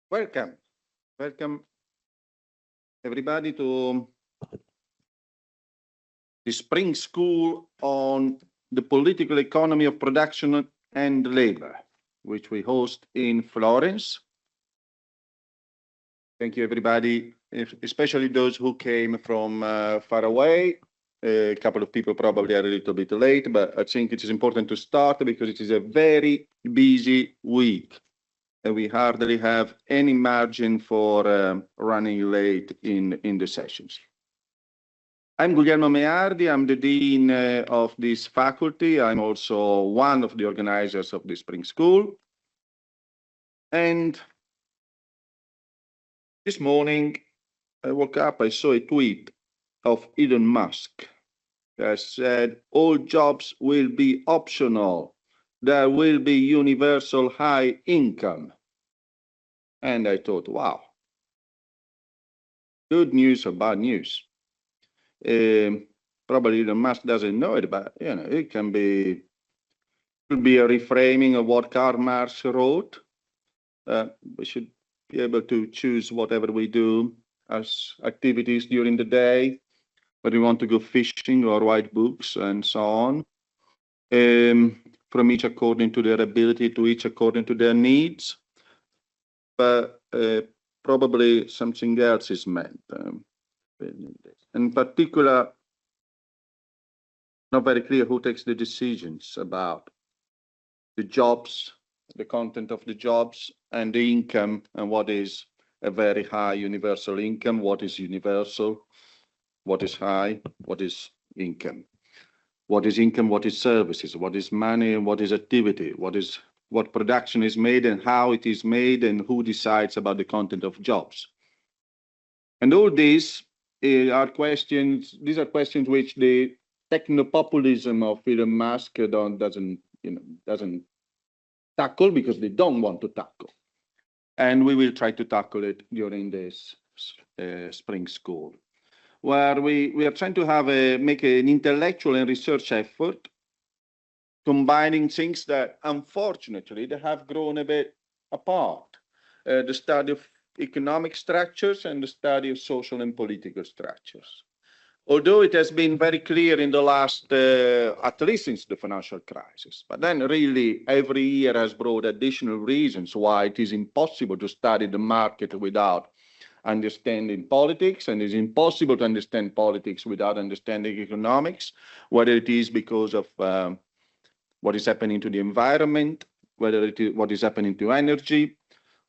Welcome. Welcome, everybody, to the Spring School on the Political Economy of Production and Labor, which we host in Florence. Thank you, everybody, especially those who came from far away. A couple of people probably are a little bit late, but I think it is important to start because it is a very busy week. And we hardly have any margin for running late in the sessions. I'm Guglielmo Meardi. I'm the dean of this faculty. I'm also one of the organizers of the Spring School. And this morning, I woke up, I saw a tweet of Elon Musk that said, all jobs will be optional. There will be universal high income. And I thought, wow, good news or bad news? Probably Elon Musk doesn't know it, but it could be a reframing of what Karl Marx wrote. We should be able to choose whatever we do as activities during the day, whether we want to go fishing or write books and so on, from each according to their ability, to each according to their needs. But probably something else is meant. In particular, not very clear who takes the decisions about the jobs, the content of the jobs, and the income, and what is a very high universal income, what is universal, what is high, what is income, what is services, what is money, and what is activity, what production is made and how it is made, and who decides about the content of jobs. And all these are questions. These are questions which the technopopulism of Elon Musk doesn't tackle because they don't want to tackle. And we will try to tackle it during this Spring School, where we are trying to make an intellectual and research effort, combining things that, unfortunately, they have grown a bit apart. The study of economic structures and the study of social and political structures. Although it has been very clear in the last, at least since the financial crisis, but then really every year has brought additional reasons why it is impossible to study the market without understanding politics, and it's impossible to understand politics without understanding economics, whether it is because of what is happening to the environment, whether it is what is happening to energy,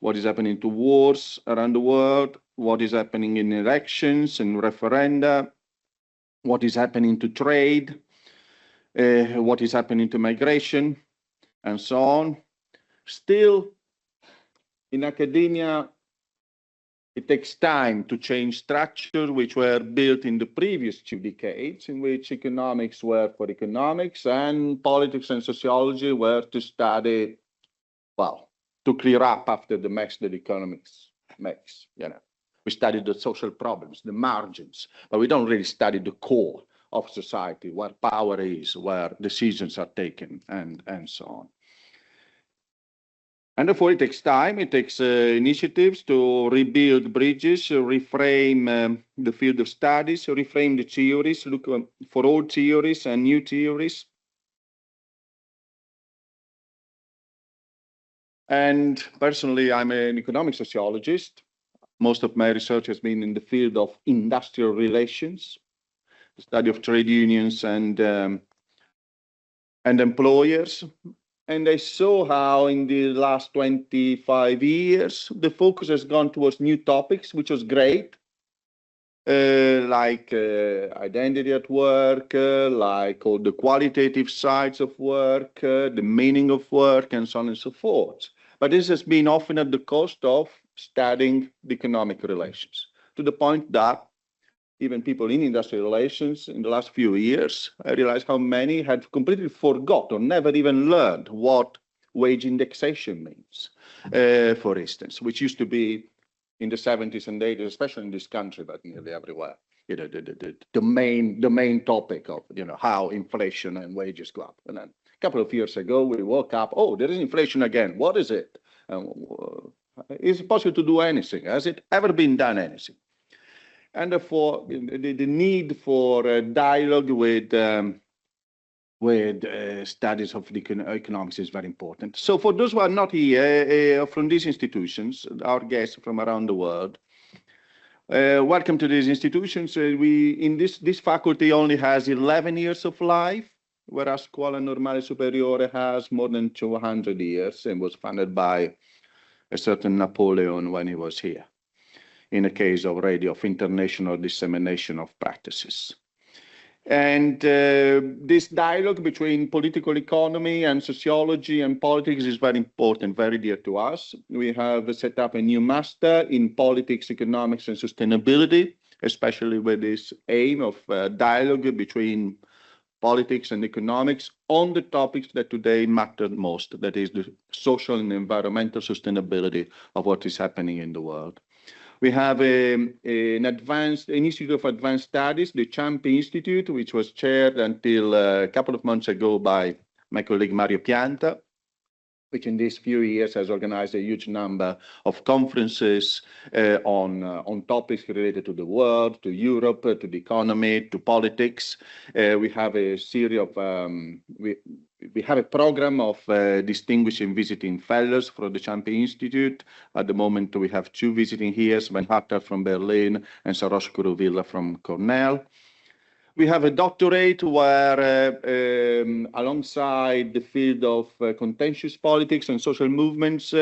what is happening to wars around the world, what is happening in elections and referenda, what is happening to trade, what is happening to migration, and so on. Still, in academia, it takes time to change structures which were built in the previous 2 decades, in which economics were for economics and politics and sociology were to study, well, to clear up after the mess that economics makes. We study the social problems, the margins, but we don't really study the core of society, where power is, where decisions are taken, and so on. And therefore, it takes time, it takes initiatives to rebuild bridges, reframe the field of studies, reframe the theories, look for old theories and new theories. And personally, I'm an economic sociologist. Most of my research has been in the field of industrial relations, the study of trade unions and employers. And I saw how in the last 25 years, the focus has gone towards new topics, which was great, like identity at work, like all the qualitative sides of work, the meaning of work, and so on and so forth. But this has been often at the cost of studying the economic relations, to the point that even people in industrial relations in the last few years, I realized how many had completely forgot or never even learned what wage indexation means, for instance, which used to be in the 70s and 80s, especially in this country, but nearly everywhere, the main topic of how inflation and wages go up. And then a couple of years ago, we woke up, oh, there is inflation again. What is it? Is it possible to do anything? Has it ever been done anything? And therefore, the need for dialogue with studies of the economics is very important. So for those who are not here from these institutions, our guests from around the world, welcome to these institutions. This faculty only has 11 years of life, whereas Scuola Normale Superiore has more than 200 years and was founded by a certain Napoleon when he was here, in a case already of international dissemination of practices. And this dialogue between political economy and sociology and politics is very important, very dear to us. We have set up a new master in politics, economics, and sustainability, especially with this aim of dialogue between politics and economics on the topics that today matter most, that is the social and environmental sustainability of what is happening in the world. We have an Institute of Advanced Studies, the Ciampi Institute, which was chaired until a couple of months ago by my colleague Mario Pianta, which in these few years has organized a huge number of conferences on topics related to the world, to Europe, to the economy, to politics. We have a series of we have a program of distinguishing visiting fellows for the Ciampi Institute. At the moment, we have 2 visiting here, Sven Hatter from Berlin and Sarosh Kuruvilla from Cornell. We have a doctorate where, alongside the field of contentious politics and social movements,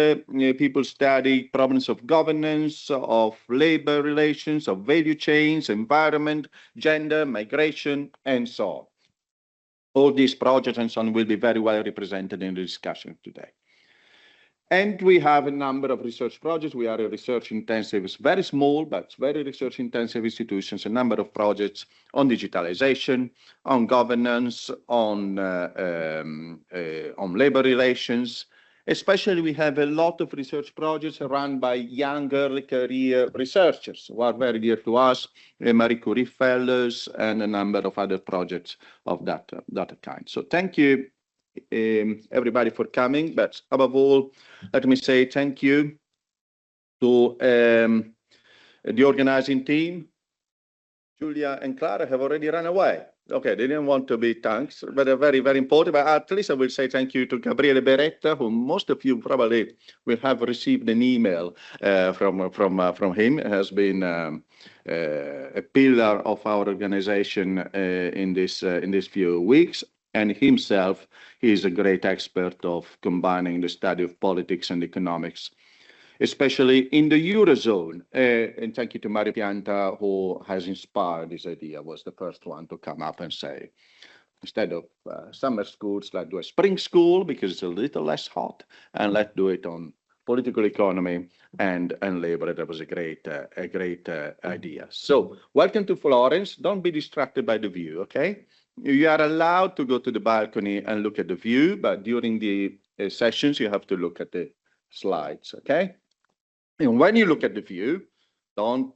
people study problems of governance, of labor relations, of value chains, environment, gender, migration, and so on. All these projects and so on will be very well represented in the discussion today. And we have a number of research projects. We are a research-intensive, very small, but very research-intensive institutions, a number of projects on digitalization, on governance, on labor relations. Especially, we have a lot of research projects run by young early career researchers who are very dear to us, Marie Curie Fellows, and a number of other projects of that kind. So thank you, everybody, for coming. But above all, let me say thank you to the organizing team. Julia and Clara have already run away. Okay, they didn't want to be thanks, but they're very, very important. But at least I will say thank you to Gabriele Beretta, who most of you probably will have received an email from him. It has been a pillar of our organization in these few weeks. And himself, he is a great expert of combining the study of politics and economics, especially in the Eurozone. And thank you to Mario Pianta, who has inspired this idea, was the first one to come up and say, instead of summer schools, let's do a spring school because it's a little less hot, and let's do it on political economy and labor. That was a great idea. So welcome to Florence. Don't be distracted by the view, okay? You are allowed to go to the balcony and look at the view, but during the sessions, you have to look at the slides, okay? And when you look at the view, don't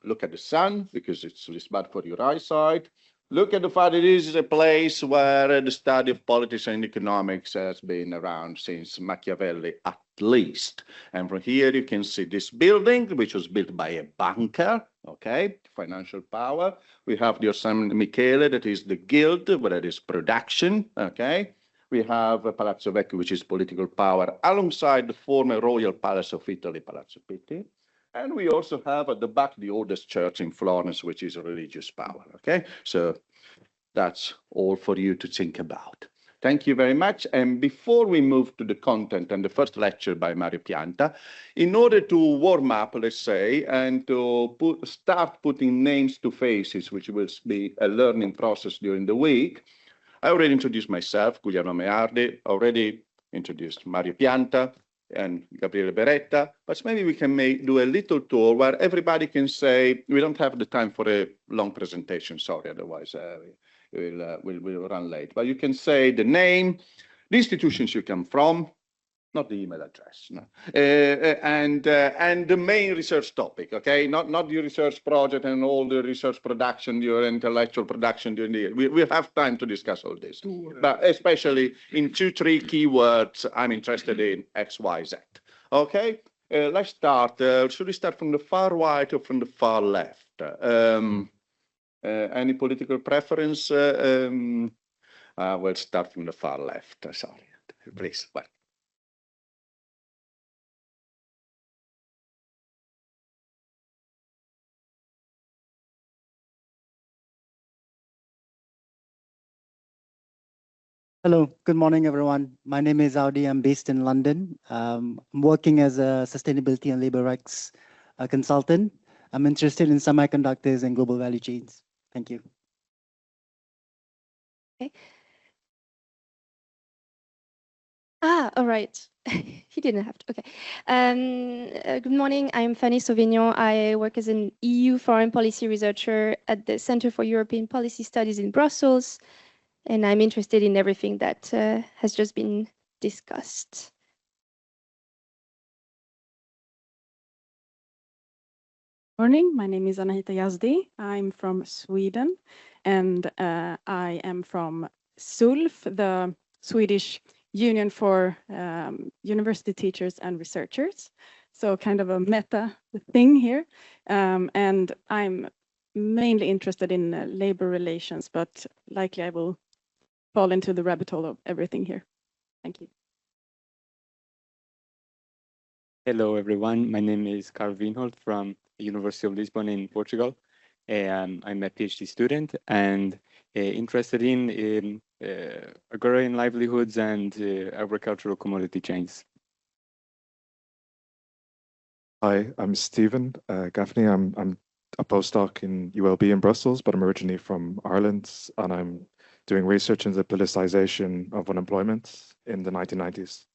look at the sun because it's bad for your eyesight. Look at the fact that it is a place where the study of politics and economics has been around since Machiavelli at least. And from here you can see this building, which was built by a banker, okay, financial power. We have the San Michele, that is the guild, where that is production, okay. We have Palazzo Vecchio, which is political power, alongside the former royal palace of Italy, Palazzo Pitti. And we also have at the back the oldest church in Florence, which is religious power, okay? So that's all for you to think about. Thank you very much. And before we move to the content and the first lecture by Mario Pianta, in order to warm up, let's say, and to start putting names to faces, which will be a learning process during the week, I already introduced myself, Guglielmo Meardi, already introduced Mario Pianta and Gabriele Beretta, but maybe we can do a little tour where everybody can say, we don't have the time for a long presentation, sorry, otherwise we'll run late. But you can say the name, the institutions you come from, not the email address, no. And the main research topic, okay? Not your research project and all the research production, your intellectual production during the year. We have time to discuss all this, but especially in 2-3 keywords, I'm interested in X, Y, Z. Okay, let's start. Should we start from the far right or from the far left? Any political preference? We'll start from the far left. Sorry, please. Well. Hello, good morning, everyone. My name is Audi. I'm based in London. I'm working as a sustainability and labor rights consultant. I'm interested in semiconductors and global value chains. Thank you. Okay. All right. He didn't have to. Okay. Good morning. I'm Fanny Sauvignon. I work as an EU foreign policy researcher at the Center for European Policy Studies in Brussels. And I'm interested in everything that has just been discussed. Morning, my name is Anahita Yazdi. I'm from Sweden, and I am from SULF, the Swedish Union for University Teachers and Researchers. So kind of a meta thing here. And I'm mainly interested in labor relations, but likely I will fall into the rabbit hole of everything here. Thank you. Hello, everyone. My name is Carl Winholt from the University of Lisbon in Portugal. I'm a PhD student and interested in agrarian livelihoods and agricultural commodity chains. Hi, I'm Stephen Gaffney. I'm a postdoc in ULB in Brussels, but I'm originally from Ireland, and I'm doing research into the politicization of unemployment in the 1990s.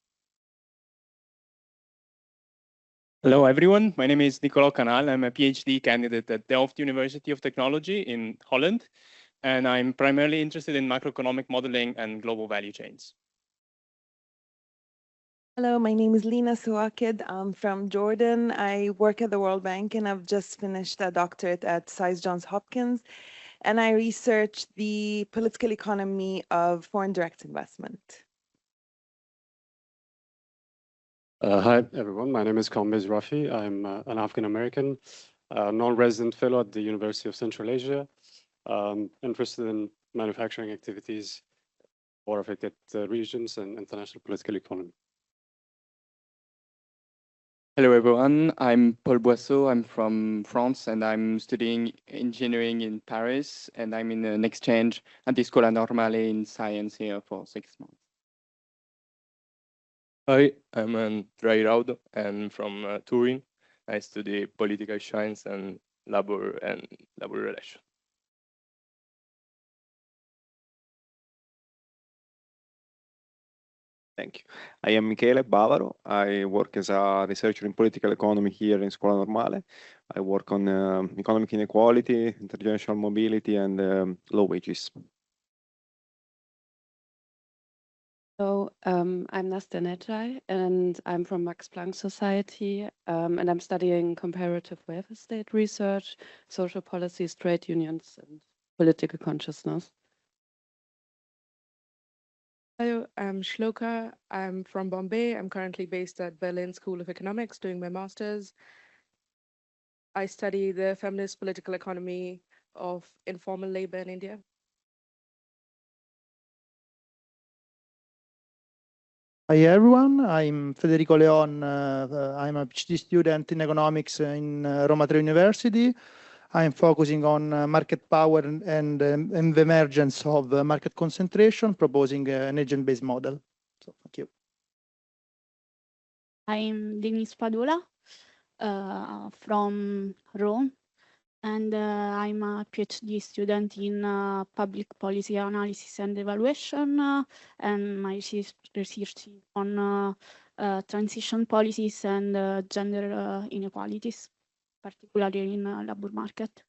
Hello, everyone. My name is Nicolas Canal. I'm a PhD candidate at Delft University of Technology in Holland, and I'm primarily interested in macroeconomic modeling and global value chains. Hello, my name is Lina Suakid. I'm from Jordan. I work at the World Bank, and I've just finished a doctorate at SAIS Johns Hopkins, and I research the political economy of foreign direct investment. Hi, everyone. My name is Kalmez Rafi. I'm an African-American, non-resident fellow at the University of Central Asia, interested in manufacturing activities or affected regions and international political economy. Hello, everyone. I'm Paul Boisseau. I'm from France, and I'm studying engineering in Paris, and I'm in an exchange at the Scuola Normale in science here for 6 months. Hi, I'm Andrei Raud, and from Turin. I study political science and labor relations. Thank you. I am Michele Bavaro. I work as a researcher in political economy here in Scuola Normale. I work on economic inequality, intergenerational mobility, and low wages. So I'm Nasta Nejai, and I'm from Max Planck Society, and I'm studying comparative welfare state research, social policies, trade unions, and political consciousness. Hello, I'm Shloka. I'm from Bombay. I'm currently based at Berlin School of Economics doing my master's. I study the feminist political economy of informal labor in India. Hi everyone, I'm Federico Leon. I'm a PhD student in economics in Roma Tre University. I'm focusing on market power and the emergence of market concentration, proposing an agent-based model. So, thank you. I'm Denise Padula from Rome, and I'm a PhD student in public policy analysis and evaluation, and my research is on transition policies and gender inequalities, particularly in labor market.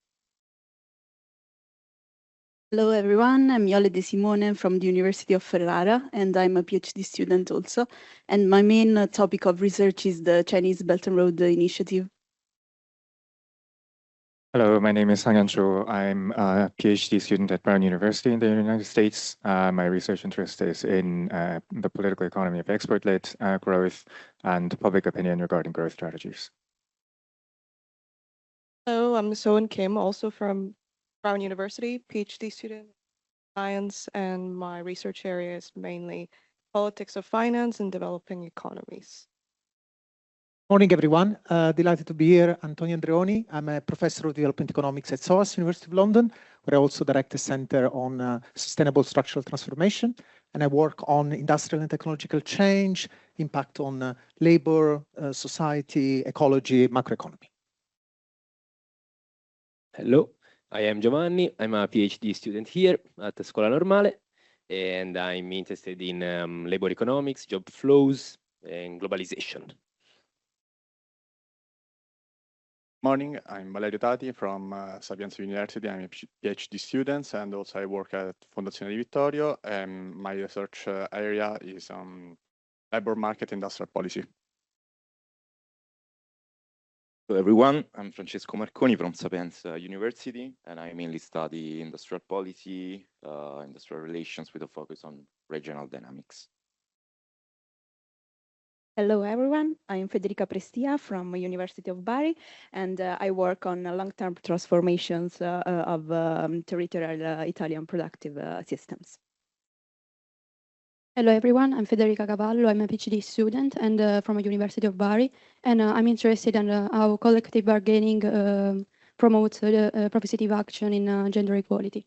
Hello everyone, I'm Iole De Simone from the University of Ferrara, and I'm a PhD student also. And my main topic of research is the Chinese Belt and Road Initiative. Hello, my name is Sang Cho. I'm a PhD student at Brown University in the United States. My research interest is in the political economy of export-led growth and public opinion regarding growth strategies. Hello, I'm Soen Kim, also from Brown University, PhD student in science, and my research area is mainly politics of finance and developing economies. Morning, everyone. Delighted to be here. Antonio Andreoni. I'm a professor of development economics at SOAS, University of London, where I also direct a center on sustainable structural transformation. And I work on industrial and technological change, impact on labor, society, ecology, macroeconomy. Hello, I am Giovanni. I'm a PhD student here at the Scuola Normale, and I'm interested in labor economics, job flows, and globalization. Morning, I'm Valerio Tati from Sapienza University. I'm a PhD student and also I work at Fondazione di Vittorio. My research area is labor market industrial policy. Hello everyone, I'm Francesco Marconi from Sapienza University and I mainly study industrial policy, industrial relations with a focus on regional dynamics. Hello, everyone. I'm Federica Prestia from University of Bari, and I work on long-term transformations of territorial Italian productive systems. Hello, everyone. I'm Federica Cavallo. I'm a PhD student and from the University of Bari, and I'm interested in how collective bargaining promotes propositive action in gender equality.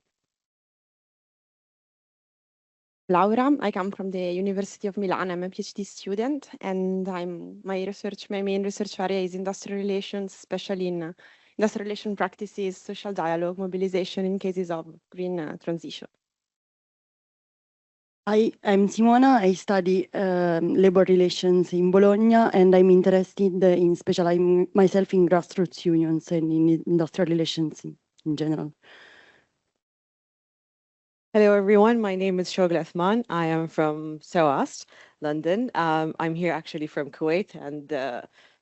Laura, I come from the University of Milan. I'm a PhD student, and my main research area is industrial relations, especially in industrial relation practices, social dialogue, mobilization in cases of green transition. Hi, I'm Simona. I study labor relations in Bologna, and I'm interested in specializing myself in grassroots unions and in industrial relations in general. Hello, everyone. My name is Shoghl Athman. I am from SOAS, London. I'm here actually from Kuwait. And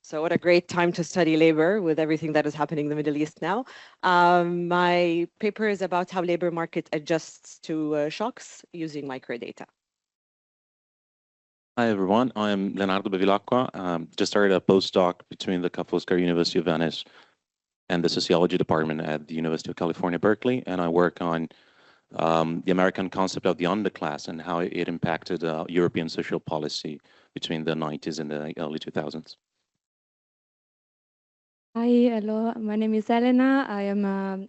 so what a great time to study labor with everything that is happening in the Middle East now. My paper is about how labor market adjusts to shocks using microdata. Hi, everyone. I'm Leonardo Bevilacqua. Just started a postdoc between the Ca' Foscari University of Venice and the sociology department at the University of California, Berkeley. And I work on the American concept of the underclass and how it impacted European social policy between the 90s and the early 2000s. Hi, hello. My name is Elena.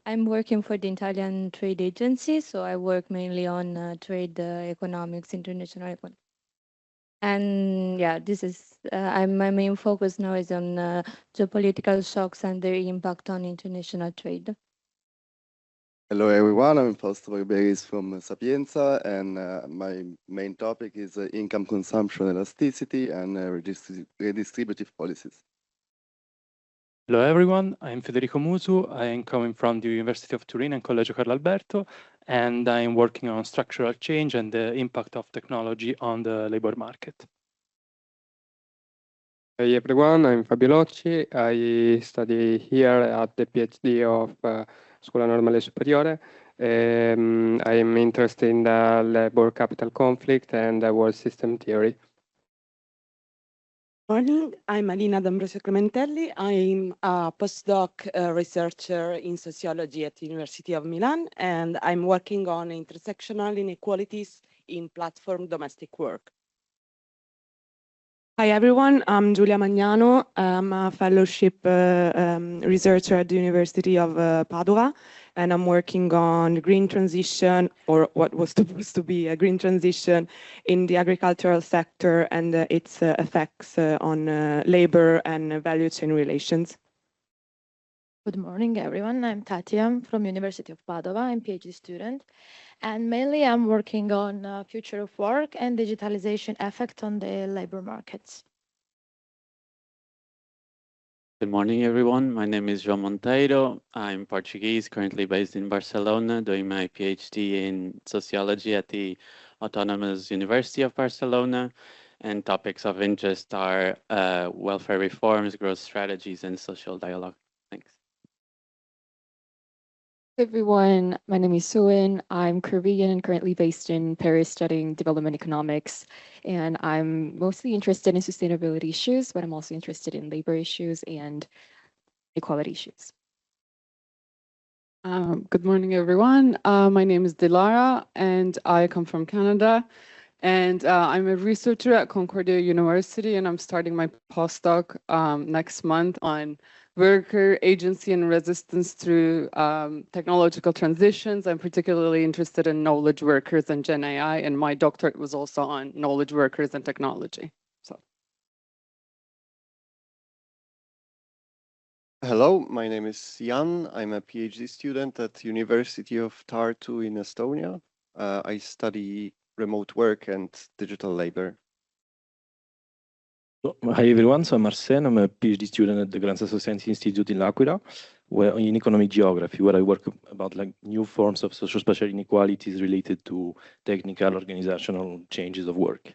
I'm working for the Italian Trade Agency, so I work mainly on trade economics, international economics. And yeah, this is my main focus now is on geopolitical shocks and their impact on international trade. Hello everyone, I'm Fausto Barberis from Sapienza, and my main topic is income consumption elasticity and redistributive policies. Hello everyone, I'm Federico Musu. I am coming from the University of Turin and Collegio Carlo Alberto, and I'm working on structural change and the impact of technology on the labor market. Hey everyone, I'm Fabio Locci. I study here at the PhD of Scuola Normale Superiore. I am interested in the labor capital conflict and the world system theory. Morning, I'm Alina D'Ambrosio Clementelli. I'm a postdoc researcher in sociology at the University of Milan, and I'm working on intersectional inequalities in platform domestic work. Hi everyone, I'm Giulia Magnano. I'm a fellowship researcher at the University of Padua, and I'm working on green transition, or what was supposed to be a green transition in the agricultural sector and its effects on labor and value chain relations. Good morning, everyone. I'm Tatia from University of Padua. I'm a PhD student, and mainly I'm working on future of work and digitalization effect on the labor markets. Good morning, everyone. My name is João Monteiro. I'm Portuguese, currently based in Barcelona, doing my PhD in sociology at the Autonomous University of Barcelona. And topics of interest are welfare reforms, growth strategies, and social dialogue. Thanks. Everyone, my name is Soen. I'm Korean, currently based in Paris studying development economics, and I'm mostly interested in sustainability issues, but I'm also interested in labor issues and equality issues. Good morning, everyone. My name is Dilara, and I come from Canada. And I'm a researcher at Concordia University, and I'm starting my postdoc next month on worker agency and resistance through technological transitions. I'm particularly interested in knowledge workers and Gen AI, and my doctorate was also on knowledge workers and technology. So. Hello, my name is Jan. I'm a PhD student at University of Tartu in Estonia. I study remote work and digital labor. Hi everyone, so I'm Arsene. I'm a PhD student at the Grand Science Institute in L'Aquila, where in economic geography, where I work about like new forms of social spatial inequalities related to technical organizational changes of work.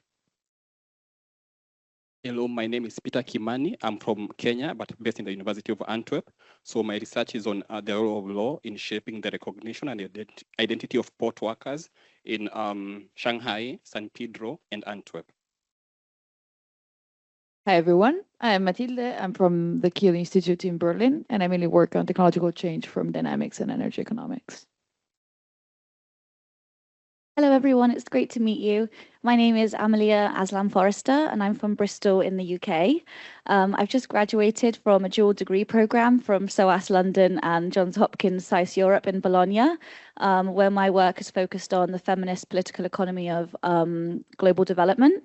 Hello, my name is Peter Kimani. I'm from Kenya, but based in the University of Antwerp. So my research is on the role of law in shaping the recognition and identity of port workers in Shanghai, San Pedro, and Antwerp. Hi, everyone. I'm Matilde. I'm from the Kiel Institute in Berlin, and I mainly work on technological change from dynamics and energy economics. Hello, everyone. It's great to meet you. My name is Amelia Aslam Forrester, and I'm from Bristol in the UK. I've just graduated from a dual degree program from SOAS London and Johns Hopkins SAIS Europe in Bologna, where my work is focused on the feminist political economy of global development.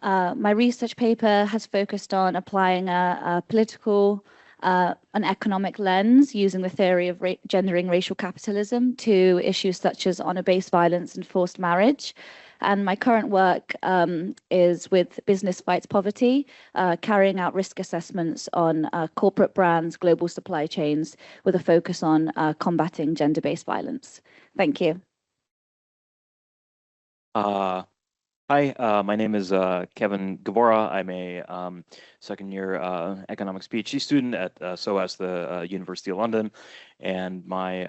My research paper has focused on applying a political an economic lens using the theory of gendering racial capitalism to issues such as honor-based violence and forced marriage. And my current work is with Business Fights Poverty, carrying out risk assessments on corporate brands, global supply chains, with a focus on combating gender-based violence. Thank you. Hi, my name is Kevin Gavora. I'm a second-year economics PhD student at SOAS, the University of London, and my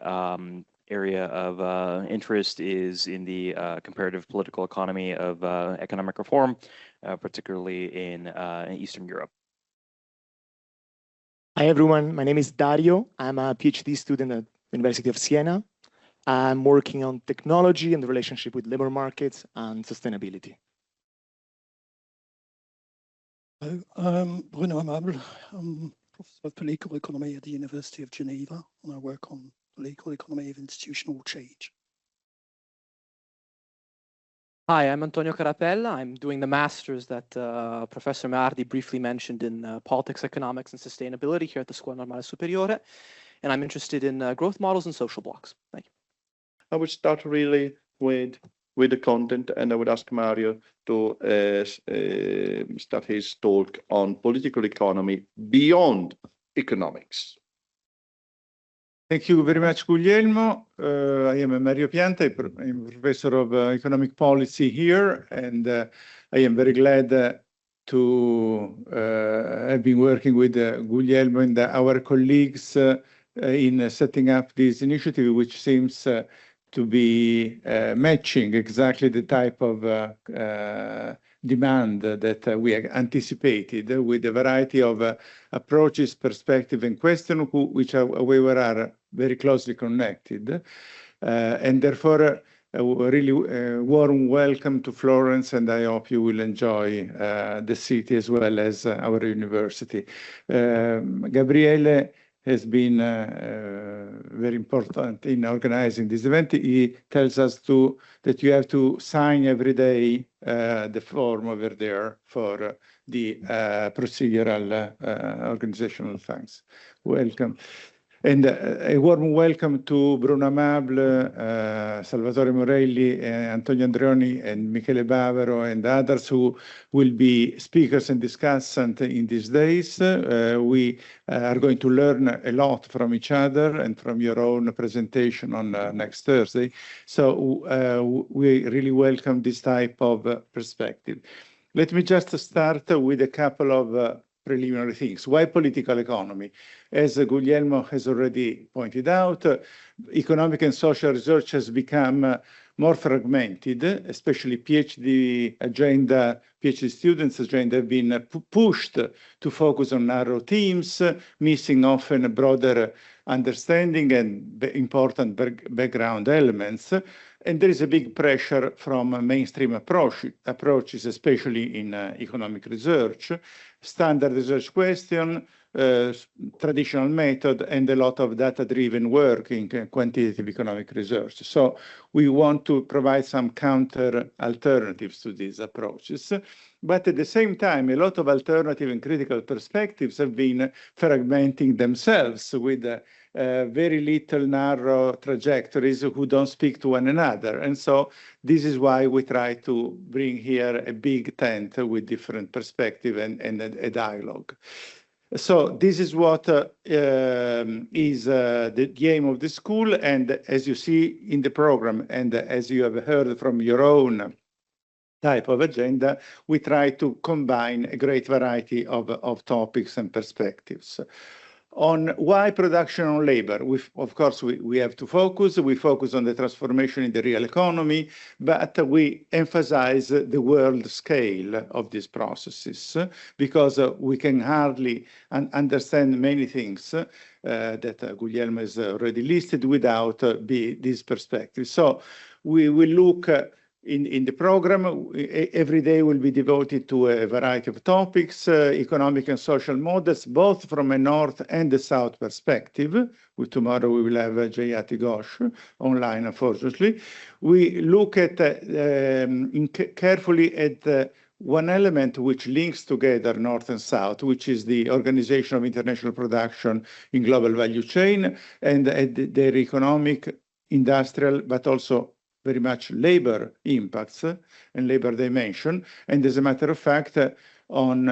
area of interest is in the comparative political economy of economic reform, particularly in Eastern Europe. Hi, everyone. My name is Dario. I'm a PhD student at the University of Siena. I'm working on technology and the relationship with labor markets and sustainability. Bruno Amable. I'm Professor of Political Economy at the University of Geneva, and I work on political economy of institutional change. Hi, I'm Antonio Carapella. I'm doing the master's that Professor Mardi briefly mentioned in politics, economics, and sustainability here at the Scuola Normale Superiore, and I'm interested in growth models and social blocks. Thank you. I would start really with the content, and I would ask Mario to start his talk on political economy beyond economics. Thank you very much, Guglielmo. I am Mario Pianta. I'm a professor of economic policy here, and I am very glad to have been working with Guglielmo and our colleagues in setting up this initiative, which seems to be matching exactly the type of demand that we anticipated, with a variety of approaches, perspective, and questions, which however are very closely connected. And therefore, a really warm welcome to Florence, and I hope you will enjoy the city as well as our university. Gabriele has been very important in organizing this event. He tells us that you have to sign every day the form over there for the procedural organizational things. Welcome. And a warm welcome to Bruno Amable, Salvatore Morelli, Antonio Andreoni, and Michele Bavero, and others who will be speakers and discussants in these days. We are going to learn a lot from each other and from your own presentation on next Thursday. So we really welcome this type of perspective. Let me just start with a couple of preliminary things. Why political economy? As Guglielmo has already pointed out, economic and social research has become more fragmented, especially PhD students' agenda have been pushed to focus on narrow themes, missing often a broader understanding and important background elements. And there is a big pressure from mainstream approaches, especially in economic research, standard research question, traditional method, and a lot of data-driven work in quantitative economic research. So we want to provide some counter alternatives to these approaches. But at the same time, a lot of alternative and critical perspectives have been fragmenting themselves with very little narrow trajectories who don't speak to one another. And so this is why we try to bring here a big tent with different perspective and a dialogue. So this is what is the aim of the school. And as you see in the program, and as you have heard from your own type of agenda, we try to combine a great variety of topics and perspectives. On why production on labor, of course, we have to focus. We focus on the transformation in the real economy, but we emphasize the world scale of these processes because we can hardly understand many things that Guglielmo has already listed without this perspective. So we will look in the program, every day will be devoted to a variety of topics, economic and social models, both from a north and a south perspective. Tomorrow we will have Jayati Ghosh online, unfortunately. We look at carefully at one element which links together North and South, which is the organization of international production in global value chain and their economic, industrial, but also very much labor impacts and labor dimension. And as a matter of fact, on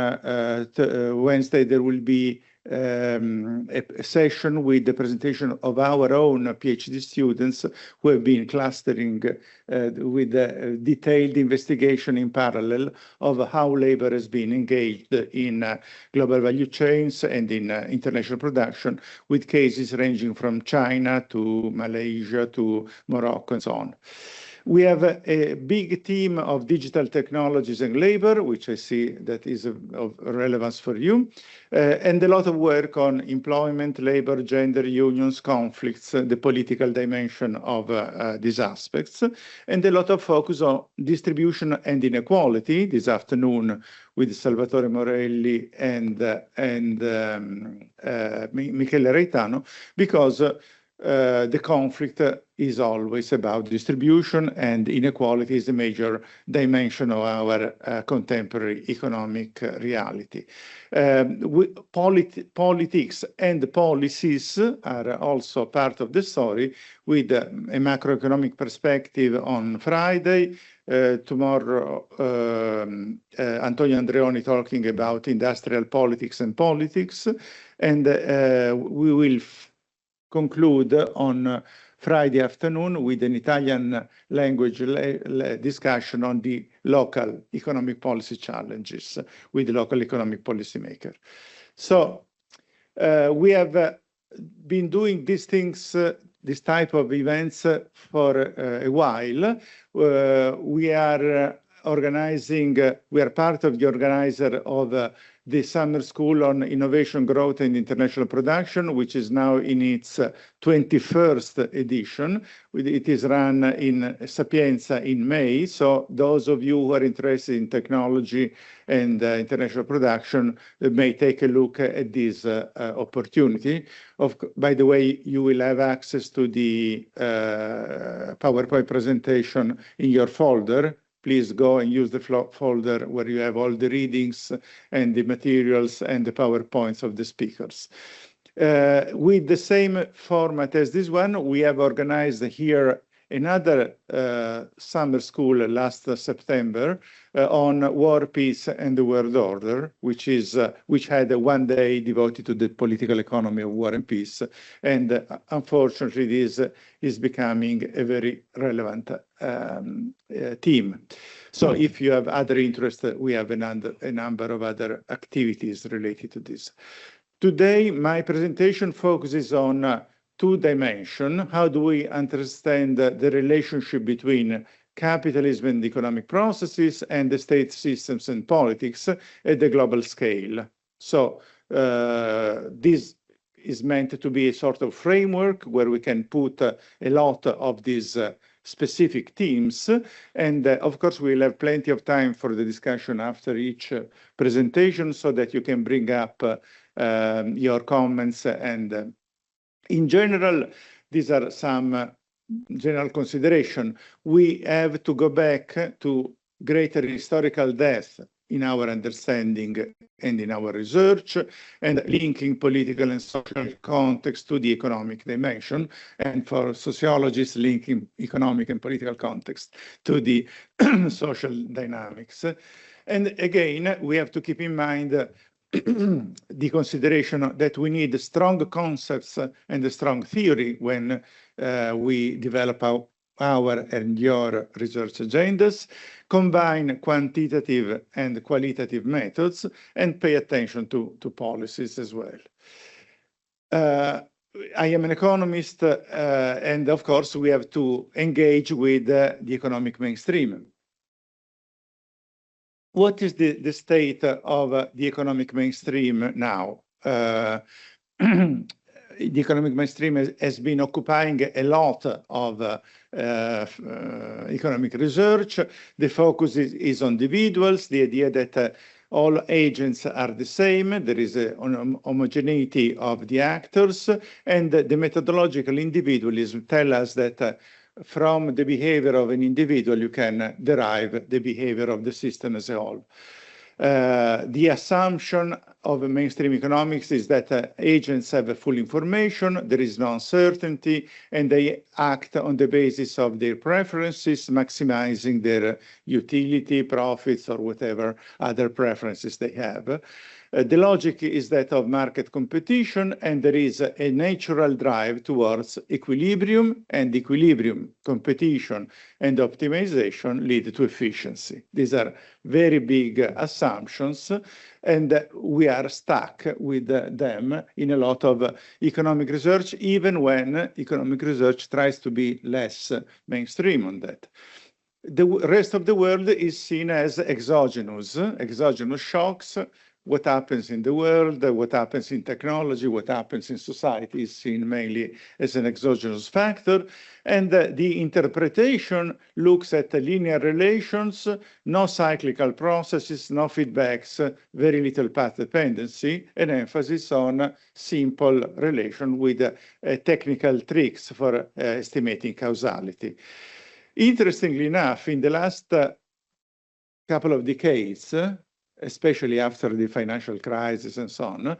Wednesday, there will be a session with the presentation of our own PhD students who have been clustering with a detailed investigation in parallel of how labor has been engaged in global value chains and in international production, with cases ranging from China to Malaysia to Morocco and so on. We have a big team of digital technologies and labor, which I see that is of relevance for you, and a lot of work on employment, labor, gender, unions, conflicts, the political dimension of these aspects, and a lot of focus on distribution and inequality this afternoon with Salvatore Morelli and Michele Raitano, because the conflict is always about distribution, and inequality is a major dimension of our contemporary economic reality. Politics and policies are also part of the story, with a macroeconomic perspective on Friday. Tomorrow, Antonio Andreoni talking about industrial politics and politics, and we will conclude on Friday afternoon with an Italian language discussion on the local economic policy challenges with the local economic policymaker. So we have been doing these things, this type of events for a while. We are organizing, we are part of the organizer of the Summer School on Innovation, Growth and International Production, which is now in its 21st edition. It is run in Sapienza in May. So those of you who are interested in technology and international production may take a look at this opportunity. By the way, you will have access to the PowerPoint presentation in your folder. Please go and use the folder where you have all the readings and the materials and the PowerPoints of the speakers. With the same format as this one, we have organized here another summer school last September on war, peace, and the world order, which had one day devoted to the political economy of war and peace. And unfortunately, this is becoming a very relevant theme. So if you have other interests, we have a number of other activities related to this. Today, my presentation focuses on two dimensions. How do we understand the relationship between capitalism and economic processes and the state systems and politics at the global scale? So this is meant to be a sort of framework where we can put a lot of these specific themes. And of course, we'll have plenty of time for the discussion after each presentation so that you can bring up your comments. And in general, these are some general consideration. We have to go back to greater historical depth in our understanding and in our research, and linking political and social context to the economic dimension, and for sociologists, linking economic and political context to the social dynamics. And again, we have to keep in mind the consideration that we need strong concepts and a strong theory when we develop our and your research agendas, combine quantitative and qualitative methods, and pay attention to policies as well. I am an economist, and of course, we have to engage with the economic mainstream. What is the state of the economic mainstream now? The economic mainstream has been occupying a lot of economic research. The focus is on individuals, the idea that all agents are the same, there is an homogeneity of the actors, and the methodological individualism tells us that from the behavior of an individual, you can derive the behavior of the system as a whole. The assumption of mainstream economics is that agents have full information, there is no uncertainty, and they act on the basis of their preferences, maximizing their utility, profits, or whatever other preferences they have. The logic is that of market competition, and there is a natural drive towards equilibrium, and equilibrium, competition, and optimization lead to efficiency. These are very big assumptions, and we are stuck with them in a lot of economic research, even when economic research tries to be less mainstream on that. The rest of the world is seen as exogenous shocks. What happens in the world, what happens in technology, what happens in society is seen mainly as an exogenous factor. And the interpretation looks at linear relations, no cyclical processes, no feedbacks, very little path dependency, and emphasis on simple relation with technical tricks for estimating causality. Interestingly enough, in the last couple of decades, especially after the financial crisis and so on,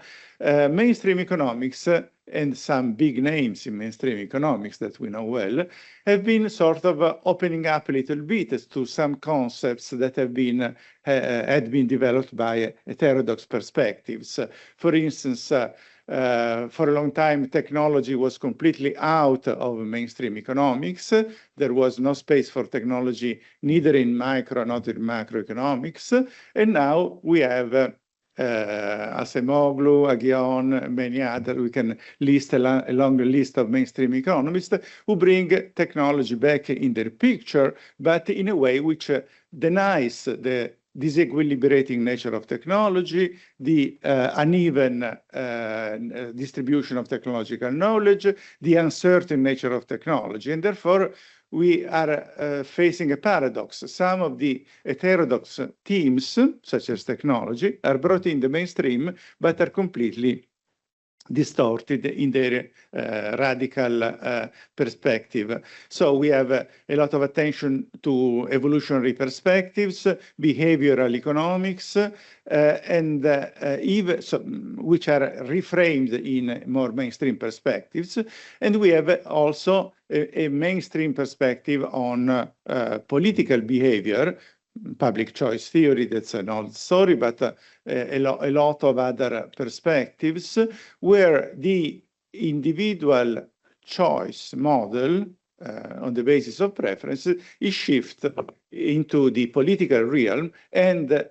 mainstream economics and some big names in mainstream economics that we know well have been sort of opening up a little bit to some concepts that have been had been developed by heterodox perspectives. For instance, for a long time, technology was completely out of mainstream economics. There was no space for technology, neither in micro nor in macroeconomics. And now we have Acemoglu, Aghion, many others. We can list a long list of mainstream economists who bring technology back in their picture, but in a way which denies the disequilibrating nature of technology, the uneven distribution of technological knowledge, the uncertain nature of technology. And therefore, we are facing a paradox. Some of the heterodox themes, such as technology, are brought in the mainstream, but are completely distorted in their radical perspective. So we have a lot of attention to evolutionary perspectives, behavioral economics, and even which are reframed in more mainstream perspectives. And we have also a mainstream perspective on political behavior, public choice theory, that's an old story, but a lot of other perspectives where the individual choice model on the basis of preference is shifted into the political realm and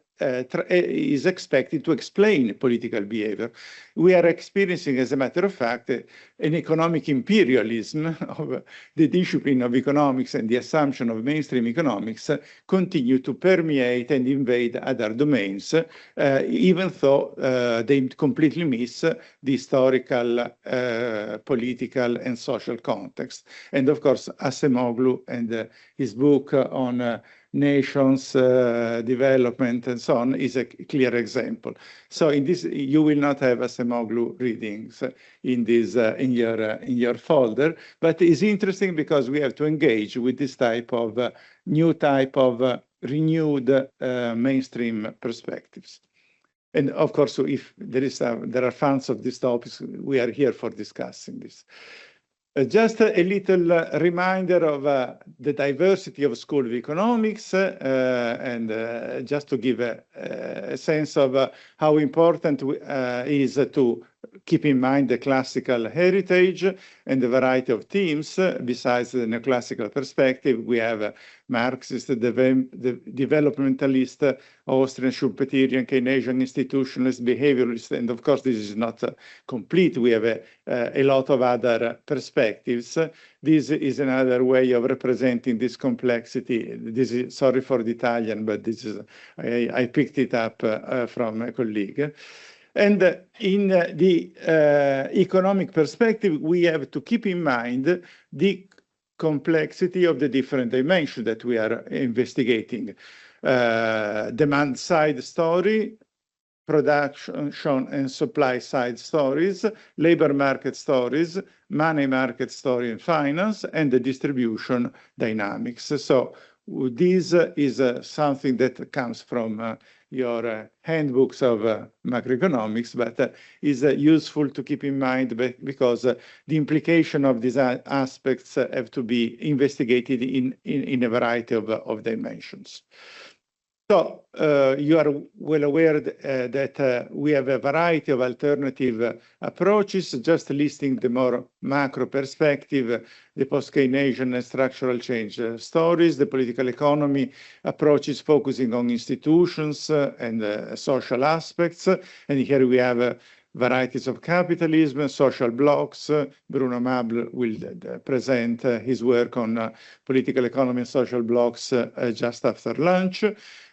is expected to explain political behavior. We are experiencing, as a matter of fact, an economic imperialism of the discipline of economics and the assumption of mainstream economics continue to permeate and invade other domains, even though they completely miss the historical, political, and social context. And of course, Acemoglu and his book on nations, development, and so on is a clear example. So in this, you will not have Acemoglu readings in this in your folder, but it's interesting because we have to engage with this type of new type of renewed mainstream perspectives. And of course, if there are fans of these topics, we are here for discussing this. Just a little reminder of the diversity of School of Economics and just to give a sense of how important is to keep in mind the classical heritage and the variety of themes. Besides the neoclassical perspective, we have Marxist, the developmentalist, Austrian, Schumpeterian, Keynesian, institutionalist, behavioralist, and of course this is not complete. We have a lot of other perspectives. This is another way of representing this complexity. This is, sorry for the Italian, but this is, I picked it up from a colleague. And in the economic perspective, we have to keep in mind the complexity of the different dimensions that we are investigating. Demand side story, production and supply side stories, labor market stories, money market story and finance, and the distribution dynamics. So this is something that comes from your handbooks of macroeconomics, but is useful to keep in mind because the implication of these aspects have to be investigated in a variety of dimensions. So you are well aware that we have a variety of alternative approaches, just listing the more macro perspective, the post-Keynesian and structural change stories, the political economy approaches focusing on institutions and social aspects. And here we have varieties of capitalism, social blocs. Bruno Amable will present his work on political economy and social blocs just after lunch.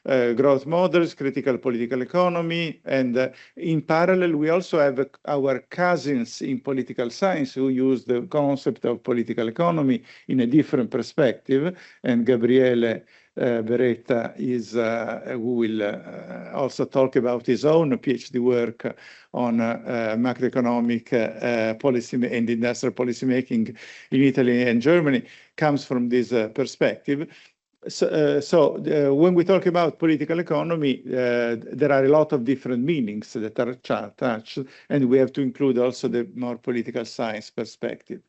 Growth models, critical political economy, and in parallel, we also have our cousins in political science who use the concept of political economy in a different perspective, and Gabriele Beretta is who will also talk about his own PhD work on macroeconomic policy and industrial policy making in Italy and Germany, comes from this perspective. So when we talk about political economy, there are a lot of different meanings that are attached, and we have to include also the more political science perspective.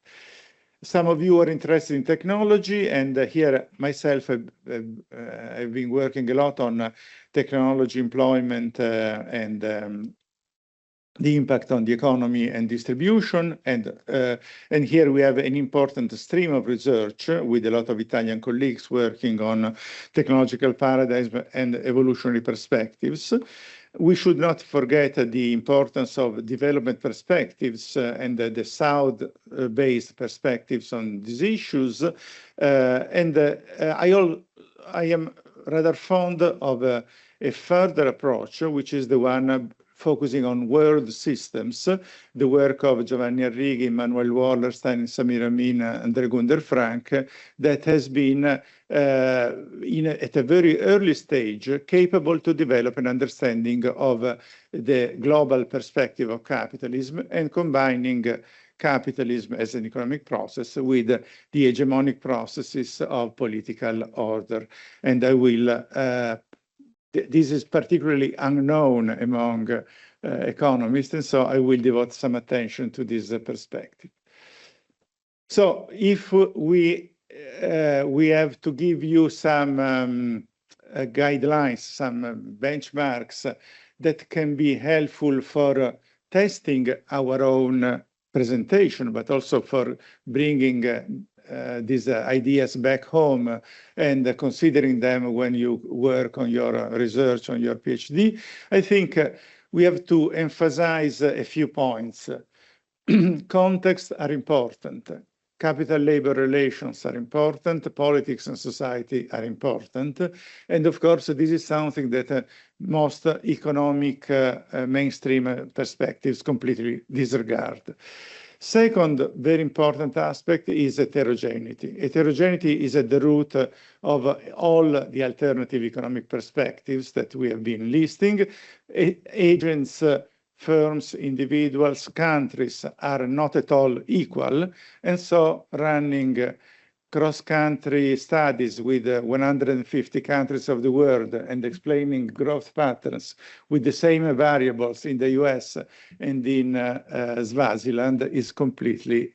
Some of you are interested in technology, and here myself I've been working a lot on technology employment and the impact on the economy and distribution. And here we have an important stream of research with a lot of Italian colleagues working on technological paradigms and evolutionary perspectives. We should not forget the importance of development perspectives and the South-based perspectives on these issues. I am rather fond of a further approach, which is the one focusing on world systems, the work of Giovanni Arrighi, Emmanuel Wallerstein, Samir Amin, and Gunder Frank, that has been at a very early stage capable to develop an understanding of the global perspective of capitalism and combining capitalism as an economic process with the hegemonic processes of political order. And I will, this is particularly unknown among economists, and so I will devote some attention to this perspective. So if we have to give you some guidelines, some benchmarks that can be helpful for testing our own presentation, but also for bringing these ideas back home and considering them when you work on your research, on your PhD, I think we have to emphasize a few points. Contexts are important. Capital-labor relations are important. Politics and society are important. And of course, this is something that most economic mainstream perspectives completely disregard. Second very important aspect is heterogeneity. Heterogeneity is at the root of all the alternative economic perspectives that we have been listing. Agents, firms, individuals, countries are not at all equal, and so running cross-country studies with 150 countries of the world and explaining growth patterns with the same variables in the US and in Swaziland is completely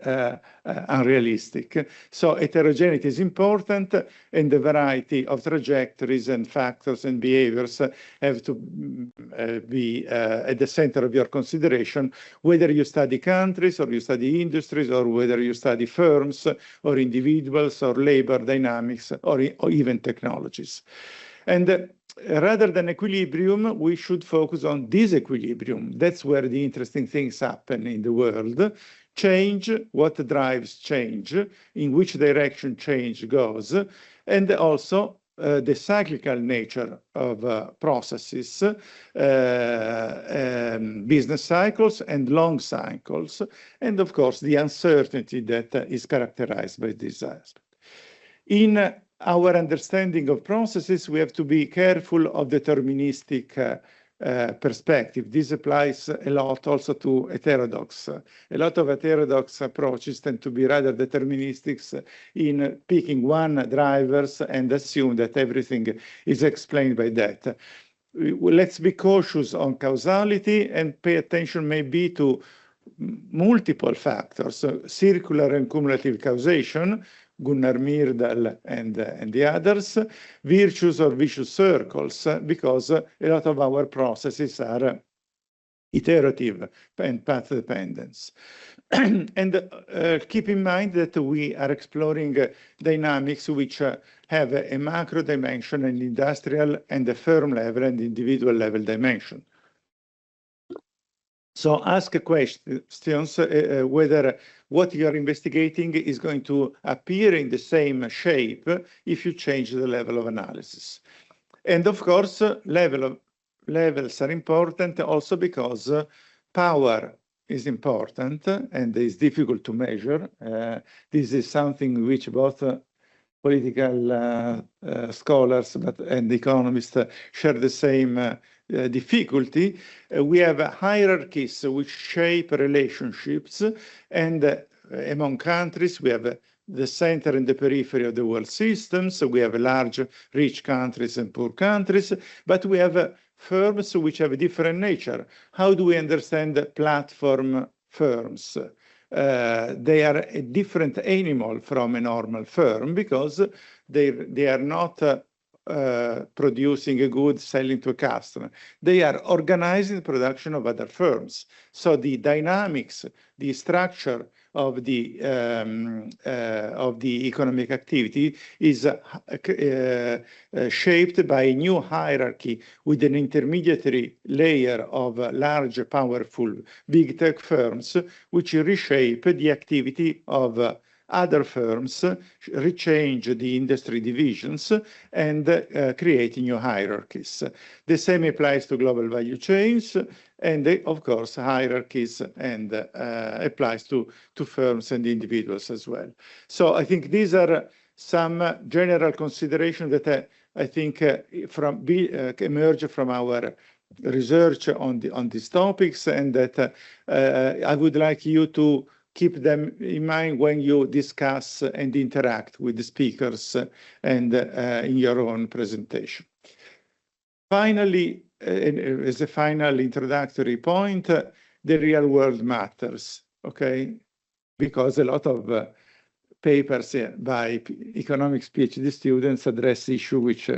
unrealistic. So heterogeneity is important, and the variety of trajectories and factors and behaviors have to be at the center of your consideration, whether you study countries or you study industries or whether you study firms or individuals or labor dynamics or even technologies. And rather than equilibrium, we should focus on disequilibrium. That's where the interesting things happen in the world. Change, what drives change, in which direction change goes, and also the cyclical nature of processes, business cycles and long cycles, and of course the uncertainty that is characterized by this aspect. In our understanding of processes, we have to be careful of deterministic perspective. This applies a lot also to heterodox. A lot of heterodox approaches tend to be rather deterministic in picking one drivers and assume that everything is explained by that. Let's be cautious on causality and pay attention maybe to multiple factors, circular and cumulative causation, Gunnar Myrdal and the others, virtuous or vicious circles, because a lot of our processes are iterative and path dependence. And keep in mind that we are exploring dynamics which have a macro dimension, an industrial and a firm level and individual level dimension. So ask questions whether what you are investigating is going to appear in the same shape if you change the level of analysis. And of course, levels are important also because power is important and is difficult to measure. This is something which both political scholars and economists share the same difficulty. We have hierarchies which shape relationships, and among countries we have the center and the periphery of the world systems. We have large rich countries and poor countries, but we have firms which have a different nature. How do we understand platform firms? They are a different animal from a normal firm because they are not producing a good, selling to a customer. They are organizing the production of other firms. So the dynamics, the structure of the economic activity is shaped by a new hierarchy with an intermediary layer of large, powerful, big tech firms, which reshape the activity of other firms, rechange the industry divisions, and create new hierarchies. The same applies to global value chains and of course hierarchies and applies to firms and individuals as well. So I think these are some general considerations that I think emerge from our research on these topics, and that I would like you to keep them in mind when you discuss and interact with the speakers and in your own presentation. Finally, as a final introductory point, the real world matters, okay? Because a lot of papers by economics PhD students address issues which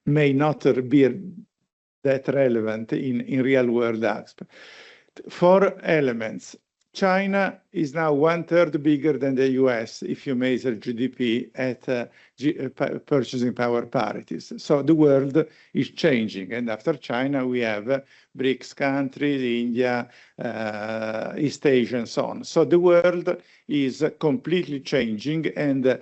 may not be that relevant in real world aspects. 4 elements. China is now 1/3 bigger than the US if you measure GDP at purchasing power parities. So the world is changing. And after China, we have BRICS countries, India, East Asia, and so on. So the world is completely changing. And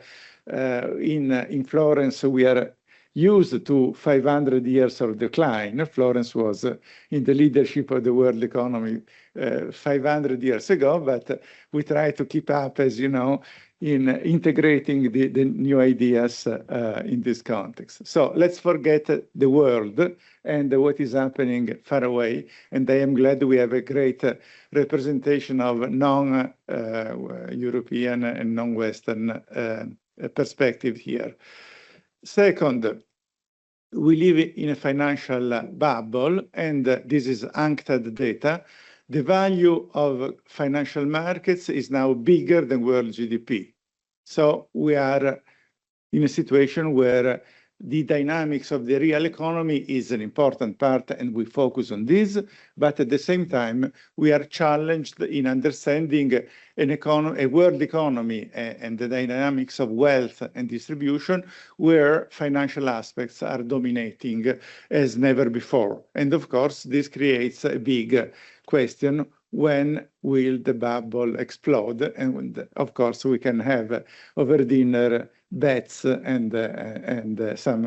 in Florence, we are used to 500 years of decline. Florence was in the leadership of the world economy 500 years ago, but we try to keep up, as you know, in integrating the new ideas in this context. So let's forget the world and what is happening far away. And I am glad we have a great representation of non-European and non-Western perspective here. Second, we live in a financial bubble, and this is UNCTAD data. The value of financial markets is now bigger than world GDP. So we are in a situation where the dynamics of the real economy is an important part, and we focus on this. But at the same time, we are challenged in understanding a world economy and the dynamics of wealth and distribution, where financial aspects are dominating as never before. And of course, this creates a big question: when will the bubble explode? And of course, we can have over dinner bets and some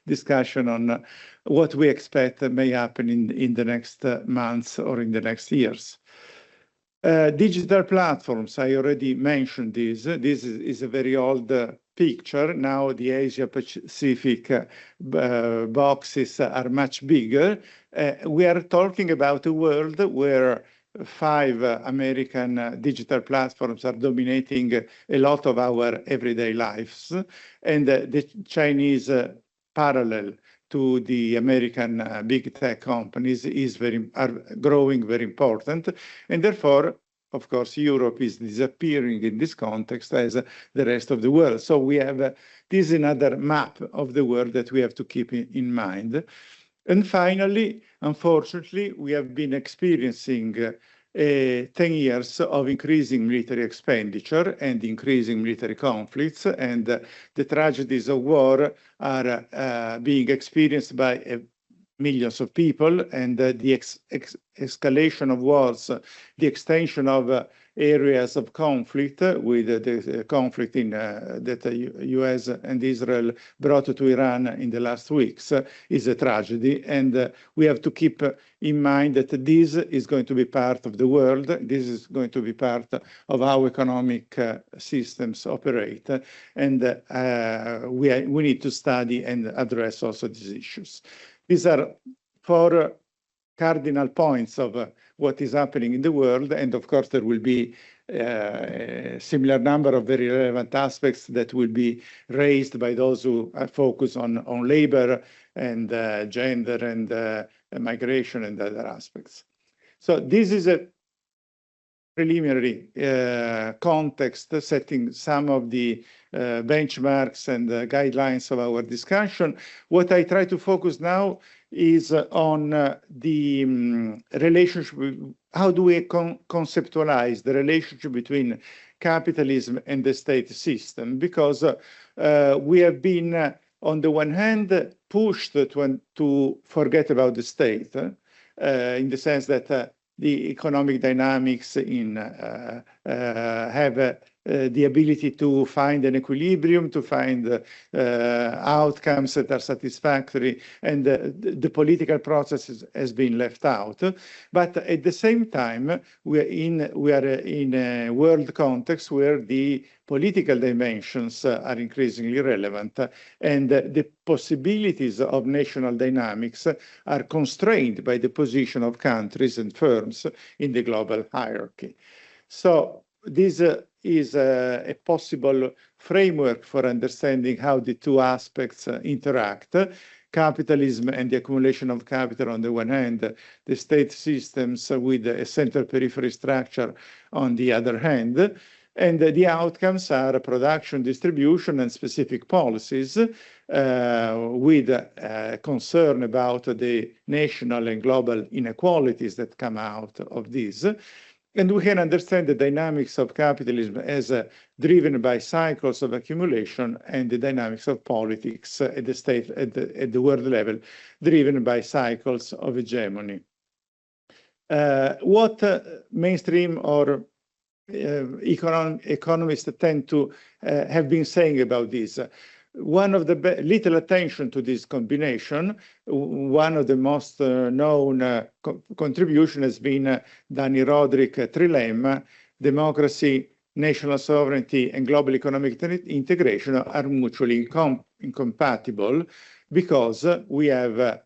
discussion on what we expect may happen in the next months or in the next years. Digital platforms, I already mentioned this. This is a very old picture. Now the Asia Pacific boxes are much bigger. We are talking about a world where 5 American digital platforms are dominating a lot of our everyday lives, and the Chinese parallel to the American big tech companies are growing very important, and therefore, of course, Europe is disappearing in this context as the rest of the world. So we have this is another map of the world that we have to keep in mind. And finally, unfortunately, we have been experiencing 10 years of increasing military expenditure and increasing military conflicts, and the tragedies of war are being experienced by millions of people, and the escalation of wars, the extension of areas of conflict with the conflict that the US and Israel brought to Iran in the last weeks is a tragedy. And we have to keep in mind that this is going to be part of the world. This is going to be part of how economic systems operate. And we need to study and address also these issues. These are 4 cardinal points of what is happening in the world. And of course, there will be a similar number of very relevant aspects that will be raised by those who focus on labor and gender and migration and other aspects. So this is a preliminary context setting some of the benchmarks and guidelines of our discussion. What I try to focus now is on the relationship. How do we conceptualize the relationship between capitalism and the state system? Because we have been, on the one hand, pushed to forget about the state, in the sense that the economic dynamics have the ability to find an equilibrium, to find outcomes that are satisfactory, and the political process has been left out. But at the same time, we are in a world context where the political dimensions are increasingly relevant, and the possibilities of national dynamics are constrained by the position of countries and firms in the global hierarchy. So this is a possible framework for understanding how the two aspects interact. Capitalism and the accumulation of capital on the one hand, the state systems with a central periphery structure on the other hand, and the outcomes are production, distribution, and specific policies with concern about the national and global inequalities that come out of this. And we can understand the dynamics of capitalism as driven by cycles of accumulation, and the dynamics of politics at the state, at the world level, driven by cycles of hegemony. What mainstream or economists tend to have been saying about this? One of the little attention to this combination, one of the most known contribution has been Danny Roderick trilemma: democracy, national sovereignty, and global economic integration are mutually incompatible, because we have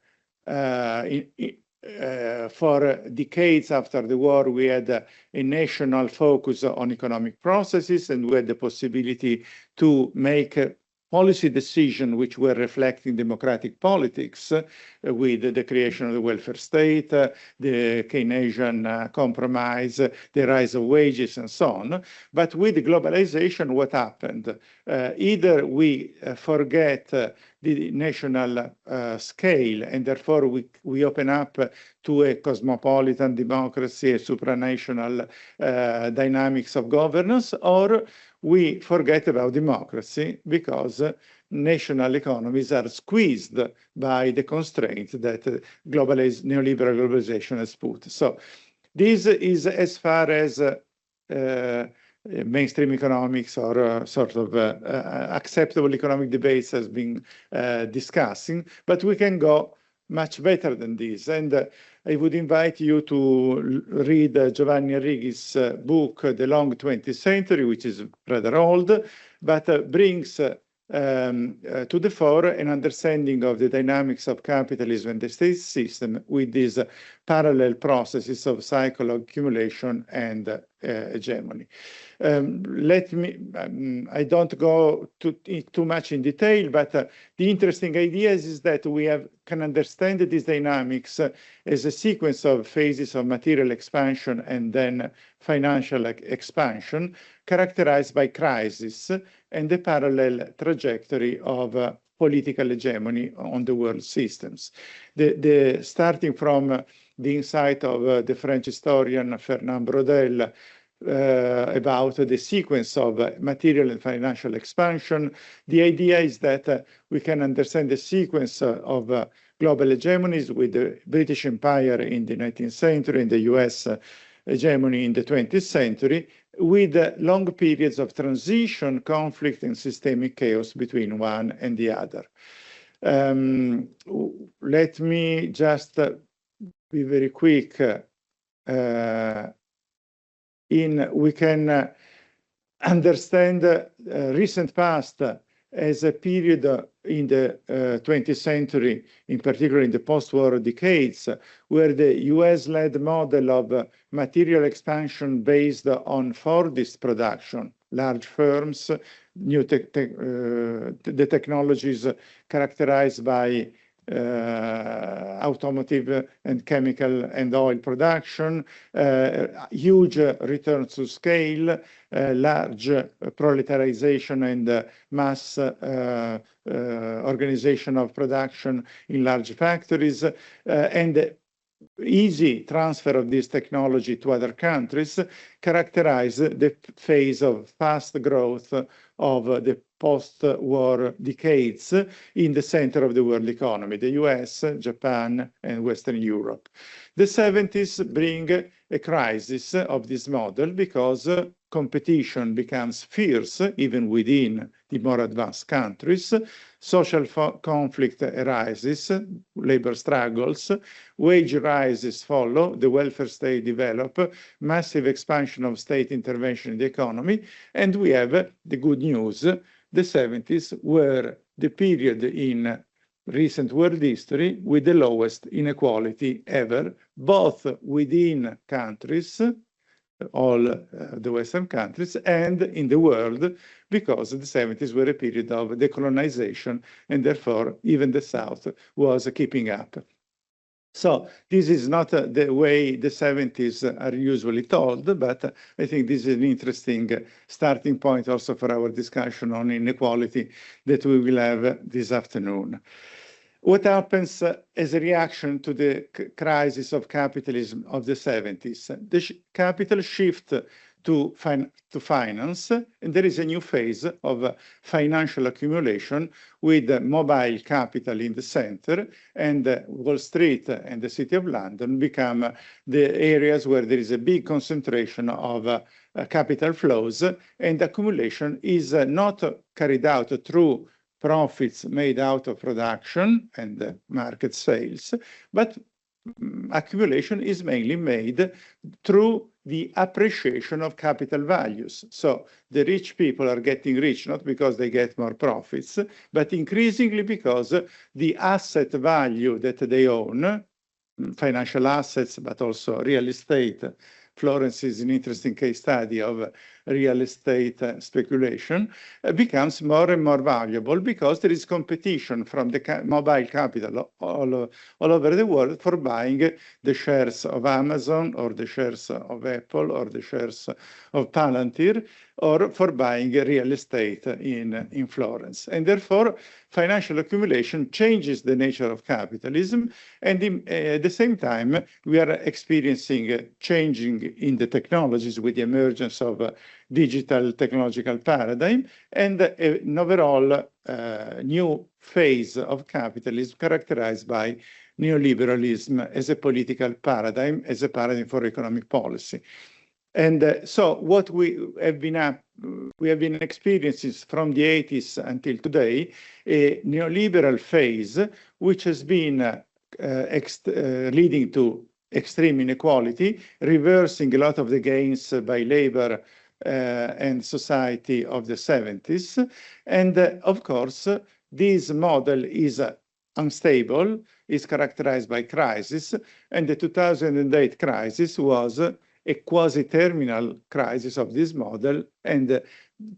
for decades after the war, we had a national focus on economic processes, and we had the possibility to make policy decisions which were reflecting democratic politics, with the creation of the welfare state, the Keynesian compromise, the rise of wages, and so on. But with globalization, what happened? Either we forget the national scale, and therefore we open up to a cosmopolitan democracy, a supranational dynamics of governance, or we forget about democracy, because national economies are squeezed by the constraints that neoliberal globalization has put. So this is as far as mainstream economics or sort of acceptable economic debates has been discussing, but we can go much better than this. And I would invite you to read Giovanni Arrighi's book, The Long 20th Century, which is rather old, but brings to the fore an understanding of the dynamics of capitalism and the state system with these parallel processes of cycle accumulation and hegemony. Let me, I don't go too much in detail, but the interesting idea is that we can understand these dynamics as a sequence of phases of material expansion and then financial expansion, characterized by crisis and the parallel trajectory of political hegemony on the world systems. Starting from the insight of the French historian Fernand Braudel about the sequence of material and financial expansion, the idea is that we can understand the sequence of global hegemonies with the British Empire in the 19th century and the US hegemony in the 20th century, with long periods of transition, conflict, and systemic chaos between one and the other. Let me just be very quick. We can understand recent past as a period in the 20th century, in particular in the post-war decades, where the US-led model of material expansion based on Fordist production, large firms, the technologies characterized by automotive and chemical and oil production, huge returns to scale, large proletarization and mass organization of production in large factories, and easy transfer of this technology to other countries characterize the phase of fast growth of the post-war decades in the center of the world economy, the US, Japan, and Western Europe. The 70s bring a crisis of this model because competition becomes fierce, even within the more advanced countries. Social conflict arises, labor struggles, wage rises follow, the welfare state develop, massive expansion of state intervention in the economy, and we have the good news. The 70s were the period in recent world history with the lowest inequality ever, both within countries, all the Western countries, and in the world, because the 70s were a period of decolonization, and therefore even the South was keeping up. So this is not the way the 70s are usually told, but I think this is an interesting starting point also for our discussion on inequality that we will have this afternoon. What happens as a reaction to the crisis of capitalism of the 70s? The capital shift to finance, and there is a new phase of financial accumulation with mobile capital in the center, and Wall Street and the City of London become the areas where there is a big concentration of capital flows, and accumulation is not carried out through profits made out of production and market sales, but accumulation is mainly made through the appreciation of capital values. So the rich people are getting rich not because they get more profits, but increasingly because the asset value that they own, financial assets, but also real estate. Florence is an interesting case study of real estate speculation, becomes more and more valuable because there is competition from the mobile capital all over the world for buying the shares of Amazon or the shares of Apple or the shares of Palantir, or for buying real estate in Florence. And therefore, financial accumulation changes the nature of capitalism. And at the same time, we are experiencing changing in the technologies with the emergence of digital technological paradigm and an overall new phase of capitalism characterized by neoliberalism as a political paradigm, as a paradigm for economic policy. And so what we have been experiencing from the 80s until today, a neoliberal phase, which has been leading to extreme inequality, reversing a lot of the gains by labor and society of the 70s. And of course, this model is unstable, is characterized by crisis, and the 2008 crisis was a quasi-terminal crisis of this model, and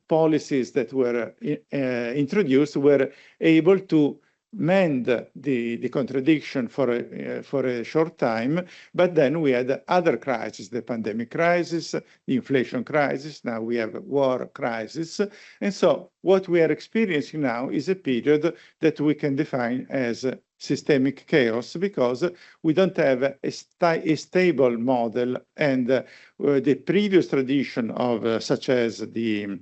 policies that were introduced were able to mend the contradiction for a short time, but then we had other crises, the pandemic crisis, the inflation crisis, now we have a war crisis. And so what we are experiencing now is a period that we can define as systemic chaos, because we don't have a stable model, and the previous tradition of such as the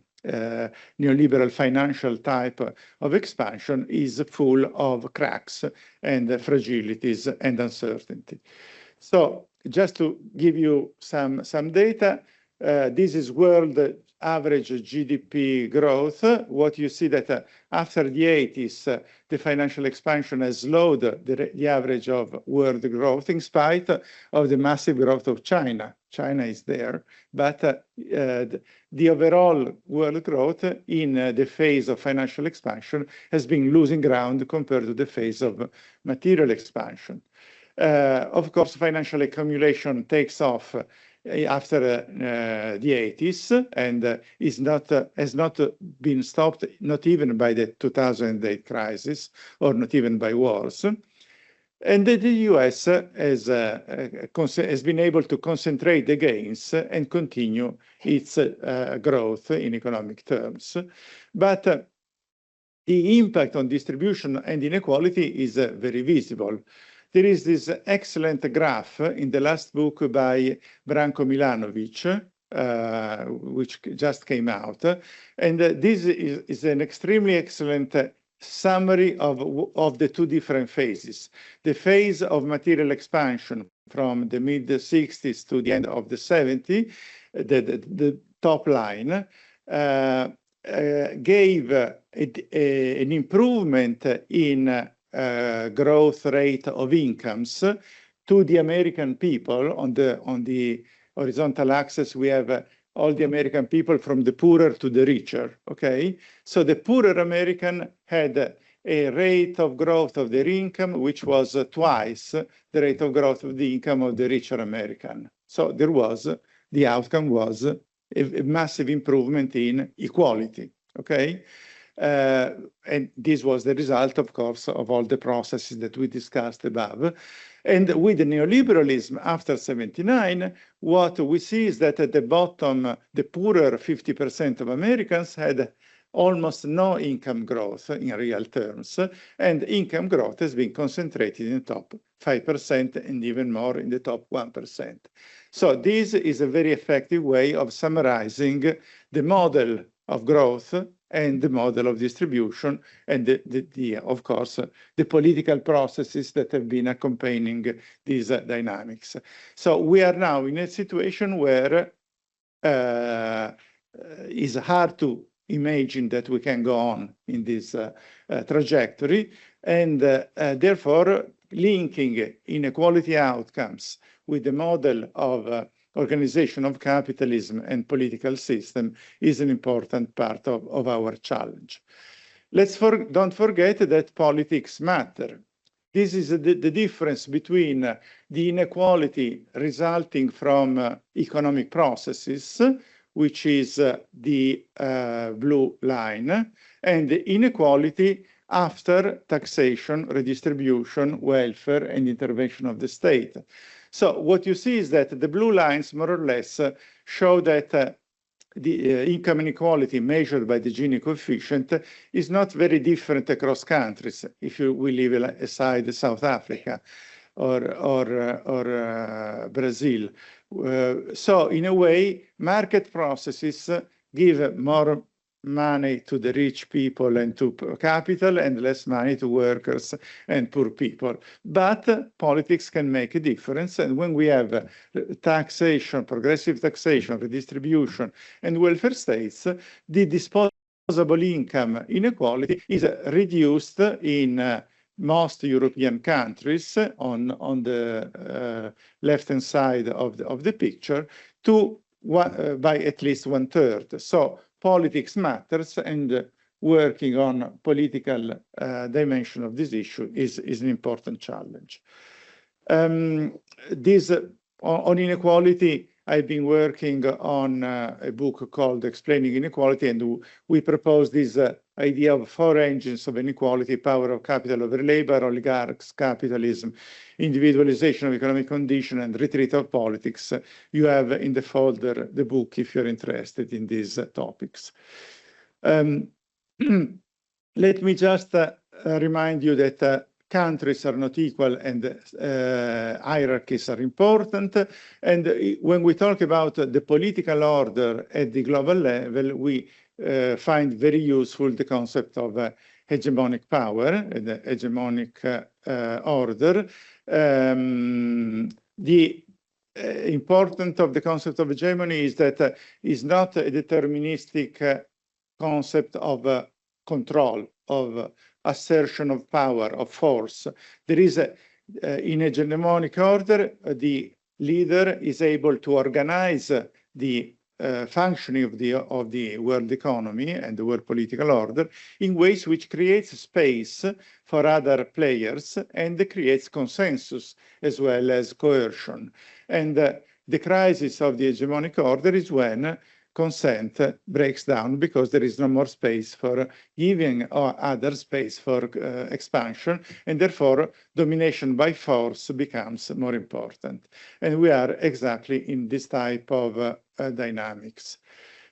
neoliberal financial type of expansion is full of cracks and fragilities and uncertainty. So just to give you some data, this is world average GDP growth. What you see that after the 80s, the financial expansion has slowed the average of world growth in spite of the massive growth of China. China is there, but the overall world growth in the phase of financial expansion has been losing ground compared to the phase of material expansion. Of course, financial accumulation takes off after the 80s and has not been stopped, not even by the 2008 crisis or not even by wars. And the US has been able to concentrate the gains and continue its growth in economic terms. But the impact on distribution and inequality is very visible. There is this excellent graph in the last book by Branko Milanovic, which just came out. And this is an extremely excellent summary of the two different phases. The phase of material expansion from the mid-60s to the end of the 70s, the top line, gave an improvement in growth rate of incomes to the American people. On the horizontal axis, we have all the American people from the poorer to the richer, okay? So the poorer American had a rate of growth of their income which was twice the rate of growth of the income of the richer American. So there was, the outcome was a massive improvement in equality, okay? And this was the result, of course, of all the processes that we discussed above. And with the neoliberalism after 79, what we see is that at the bottom, the poorer 50% of Americans had almost no income growth in real terms, and income growth has been concentrated in the top 5% and even more in the top 1%. So this is a very effective way of summarizing the model of growth and the model of distribution and of course, the political processes that have been accompanying these dynamics. So we are now in a situation where it's hard to imagine that we can go on in this trajectory, and therefore linking inequality outcomes with the model of organization of capitalism and political system is an important part of our challenge. Don't forget that politics matter. This is the difference between the inequality resulting from economic processes, which is the blue line, and the inequality after taxation, redistribution, welfare, and intervention of the state. So what you see is that the blue lines more or less show that the income inequality measured by the Gini coefficient is not very different across countries, if we leave aside South Africa or Brazil. So in a way, market processes give more money to the rich people and to capital and less money to workers and poor people. But politics can make a difference. And when we have taxation, progressive taxation, redistribution, and welfare states, the disposable income inequality is reduced in most European countries on the left-hand side of the picture to by at least 1/3. So politics matters, and working on political dimension of this issue is an important challenge. On inequality, I've been working on a book called Explaining Inequality, and we propose this idea of 4 engines of inequality: power of capital over labor, oligarchs, capitalism, individualization of economic condition, and retreat of politics. You have in the folder the book if you're interested in these topics. Let me just remind you that countries are not equal and hierarchies are important. And when we talk about the political order at the global level, we find very useful the concept of hegemonic power, the hegemonic order. The important of the concept of hegemony is that is not a deterministic concept of control, of assertion of power, of force. There is in a hegemonic order, the leader is able to organize the functioning of the world economy and the world political order in ways which creates space for other players and creates consensus as well as coercion. And the crisis of the hegemonic order is when consent breaks down because there is no more space for giving or other space for expansion, and therefore domination by force becomes more important. And we are exactly in this type of dynamics.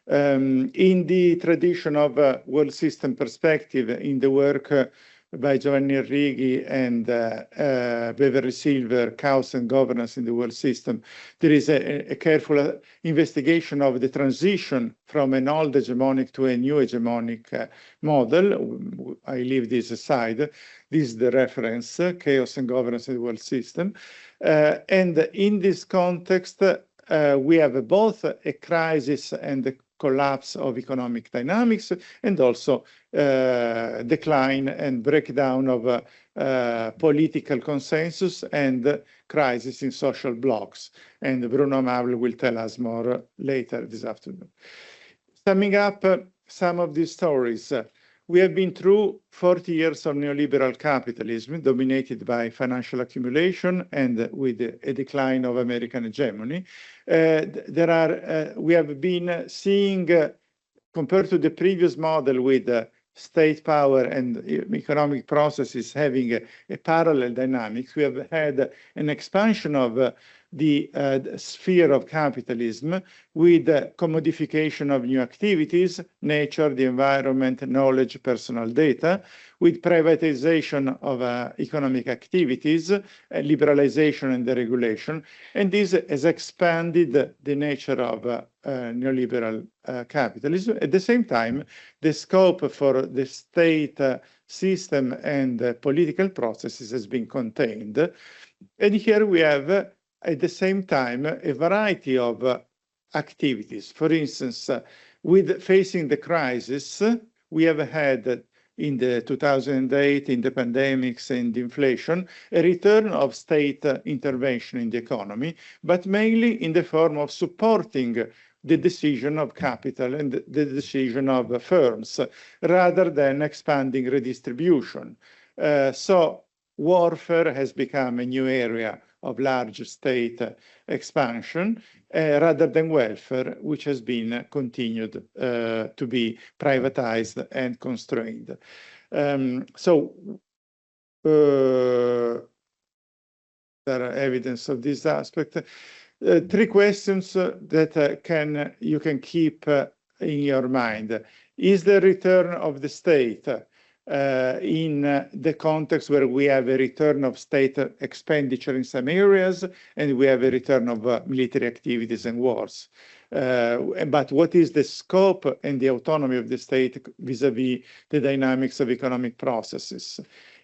In the tradition of world system perspective, in the work by Giovanni Arrighi and Beverly Silver, Chaos and Governance in the World System, there is a careful investigation of the transition from an old hegemonic to a new hegemonic model. I leave this aside. This is the reference, Chaos and Governance in the World System. And in this context, we have both a crisis and the collapse of economic dynamics, and also decline and breakdown of political consensus and crisis in social blocs. And Bruno Amable will tell us more later this afternoon. Summing up some of these stories, we have been through 40 years of neoliberal capitalism dominated by financial accumulation and with a decline of American hegemony. We have been seeing, compared to the previous model with state power and economic processes having a parallel dynamics, we have had an expansion of the sphere of capitalism with commodification of new activities, nature, the environment, knowledge, personal data, with privatization of economic activities, liberalization and deregulation. And this has expanded the nature of neoliberal capitalism. At the same time, the scope for the state system and political processes has been contained. And here we have, at the same time, a variety of activities. For instance, with facing the crisis, we have had in the 2008, in the pandemics and inflation, a return of state intervention in the economy, but mainly in the form of supporting the decision of capital and the decision of firms, rather than expanding redistribution. So warfare has become a new area of large state expansion, rather than welfare, which has been continued to be privatized and constrained. So there are evidence of this aspect. Three questions that you can keep in your mind. Is the return of the state in the context where we have a return of state expenditure in some areas, and we have a return of military activities and wars. But what is the scope and the autonomy of the state vis-à-vis the dynamics of economic processes?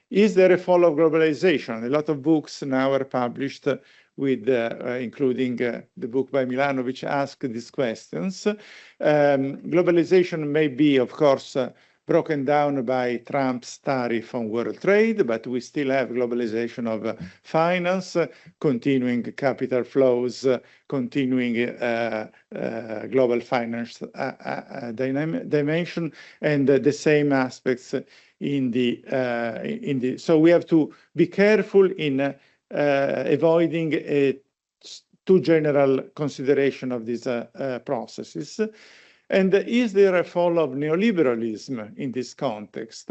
Is there a fall of globalization? A lot of books now are published with, including the book by Milano, which ask these questions. Globalization may be, of course, broken down by Trump's tariff on world trade, but we still have globalization of finance, continuing capital flows, continuing global finance dimension, and the same aspects in the. So we have to be careful in avoiding a too general consideration of these processes. And is there a fall of neoliberalism in this context?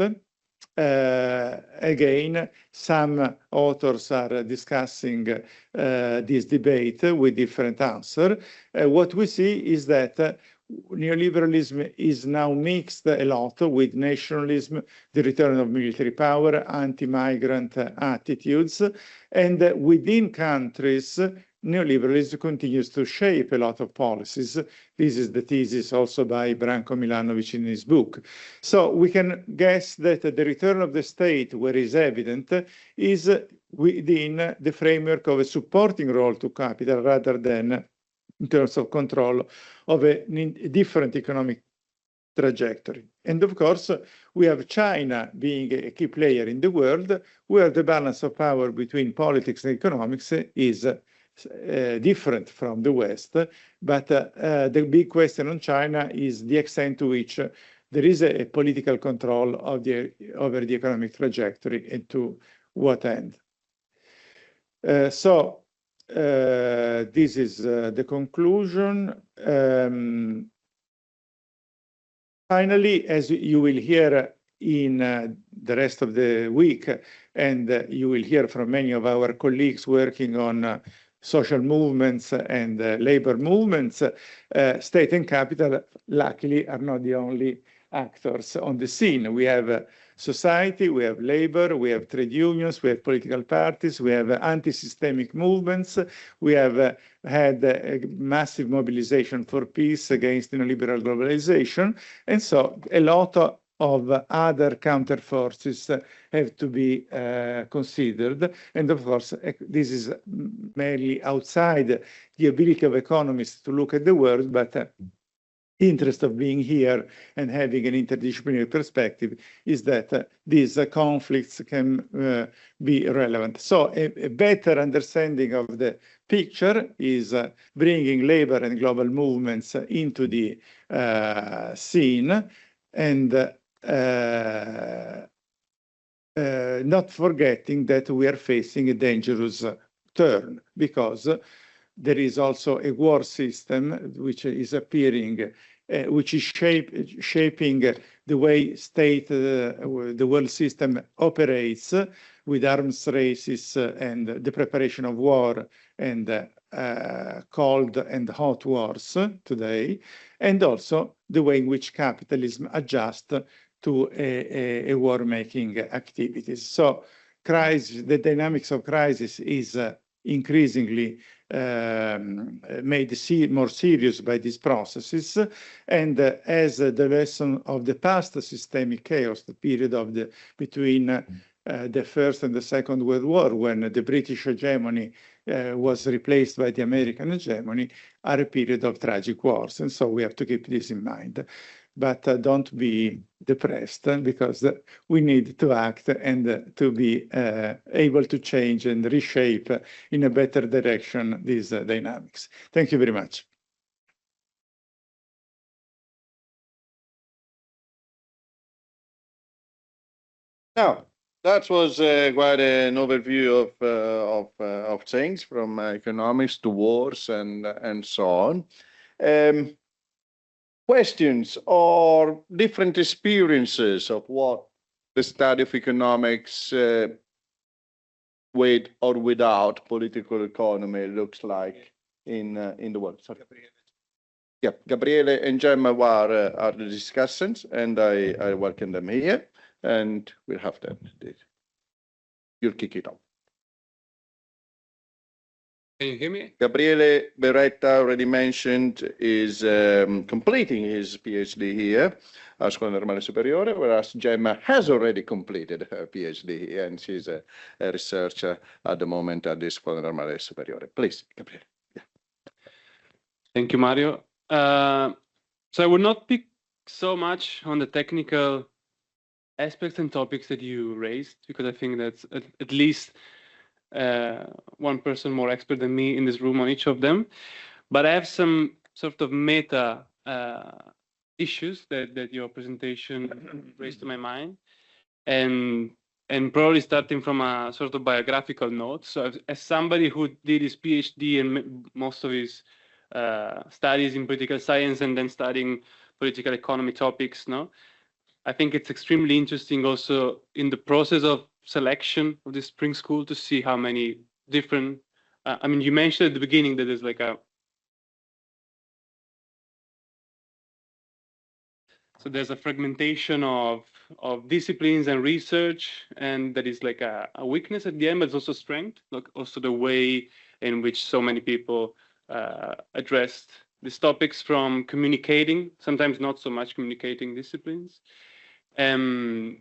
Again, some authors are discussing this debate with different answers. What we see is that neoliberalism is now mixed a lot with nationalism, the return of military power, anti-migrant attitudes, and within countries, neoliberalism continues to shape a lot of policies. This is the thesis also by Branko Milanovic in his book. So we can guess that the return of the state, where is evident, is within the framework of a supporting role to capital rather than in terms of control of a different economic trajectory. And of course, we have China being a key player in the world, where the balance of power between politics and economics is different from the West, but the big question on China is the extent to which there is a political control of over the economic trajectory and to what end. So this is the conclusion. Finally, as you will hear in the rest of the week, and you will hear from many of our colleagues working on social movements and labor movements, state and capital, luckily, are not the only actors on the scene. We have society, we have labor, we have trade unions, we have political parties, we have anti-systemic movements, we have had a massive mobilization for peace against neoliberal globalization, and so a lot of other counter forces have to be considered. And of course, this is mainly outside the ability of economists to look at the world, but interest of being here and having an interdisciplinary perspective is that these conflicts can be relevant. So a better understanding of the picture is bringing labor and global movements into the scene, and not forgetting that we are facing a dangerous turn, because there is also a war system which is appearing, which is shaping the way the world system operates, with arms races and the preparation of war and cold and hot wars today, and also the way in which capitalism adjusts to a war-making activities. So the dynamics of crisis is increasingly made more serious by these processes, and as the lesson of the past systemic chaos, the period of between the First and the Second World War, when the British hegemony was replaced by the American hegemony, are a period of tragic wars, and so we have to keep this in mind. But don't be depressed, because we need to act and to be able to change and reshape in a better direction these dynamics. Thank you very much. Now, that was quite an overview of things, from economics to wars and so on. Questions or different experiences of what the study of economics with or without political economy looks like in the world. Sorry. Yeah, Gabriele and Gemma are the discussants, and I welcome them here, and we'll have them. You'll kick it off. Can you hear me? Gabriele Beretta, already mentioned, is completing his PhD here at Scuola Normale Superiore, whereas Gemma has already completed her PhD here, and she's a researcher at the moment at the Scuola Normale Superiore. Please, Gabriele. Yeah. Thank you, Mario. So I will not pick so much on the technical aspects and topics that you raised, because I think that's at least one person more expert than me in this room on each of them. But I have some sort of meta issues that your presentation raised to my mind, and probably starting from a sort of biographical note. So as somebody who did his PhD and most of his studies in political science and then studying political economy topics, I think it's extremely interesting also in the process of selection of the spring school to see how many different, I mean, you mentioned at the beginning that there's like so there's a fragmentation of disciplines and research, and that is like a weakness at the end, but it's also strength, like also the way in which so many people addressed these topics, from communicating, sometimes not so much communicating disciplines. And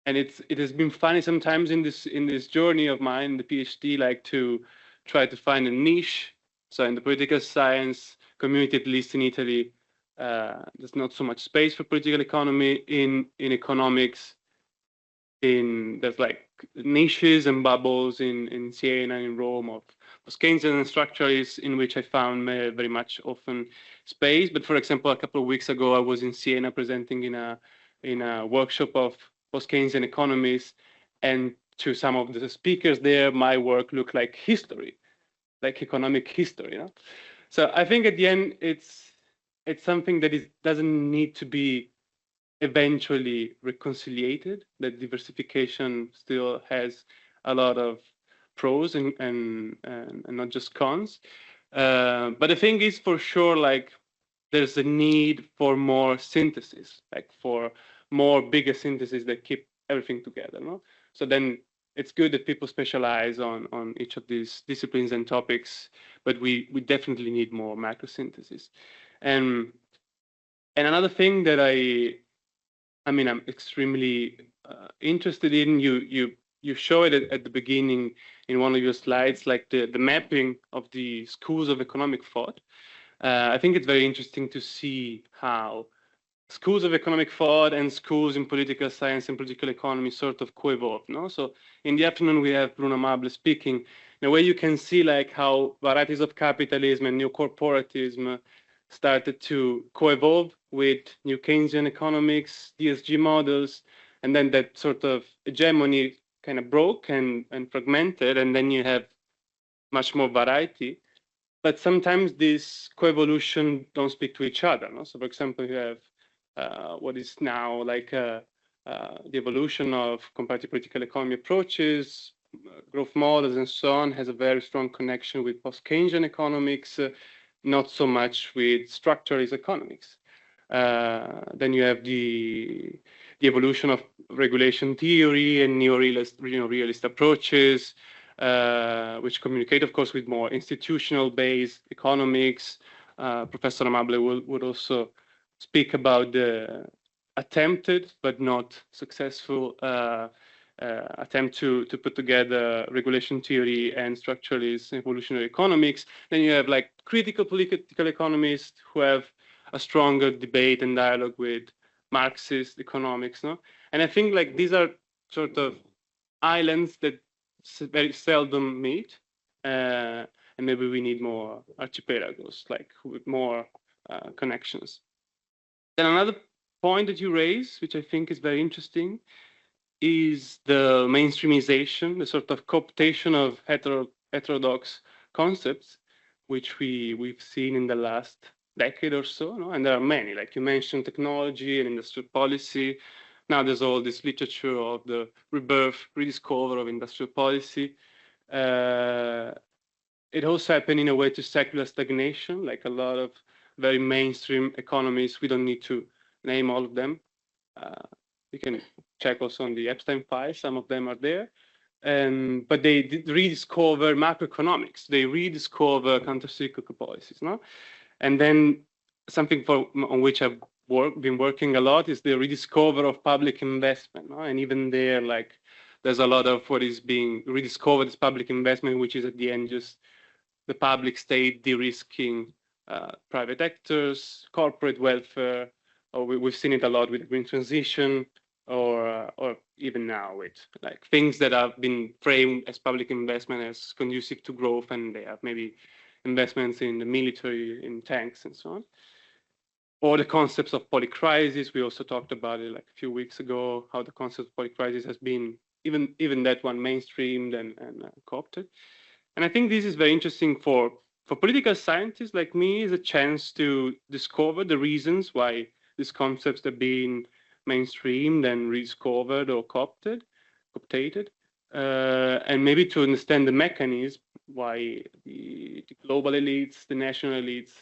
it has been funny sometimes in this journey of mine, the PhD, like to try to find a niche. So in the political science community, at least in Italy, there's not so much space for political economy. In economics, there's like niches and bubbles in Siena, in Rome, of Keynesian structures, in which I found very much often space. But for example, a couple of weeks ago, I was in Siena presenting in a workshop of post-Keynesian economists, and to some of the speakers there, my work looked like history, like economic history. So I think at the end, it's something that doesn't need to be eventually reconciliated. That diversification still has a lot of pros and not just cons. But the thing is, for sure, like there's a need for more synthesis, like for more bigger synthesis that keep everything together. So then it's good that people specialize on each of these disciplines and topics, but we definitely need more macro synthesis. And another thing that I mean, I'm extremely interested in. You show it at the beginning in one of your slides, like the mapping of the schools of economic thought. I think it's very interesting to see how schools of economic thought and schools in political science and political economy sort of co-evolve. No? So in the afternoon, we have Bruno Amable speaking. In a way, you can see like how varieties of capitalism and new corporatism started to co-evolve with new Keynesian economics, DSG models, and then that sort of hegemony kind of broke and fragmented, and then you have much more variety. But sometimes this co-evolution don't speak to each other. No? So for example, you have what is now like the evolution of comparative political economy approaches, growth models, and so on, has a very strong connection with post-Keynesian economics, not so much with structuralist economics. Then you have the evolution of regulation theory and neo-realist approaches, which communicate, of course, with more institutional-based economics. Professor Amable would also speak about the attempted but not successful attempt to put together regulation theory and structuralist evolutionary economics. Then you have like critical political economists who have a stronger debate and dialogue with Marxist economics. No? And I think like these are sort of islands that very seldom meet. And maybe we need more archipelagos, like with more connections. Then another point that you raise, which I think is very interesting, is the mainstreamization, the sort of cooptation of heterodox concepts, which we've seen in the last decade or so. No? And there are many, like you mentioned, technology and industrial policy. Now there's all this literature of the rebirth, rediscover of industrial policy. It also happened in a way to secular stagnation, like a lot of very mainstream economists. We don't need to name all of them. You can check also on the Epstein file, some of them are there. But they rediscover macroeconomics. They rediscover counter-cyclical policies. No? And then something on which I've been working a lot is the rediscover of public investment. No? And even there, like, there's a lot of what is being rediscovered as public investment, which is at the end just the public state de-risking private actors, corporate welfare, or we've seen it a lot with green transition, or even now with like things that have been framed as public investment as conducive to growth, and they have maybe investments in the military, in tanks, and so on. Or the concepts of polycrisis. We also talked about it like a few weeks ago, how the concept of polycrisis has been even that one mainstreamed and co-opted. And I think this is very interesting for political scientists like me, is a chance to discover the reasons why these concepts have been mainstreamed and rediscovered or coopted, and maybe to understand the mechanism why the global elites, the national elites,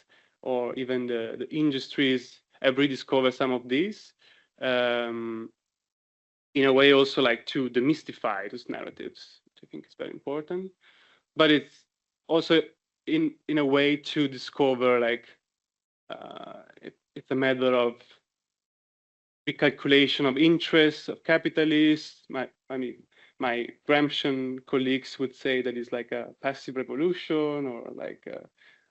or even the industries have rediscovered some of these. In a way also like to demystify those narratives, which I think is very important. But it's also in a way to discover like it's a matter of recalculation of interests of capitalists. My Gramscian colleagues would say that it's like a passive revolution, or like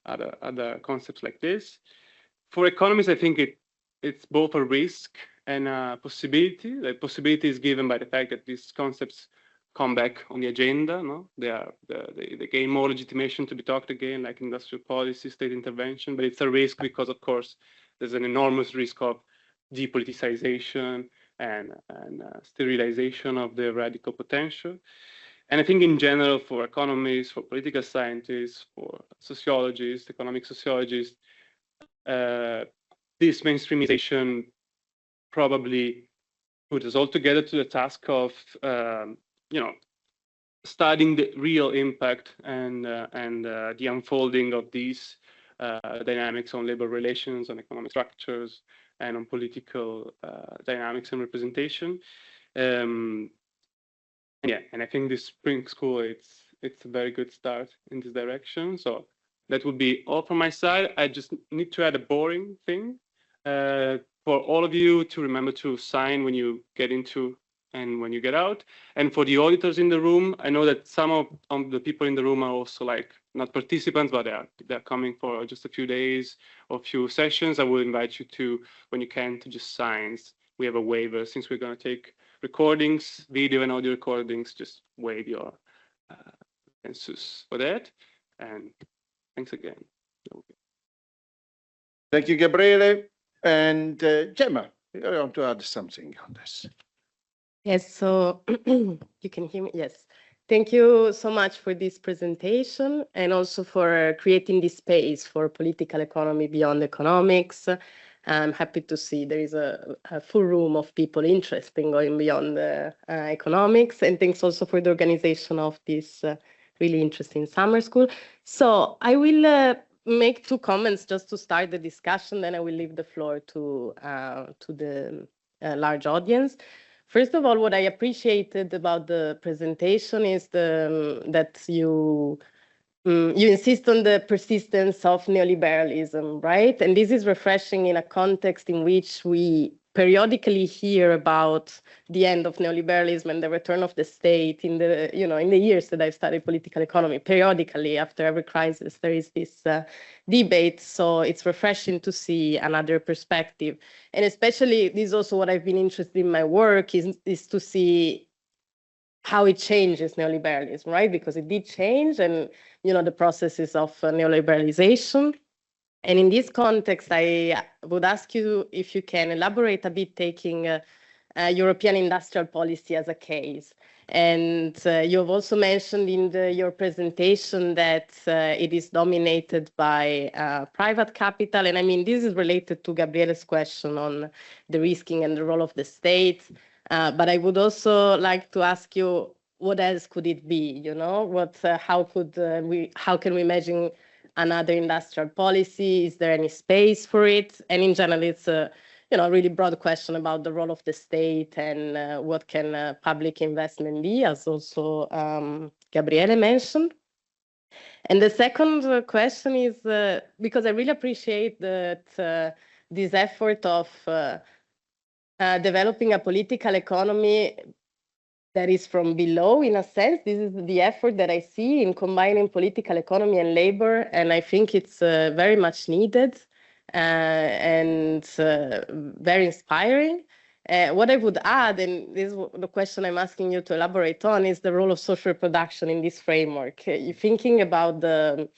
other concepts like this. For economists, I think it's both a risk and a possibility. The possibility is given by the fact that these concepts come back on the agenda. No, they gain more legitimation to be talked again, like industrial policy, state intervention. But it's a risk because, of course, there's an enormous risk of depoliticization and sterilization of the radical potential. And I think in general, for economists, for political scientists, for sociologists, economic sociologists, this mainstreamization probably put us all together to the task of studying the real impact and the unfolding of these dynamics on labor relations, on economic structures, and on political dynamics and representation. And I think this spring school, it's a very good start in this direction. So that would be all from my side. I just need to add a boring thing. for all of you to remember to sign when you get into and when you get out. And for the auditors in the room, I know that some of the people in the room are also like not participants, but they're coming for just a few days or a few sessions. I will invite you to, when you can, to just sign. We have a waiver since we're going to take recordings, video and audio recordings. Just waive your consensus for that. And thanks again. Thank you, Gabriele. And Gemma, you want to add something on this? Yes, so you can hear me? Yes. Thank you so much for this presentation and also for creating this space for political economy beyond economics. I'm happy to see there is a full room of people interested in going beyond economics, and thanks also for the organization of this really interesting summer school. So I will make two comments just to start the discussion, then I will leave the floor to the large audience. First of all, what I appreciated about the presentation is that you insist on the persistence of neoliberalism, right? And this is refreshing in a context in which we periodically hear about the end of neoliberalism and the return of the state in the years that I've studied political economy. Periodically, after every crisis, there is this debate. So it's refreshing to see another perspective. And especially, this is also what I've been interested in my work, is to see how it changes neoliberalism, right? Because it did change, and the processes of neoliberalization. And in this context, I would ask you if you can elaborate a bit, taking European industrial policy as a case. And you have also mentioned in your presentation that it is dominated by private capital. And I mean, this is related to Gabriele's question on the risking and the role of the state. But I would also like to ask you, what else could it be? How can we imagine another industrial policy? Is there any space for it? And in general, it's a really broad question about the role of the state and what can public investment be, as also Gabriele mentioned. And the second question is, because I really appreciate that this effort of developing a political economy that is from below, in a sense. This is the effort that I see in combining political economy and labor, and I think it's very much needed and very inspiring. What I would add, and this is the question I'm asking you to elaborate on, is the role of social reproduction in this framework. You're thinking about the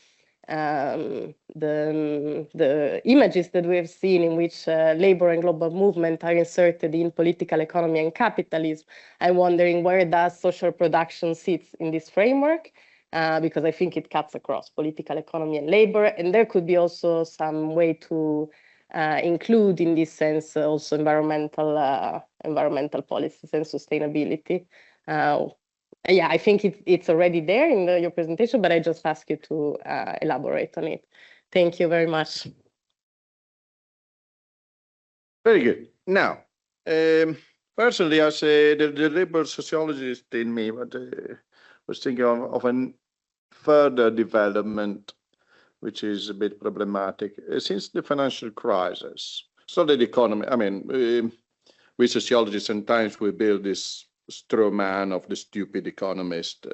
images that we have seen in which labor and global movement are inserted in political economy and capitalism. I'm wondering, where does social production sit in this framework? Because I think it cuts across political economy and labor, and there could be also some way to include, in this sense, also environmental policies and sustainability. Yeah, I think it's already there in your presentation, but I just ask you to elaborate on it. Thank you very much. Very good. Now, personally, as the liberal sociologist in me, was thinking of a further development, which is a bit problematic. Since the financial crisis, so the economy, I mean, we sociologists sometimes we build this straw man of the stupid economist.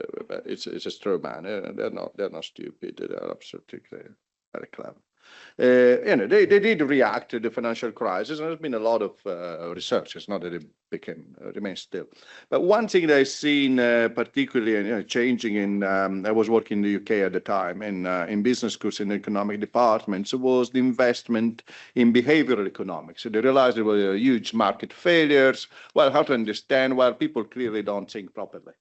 It's a straw man. They're not stupid. They're absolutely very clever. They did react to the financial crisis, and there's been a lot of research. It's not that it remains still. But one thing that I've seen particularly changing in, I was working in the UK at the time, in business schools in the economic departments, was the investment in behavioral economics. So they realized there were huge market failures. Well, how to understand? Well, people clearly don't think properly.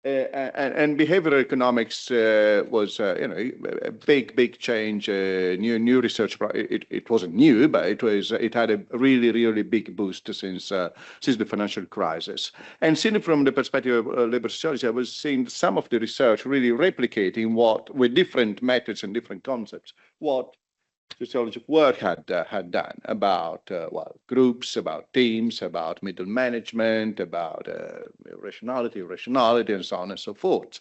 And behavioral economics was, a big change. New research. It wasn't new, but it had a really big boost since the financial crisis. And seen it from the perspective of labor sociology, I was seeing some of the research really replicating with different methods and different concepts, what sociology work had done about groups, about teams, about middle management, about rationality, and so on and so forth.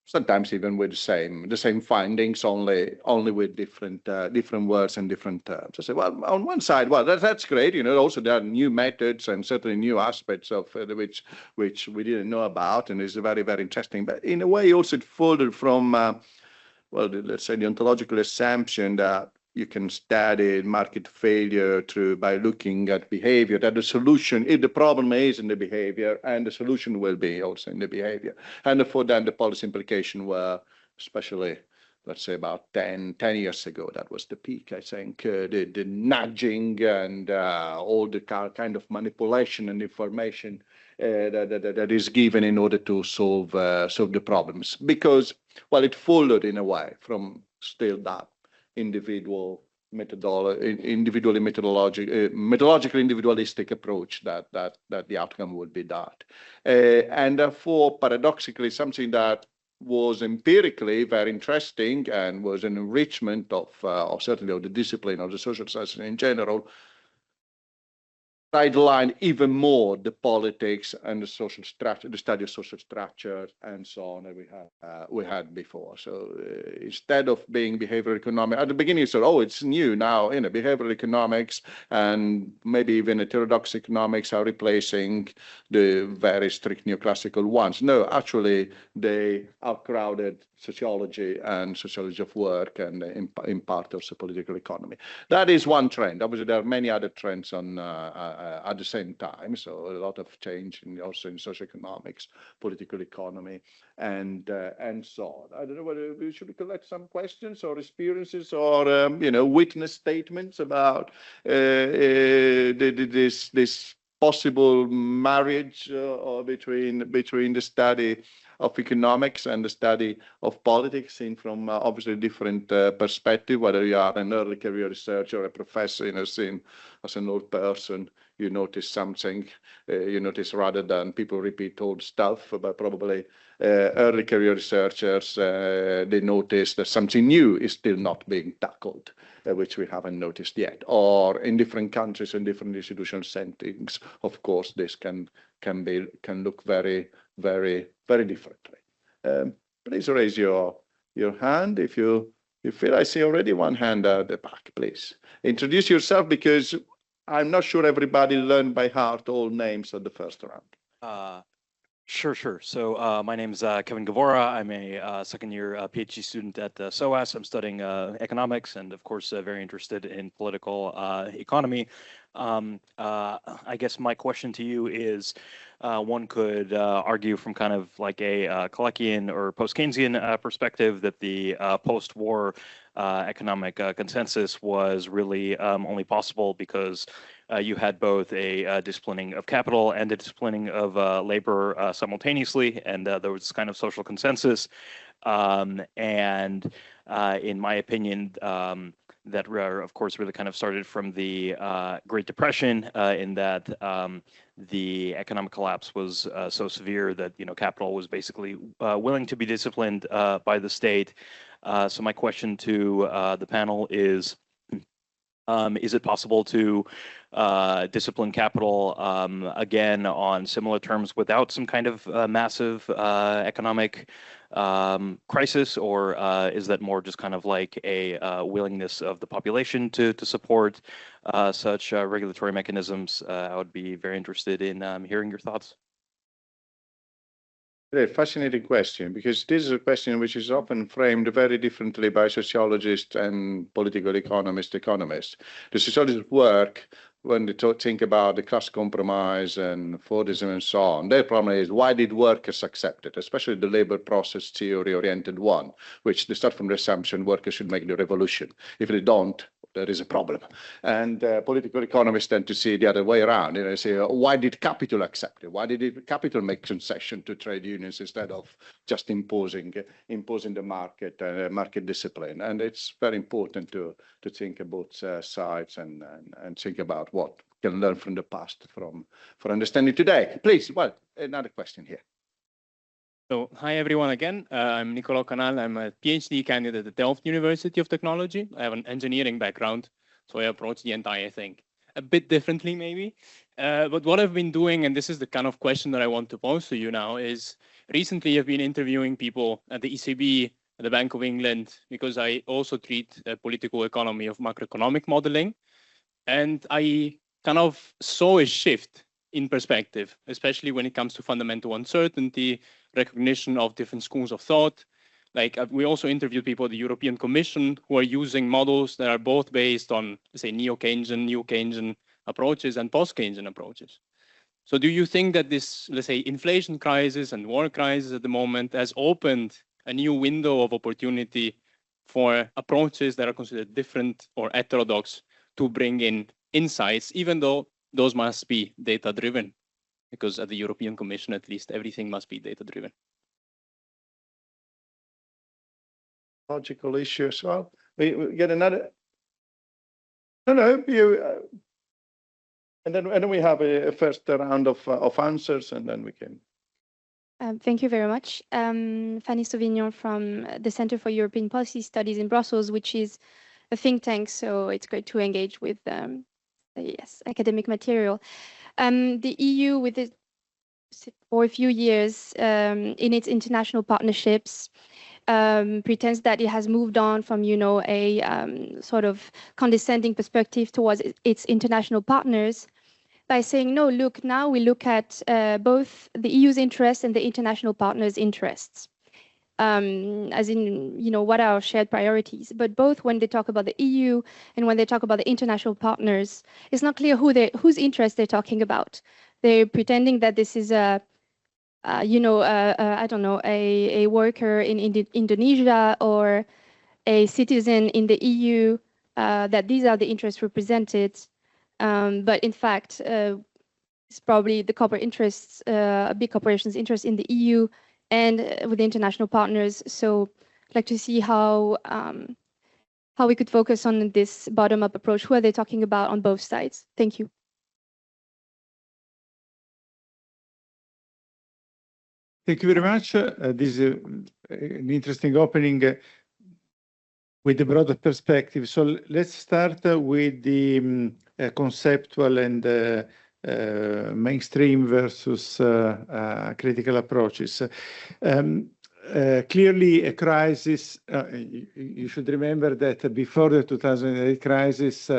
sometimes even with the same findings, only with different words and different terms. I say, well, on one side, well, that's great. You know, also there are new methods and certainly new aspects of which we didn't know about, and it's very, very interesting. But in a way, also it folded from well, let's say the ontological assumption that you can study market failure by looking at behavior, that the solution, if the problem is in the behavior, and the solution will be also in the behavior. And therefore, then the policy implication were, especially, let's say about 10 years ago, that was the peak, I think, the nudging and all the kind of manipulation and information that is given in order to solve the problems. Because, well, it followed in a way from still that methodologically individualistic approach that the outcome would be that. And therefore, paradoxically, something that was empirically very interesting and was an enrichment of certainly of the discipline of the social sciences in general, sideline even more the politics and the social structure, the study of social structures and so on that we had before. So instead of being behavioral economics, at the beginning you said, oh, it's new now, you know, behavioral economics and maybe even heterodox economics are replacing the very strict neoclassical ones. No, actually they outcrowded sociology and sociology of work and in part also political economy. That is one trend. Obviously there are many other trends on at the same time. So a lot of change also in socioeconomics, political economy, and so on. I don't know whether we should collect some questions or experiences or you know, witness statements about this possible marriage between the study of economics and the study of politics, seen from obviously different perspective, whether you are an early career researcher or a professor, you know, seen as an old person, you notice something, you notice rather than people repeat old stuff, but probably early career researchers, they notice that something new is still not being tackled, which we haven't noticed yet. Or in different countries and different institutional settings, of course, this can look very, very, very differently. Please raise your hand if you feel. I see already one hand at the back. Please introduce yourself, because I'm not sure everybody learned by heart all names at the first round. Sure. So my name is Kevin Gavora. I'm a second-year PhD student at SOAS. I'm studying economics and, of course, very interested in political economy. I guess my question to you is, one could argue from kind of like a Kaleckian or post-Keynesian perspective that the post-war economic consensus was really only possible because you had both a disciplining of capital and a disciplining of labor simultaneously, and there was kind of social consensus. And in my opinion, that of course really kind of started from the Great Depression, in that the economic collapse was so severe that, you know, capital was basically willing to be disciplined by the state. So my question to the panel is it possible to discipline capital again on similar terms without some kind of massive economic crisis, or is that more just kind of like a willingness of the population to support such regulatory mechanisms? I would be very interested in hearing your thoughts. A fascinating question, because this is a question which is often framed very differently by sociologists and political economists. The sociologists of work, when they think about the class compromise and Fordism and so on, their problem is, why did workers accept it, especially the labor process theory-oriented one, which they start from the assumption workers should make the revolution. If they don't, there is a problem. And political economists tend to see the other way around. They say, why did capital accept it? Why did capital make concession to trade unions instead of just imposing the market discipline? And it's very important to think about sides and think about what we can learn from the past for understanding today. Please, well, another question here. So, hi everyone again. I'm Niccolò Canal. I'm a PhD candidate at Delft University of Technology. I have an engineering background, so I approach the entire thing a bit differently maybe. But what I've been doing, and this is the kind of question that I want to pose to you now, is recently I've been interviewing people at the ECB, at the Bank of England, because I also treat political economy of macroeconomic modeling. And I kind of saw a shift in perspective, especially when it comes to fundamental uncertainty, recognition of different schools of thought. Like we also interviewed people at the European Commission who are using models that are both based on, say, neo-Keynesian, new Keynesian approaches and post-Keynesian approaches. So do you think that this, let's say, inflation crisis and war crisis at the moment has opened a new window of opportunity for approaches that are considered different or heterodox to bring in insights, even though those must be data-driven? Because at the European Commission, at least, everything must be data-driven. Logical issue as well. We get another. No, you. And then we have a first round of answers, and then we can. Thank you very much. Fanny Sauvignon from the Center for European Policy Studies in Brussels, which is a think tank, so it's great to engage with academic material. The EU, with it for a few years in its international partnerships, pretends that it has moved on from, a sort of condescending perspective towards its international partners by saying, no, look, now we look at both the EU's interests and the international partners' interests, as in, what are our shared priorities. But both when they talk about the EU and when they talk about the international partners, it's not clear whose interests they're talking about. They're pretending that this is I don't know, a worker in Indonesia or a citizen in the EU, that these are the interests represented. But in fact, it's probably the corporate interests, big corporations' interests in the EU and with the international partners. So I'd like to see how we could focus on this bottom-up approach. Who are they talking about on both sides? Thank you. Thank you very much. This is an interesting opening with the broader perspective. So let's start with the conceptual and mainstream versus critical approaches. Clearly, a crisis, you should remember that before the 2008 crisis,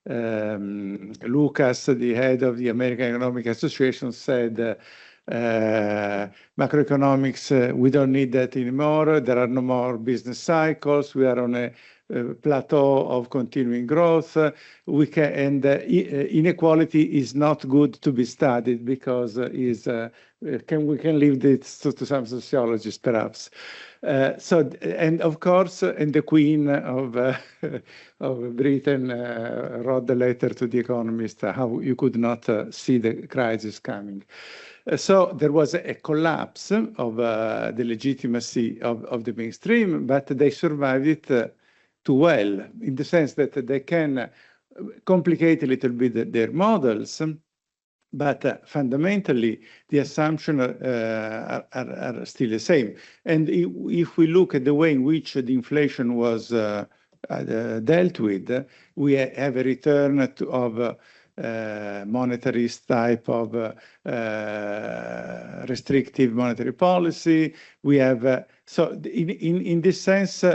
Lucas, the head of the American Economic Association, said, macroeconomics, we don't need that anymore. There are no more business cycles. We are on a plateau of continuing growth. Inequality is not good to be studied because we can leave this to some sociologists, perhaps. And of course, and the Queen of Britain wrote the letter to the Economist how you could not see the crisis coming. So there was a collapse of the legitimacy of the mainstream, but they survived it too well, in the sense that they can complicate a little bit their models, but fundamentally the assumptions are still the same. And if we look at the way in which the inflation was dealt with, we have a return of monetarist type of restrictive monetary policy. We have so in this sense,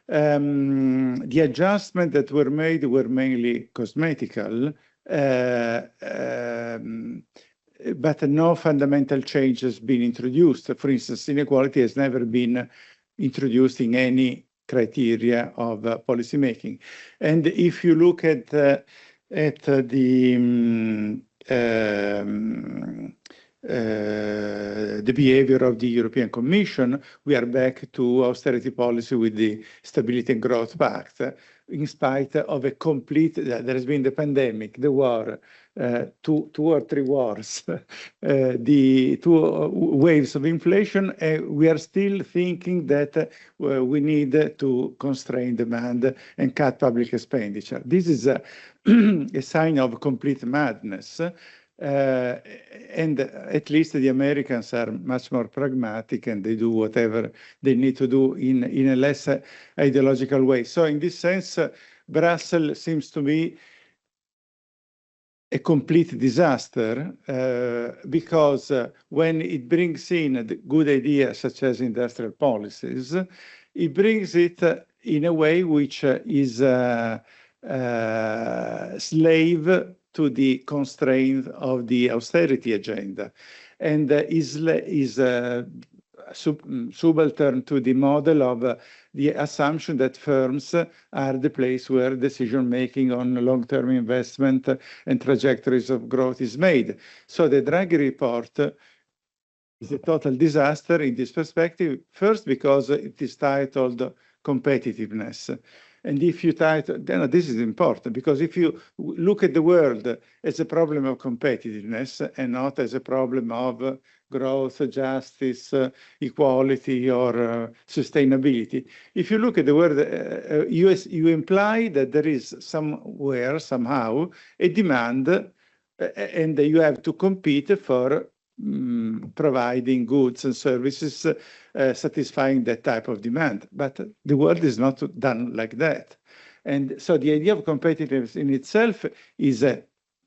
the adjustments that were made were mainly cosmetical, but no fundamental change has been introduced. For instance, inequality has never been introduced in any criteria of policy making. And if you look at the behavior of the European Commission, we are back to austerity policy with the Stability and Growth Pact, in spite of a complete, there has been the pandemic, the war, two or three wars, the two waves of inflation, we are still thinking that we need to constrain demand and cut public expenditure. This is a sign of complete madness. And at least the Americans are much more pragmatic and they do whatever they need to do in a less ideological way. So in this sense, Brussels seems to me a complete disaster because when it brings in the good ideas such as industrial policies, it brings it in a way which is slave to the constraint of the austerity agenda, and is subaltern to the model of the assumption that firms are the place where decision-making on long-term investment and trajectories of growth is made. So the Draghi report is a total disaster in this perspective, first because it is titled competitiveness. And if you title, this is important, because if you look at the world as a problem of competitiveness and not as a problem of growth, justice, equality, or sustainability, if you look at the world, you imply that there is somewhere, somehow, a demand, and you have to compete for providing goods and services satisfying that type of demand. But the world is not done like that. And so the idea of competitiveness in itself is a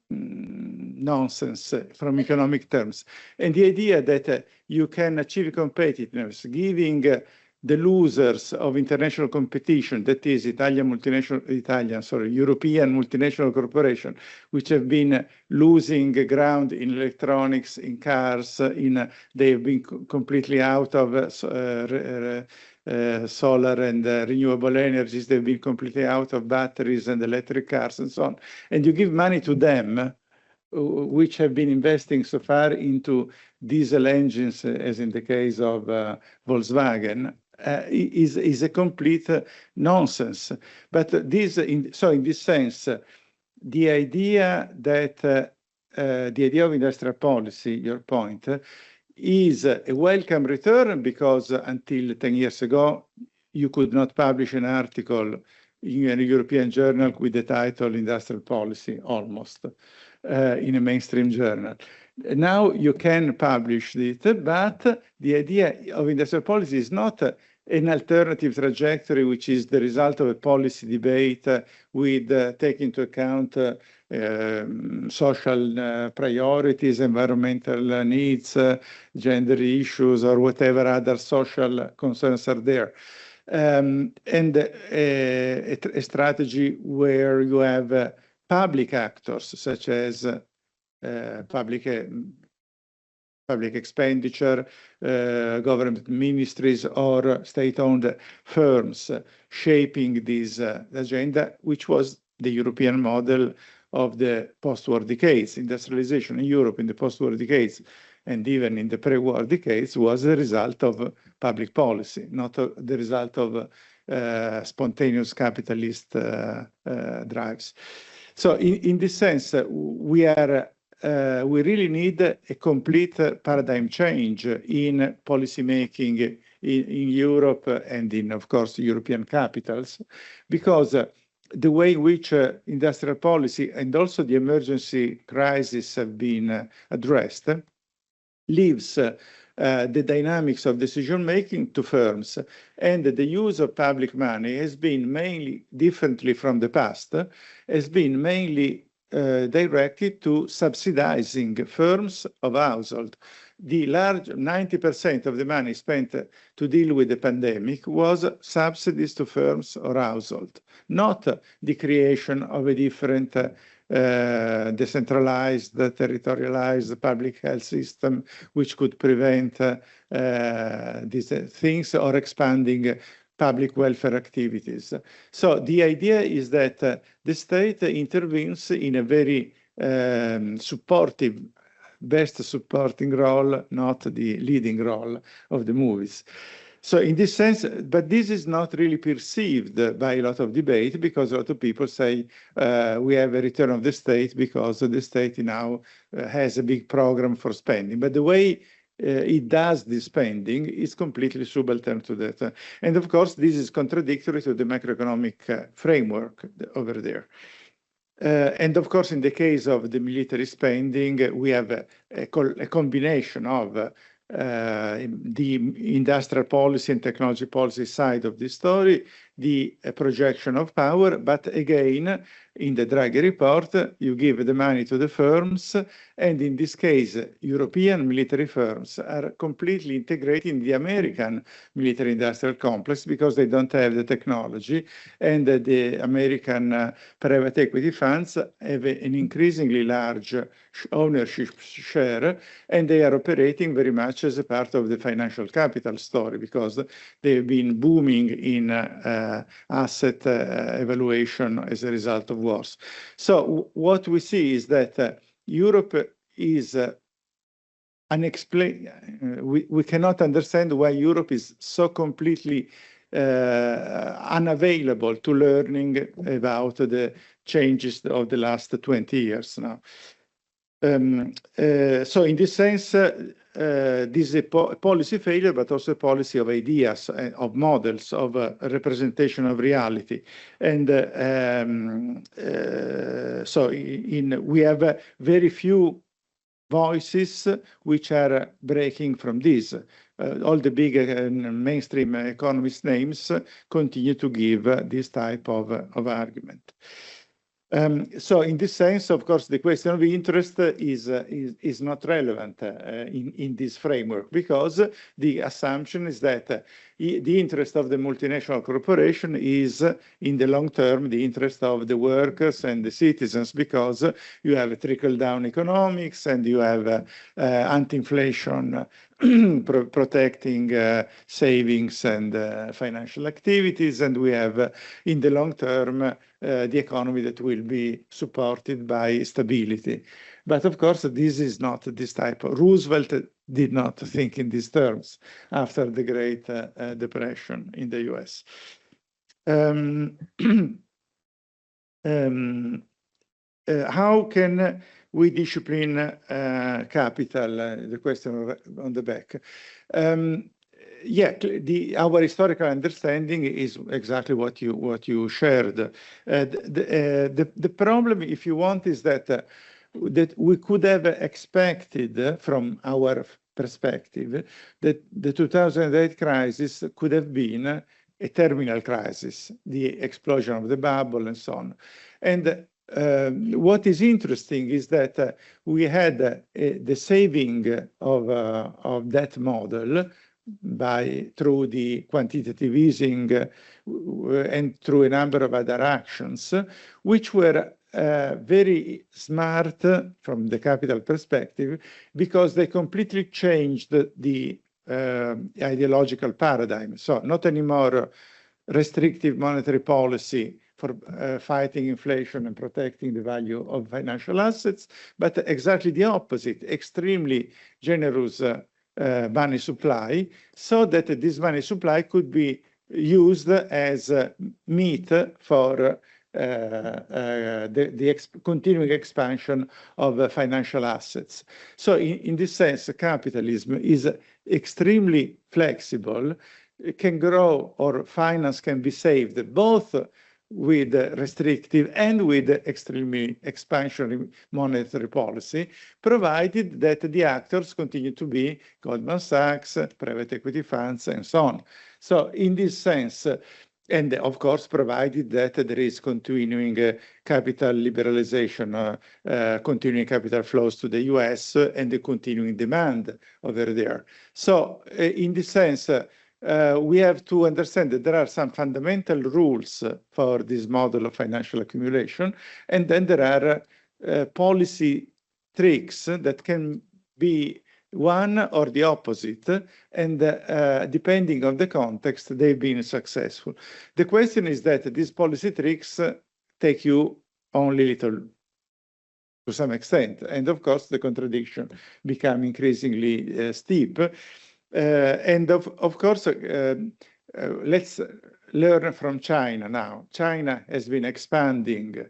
nonsense from economic terms. And the idea that you can achieve competitiveness giving the losers of international competition, that is European multinational corporation, which have been losing ground in electronics, in cars, they have been completely out of solar and renewable energies, they've been completely out of batteries and electric cars and so on. And you give money to them, which have been investing so far into diesel engines, as in the case of Volkswagen, is a complete nonsense. But so in this sense, the idea that the idea of industrial policy, your point, is a welcome return, because until 10 years ago, you could not publish an article in a European journal with the title Industrial Policy, almost, in a mainstream journal. Now you can publish it, but the idea of industrial policy is not an alternative trajectory, which is the result of a policy debate with taking into account social priorities, environmental needs, gender issues, or whatever other social concerns are there. And a strategy where you have public actors, such as public expenditure, government ministries, or state-owned firms shaping this agenda, which was the European model of the post-war decades. Industrialization in Europe in the post-war decades, and even in the pre-war decades, was the result of public policy, not the result of spontaneous capitalist drives. So in this sense, we really need a complete paradigm change in policymaking in Europe and in, of course, European capitals, because the way in which industrial policy and also the emergency crisis have been addressed leaves the dynamics of decision-making to firms, and the use of public money has been mainly, differently from the past, has been mainly directed to subsidizing firms of household. The large 90% of the money spent to deal with the pandemic was subsidies to firms or household, not the creation of a different decentralized, territorialized public health system, which could prevent these things, or expanding public welfare activities. So the idea is that the state intervenes in a very supportive, best supporting role, not the leading role of the movies. So in this sense, but this is not really perceived by a lot of debate, because a lot of people say we have a return of the state because the state now has a big program for spending. But the way it does this spending is completely subaltern to that. And of course, this is contradictory to the macroeconomic framework over there. And of course, in the case of the military spending, we have a combination of the industrial policy and technology policy side of this story, the projection of power, but again, in the Draghi report, you give the money to the firms, and in this case, European military firms are completely integrated in the American military-industrial complex because they don't have the technology, and the American private equity funds have an increasingly large ownership share, and they are operating very much as a part of the financial capital story because they've been booming in asset evaluation as a result of wars. So what we see is that Europe is unexplained. We cannot understand why Europe is so completely unavailable to learning about the changes of the last 20 years now. So in this sense, this is a policy failure, but also a policy of ideas, of models, of representation of reality. And so we have very few voices which are breaking from this. All the big mainstream economist names continue to give this type of argument. So in this sense, of course, the question of interest is not relevant in this framework because the assumption is that the interest of the multinational corporation is, in the long term, the interest of the workers and the citizens because you have trickle-down economics and you have anti-inflation protecting savings and financial activities, and we have, in the long term, the economy that will be supported by stability. But of course, this is not this type of. Roosevelt did not think in these terms after the Great Depression in the US. How can we discipline capital? The question on the back. Yeah, our historical understanding is exactly what you shared. The problem, if you want, is that we could have expected, from our perspective, that the 2008 crisis could have been a terminal crisis, the explosion of the bubble and so on. And what is interesting is that we had the saving of that model through the quantitative easing and through a number of other actions, which were very smart from the capital perspective because they completely changed the ideological paradigm. So not anymore restrictive monetary policy for fighting inflation and protecting the value of financial assets, but exactly the opposite, extremely generous money supply, so that this money supply could be used as meat for the continuing expansion of financial assets. So in this sense, capitalism is extremely flexible, it can grow, or finance can be saved both with restrictive and with extremely expansionary monetary policy, provided that the actors continue to be Goldman Sachs, private equity funds, and so on. So in this sense, and of course, provided that there is continuing capital liberalization, continuing capital flows to the US, and the continuing demand over there. So in this sense, we have to understand that there are some fundamental rules for this model of financial accumulation, and then there are policy tricks that can be one or the opposite, and depending on the context, they've been successful. The question is that these policy tricks take you only little to some extent, and of course the contradiction become increasingly steep. And of course, let's learn from China now. China has been expanding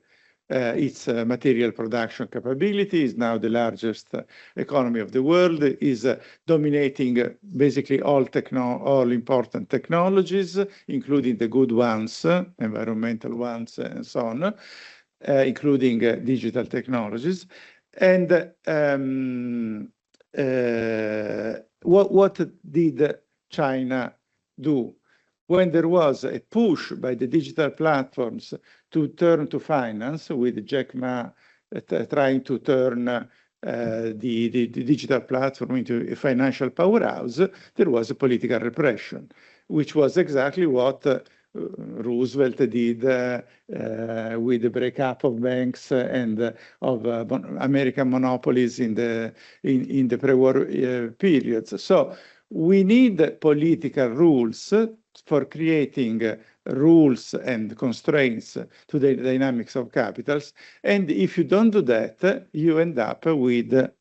its material production capability, is now the largest economy of the world, is dominating basically all important technologies, including the good ones, environmental ones, and so on, including digital technologies. And what did China do? when there was a push by the digital platforms to turn to finance, with Jack Ma trying to turn the digital platform into a financial powerhouse, there was a political repression, which was exactly what Roosevelt did with the breakup of banks and of American monopolies in the pre-war periods. So we need political rules for creating rules and constraints to the dynamics of capitals. And if you don't do that, you end up with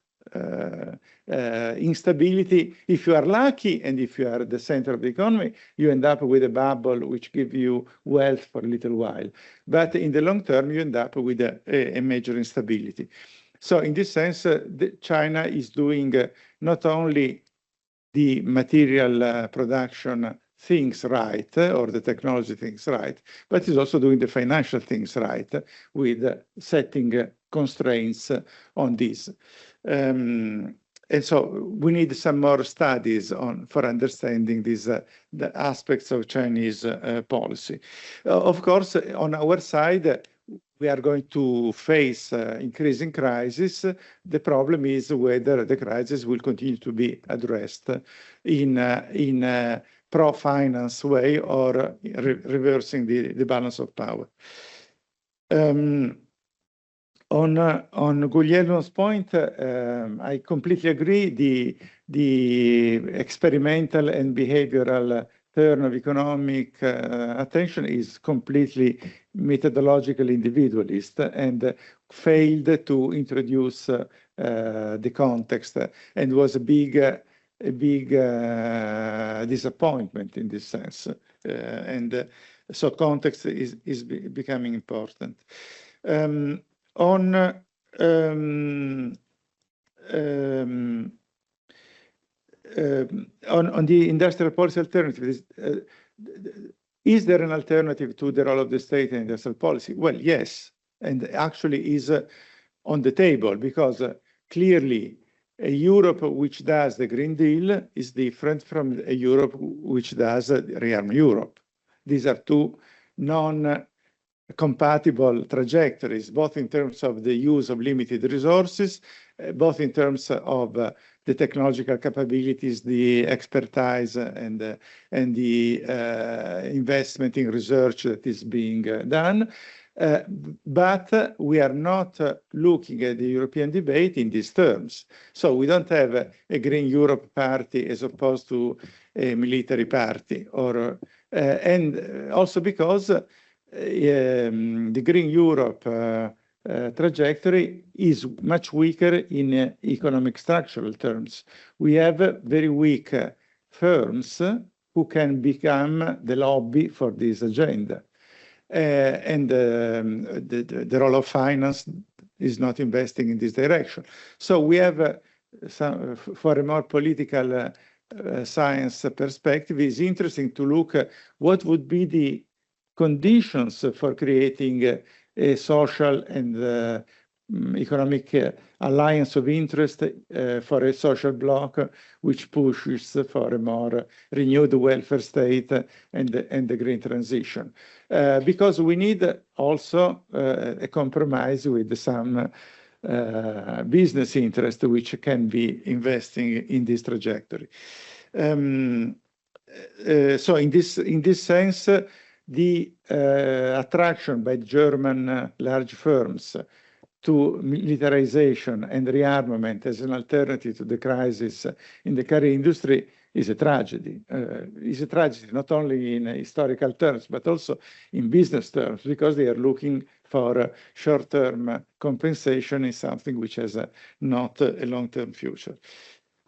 instability. If you are lucky and if you are the center of the economy, you end up with a bubble which gives you wealth for a little while. But in the long term, you end up with a major instability. So in this sense, China is doing not only the material production things right, or the technology things right, but is also doing the financial things right with setting constraints on this. And so we need some more studies for understanding these the aspects of Chinese policy. Of course, on our side, we are going to face increasing crisis. The problem is whether the crisis will continue to be addressed in a pro-finance way or reversing the balance of power. On Guglielmo's point, I completely agree. The experimental and behavioral turn of economic attention is completely methodologically individualist and failed to introduce the context, and was a big disappointment in this sense. So context is becoming important. On the industrial policy alternative, is there an alternative to the role of the state in industrial policy? Well, yes, and actually is on the table, because clearly a Europe which does the Green Deal is different from a Europe which does Rearm Europe. These are two non-compatible trajectories, both in terms of the use of limited resources, both in terms of the technological capabilities, the expertise, and the investment in research that is being done. But we are not looking at the European debate in these terms. So we don't have a Green Europe party as opposed to a military party, or and also because the Green Europe trajectory is much weaker in economic structural terms. We have very weak firms who can become the lobby for this agenda. And the role of finance is not investing in this direction. So we have, for a more political science perspective, it's interesting to look at what would be the conditions for creating a social and economic alliance of interest for a social bloc which pushes for a more renewed welfare state and the green transition. Because we need also a compromise with some business interest which can be investing in this trajectory. So in this sense, the attraction by German large firms to militarization and rearmament as an alternative to the crisis in the car industry is a tragedy. It's a tragedy not only in historical terms, but also in business terms, because they are looking for short-term compensation in something which has not a long-term future.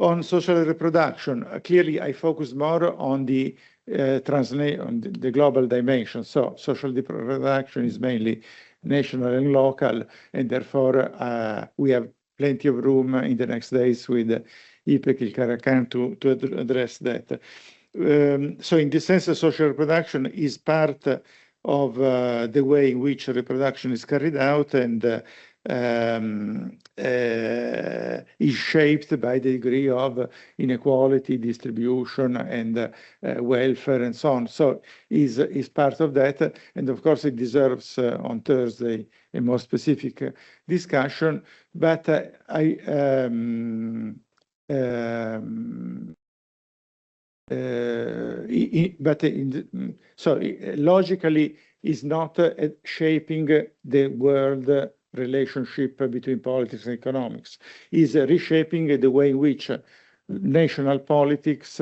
On social reproduction, clearly I focus more on the the global dimension. So social reproduction is mainly national and local, and therefore we have plenty of room in the next days with IPEC Caracan to address that. So in this sense, social reproduction is part of the way in which reproduction is carried out and is shaped by the degree of inequality, distribution, and welfare, and so on. So is part of that, and of course it deserves on Thursday a more specific discussion. But logically is not shaping the world relationship between politics and economics, is reshaping the way in which national politics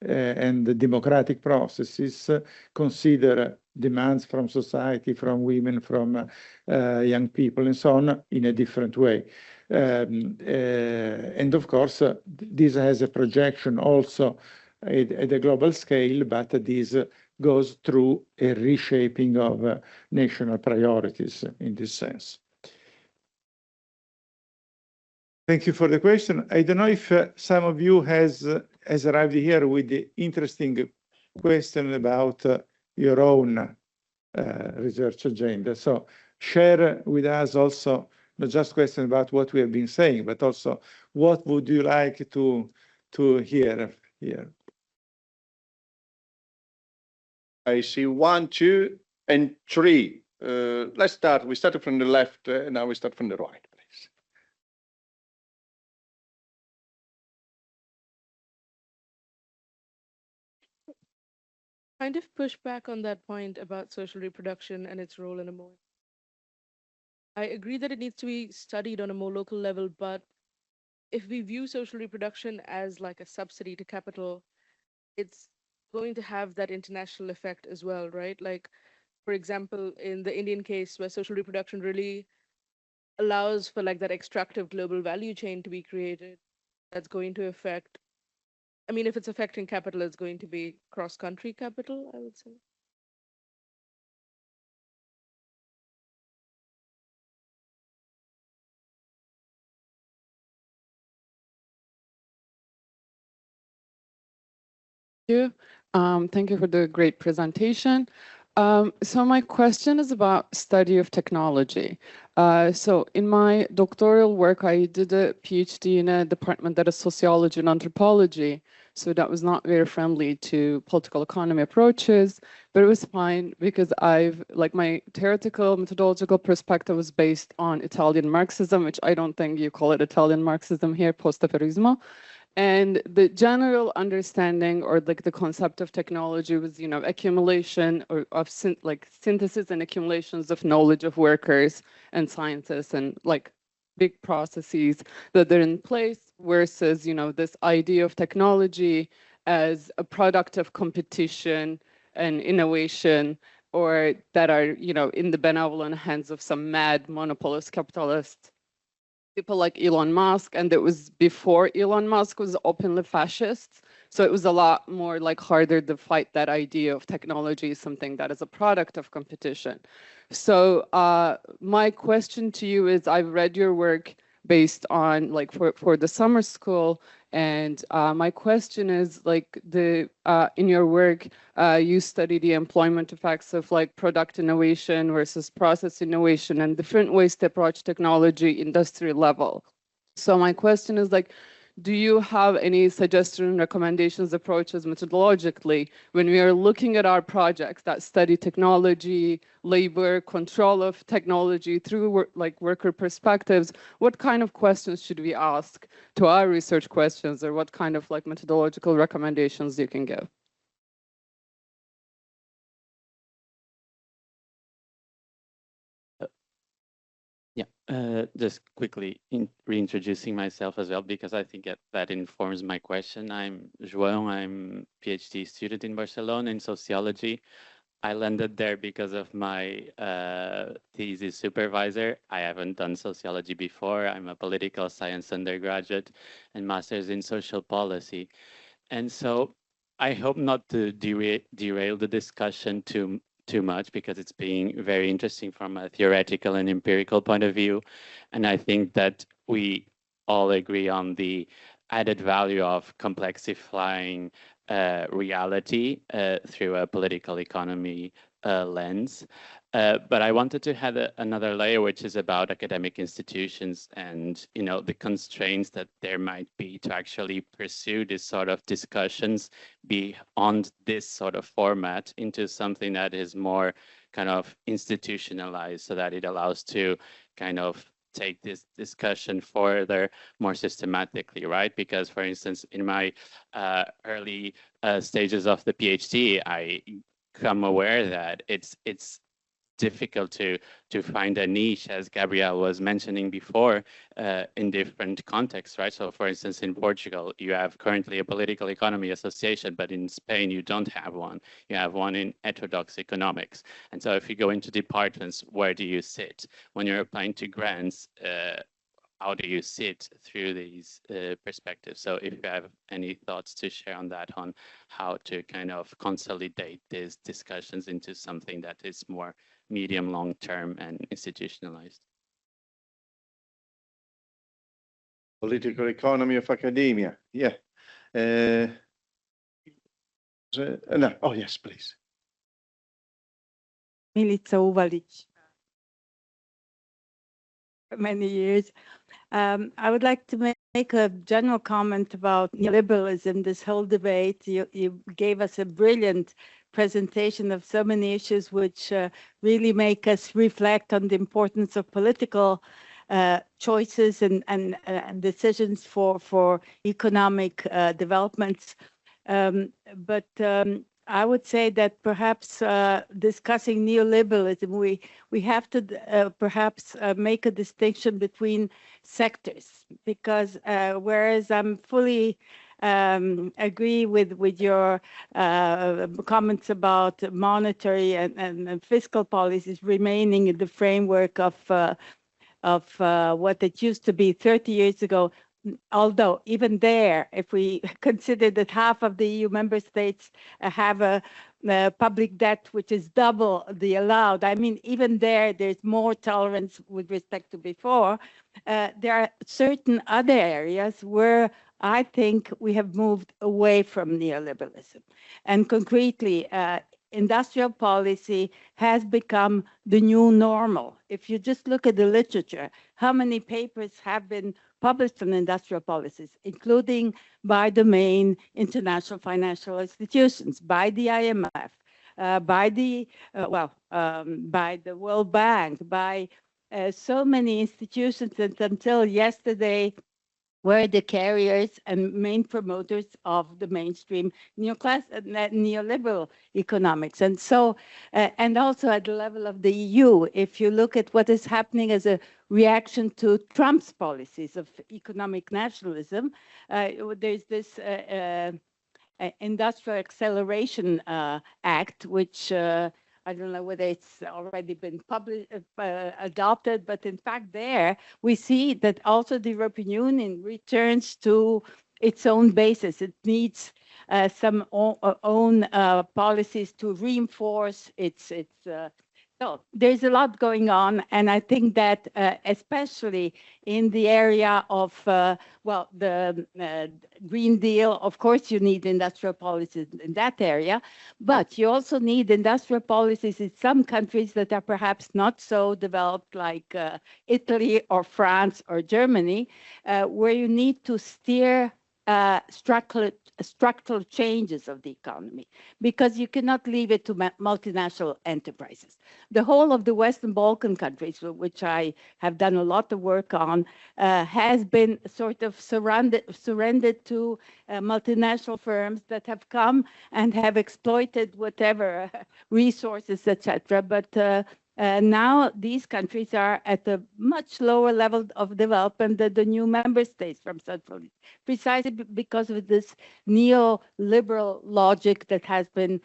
and the democratic processes consider demands from society, from women, from young people, and so on, in a different way. And of course, this has a projection also at a global scale, but this goes through a reshaping of national priorities in this sense. Thank you for the question. I don't know if some of you has arrived here with the interesting question about your own research agenda. So share with us also not just questions about what we have been saying, but also what would you like to hear here? I see 1, 2, and 3. Let's start. We started from the left, and now we start from the right, please. Kind of push back on that point about social reproduction and its role in a more. I agree that it needs to be studied on a more local level, but if we view social reproduction as like a subsidy to capital, it's going to have that international effect as well, right? Like, for example, in the Indian case where social reproduction really allows for like that extractive global value chain to be created, that's going to affect, I mean, if it's affecting capital, it's going to be cross-country capital, I would say. Thank you for the great presentation. So my question is about study of technology. So in my doctoral work, I did a PhD in a department that is sociology and anthropology. So that was not very friendly to political economy approaches, but it was fine because my theoretical methodological perspective was based on Italian Marxism, which I don't think you call it Italian Marxism here, post-apperismo. And the general understanding or like the concept of technology was, accumulation or of synthesis and accumulations of knowledge of workers and scientists and like big processes that are in place versus, this idea of technology as a product of competition and innovation, or that are, in the benevolent hands of some mad monopolist capitalist people like Elon Musk, and it was before Elon Musk was openly fascist. So it was a lot more like harder to fight that idea of technology as something that is a product of competition. So my question to you is, I've read your work based on like for the summer school, and my question is like in your work you study the employment effects of like product innovation versus process innovation and different ways to approach technology industry level. So my question is like, do you have any suggestions, recommendations, approaches methodologically when we are looking at our projects that study technology, labor, control of technology through worker perspectives? What kind of questions should we ask to our research questions, or what kind of like methodological recommendations you can give? Just quickly reintroducing myself as well, because I think that informs my question. I'm João, I'm a PhD student in Barcelona in sociology. I landed there because of my thesis supervisor. I haven't done sociology before. I'm a political science undergraduate and master's in social policy. And so I hope not to derail the discussion too much, because it's being very interesting from a theoretical and empirical point of view. And I think that we all agree on the added value of complexifying reality through a political economy lens. But I wanted to have another layer, which is about academic institutions and, you know, the constraints that there might be to actually pursue this sort of discussions beyond this sort of format into something that is more kind of institutionalized, so that it allows to kind of take this discussion further more systematically, right? Because, for instance, in my early stages of the PhD, I come aware that it's difficult to find a niche, as Gabriele was mentioning before, in different contexts, right? So, for instance, in Portugal, you have currently a political economy association, but in Spain, you don't have one. You have one in heterodox economics. And so if you go into departments, where do you sit? When you're applying to grants, how do you sit through these perspectives? So if you have any thoughts to share on that, on how to kind of consolidate these discussions into something that is more medium, long-term and institutionalized. Political economy of academia, yeah. No. Oh, yes, please. Milica Uvalic. For many years. I would like to make a general comment about neoliberalism, this whole debate. You gave us a brilliant presentation of so many issues which really make us reflect on the importance of political choices and decisions for economic developments. But I would say that perhaps discussing neoliberalism, we have to perhaps make a distinction between sectors, because whereas I'm fully agree with your comments about monetary and fiscal policies remaining in the framework of what it used to be 30 years ago. Although even there, if we consider that half of the EU member states have a public debt which is double the allowed, I mean, even there's more tolerance with respect to before. There are certain other areas where I think we have moved away from neoliberalism. And concretely, industrial policy has become the new normal. If you just look at the literature, how many papers have been published on industrial policies, including by the main international financial institutions, by the IMF, by the World Bank, by so many institutions that until yesterday were the carriers and main promoters of the mainstream neoliberal economics. And so, and also at the level of the EU, if you look at what is happening as a reaction to Trump's policies of economic nationalism, there's this Industrial Acceleration Act, which I don't know whether it's already been adopted, but in fact there we see that also the European Union returns to its own basis. It needs some own policies to reinforce its so there's a lot going on, and I think that especially in the area of, the Green Deal, of course you need industrial policies in that area, but you also need industrial policies in some countries that are perhaps not so developed, like Italy or France or Germany, where you need to steer structural changes of the economy, because you cannot leave it to multinational enterprises. The whole of the Western Balkan countries, which I have done a lot of work on, has been sort of surrendered to multinational firms that have come and have exploited whatever resources, etc. But now these countries are at a much lower level of development than the new member states from Central East, precisely because of this neoliberal logic that has been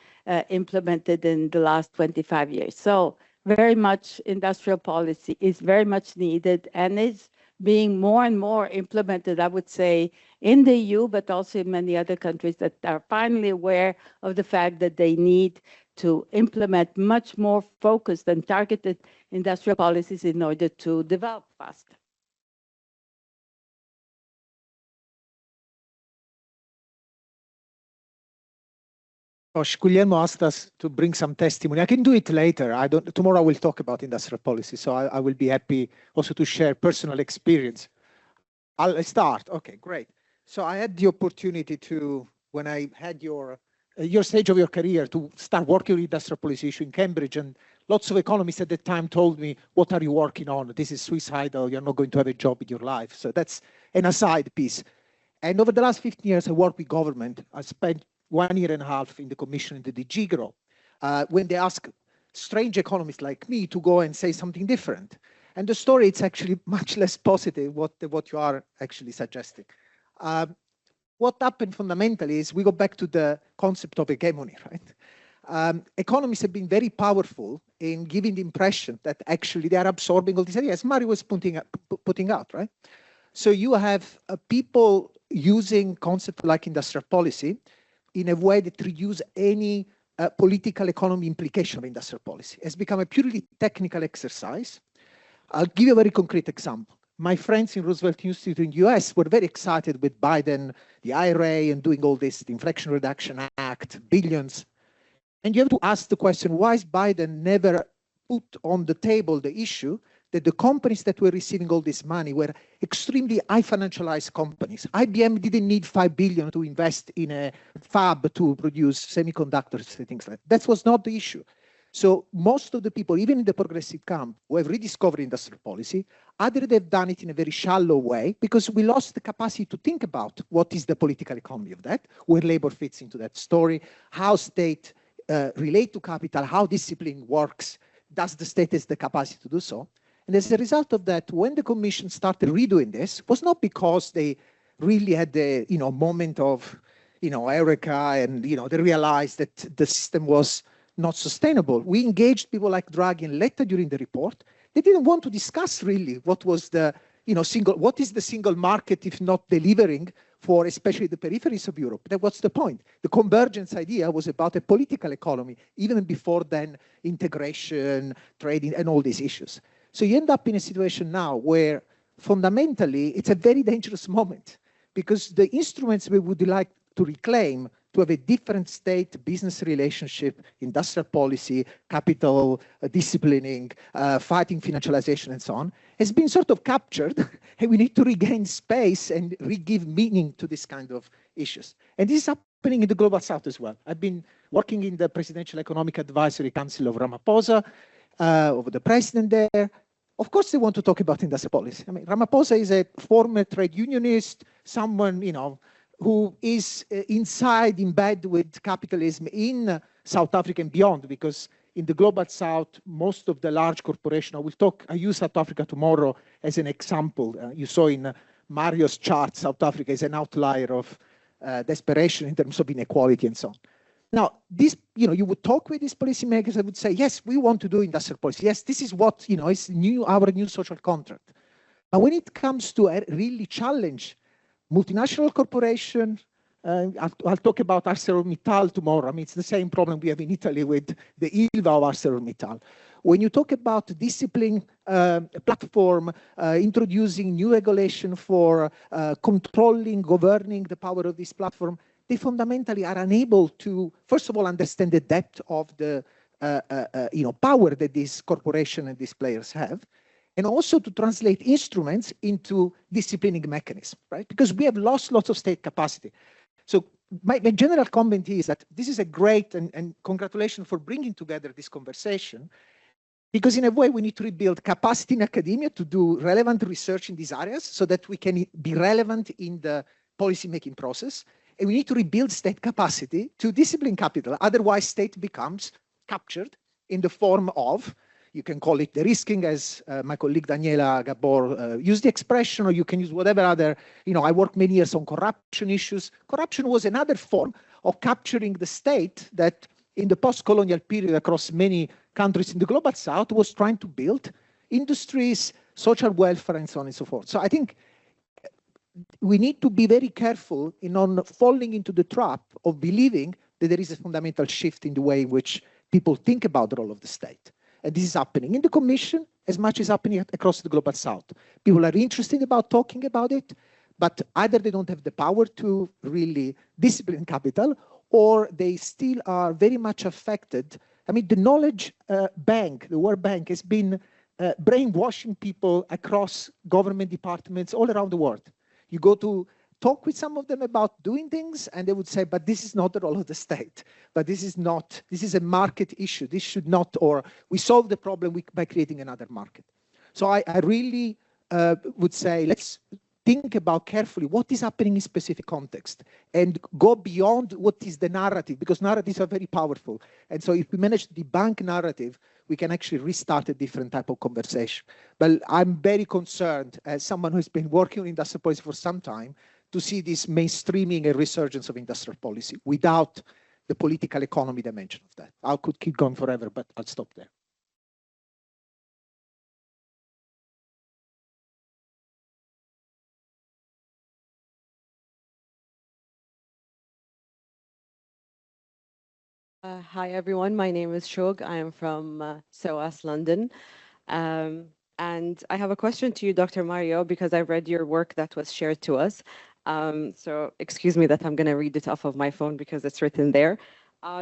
implemented in the last 25 years. So very much industrial policy is very much needed and is being more and more implemented, I would say, in the EU, but also in many other countries that are finally aware of the fact that they need to implement much more focused and targeted industrial policies in order to develop faster. Guglielmo asked us to bring some testimony. I can do it later. Tomorrow I will talk about industrial policy, so I will be happy also to share personal experience. I'll start. Okay, great. So I had the opportunity to, when I had your stage of your career, to start working with industrial policy issue in Cambridge, and lots of economists at the time told me, what are you working on? This is suicidal. You're not going to have a job in your life. So that's an aside piece. And over the last 15 years, I worked with government. I spent 1.5 years in the commission in the DG GRO, when they ask strange economists like me to go and say something different. And the story, it's actually much less positive what you are actually suggesting. What happened fundamentally is we go back to the concept of hegemony, right? Economists have been very powerful in giving the impression that actually they are absorbing all these ideas, as Mario was putting out, right? So you have people using concepts like industrial policy in a way that reduce any political economy implication of industrial policy. It's become a purely technical exercise. I'll give you a very concrete example. My friends in Roosevelt Institute in the US were very excited with Biden, the IRA, and doing all this, the Inflation Reduction Act, billions. And you have to ask the question, why is Biden never put on the table the issue that the companies that were receiving all this money were extremely high financialized companies. IBM didn't need $5 billion to invest in a fab to produce semiconductors and things like that. That was not the issue. So most of the people, even in the progressive camp, who have rediscovered industrial policy, either they've done it in a very shallow way, because we lost the capacity to think about what is the political economy of that, where labor fits into that story, how state relate to capital, how discipline works, does the state has the capacity to do so? And as a result of that, when the commission started redoing this, it was not because they really had the moment of eureka, and they realized that the system was not sustainable. We engaged people like Draghi and Letta during the report. They didn't want to discuss really what was the what is the single market if not delivering for especially the peripheries of Europe. That was the point. The convergence idea was about a political economy, even before then integration, trading, and all these issues. So you end up in a situation now where fundamentally it's a very dangerous moment, because the instruments we would like to reclaim to have a different state business relationship, industrial policy, capital disciplining, fighting financialization and so on, has been sort of captured, and we need to regain space and re-give meaning to this kind of issues. And this is happening in the Global South as well. I've been working in the Presidential Economic Advisory Council of Ramaphosa, of the president there. Of course, they want to talk about industrial policy. I mean, Ramaphosa is a former trade unionist, someone, who is in bed with capitalism in South Africa and beyond, because in the Global South, most of the large corporations, I use South Africa tomorrow as an example. You saw in Mario's chart, South Africa is an outlier of desperation in terms of inequality and so on. Now, this, you would talk with these policymakers and would say, yes, we want to do industrial policy. Yes, this is what, is our new social contract. But when it comes to really challenge multinational corporation, I'll talk about ArcelorMittal tomorrow. I mean, it's the same problem we have in Italy with the ILVA of ArcelorMittal. When you talk about discipline platform, introducing new regulation for controlling, governing the power of this platform, they fundamentally are unable to, first of all, understand the depth of the power that this corporation and these players have, and also to translate instruments into disciplining mechanisms, right? Because we have lost lots of state capacity. So my general comment is that this is a great, and congratulations for bringing together this conversation, because in a way we need to rebuild capacity in academia to do relevant research in these areas so that we can be relevant in the policymaking process. And we need to rebuild state capacity to discipline capital. Otherwise, state becomes captured in the form of, you can call it de-risking, as my colleague Daniela Gabor used the expression, or you can use whatever other, I worked many years on corruption issues. Corruption was another form of capturing the state that in the post-colonial period across many countries in the Global South was trying to build industries, social welfare, and so on and so forth. So I think we need to be very careful in not falling into the trap of believing that there is a fundamental shift in the way in which people think about the role of the state. And this is happening in the Commission as much as happening across the Global South. People are interested about talking about it, but either they don't have the power to really discipline capital, or they still are very much affected. I mean, the knowledge bank, the World Bank, has been brainwashing people across government departments all around the world. You go to talk with some of them about doing things, and they would say, but this is not the role of the state. But this is not, this is a market issue. This should not, or we solve the problem by creating another market. So I really would say, let's think about carefully what is happening in specific context and go beyond what is the narrative, because narratives are very powerful. And so if we manage to debunk narrative, we can actually restart a different type of conversation. But I'm very concerned, as someone who's been working on industrial policy for some time, to see this mainstreaming and resurgence of industrial policy without the political economy dimension of that. I could keep going forever, but I'll stop there. Hi, everyone. My name is Shog. I am from SOAS, London. And I have a question to you, Dr. Mario, because I read your work that was shared to us. So excuse me that I'm going to read it off of my phone because it's written there.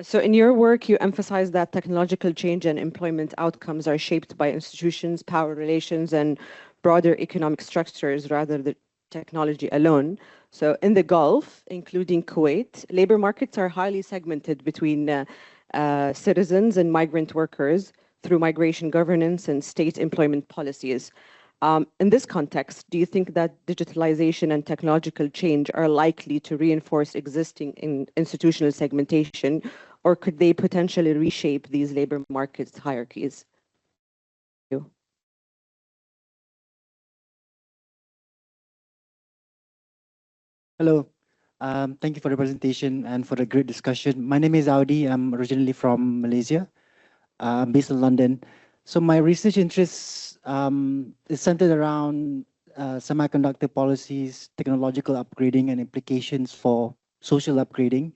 So in your work, you emphasize that technological change and employment outcomes are shaped by institutions, power relations, and broader economic structures rather than technology alone. So in the Gulf, including Kuwait, labor markets are highly segmented between citizens and migrant workers through migration governance and state employment policies. In this context, do you think that digitalization and technological change are likely to reinforce existing institutional segmentation, or could they potentially reshape these labor markets hierarchies? Thank you. Hello, thank you for the presentation and for the great discussion. My name is Audi. I'm originally from Malaysia. I'm based in London. So my research interests is centered around semiconductor policies, technological upgrading, and implications for social upgrading.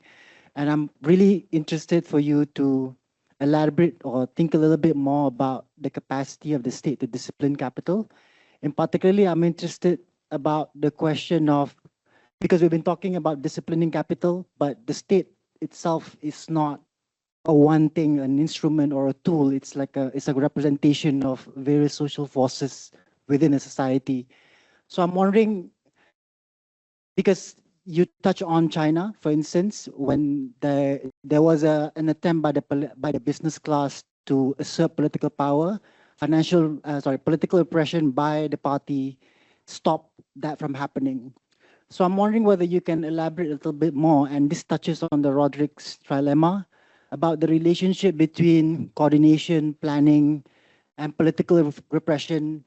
And I'm really interested for you to elaborate or think a little bit more about the capacity of the state to discipline capital. And particularly, I'm interested about the question of, because we've been talking about disciplining capital, but the state itself is not a one thing, an instrument or a tool. It's like it's a representation of various social forces within a society. So I'm wondering, because you touch on China, for instance, when there was an attempt by the business class to assert political power, political oppression by the party stopped that from happening. So I'm wondering whether you can elaborate a little bit more, and this touches on the Roderick's trilemma, about the relationship between coordination, planning, and political repression.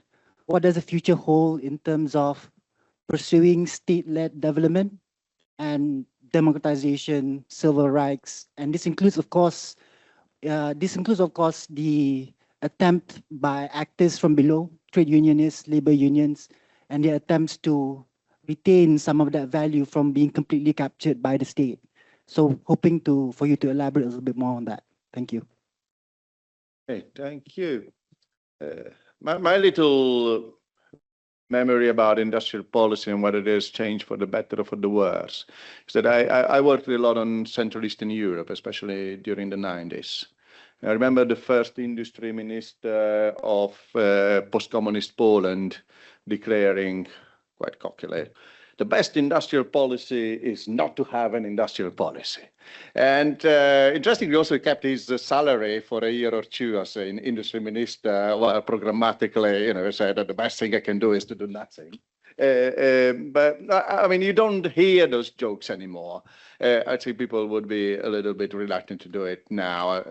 What does the future hold in terms of pursuing state-led development and democratization, civil rights? And this includes, of course, the attempt by actors from below, trade unionists, labor unions, and their attempts to retain some of that value from being completely captured by the state. So hoping for you to elaborate a little bit more on that. Thank you. Okay, thank you. My little memory about industrial policy and whether there's change for the better or for the worse is that I worked a lot on Central Eastern Europe, especially during the 90s. I remember the first industry minister of post-communist Poland declaring quite cockily, the best industrial policy is not to have an industrial policy. And interestingly, also kept his salary for a year or two as an industry minister, while programmatically, said that the best thing I can do is to do nothing. But I mean, you don't hear those jokes anymore. I think people would be a little bit reluctant to do it now,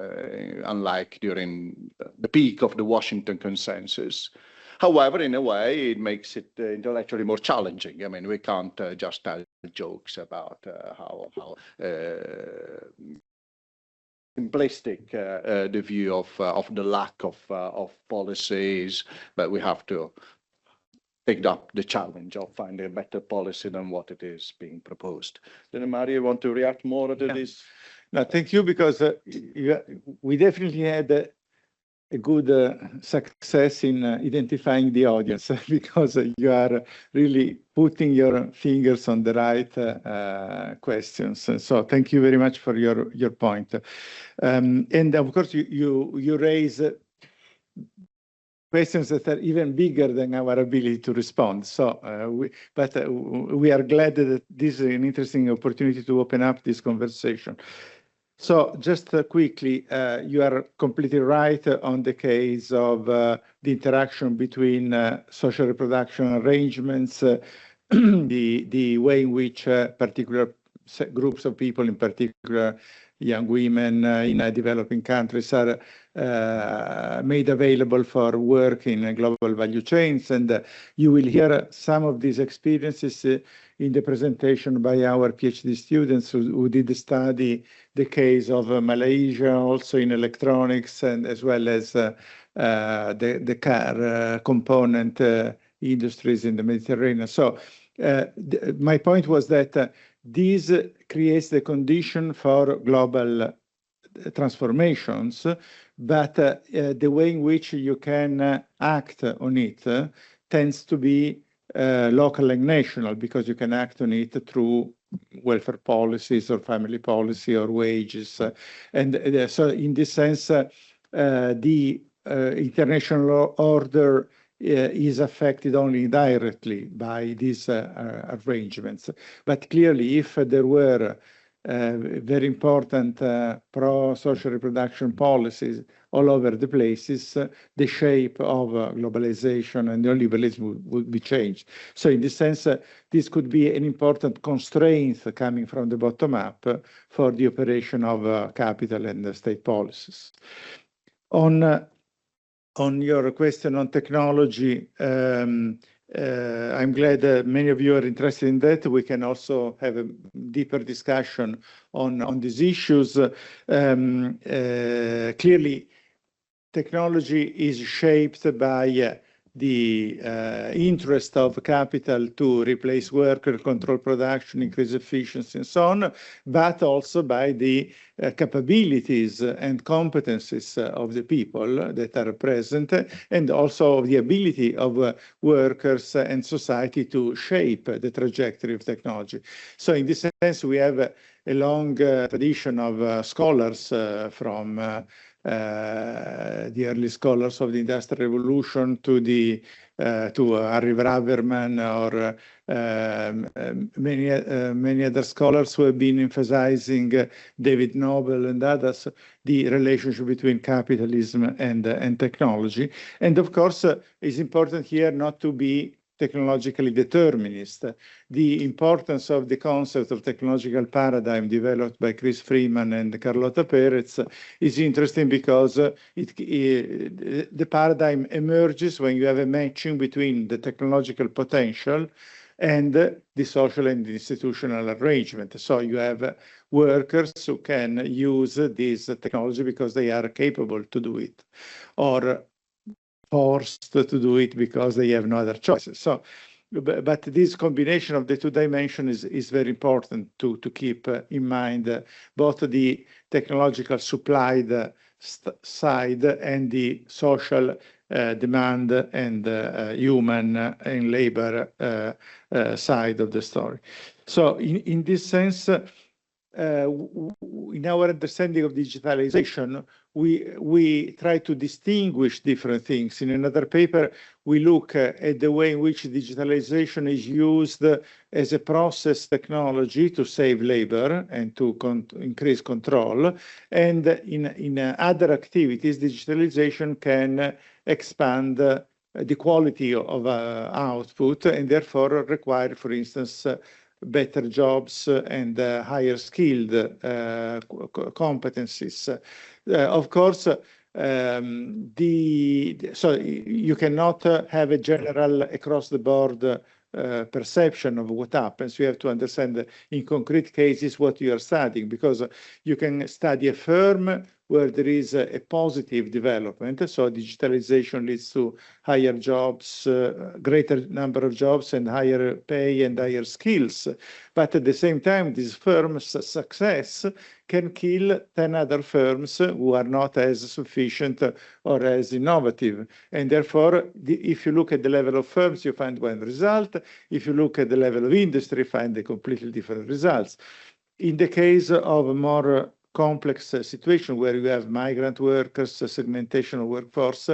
unlike during the peak of the Washington consensus. However, in a way, it makes it intellectually more challenging. I mean, we can't just tell jokes about how simplistic the view of the lack of policies, but we have to take up the challenge of finding a better policy than what it is being proposed. Then, Mario, you want to react more to this? No, thank you, because we definitely had a good success in identifying the audience because you are really putting your fingers on the right questions. And so thank you very much for your point. And of course, you raise questions that are even bigger than our ability to respond. So, we are glad that this is an interesting opportunity to open up this conversation. So just quickly, you are completely right on the case of the interaction between social reproduction arrangements, the way in which particular groups of people, in particular young women in developing countries, are made available for work in global value chains. And you will hear some of these experiences in the presentation by our PhD students who did study the case of Malaysia, also in electronics, and as well as the car component industries in the Mediterranean. So my point was that this creates the condition for global transformations, but the way in which you can act on it tends to be local and national, because you can act on it through welfare policies or family policy or wages. And so in this sense, the international order is affected only indirectly by these arrangements. But clearly, if there were very important pro-social reproduction policies all over the places, the shape of globalization and neoliberalism would be changed. So in this sense, this could be an important constraint coming from the bottom up for the operation of capital and state policies. On your question on technology, I'm glad that many of you are interested in that. We can also have a deeper discussion on these issues. Clearly, technology is shaped by the interest of capital to replace worker, control production, increase efficiency, and so on, but also by the capabilities and competencies of the people that are present, and also of the ability of workers and society to shape the trajectory of technology. So in this sense, we have a long tradition of scholars from the early scholars of the Industrial Revolution to Harry Braverman or many other scholars who have been emphasizing, David Noble and others, the relationship between capitalism and technology. And of course, it's important here not to be technologically determinist. The importance of the concept of technological paradigm developed by Chris Freeman and Carlota Perez is interesting because the paradigm emerges when you have a matching between the technological potential and the social and institutional arrangement. So you have workers who can use this technology because they are capable to do it, or forced to do it because they have no other choices. So, but this combination of the two dimensions is very important to keep in mind, both the technological supplied side and the social demand and human and labor side of the story. So in this sense, in our understanding of digitalization, we try to distinguish different things. In another paper, we look at the way in which digitalization is used as a process technology to save labor and to increase control. And in other activities, digitalization can expand the quality of output and therefore require, for instance, better jobs and higher skilled competencies. Of course, so you cannot have a general across the board perception of what happens. You have to understand in concrete cases what you are studying, because you can study a firm where there is a positive development. So digitalization leads to higher jobs, greater number of jobs and higher pay and higher skills. But at the same time, this firm's success can kill 10 other firms who are not as sufficient or as innovative. And therefore, if you look at the level of firms, you find one result. If you look at the level of industry, you find a completely different results. In the case of a more complex situation where you have migrant workers, segmentation of workforce,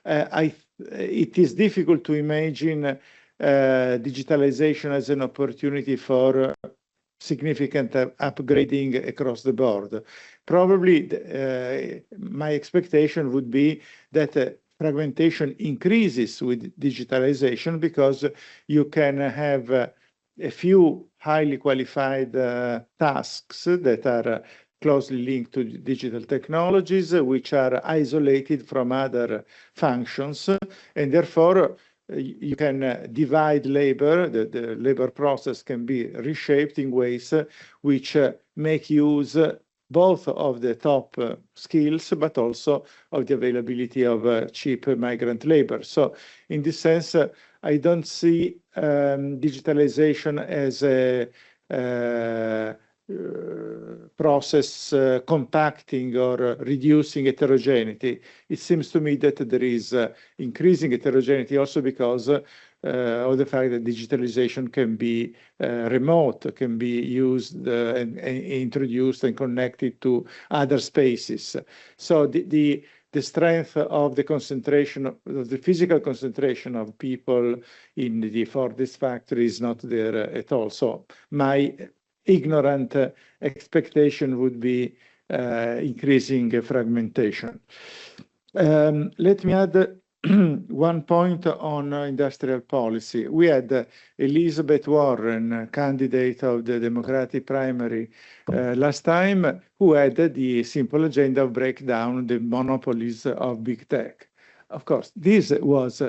it is difficult to imagine digitalization as an opportunity for significant upgrading across the board. Probably my expectation would be that fragmentation increases with digitalization because you can have a few highly qualified tasks that are closely linked to digital technologies, which are isolated from other functions, and therefore you can divide labor. The labor process can be reshaped in ways which make use both of the top skills, but also of the availability of cheap migrant labor. So in this sense, I don't see digitalization as a process compacting or reducing heterogeneity. It seems to me that there is increasing heterogeneity also because of the fact that digitalization can be remote, can be used and introduced and connected to other spaces. So the strength of the concentration, of the physical concentration of people in the Fordist factory is not there at all. So my ignorant expectation would be increasing fragmentation. Let me add one point on industrial policy. We had Elizabeth Warren, candidate of the Democratic primary last time, who had the simple agenda of break down the monopolies of big tech. Of course, this was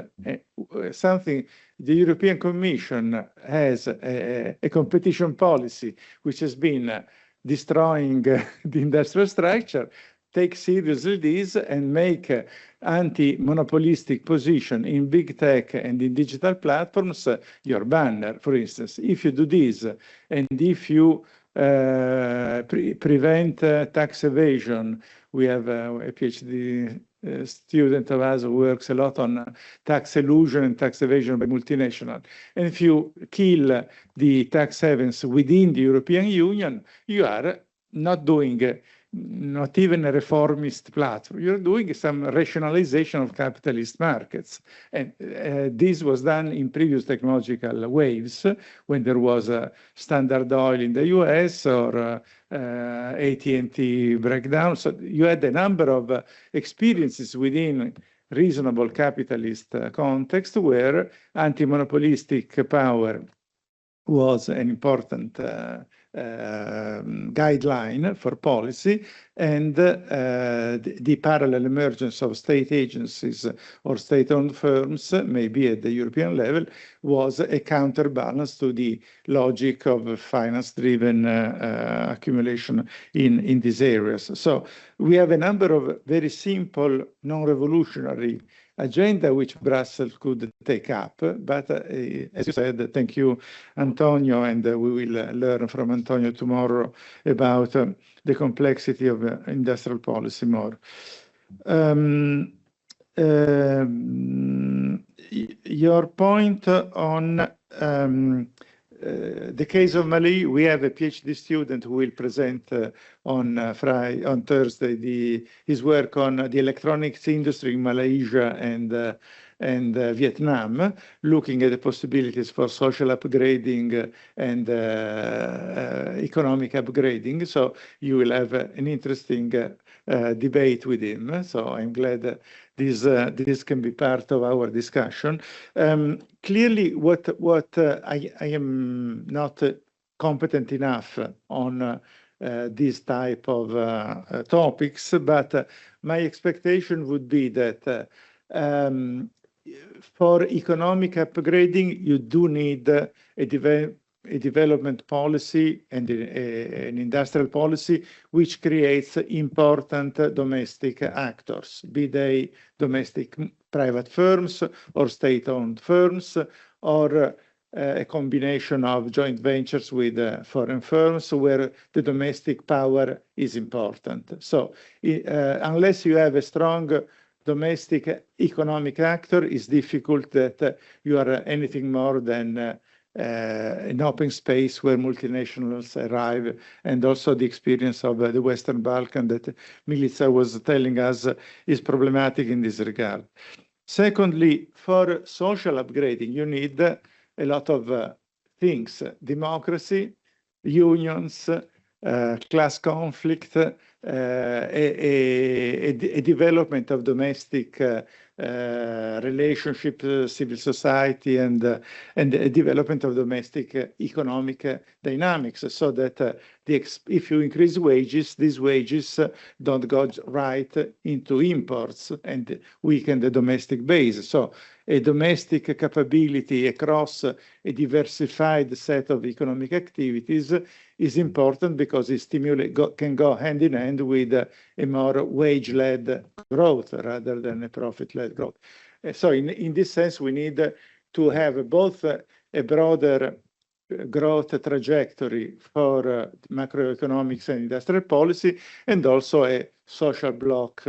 something the European Commission has a competition policy which has been destroying the industrial structure. Take seriously this and make anti-monopolistic position in big tech and in digital platforms your banner, for instance. If you do this and if you prevent tax evasion, we have a PhD student of us who works a lot on tax elusion and tax evasion by multinational. And if you kill the tax havens within the European Union, you are not doing not even a reformist platform. You're doing some rationalization of capitalist markets. And this was done in previous technological waves when there was a Standard Oil in the US or AT&T breakdown. So you had a number of experiences within reasonable capitalist context where anti-monopolistic power was an important guideline for policy, and the parallel emergence of state agencies or state-owned firms, maybe at the European level, was a counterbalance to the logic of finance-driven accumulation in these areas. So we have a number of very simple, non-revolutionary agenda which Brussels could take up, but as you said, thank you, Antonio, and we will learn from Antonio tomorrow about the complexity of industrial policy more. Your point on the case of Mali, we have a PhD student who will present on Thursday his work on the electronics industry in Malaysia and Vietnam, looking at the possibilities for social upgrading and economic upgrading. So you will have an interesting debate with him. So I'm glad that this can be part of our discussion. Clearly, what I am not competent enough on this type of topics, but my expectation would be that for economic upgrading, you do need a a development policy and an industrial policy which creates important domestic actors, be they domestic private firms or state-owned firms, or a combination of joint ventures with foreign firms where the domestic power is important. So unless you have a strong domestic economic actor, it's difficult that you are anything more than an open space where multinationals arrive, and also the experience of the Western Balkan that Milica was telling us is problematic in this regard. Secondly, for social upgrading, you need a lot of things: democracy, unions, class conflict, a development of domestic relationship, civil society, and a development of domestic economic dynamics, so that if you increase wages, these wages don't go right into imports and weaken the domestic base. So a domestic capability across a diversified set of economic activities is important because it can go hand in hand with a more wage-led growth rather than a profit-led growth. So in this sense, we need to have both a broader growth trajectory for macroeconomics and industrial policy, and also a social bloc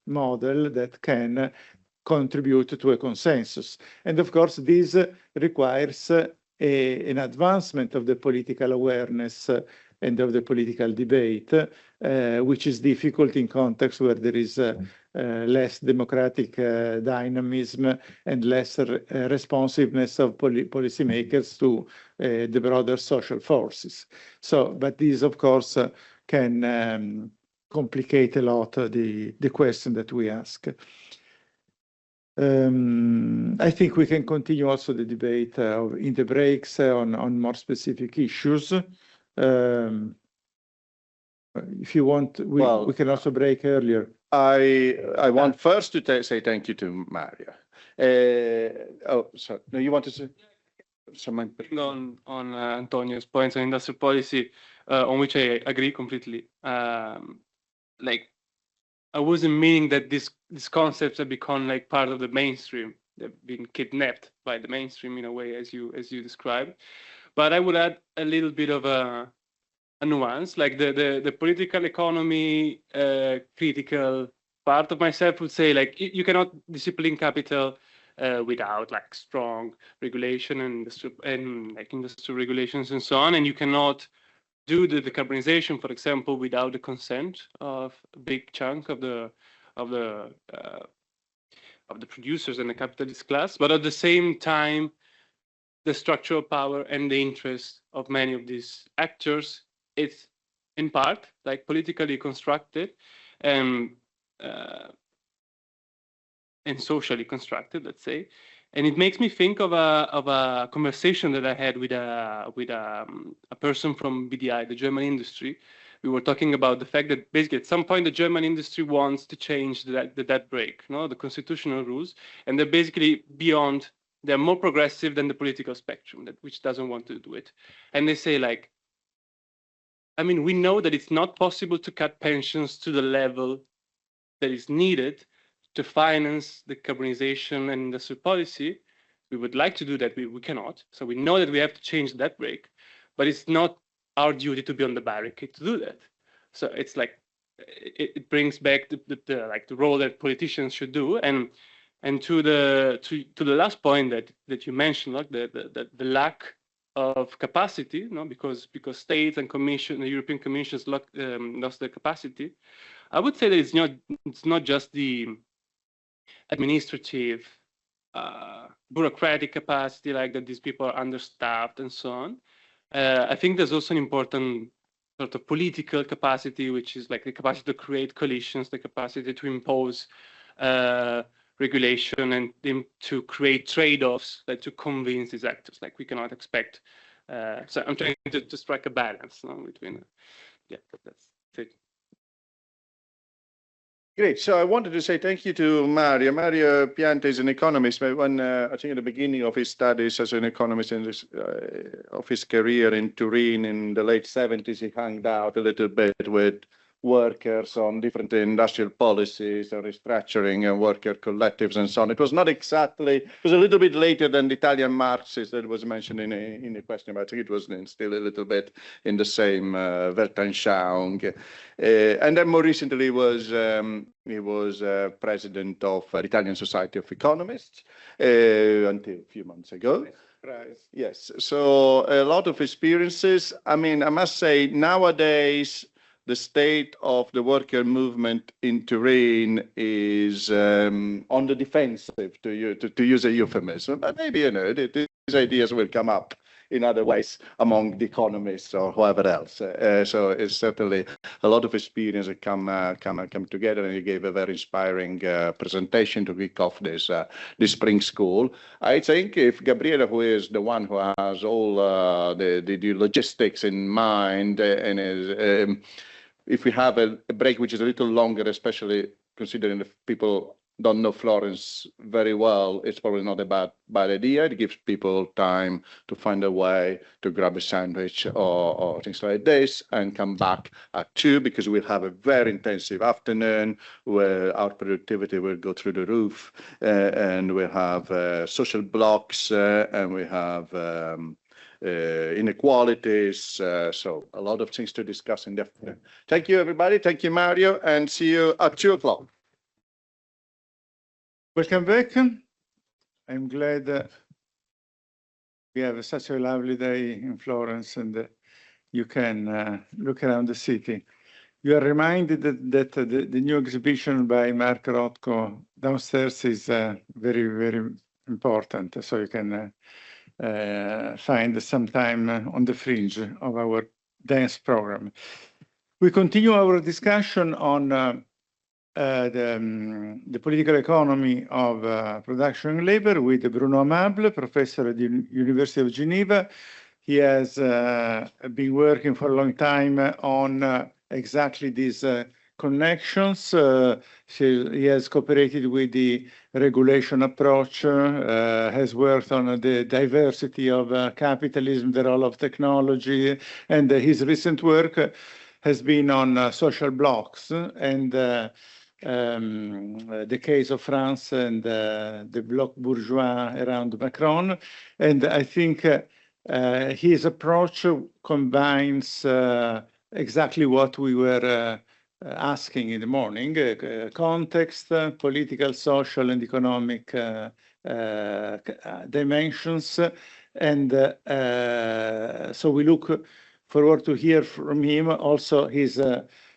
model that can contribute to a consensus. And of course, this requires an advancement of the political awareness and of the political debate, which is difficult in contexts where there is less democratic dynamism and less responsiveness of policymakers to the broader social forces. So, but these, of course, can complicate a lot the question that we ask. I think we can continue also the debate in the breaks on more specific issues. If you want, we can also break earlier. I want first to say thank you to Mario. Oh, sorry. No, you want to say? On Antonio's points on industrial policy, on which I agree completely. Like, I wasn't meaning that these concepts have become like part of the mainstream. They've been kidnapped by the mainstream in a way, as you described. But I would add a little bit of a nuance, like the political economy critical part of myself would say, like, you cannot discipline capital without like strong regulation and like industrial regulations and so on, and you cannot do the decarbonization, for example, without the consent of a big chunk of the producers and the capitalist class. But at the same time, the structural power and the interest of many of these actors, it's in part like politically constructed and socially constructed, let's say. And it makes me think of a conversation that I had with a person from BDI, the German industry. We were talking about the fact that basically at some point the German industry wants to change the debt brake, the constitutional rules, and they're basically beyond. They're more progressive than the political spectrum, which doesn't want to do it. And they say, like, I mean, we know that it's not possible to cut pensions to the level that is needed to finance the decarbonization and industrial policy. We would like to do that, we cannot. So we know that we have to change that brake, but it's not our duty to be on the barricade to do that. So it's like, it brings back the role that politicians should do. And to the last point that you mentioned, like the lack of capacity, because states and the European Commission's lost their capacity. I would say that it's not just the administrative, bureaucratic capacity, like that these people are understaffed and so on. I think there's also an important sort of political capacity, which is like the capacity to create coalitions, the capacity to impose regulation and to create trade-offs, like to convince these actors. Like we cannot expect. So I'm trying to strike a balance between. Yeah, that's it. Great. So I wanted to say thank you to Mario. Mario Pianta is an economist, but when I think at the beginning of his studies as an economist in this, of his career in Turin in the late 70s, he hung out a little bit with workers on different industrial policies and restructuring and worker collectives and so on. It was not exactly, it was a little bit later than the Italian Marxist that was mentioned in the question, but I think it was still a little bit in the same Weltanschauung. And then more recently he was president of the Italian Society of Economists until a few months ago. Yes, so a lot of experiences. I mean, I must say nowadays, the state of the worker movement in Turin is on the defensive, to use a euphemism. But maybe, you know, these ideas will come up in other ways among the economists or whoever else. So it's certainly a lot of experience that come together, and you gave a very inspiring presentation to kick off this spring school. I think if Gabriele, who is the one who has all the logistics in mind, and is if we have a break which is a little longer, especially considering if people don't know Florence very well, it's probably not a bad idea. It gives people time to find a way to grab a sandwich or things like this and come back at 2, because we'll have a very intensive afternoon where our productivity will go through the roof, and we'll have social blocks, and we have inequalities, so a lot of things to discuss in the afternoon. Thank you, everybody. Thank you, Mario, and see you at 2 o'clock. Welcome back. I'm glad we have such a lovely day in Florence, and you can look around the city. You are reminded that the new exhibition by Mark Rothko downstairs is very, very important, so you can find some time on the fringe of our dance program. We continue our discussion on the political economy of production and labor with Bruno Amable, professor at the University of Geneva. He has been working for a long time on exactly these connections. He has cooperated with the regulation approach, has worked on the diversity of capitalism, the role of technology, and his recent work has been on social blocks and the case of France and the bloc bourgeois around Macron. And I think his approach combines exactly what we were asking in the morning, context, political, social, and economic dimensions. And so we look forward to hear from him also his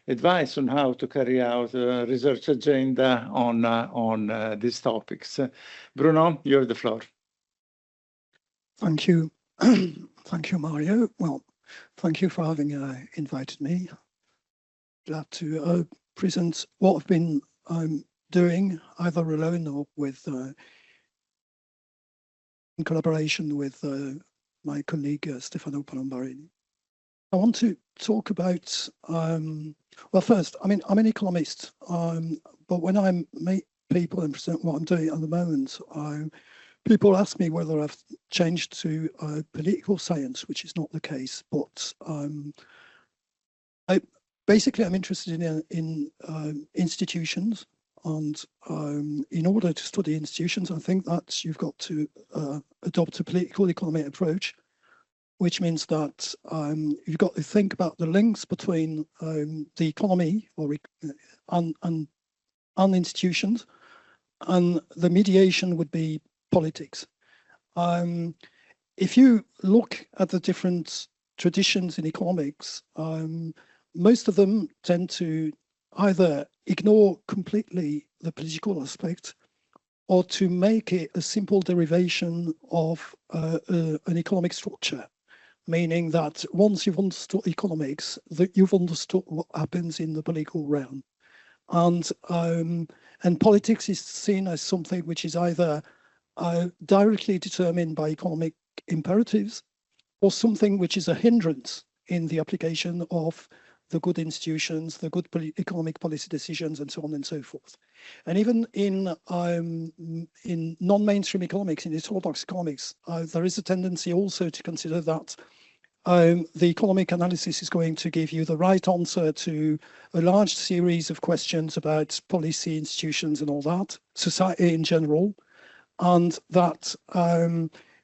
advice on how to carry out a research agenda on these topics. Bruno, you have the floor. Thank you. Thank you, Mario. Well, thank you for having invited me. Glad to present what I've been doing, either alone or with in collaboration with my colleague Stefano Palombarini. I want to talk about, well, first, I mean, I'm an economist, but when I meet people and present what I'm doing at the moment, people ask me whether I've changed to political science, which is not the case, but basically, I'm interested in institutions, and in order to study institutions, I think that you've got to adopt a political economy approach, which means that you've got to think about the links between the economy and institutions, and the mediation would be politics. If you look at the different traditions in economics, most of them tend to either ignore completely the political aspect or to make it a simple derivation of an economic structure, meaning that once you've understood economics, that you've understood what happens in the political realm. And politics is seen as something which is either directly determined by economic imperatives or something which is a hindrance in the application of the good institutions, the good economic policy decisions, and so on and so forth. And even in non-mainstream economics, in heterodox economics, there is a tendency also to consider that the economic analysis is going to give you the right answer to a large series of questions about policy, institutions, and all that, society in general, and that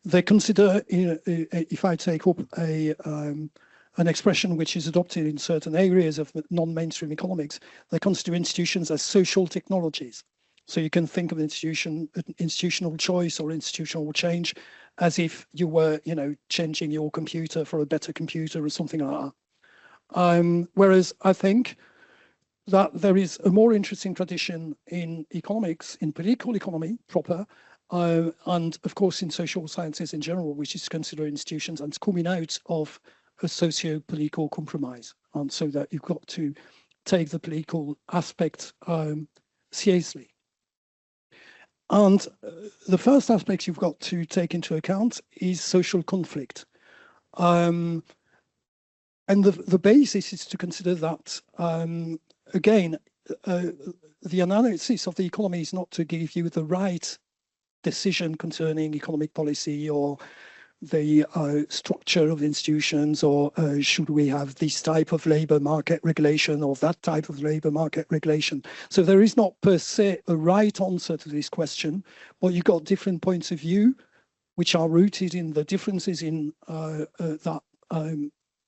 they consider, if I take up an expression which is adopted in certain areas of non-mainstream economics, they consider institutions as social technologies. So you can think of institutional choice or institutional change as if you were, changing your computer for a better computer or something like that. Whereas I think that there is a more interesting tradition in economics, in political economy proper, and of course in social sciences in general, which is to consider institutions as coming out of a socio-political compromise. And so that you've got to take the political aspect seriously. And the first aspect you've got to take into account is social conflict. And the basis is to consider that, again, the analysis of the economy is not to give you the right decision concerning economic policy or the structure of institutions, or should we have this type of labor market regulation or that type of labor market regulation. So there is not per se a right answer to this question, but you've got different points of view which are rooted in the differences in that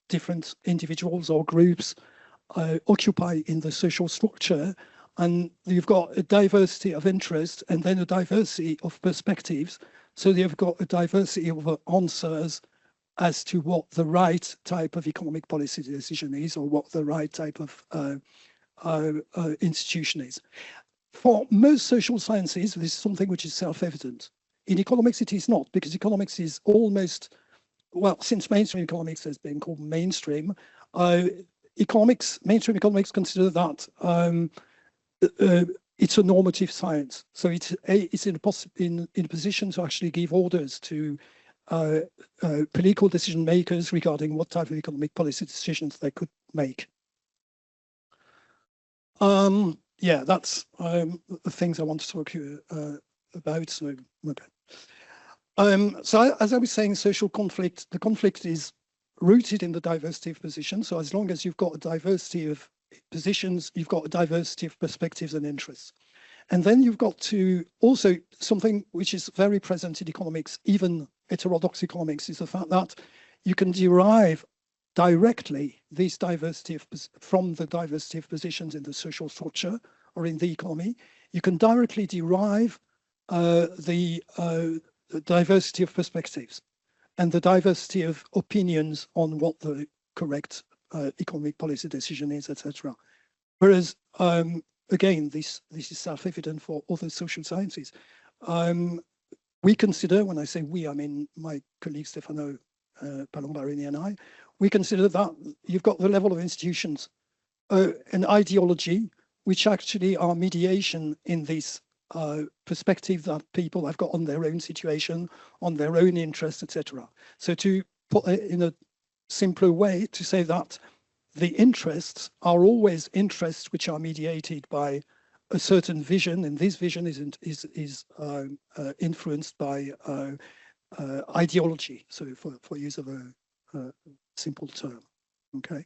different individuals or groups occupy in the social structure. And you've got a diversity of interest and then a diversity of perspectives. So you've got a diversity of answers as to what the right type of economic policy decision is, or what the right type of institution is. For most social sciences, this is something which is self-evident. In economics, it is not, because economics is almost, well, since mainstream economics has been called mainstream, mainstream economics consider that it's a normative science. So it's in a position to actually give orders to political decision makers regarding what type of economic policy decisions they could make. Yeah, that's the things I want to talk to you about. So, okay. So as I was saying, social conflict, the conflict is rooted in the diversity of positions. So as long as you've got a diversity of positions, you've got a diversity of perspectives and interests. And then you've got to also, something which is very present in economics, even heterodox economics, is the fact that you can derive directly this diversity from the diversity of positions in the social structure or in the economy. You can directly derive the diversity of perspectives and the diversity of opinions on what the correct economic policy decision is, etc. Whereas, again, this is self-evident for other social sciences. We consider, when I say we, I mean my colleague Stefano Palombarini and I, we consider that you've got the level of institutions, an ideology, which actually are mediation in this perspective that people have got on their own situation, on their own interests, etc. So to put it in a simpler way, to say that the interests are always interests which are mediated by a certain vision, and this vision is influenced by ideology. So for use of a simple term, okay.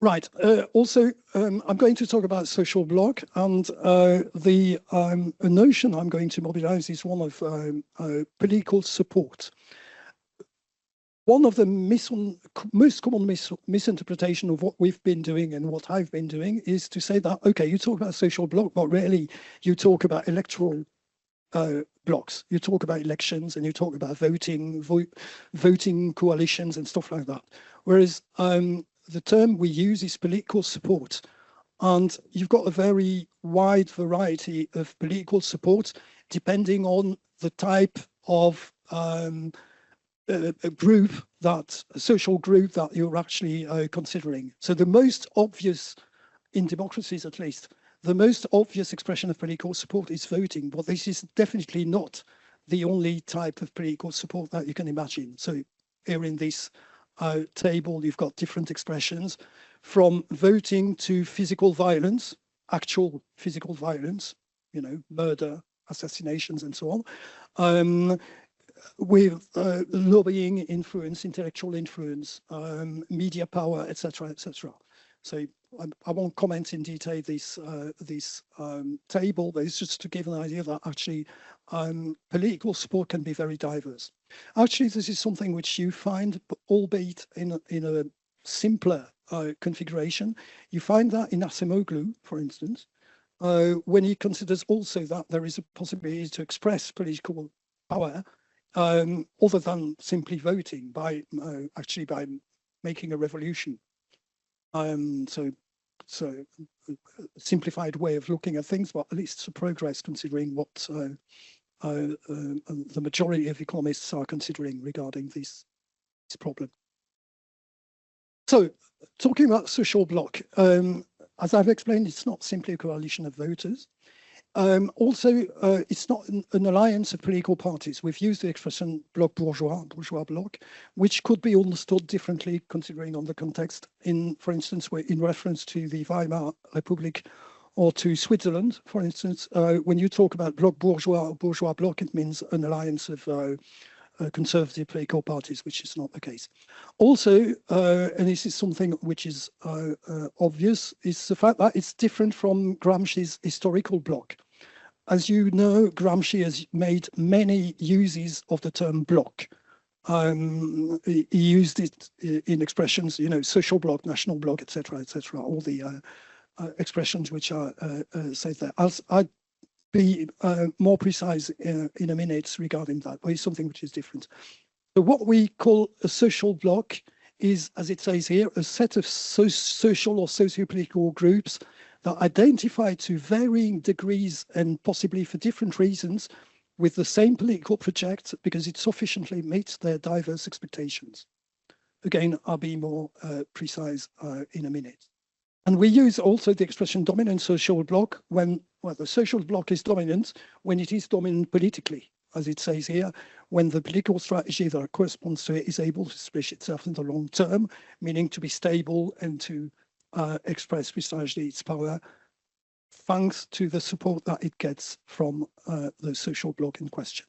Right. Also, I'm going to talk about social bloc, and the notion I'm going to mobilize is one of political support. One of the most common misinterpretation of what we've been doing and what I've been doing is to say that, okay, you talk about social bloc, but really you talk about electoral blocks. You talk about elections and you talk about voting coalitions and stuff like that. Whereas the term we use is political support. And you've got a very wide variety of political support depending on the type of a social group that you're actually considering. So the most obvious, in democracies at least, the most obvious expression of political support is voting, but this is definitely not the only type of political support that you can imagine. So here in this table, you've got different expressions, from voting to physical violence, actual physical violence, you know, murder, assassinations, and so on, with lobbying influence, intellectual influence, media power, etc., etc. So I won't comment in detail this table, but it's just to give an idea that actually political support can be very diverse. Actually, this is something which you find, albeit in a simpler configuration. You find that in Acemoglu, for instance, when he considers also that there is a possibility to express political power other than simply voting by actually by making a revolution. So a simplified way of looking at things, but at least some progress considering what the majority of economists are considering regarding this problem. So talking about social bloc, as I've explained, it's not simply a coalition of voters. Also, it's not an alliance of political parties. We've used the expression bloc bourgeois, bourgeois bloc, which could be understood differently considering on the context. For instance, in reference to the Weimar Republic or to Switzerland, for instance, when you talk about bloc bourgeois or bourgeois bloc, it means an alliance of conservative political parties, which is not the case. Also, and this is something which is obvious, is the fact that it's different from Gramsci's historical bloc. As you know, Gramsci has made many uses of the term bloc. He used it in expressions, you know, social bloc, national bloc, etc., etc., all the expressions which are said there. I'd be more precise in a minute regarding that, but it's something which is different. So what we call a social bloc is, as it says here, a set of social or socio-political groups that identify to varying degrees and possibly for different reasons with the same political project because it sufficiently meets their diverse expectations. Again, I'll be more precise in a minute. And we use also the expression dominant social bloc when, well, the social bloc is dominant when it is dominant politically, as it says here, when the political strategy that corresponds to it is able to establish itself in the long term, meaning to be stable and to express precisely its power, thanks to the support that it gets from the social bloc in question.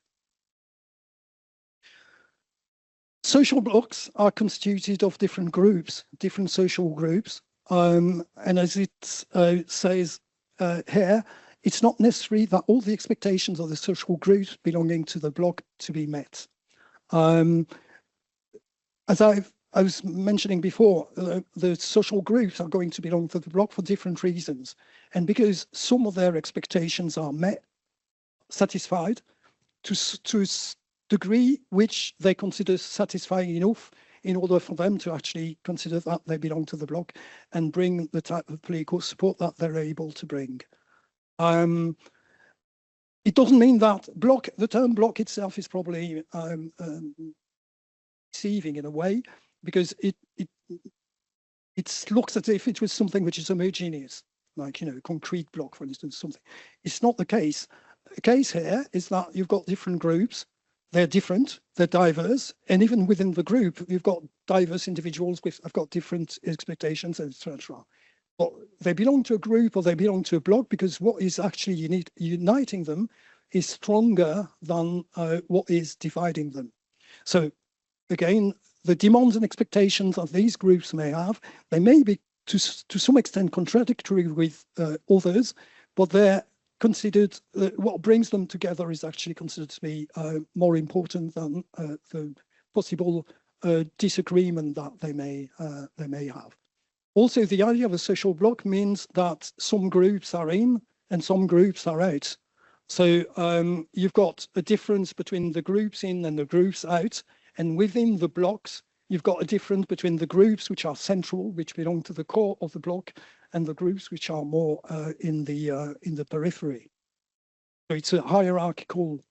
Social blocs are constituted of different groups, different social groups, and as it says here, it's not necessary that all the expectations of the social groups belonging to the bloc to be met. As I was mentioning before, the social groups are going to belong to the bloc for different reasons. And because some of their expectations are met, satisfied, to a degree which they consider satisfying enough in order for them to actually consider that they belong to the bloc and bring the type of political support that they're able to bring. It doesn't mean that bloc, the term bloc itself is probably deceiving in a way, because it looks as if it was something which is homogeneous, like, you know, concrete bloc, for instance, something. It's not the case. The case here is that you've got different groups. They're different, they're diverse, and even within the group, you've got diverse individuals with have got different expectations, etc. But they belong to a group or they belong to a bloc because what is actually uniting them is stronger than what is dividing them. So again, the demands and expectations that these groups may have, they may be to some extent contradictory with others, but they're considered, what brings them together is actually considered to be more important than the possible disagreement that they may have. Also, the idea of a social bloc means that some groups are in and some groups are out. So you've got a difference between the groups in and the groups out, and within the blocs, you've got a difference between the groups which are central, which belong to the core of the bloc, and the groups which are more in the periphery. So it's a hierarchical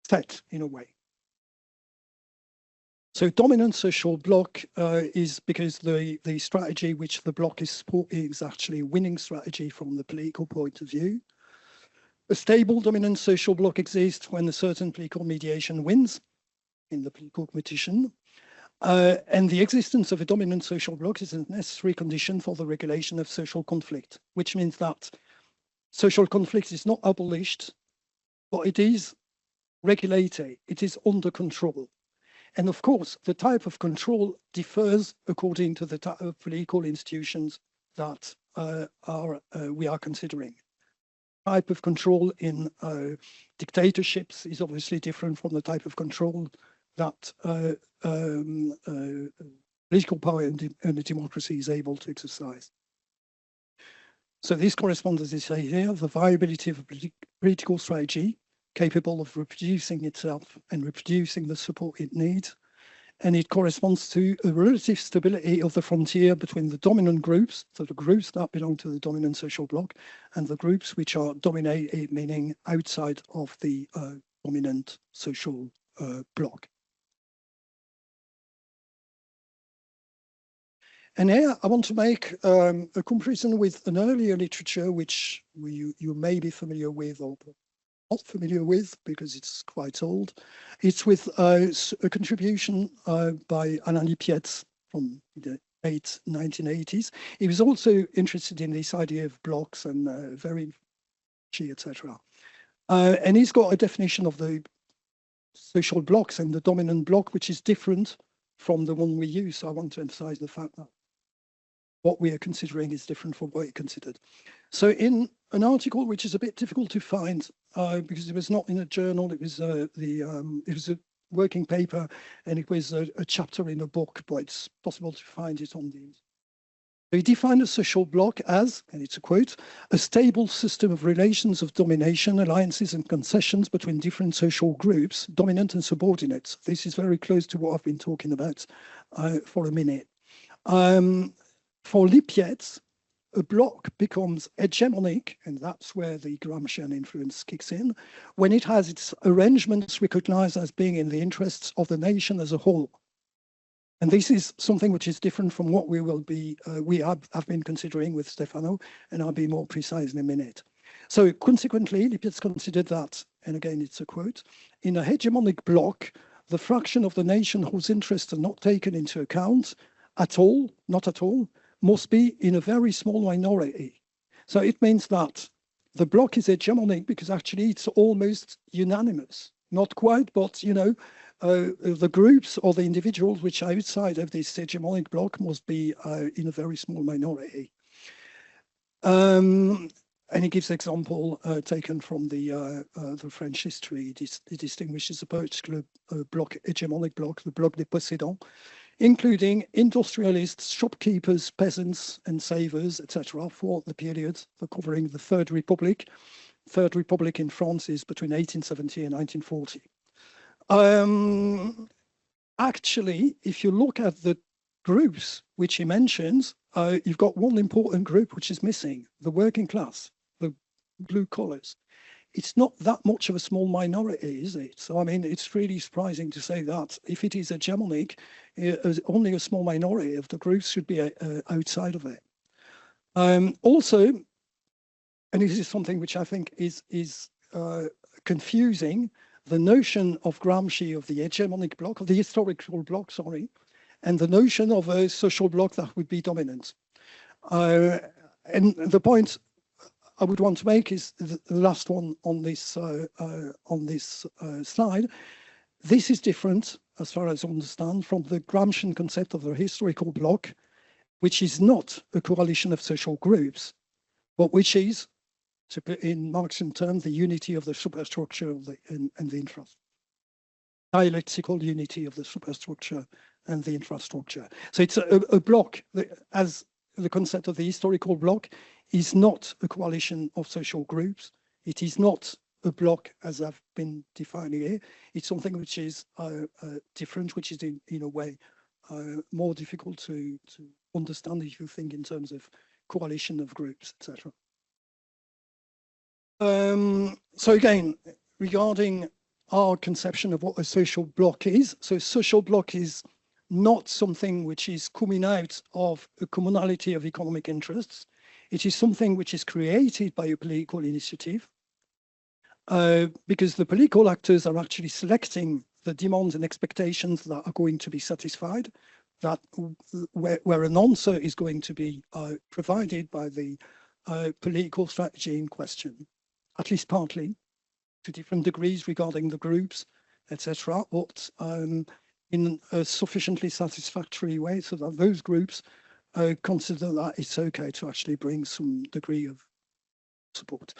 set in a way. So dominant social bloc is because the strategy which the bloc is supporting is actually a winning strategy from the political point of view. A stable dominant social bloc exists when a certain political mediation wins. in the political competition. And the existence of a dominant social bloc is a necessary condition for the regulation of social conflict, which means that social conflict is not abolished, but it is regulated, it is under control. And of course, the type of control differs according to the type of political institutions that we are considering. Type of control in dictatorships is obviously different from the type of control that political power in a democracy is able to exercise. So this corresponds, as I say here, the viability of a political strategy capable of reproducing itself and reproducing the support it needs. And it corresponds to a relative stability of the frontier between the dominant groups, so the groups that belong to the dominant social bloc, and the groups which are dominated, meaning outside of the dominant social bloc. And here I want to make a comparison with an earlier literature which you may be familiar with or not familiar with because it's quite old. It's with a contribution by Alain Lippietz from the late 1980s. He was also interested in this idea of blocks and etc. And he's got a definition of the social blocks and the dominant bloc, which is different from the one we use. So I want to emphasize the fact that what we are considering is different from what he considered. So in an article which is a bit difficult to find because it was not in a journal, it was a working paper and it was a chapter in a book, but it's possible to find it on the internet. So he defined a social bloc as, and it's a quote, a stable system of relations of domination, alliances and concessions between different social groups, dominant and subordinate. This is very close to what I've been talking about for a minute. For Lippietz, a bloc becomes hegemonic, and that's where the Gramscian influence kicks in, when it has its arrangements recognized as being in the interests of the nation as a whole. And this is something which is different from what we will be, we have been considering with Stefano, and I'll be more precise in a minute. So consequently, Lippietz considered that, and again, it's a quote, in a hegemonic bloc, the fraction of the nation whose interests are not taken into account at all, not at all, must be in a very small minority. So it means that the bloc is hegemonic because actually it's almost unanimous. Not quite, but you know, the groups or the individuals which are outside of this hegemonic bloc must be in a very small minority. And he gives example taken from the French history. He distinguishes the particular bloc, hegemonic bloc, the bloc des possédants, including industrialists, shopkeepers, peasants, and savers, etc., for the period covering the Third Republic. Third Republic in France is between 1870 and 1940. Actually, if you look at the groups which he mentions, you've got one important group which is missing, the working class, the blue collars. It's not that much of a small minority, is it? So, I mean, it's really surprising to say that if it is hegemonic, only a small minority of the groups should be outside of it. Also, and this is something which I think is confusing, the notion of Gramsci of the hegemonic bloc, of the historical bloc, sorry, and the notion of a social bloc that would be dominant. And the point I would want to make is the last one on this slide. This is different, as far as I understand, from the Gramscian concept of the historical bloc, which is not a coalition of social groups, but which is, to put in Marxian terms, the unity of the superstructure of and the infrastructure. Dialectical unity of the superstructure and the infrastructure. So it's a bloc, as the concept of the historical bloc is not a coalition of social groups. It is not a bloc as I've been defining here. It's something which is different, which is in a way more difficult to understand if you think in terms of coalition of groups, etc. So again, regarding our conception of what a social bloc is, so a social bloc is not something which is coming out of a commonality of economic interests. It is something which is created by a political initiative because the political actors are actually selecting the demands and expectations that are going to be satisfied, that where an answer is going to be provided by the political strategy in question, at least partly, to different degrees regarding the groups, etc., but in a sufficiently satisfactory way so that those groups consider that it's okay to actually bring some degree of support.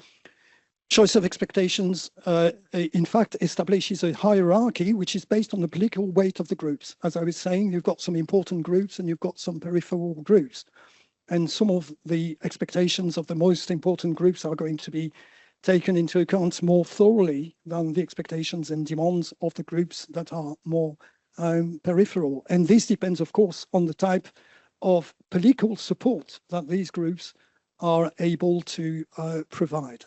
Choice of expectations, in fact, establishes a hierarchy which is based on the political weight of the groups. As I was saying, you've got some important groups and you've got some peripheral groups. And some of the expectations of the most important groups are going to be taken into account more thoroughly than the expectations and demands of the groups that are more peripheral. And this depends, of course, on the type of political support that these groups are able to provide.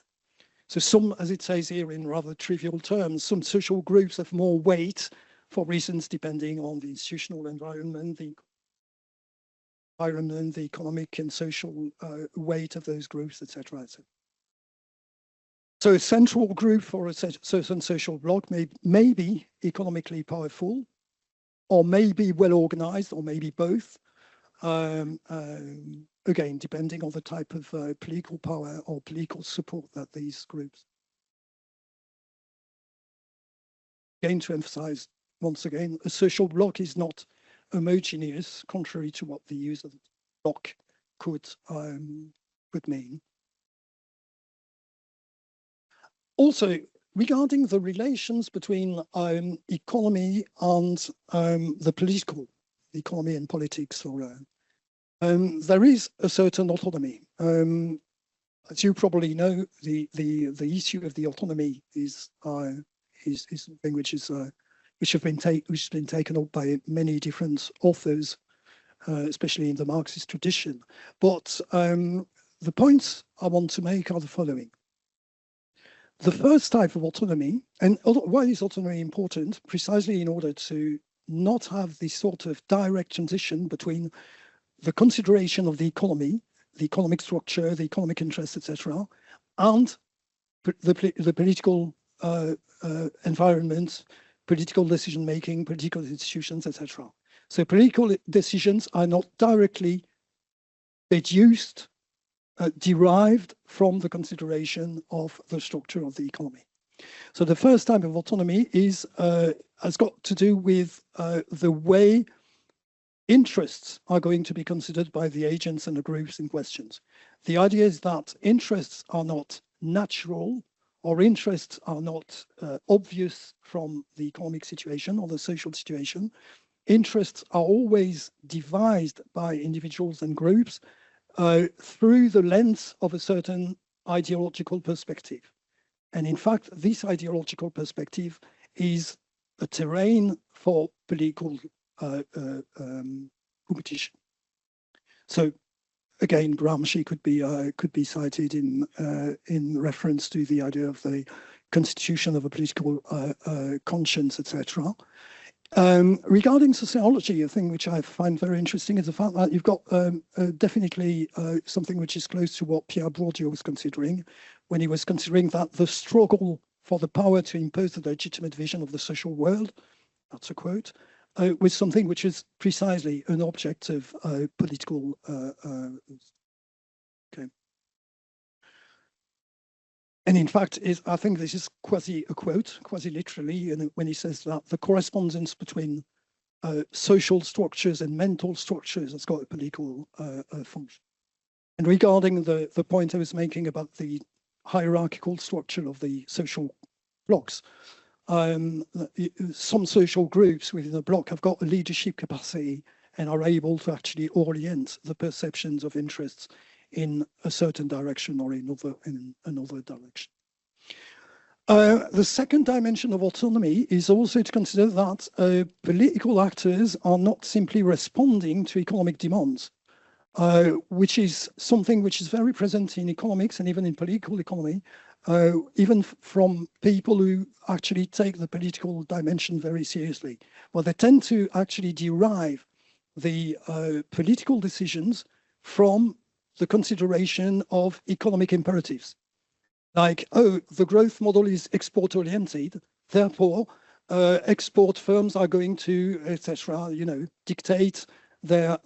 So some, as it says here in rather trivial terms, some social groups have more weight for reasons depending on the institutional environment, the economic and social weight of those groups, etc., etc. So a central group for a certain social bloc may be economically powerful, or may be well organized, or maybe both. Again, depending on the type of political power or political support that these groups. Again, to emphasize once again, a social bloc is not homogeneous, contrary to what the use of bloc could mean. Also, regarding the relations between economy and the political, economy and politics, or there is a certain autonomy. As you probably know, the issue of the autonomy is something which has been taken up by many different authors, especially in the Marxist tradition. But the points I want to make are the following. The first type of autonomy, and why is autonomy important? Precisely in order to not have this sort of direct transition between the consideration of the economy, the economic structure, the economic interests, etc., and the political environment, political decision-making, political institutions, etc. So political decisions are not directly deduced, derived from the consideration of the structure of the economy. So the first type of autonomy has got to do with the way interests are going to be considered by the agents and the groups in questions. The idea is that interests are not natural, or interests are not obvious from the economic situation or the social situation. Interests are always devised by individuals and groups through the lens of a certain ideological perspective. And in fact, this ideological perspective is a terrain for political competition. So again, Gramsci could be cited in reference to the idea of the constitution of a political conscience, etc. Regarding sociology, a thing which I find very interesting is the fact that you've got definitely something which is close to what Pierre Bourdieu was considering when he was considering that the struggle for the power to impose the legitimate vision of the social world, that's a quote, was something which is precisely an object of political. Okay. And in fact, I think this is quasi a quote, quasi literally, when he says that the correspondence between social structures and mental structures has got a political function. And regarding the point I was making about the hierarchical structure of the social blocks, some social groups within a bloc have got a leadership capacity and are able to actually orient the perceptions of interests in a certain direction or in another direction. The second dimension of autonomy is also to consider that political actors are not simply responding to economic demands, which is something which is very present in economics and even in political economy, even from people who actually take the political dimension very seriously. Well, they tend to actually derive the political decisions from the consideration of economic imperatives. Like, oh, the growth model is export-oriented, therefore, export firms are going to, etc., dictate their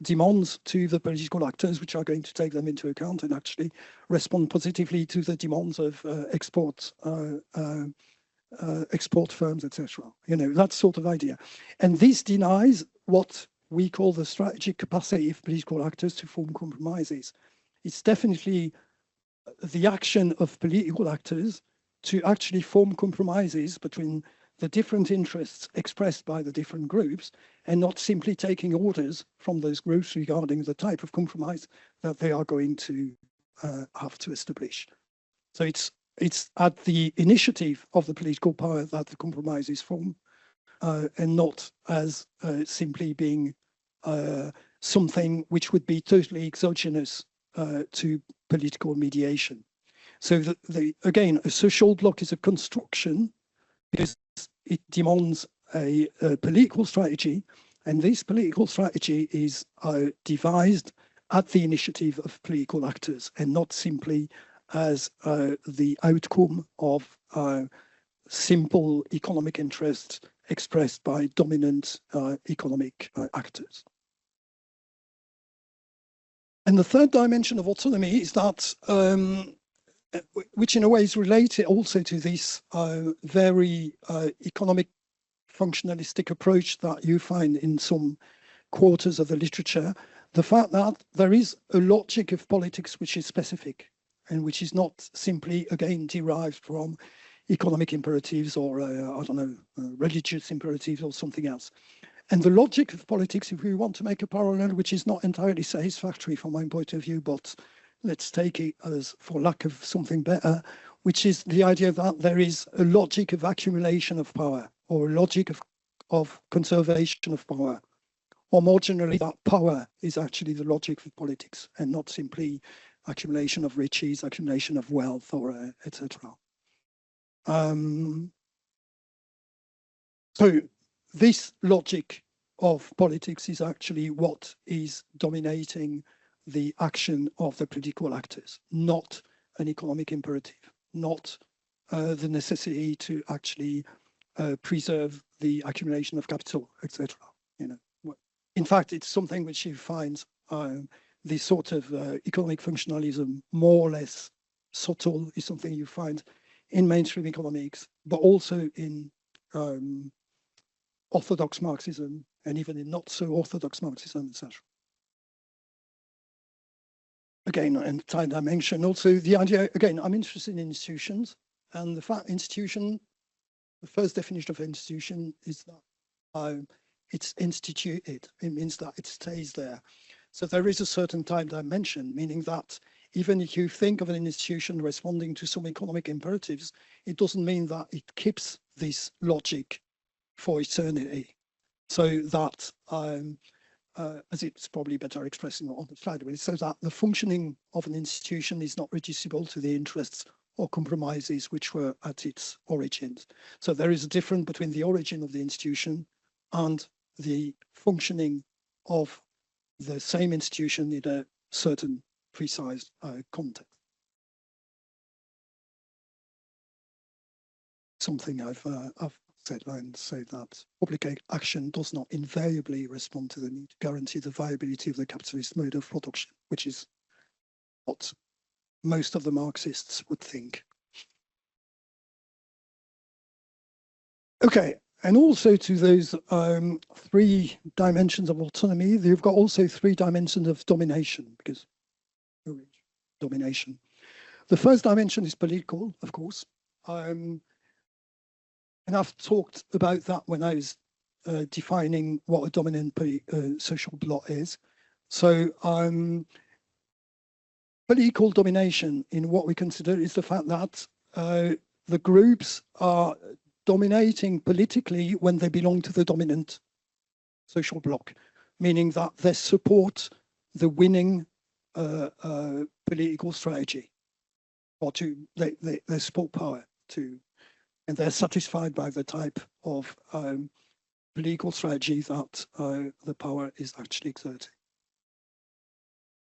demands to the political actors, which are going to take them into account and actually respond positively to the demands of export firms, etc. That sort of idea. And this denies what we call the strategic capacity of political actors to form compromises. It's definitely the action of political actors to actually form compromises between the different interests expressed by the different groups, and not simply taking orders from those groups regarding the type of compromise that they are going to have to establish. So it's at the initiative of the political power that the compromise is formed, and not as simply being something which would be totally exogenous to political mediation. So again, a social bloc is a construction because it demands a political strategy, and this political strategy is devised at the initiative of political actors and not simply as the outcome of simple economic interests expressed by dominant economic actors. And the third dimension of autonomy is that which in a way is related also to this very economic functionalistic approach that you find in some quarters of the literature, the fact that there is a logic of politics which is specific and which is not simply, again, derived from economic imperatives or, I don't know, religious imperatives or something else. And the logic of politics, if we want to make a parallel, which is not entirely satisfactory from my point of view, but let's take it as for lack of something better, which is the idea that there is a logic of accumulation of power, or a logic of conservation of power, or more generally that power is actually the logic of politics and not simply accumulation of riches, accumulation of wealth, or etc. So this logic of politics is actually what is dominating the action of the political actors, not an economic imperative, not the necessity to actually preserve the accumulation of capital, etc. In fact, it's something which you find this sort of economic functionalism, more or less subtle, is something you find in mainstream economics, but also in orthodox Marxism and even in not so orthodox Marxism, etc. Again, and time dimension, also the idea, again, I'm interested in institutions, and the fact institution, the first definition of institution is that it's instituted. It means that it stays there. So there is a certain time dimension, meaning that even if you think of an institution responding to some economic imperatives, it doesn't mean that it keeps this logic for eternity. So that, as it's probably better expressing on the slide, so that the functioning of an institution is not reducible to the interests or compromises which were at its origins. So there is a difference between the origin of the institution and the functioning of the same institution in a certain precise context. Something I've said and say that public action does not invariably respond to the need to guarantee the viability of the capitalist mode of production, which is what most of the Marxists would think. Okay, and also to those 3 dimensions of autonomy, you've got also 3 dimensions of domination, because domination. The first dimension is political, of course. And I've talked about that when I was defining what a dominant social bloc is. So political domination in what we consider is the fact that the groups are dominating politically when they belong to the dominant social bloc, meaning that they support the winning political strategy, or they support power to, and they're satisfied by the type of political strategy that the power is actually exerting.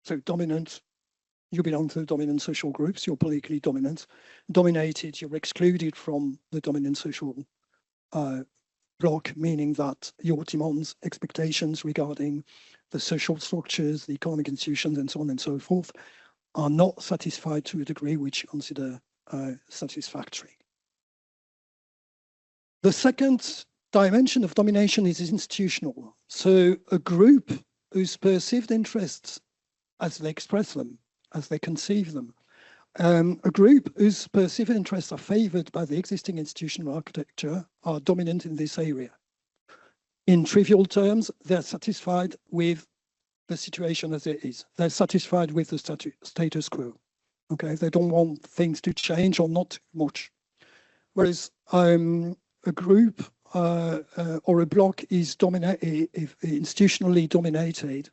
So dominant, you belong to the dominant social groups, you're politically dominant. Dominated, you're excluded from the dominant social block, meaning that your demands, expectations regarding the social structures, the economic institutions, and so on and so forth, are not satisfied to a degree which you consider satisfactory. The second dimension of domination is institutional. So a group whose perceived interests, as they express them, as they conceive them, a group whose perceived interests are favored by the existing institutional architecture are dominant in this area. In trivial terms, they're satisfied with the situation as it is. They're satisfied with the status quo. Okay, they don't want things to change or not too much. Whereas a group or a bloc is institutionally dominated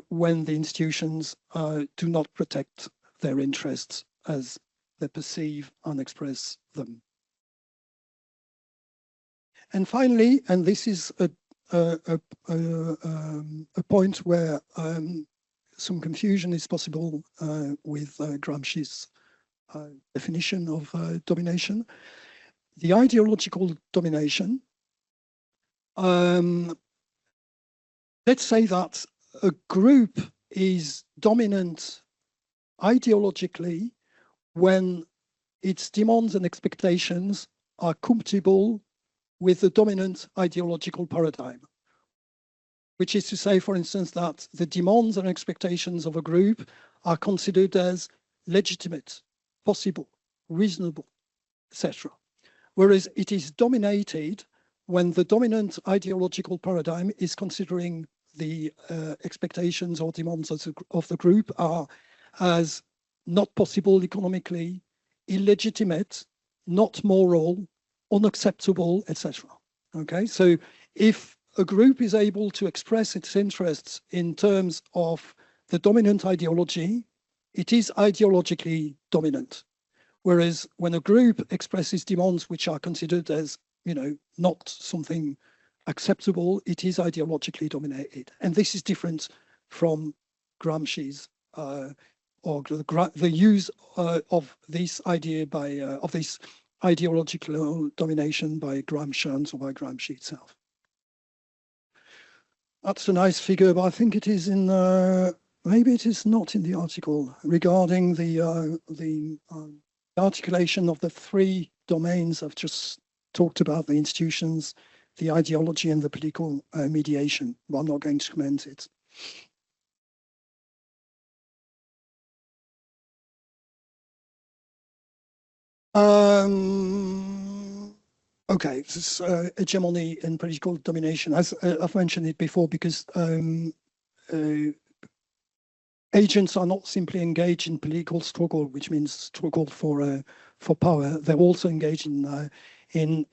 when the institutions do not protect their interests as they perceive and express them. And finally, and this is a point where some confusion is possible with Gramsci's definition of domination. The ideological domination, let's say that a group is dominant ideologically when its demands and expectations are compatible with the dominant ideological paradigm, which is to say, for instance, that the demands and expectations of a group are considered as legitimate, possible, reasonable, etc. Whereas it is dominated when the dominant ideological paradigm is considering the expectations or demands of the group are as not possible economically, illegitimate, not moral, unacceptable, etc. Okay, so if a group is able to express its interests in terms of the dominant ideology, it is ideologically dominant. Whereas when a group expresses demands which are considered as, you know, not something acceptable, it is ideologically dominated. And this is different from Gramsci's or the use of this idea by of this ideological domination by Gramscians or by Gramsci itself. That's a nice figure, but I think it is in maybe it is not in the article regarding the articulation of the three domains I've just talked about: the institutions, the ideology, and the political mediation. But I'm not going to comment it. Okay, this is hegemony and political domination. As I've mentioned it before, because agents are not simply engaged in political struggle, which means struggle for power. They're also engaged in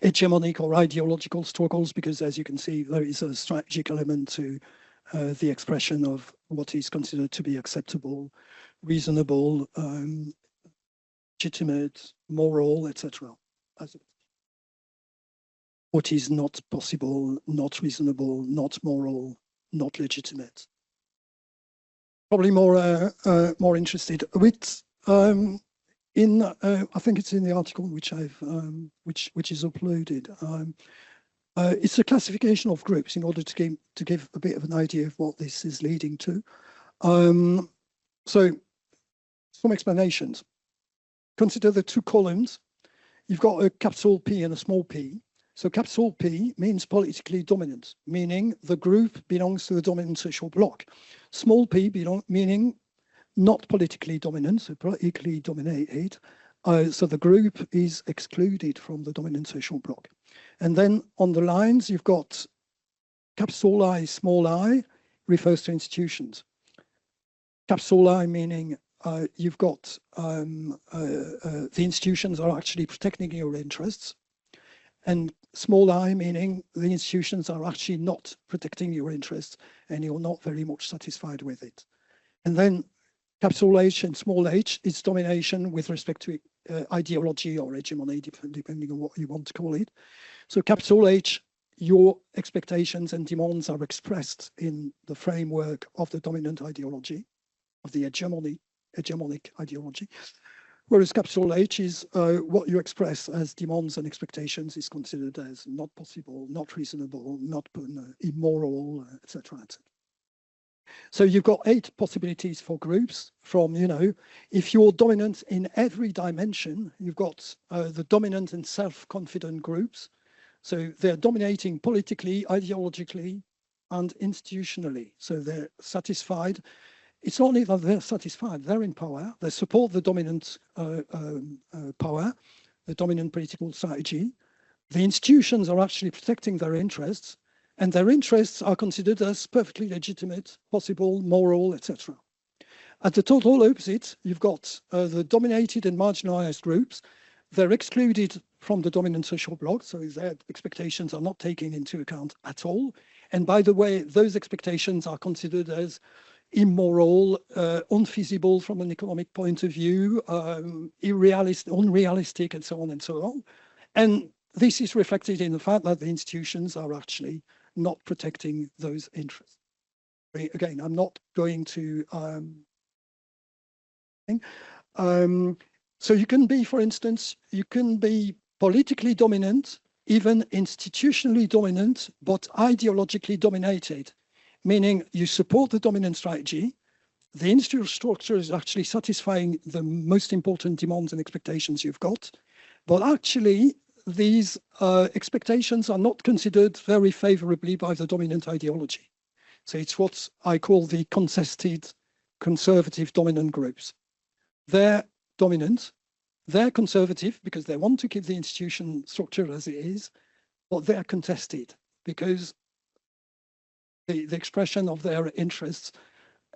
hegemonic or ideological struggles, because, as you can see, there is a strategic element to the expression of what is considered to be acceptable, reasonable, legitimate, moral, etc. What is not possible, not reasonable, not moral, not legitimate. Probably more interested with I think it's in the article which I've which is uploaded. It's a classification of groups in order to give a bit of an idea of what this is leading to. So some explanations. Consider the two columns. You've got a capital P and a small p. So capital P means politically dominant, meaning the group belongs to the dominant social bloc. Small p meaning not politically dominant, so politically dominated. So the group is excluded from the dominant social bloc. And then on the lines, you've got capital I, small I, refers to institutions. Capital I meaning you've got the institutions are actually protecting your interests. And small I meaning the institutions are actually not protecting your interests and you're not very much satisfied with it. And then capital H and small h is domination with respect to ideology or hegemony, depending on what you want to call it. So capital H, your expectations and demands are expressed in the framework of the dominant ideology, of the hegemonic ideology. Whereas capital H is what you express as demands and expectations is considered as not possible, not reasonable, not immoral, etc. etc. So you've got 8 possibilities for groups from, if you're dominant in every dimension, you've got the dominant and self-confident groups. So they're dominating politically, ideologically, and institutionally. So they're satisfied. It's not only that they're satisfied, they're in power. They support the dominant power, the dominant political strategy. The institutions are actually protecting their interests, and their interests are considered as perfectly legitimate, possible, moral, etc. At the total opposite, you've got the dominated and marginalized groups. They're excluded from the dominant social bloc, so their expectations are not taken into account at all. And by the way, those expectations are considered as immoral, unfeasible from an economic point of view, unrealistic, and so on and so on. And this is reflected in the fact that the institutions are actually not protecting those interests. Again, I'm not going to... so you can be, for instance, you can be politically dominant, even institutionally dominant, but ideologically dominated, meaning you support the dominant strategy, the institutional structure is actually satisfying the most important demands and expectations you've got, but actually these expectations are not considered very favorably by the dominant ideology. So it's what I call the contested conservative dominant groups. They're dominant, they're conservative because they want to keep the institution structure as it is, but they're contested because the expression of their interests,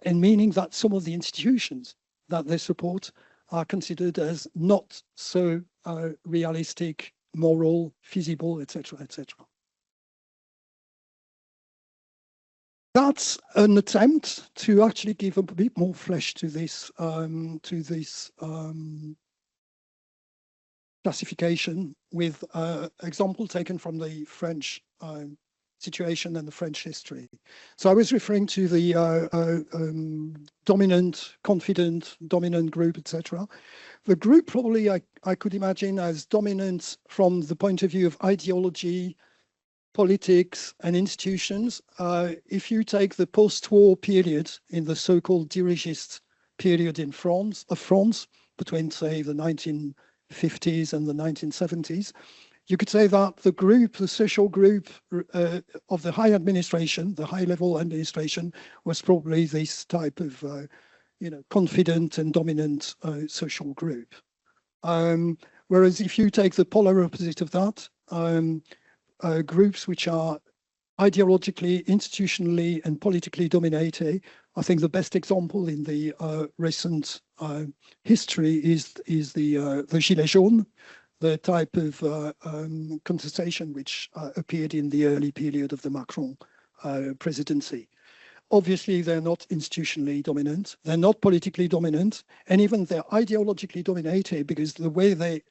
and meaning that some of the institutions that they support are considered as not so realistic, moral, feasible, etc., etc. That's an attempt to actually give a bit more flesh to this classification with example taken from the French situation and the French history. So I was referring to the dominant, confident, dominant group, etc. The group probably I could imagine as dominant from the point of view of ideology, politics, and institutions. If you take the post-war period in the so-called dirigist period in France, between, say, the 1950s and the 1970s, you could say that the group, the social group of the high administration, the high-level administration, was probably this type of, confident and dominant social group. Whereas if you take the polar opposite of that, groups which are ideologically, institutionally, and politically dominated, I think the best example in the recent history is the Gilets jaunes, the type of contestation which appeared in the early period of the Macron presidency. Obviously, they're not institutionally dominant, they're not politically dominant, and even they're ideologically dominated because the way the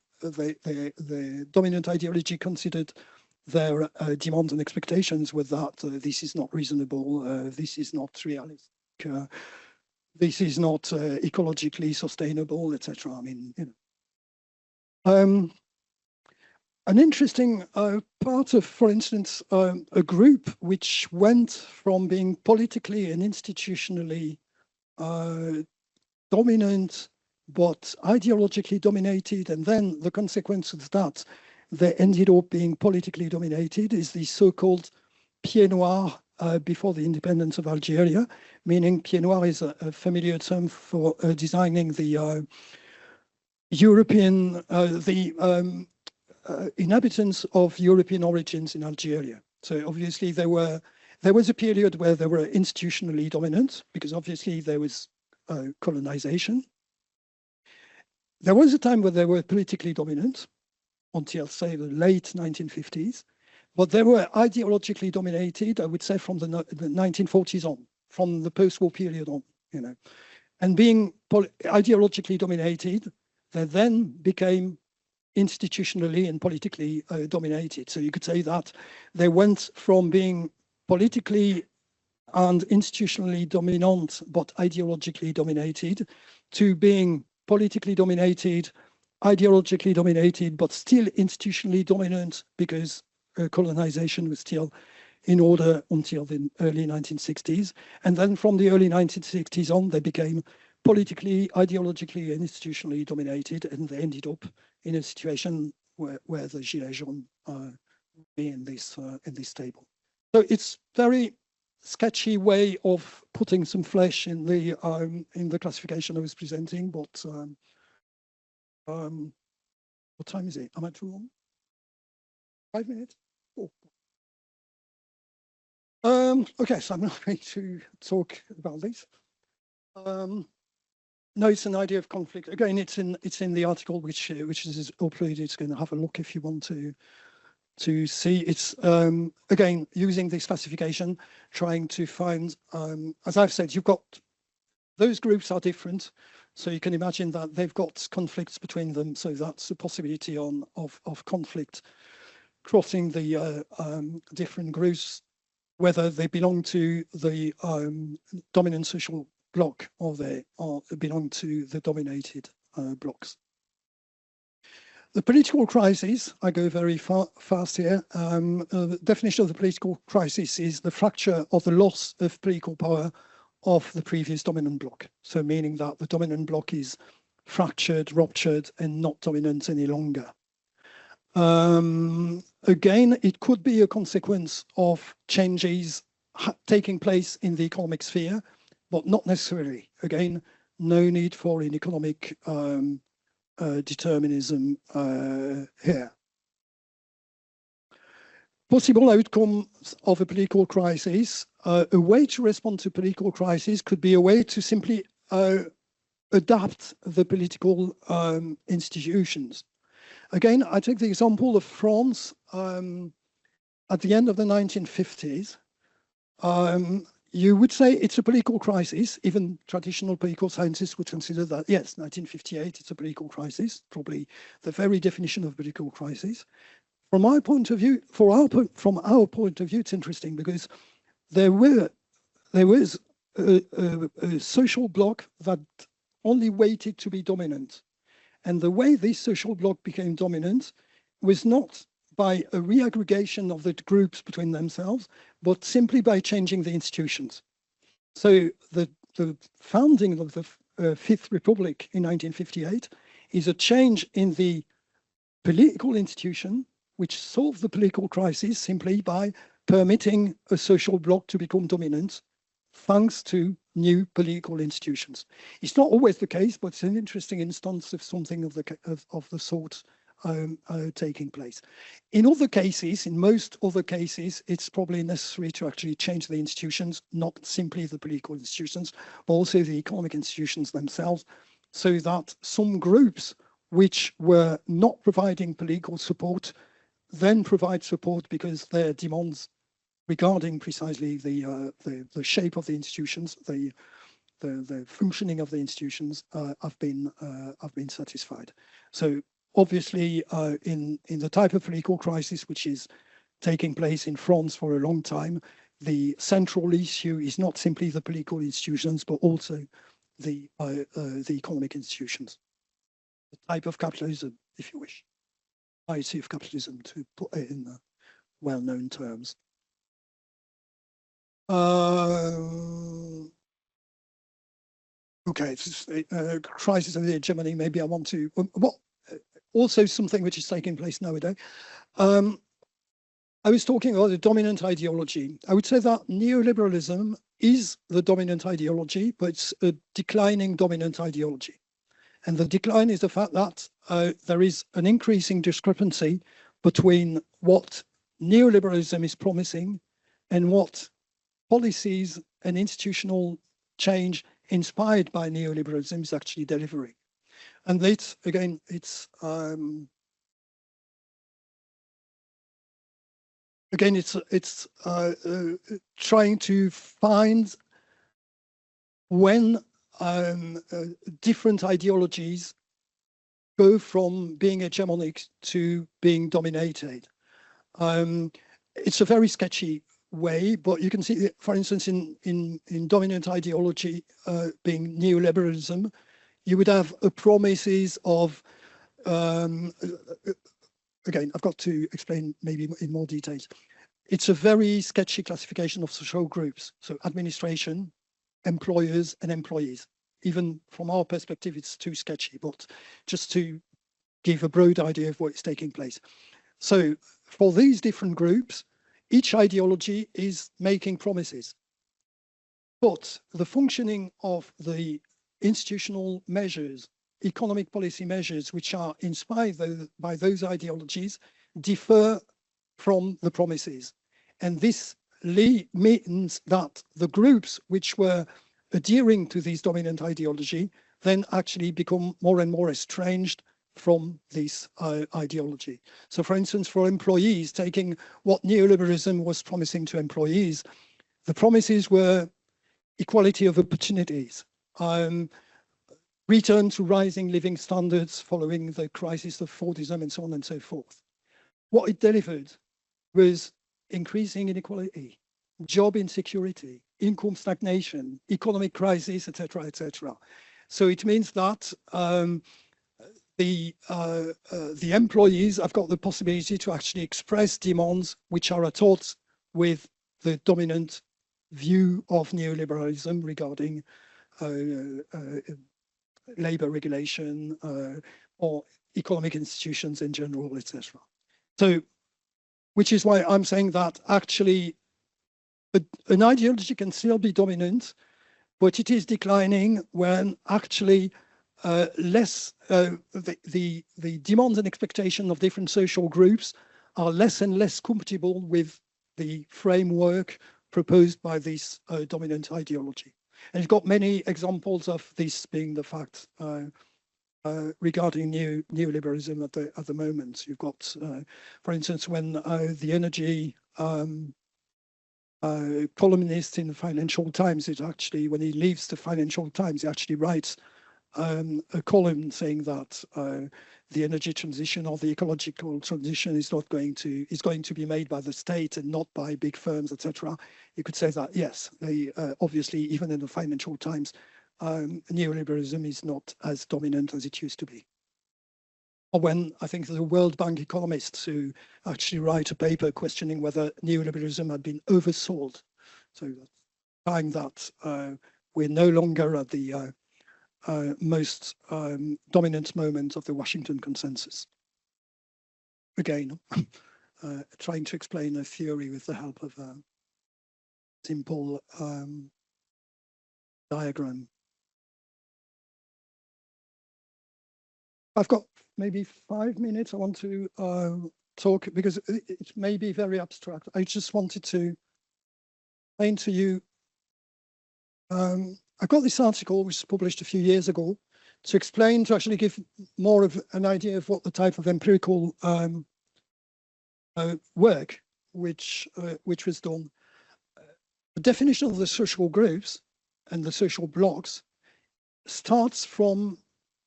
dominant ideology considered their demands and expectations were that this is not reasonable, this is not realistic, this is not ecologically sustainable, etc. I mean, an interesting part of, for instance, a group which went from being politically and institutionally dominant, but ideologically dominated, and then the consequence of that, they ended up being politically dominated, is the so-called pied noir before the independence of Algeria, meaning pied noir is a familiar term for designing the European, inhabitants of European origins in Algeria. So obviously there was a period where they were institutionally dominant because obviously there was colonization. There was a time where they were politically dominant until, say, the late 1950s, but they were ideologically dominated, I would say, from the 1940s on, from the post-war period on, and being ideologically dominated, they then became institutionally and politically dominated. So you could say that they went from being politically and institutionally dominant, but ideologically dominated, to being politically dominated, ideologically dominated, but still institutionally dominant because colonization was still in order until the early 1960s. And then from the early 1960s on, they became politically, ideologically, and institutionally dominated, and they ended up in a situation where the Gilets jaunes be in this table. So it's very sketchy way of putting some flesh in the classification I was presenting, but what time is it? Am I too long? 5 minutes? Oh. Okay, so I'm not going to talk about this. No, it's an idea of conflict. Again, it's in the article which is uploaded. It's going to have a look if you want to see. It's again using this classification, trying to find. As I've said, you've got those groups are different, so you can imagine that they've got conflicts between them. So that's a possibility of conflict crossing the different groups, whether they belong to the dominant social bloc or they belong to the dominated blocs. The political crisis, I go very fast here. The definition of the political crisis is the fracture of the loss of political power of the previous dominant bloc. So meaning that the dominant bloc is fractured, ruptured, and not dominant any longer. Again, it could be a consequence of changes taking place in the economic sphere, but not necessarily. Again, no need for an economic determinism here. Possible outcomes of a political crisis. A way to respond to political crisis could be a way to simply adapt the political institutions. Again, I take the example of France at the end of the 1950s. You would say it's a political crisis. Even traditional political scientists would consider that, yes, 1958, it's a political crisis, probably the very definition of political crisis. From my point of view, from our point of view, it's interesting because there was a social bloc that only waited to be dominant. And the way this social bloc became dominant was not by a reaggregation of the groups between themselves, but simply by changing the institutions. So the founding of the Fifth Republic in 1958 is a change in the political institution, which solved the political crisis simply by permitting a social bloc to become dominant, thanks to new political institutions. It's not always the case, but it's an interesting instance of something of the sort taking place. In other cases, in most other cases, it's probably necessary to actually change the institutions, not simply the political institutions, but also the economic institutions themselves, so that some groups which were not providing political support then provide support because their demands regarding precisely the shape of the institutions, the functioning of the institutions have been satisfied. So obviously, in the type of political crisis which is taking place in France for a long time, the central issue is not simply the political institutions, but also the economic institutions. The type of capitalism, if you wish, variety of capitalism, to put it in well-known terms. Okay, crisis of the hegemony. Maybe I want to. Also, something which is taking place nowadays. I was talking about the dominant ideology. I would say that neoliberalism is the dominant ideology, but it's a declining dominant ideology. And the decline is the fact that there is an increasing discrepancy between what neoliberalism is promising and what policies and institutional change inspired by neoliberalism is actually delivering. And that's, again, it's trying to find when different ideologies go from being hegemonic to being dominated. It's a very sketchy way, but you can see, for instance, in dominant ideology being neoliberalism, you would have a promises of, again, I've got to explain maybe in more details. It's a very sketchy classification of social groups. So administration, employers and employees. Even from our perspective, it's too sketchy, but just to give a broad idea of what's taking place. So for these different groups, each ideology is making promises. But the functioning of the institutional measures, economic policy measures, which are inspired by those ideologies, differ from the promises. And this means that the groups which were adhering to this dominant ideology then actually become more and more estranged from this ideology. So for instance, for employees, taking what neoliberalism was promising to employees, the promises were equality of opportunities, return to rising living standards following the crisis of Fordism and so on and so forth. What it delivered was increasing inequality, job insecurity, income stagnation, economic crisis, etc., etc. So it means that the employees have got the possibility to actually express demands which are at odds with the dominant view of neoliberalism regarding labor regulation or economic institutions in general, etc. So, which is why I'm saying that actually an ideology can still be dominant, but it is declining when actually the demands and expectations of different social groups are less and less compatible with the framework proposed by this dominant ideology. And you've got many examples of this being the fact regarding neoliberalism at the moment. You've got, for instance, when the energy columnist in the Financial Times is actually, when he leaves the Financial Times, he actually writes a column saying that the energy transition or the ecological transition is going to be made by the state and not by big firms, etc. You could say that yes, obviously even in the Financial Times, neoliberalism is not as dominant as it used to be. Or when I think the World Bank economists who actually write a paper questioning whether neoliberalism had been oversold, so implying that we're no longer at the most dominant moment of the Washington Consensus. Again, trying to explain a theory with the help of a simple diagram. I've got maybe 5 minutes. I want to talk because it may be very abstract. I just wanted to explain to you. I got this article, which was published a few years ago, to explain, to actually give more of an idea of what the type of empirical work which was done. The definition of the social groups and the social blocks starts from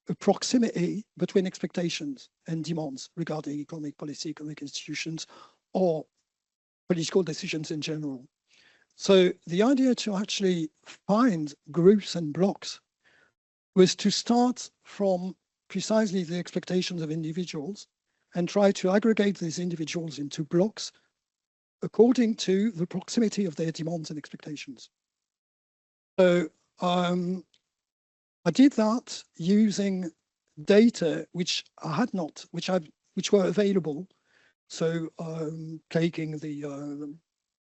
a proximity between expectations and demands regarding economic policy, economic institutions, or political decisions in general. So the idea to actually find groups and blocks was to start from precisely the expectations of individuals and try to aggregate these individuals into blocks according to the proximity of their demands and expectations. So I did that using data which I had not, which were available. So taking the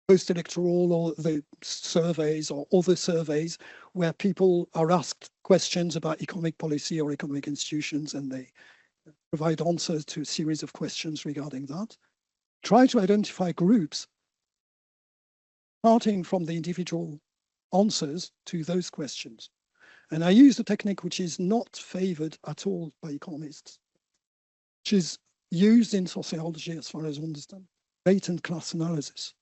post-electoral or the surveys or other surveys where people are asked questions about economic policy or economic institutions, and they provide answers to a series of questions regarding that. Try to identify groups starting from the individual answers to those questions. And I used a technique which is not favored at all by economists, which is used in sociology as far as I understand, latent class analysis.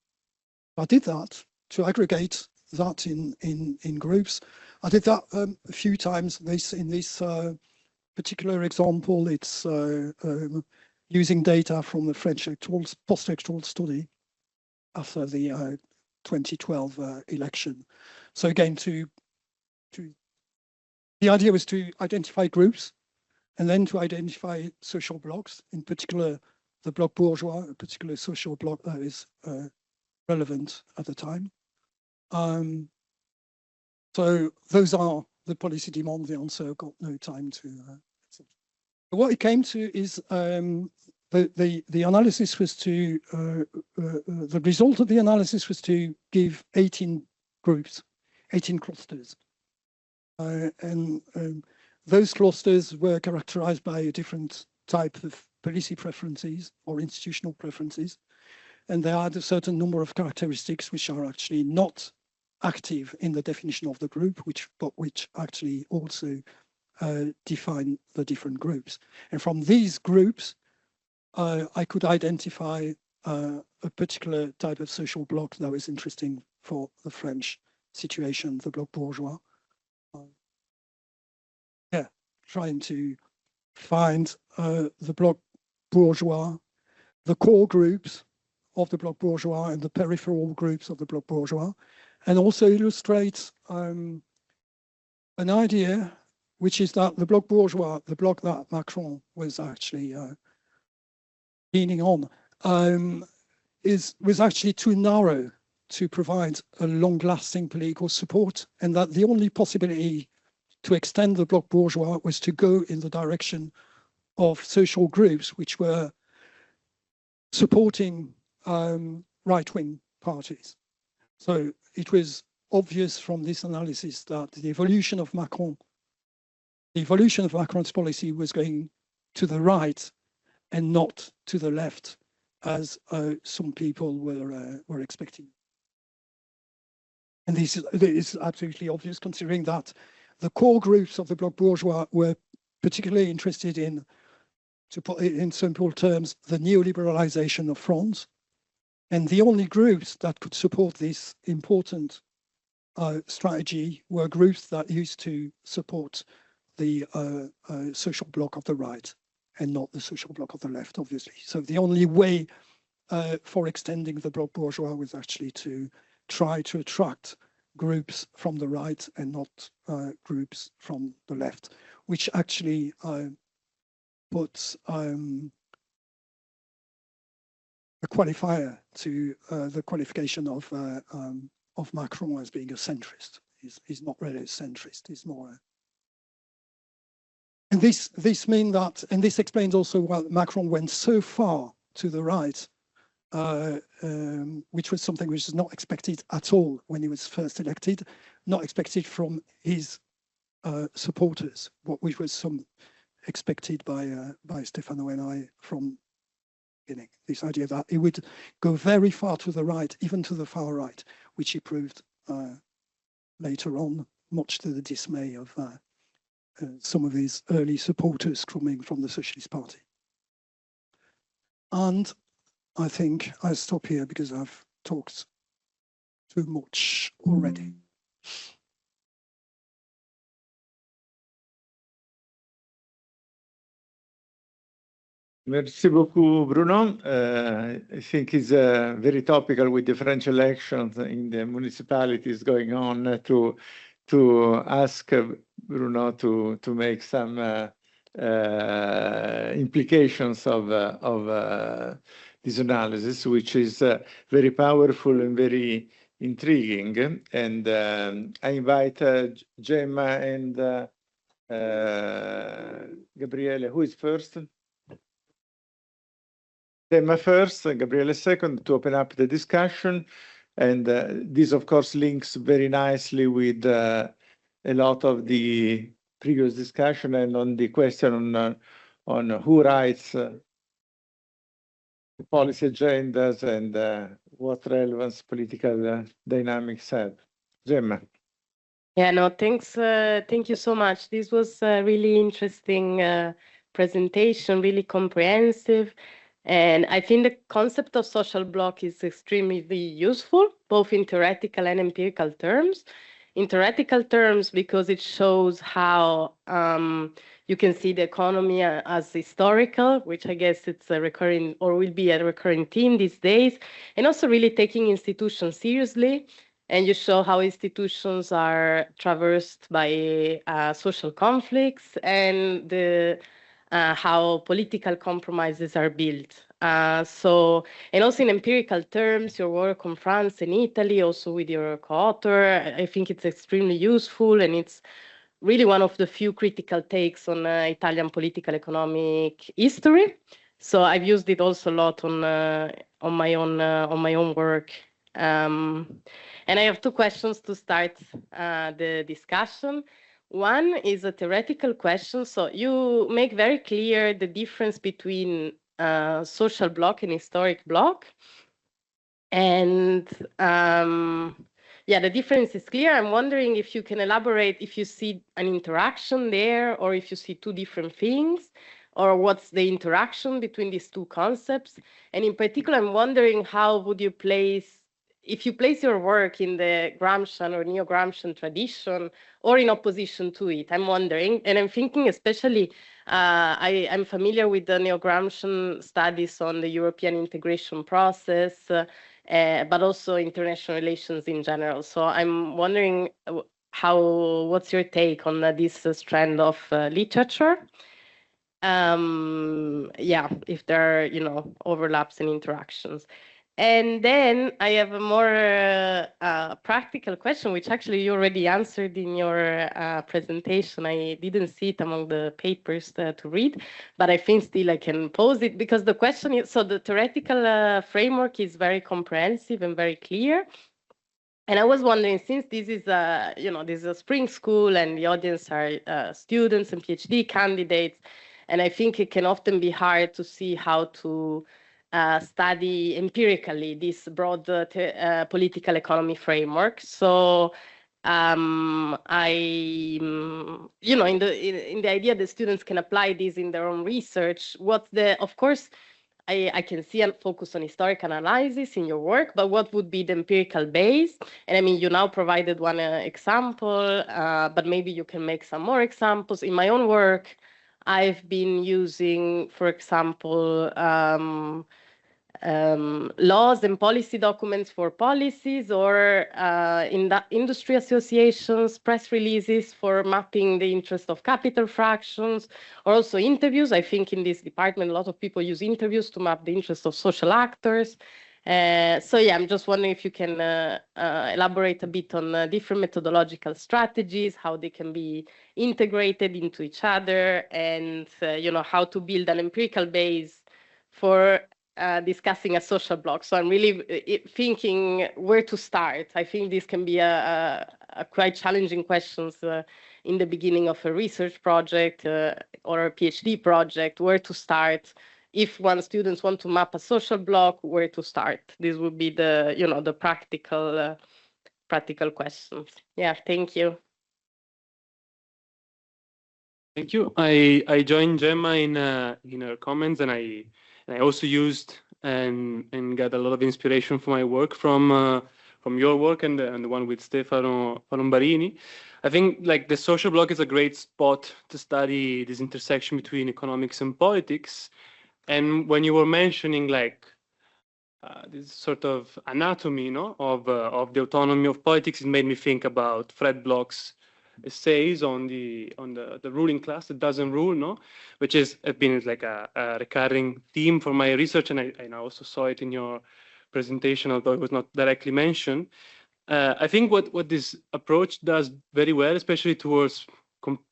I did that to aggregate that in groups. I did that a few times. In this particular example, it's using data from the French post-electoral study after the 2012 election. So again, to The idea was to identify groups and then to identify social blocs, in particular the bloc bourgeois, a particular social bloc that is relevant at the time. So those are the policy demands. The answer, I've got no time to. What it came to is the analysis was to, the result of the analysis was to give 18 groups, 18 clusters. And those clusters were characterized by a different type of policy preferences or institutional preferences. And they had a certain number of characteristics which are actually not active in the definition of the group, but which actually also define the different groups. And from these groups, I could identify a particular type of social bloc that was interesting for the French situation, the bloc bourgeois. Trying to find the bloc bourgeois, the core groups of the bloc bourgeois and the peripheral groups of the bloc bourgeois, and also illustrate an idea, which is that the bloc bourgeois, the bloc that Macron was actually leaning on, was actually too narrow to provide a long-lasting political support, and that the only possibility to extend the bloc bourgeois was to go in the direction of social groups which were supporting right-wing parties. So it was obvious from this analysis that the evolution of Macron's policy was going to the right and not to the left, as some people were expecting. And this is absolutely obvious, considering that the core groups of the bloc bourgeois were particularly interested in, to put it in simple terms, the neoliberalization of France. And the only groups that could support this important strategy were groups that used to support the social bloc of the right and not the social bloc of the left, obviously. So the only way for extending the bloc bourgeois was actually to try to attract groups from the right and not groups from the left, which actually puts a qualifier to the qualification of Macron as being a centrist. He's not really a centrist. He's more. And this means that, and this explains also why Macron went so far to the right, which was something which was not expected at all when he was first elected, not expected from his supporters, which was some expected by Stefano and I from the beginning. This idea that he would go very far to the right, even to the far right, which he proved later on, much to the dismay of some of his early supporters coming from the Socialist Party. And I think I'll stop here because I've talked too much already. Merci beaucoup, Bruno. I think it's very topical with the French elections in the municipalities going on to ask Bruno to make some implications of this analysis, which is very powerful and very intriguing. And I invite Gemma and Gabriele. Who is first? Gemma first, Gabriele second, to open up the discussion. And this, of course, links very nicely with a lot of the previous discussion and on the question on who writes policy agendas and what relevance political dynamics have. Gemma. Yeah, no, thanks. Thank you so much. This was a really interesting presentation, really comprehensive. And I think the concept of social bloc is extremely useful, both in theoretical and empirical terms. In theoretical terms, because it shows how you can see the economy as historical, which I guess it's a recurring or will be a recurring theme these days, and also really taking institutions seriously and you show how institutions are traversed by social conflicts and how political compromises are built. And also in empirical terms, your work on France and Italy, also with your co-author, I think it's extremely useful, and it's really one of the few critical takes on Italian political economic history. So I've used it also a lot on my own work. And I have two questions to start the discussion. One is a theoretical question. So you make very clear the difference between social bloc and historic bloc. And yeah, the difference is clear. I'm wondering if you can elaborate if you see an interaction there, or if you see two different things, or what's the interaction between these two concepts. And in particular, I'm wondering how would you place, if you place your work in the Gramscian or neo-Gramscian tradition or in opposition to it. I'm wondering, and I'm thinking especially, I'm familiar with the neo-Gramscian studies on the European integration process, but also international relations in general. So I'm wondering what's your take on this strand of literature? Yeah, if there are, overlaps and interactions. And then I have a more practical question, which actually you already answered in your presentation. I didn't see it among the papers to read, but I think still I can pose it, because the question is, so the theoretical framework is very comprehensive and very clear. And I was wondering, since this is this is a spring school and the audience are students and PhD candidates, and I think it can often be hard to see how to study empirically this broad political economy framework. So in the idea that students can apply this in their own research, of course, I can see and focus on historical analysis in your work, but what would be the empirical base? And I mean, you now provided one example, but maybe you can make some more examples. In my own work, I've been using, for example, laws and policy documents for policies, or in the industry associations, press releases for mapping the interest of capital fractions, or also interviews. I think in this department, a lot of people use interviews to map the interest of social actors. So yeah, I'm just wondering if you can elaborate a bit on different methodological strategies, how they can be integrated into each other, and how to build an empirical base for discussing a social bloc. So I'm really thinking where to start. I think this can be a quite challenging questions in the beginning of a research project or a PhD project, where to start. If one students want to map a social bloc, where to start? This would be the, the practical questions. Yeah, thank you. Thank you. I joined Gemma in her comments, and I also used and got a lot of inspiration for my work from your work and the one with Stefano Palombarini. I think like the social bloc is a great spot to study this intersection between economics and politics. And when you were mentioning like this sort of anatomy, of the autonomy of politics, it made me think about Fred Bloch's essays on the ruling class that doesn't rule, which has been like a recurring theme for my research, and I also saw it in your presentation, although it was not directly mentioned. I think what this approach does very well, especially towards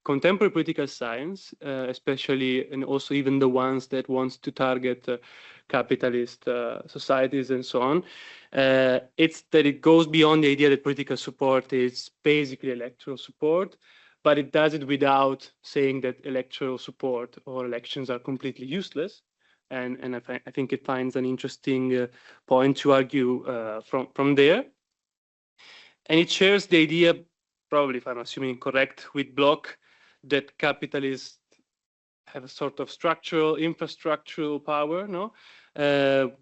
contemporary political science, especially, and also even the ones that wants to target capitalist societies and so on, it's that it goes beyond the idea that political support is basically electoral support, but it does it without saying that electoral support or elections are completely useless. And I think it finds an interesting point to argue from there. And it shares the idea, probably if I'm assuming correct, with Bloch, that capitalists have a sort of infrastructural power,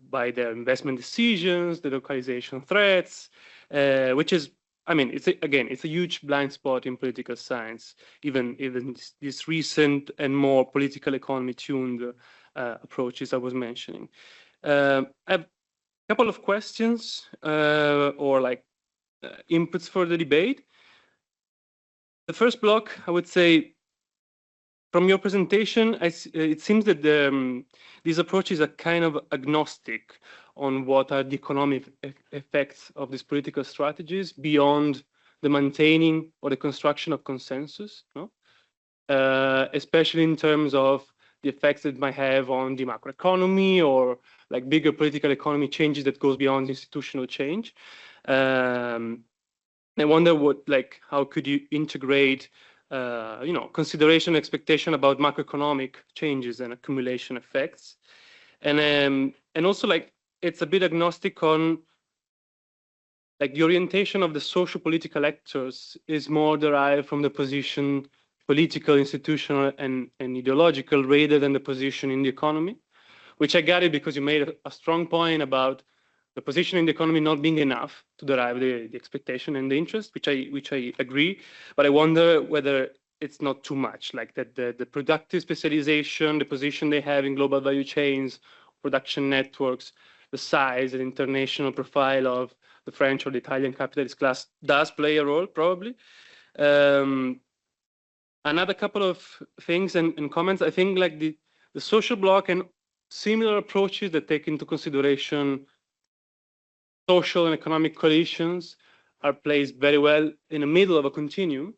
by their investment decisions, the localization threats, which is, I mean, it's a huge blind spot in political science, even this recent and more political economy tuned approaches I was mentioning. I have a couple of questions, or like inputs for the debate. The first block, I would say, from your presentation, it seems that these approaches are kind of agnostic on what are the economic effects of these political strategies beyond the maintaining or the construction of consensus, no? Especially in terms of the effects it might have on the macroeconomy or like bigger political economy changes that goes beyond institutional change. I wonder how could you integrate consideration, expectation about macroeconomic changes and accumulation effects, and also it's a bit agnostic on the orientation of the social political actors is more derived from the position political, institutional, and ideological rather than the position in the economy, which I got it because you made a strong point about the position in the economy not being enough to derive the expectation and the interest, which I agree, but I wonder whether it's not too much, like that the productive specialization, the position they have in global value chains, production networks, the size and international profile of the French or the Italian capitalist class does play a role, probably. Another couple of things and comments, I think the social bloc and similar approaches that take into consideration social and economic coalitions are placed very well in the middle of a continuum,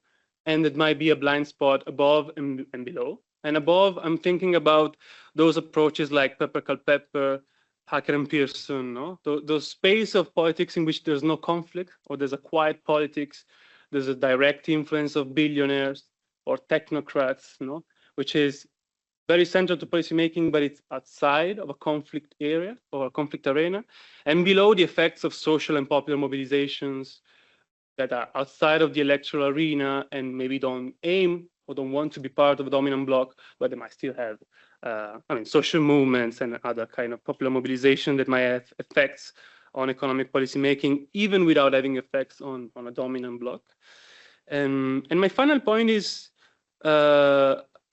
and it might be a blind spot above and below. And above, I'm thinking about those approaches like Pepper Culpepper, Hacker and Pearson, no? Those space of politics in which there's no conflict, or there's a quiet politics, there's a direct influence of billionaires or technocrats, no? Which is very central to policymaking, but it's outside of a conflict area or a conflict arena, and below the effects of social and popular mobilizations that are outside of the electoral arena and maybe don't aim or don't want to be part of a dominant bloc, but they might still have, social movements and other kind of popular mobilization that might have effects on economic policymaking, even without having effects on a dominant bloc. And my final point is,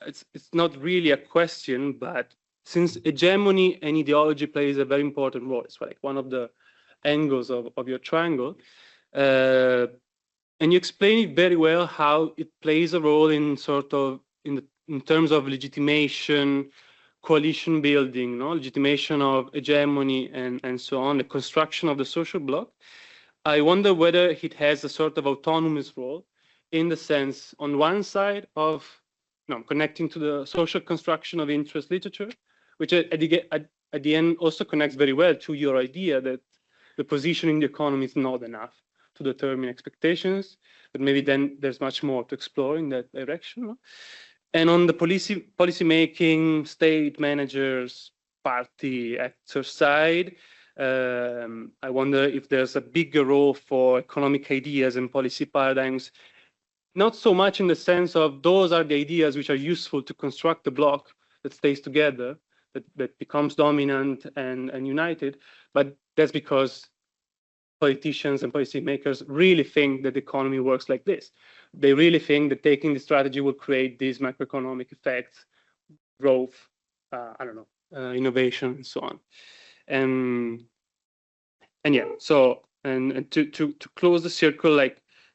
it's not really a question, but since hegemony and ideology plays a very important role, it's like one of the angles of your triangle, and you explain it very well how it plays a role in in terms of legitimation, coalition building, no? Legitimation of hegemony and so on, the construction of the social bloc. I wonder whether it has a sort of autonomous role in the sense, on one side of connecting to the social construction of interest literature, which at the end also connects very well to your idea that the position in the economy is not enough to determine expectations, but maybe then there's much more to explore in that direction. No? And on the policy making, state managers, party actors side, I wonder if there's a bigger role for economic ideas and policy paradigms, not so much in the sense of those are the ideas which are useful to construct a bloc that stays together, that becomes dominant and united, but that's because politicians and policymakers really think that the economy works like this. They really think that taking the strategy will create these macroeconomic effects, growth, innovation, and so on. And yeah, so and to close the circle,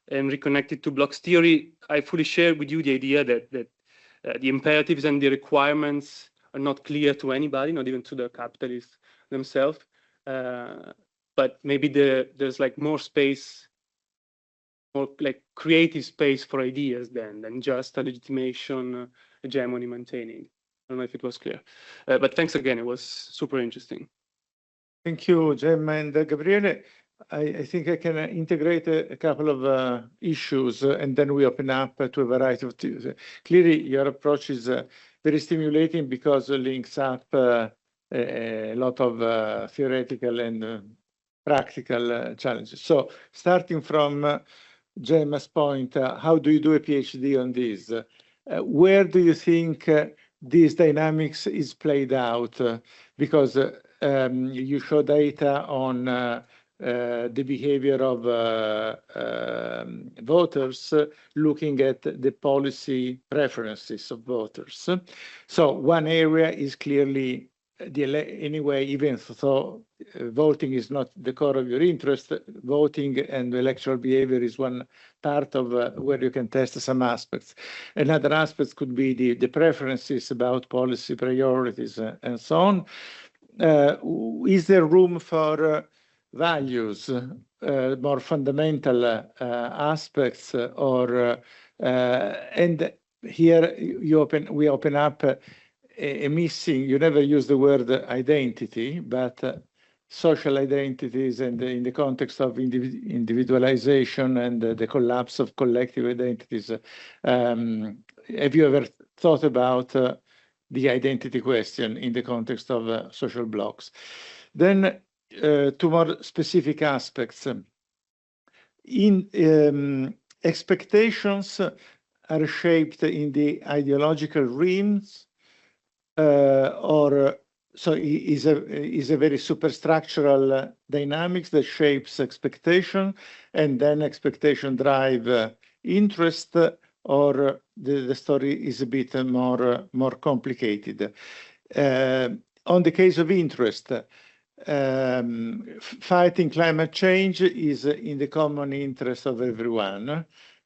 and reconnect it to blocks theory, I fully share with you the idea that the imperatives and the requirements are not clear to anybody, not even to the capitalists themselves. But maybe there's more space, more creative space for ideas than just a legitimation, hegemony maintaining. I don't know if it was clear, but thanks again. It was super interesting. Thank you, Gemma and Gabriele. I think I can integrate a couple of issues and then we open up to a variety of things. Clearly, your approach is very stimulating because it links up a lot of theoretical and practical challenges. So starting from Gemma's point, how do you do a PhD on this? Where do you think these dynamics is played out? Because you show data on the behavior of voters, looking at the policy preferences of voters. So one area is clearly anyway, even though voting is not the core of your interest, voting and electoral behavior is one part of where you can test some aspects. Another aspect could be the preferences about policy priorities and so on. Is there room for values, more fundamental aspects, or and here we open up a missing, you never use the word identity, but social identities, and in the context of individualization and the collapse of collective identities. Have you ever thought about the identity question in the context of social blocks? Then two more specific aspects. Expectations are shaped in the ideological realms, or so is a very superstructural dynamics that shapes expectation, and then expectation drive interest, or the story is a bit more complicated. On the case of interest, fighting climate change is in the common interest of everyone,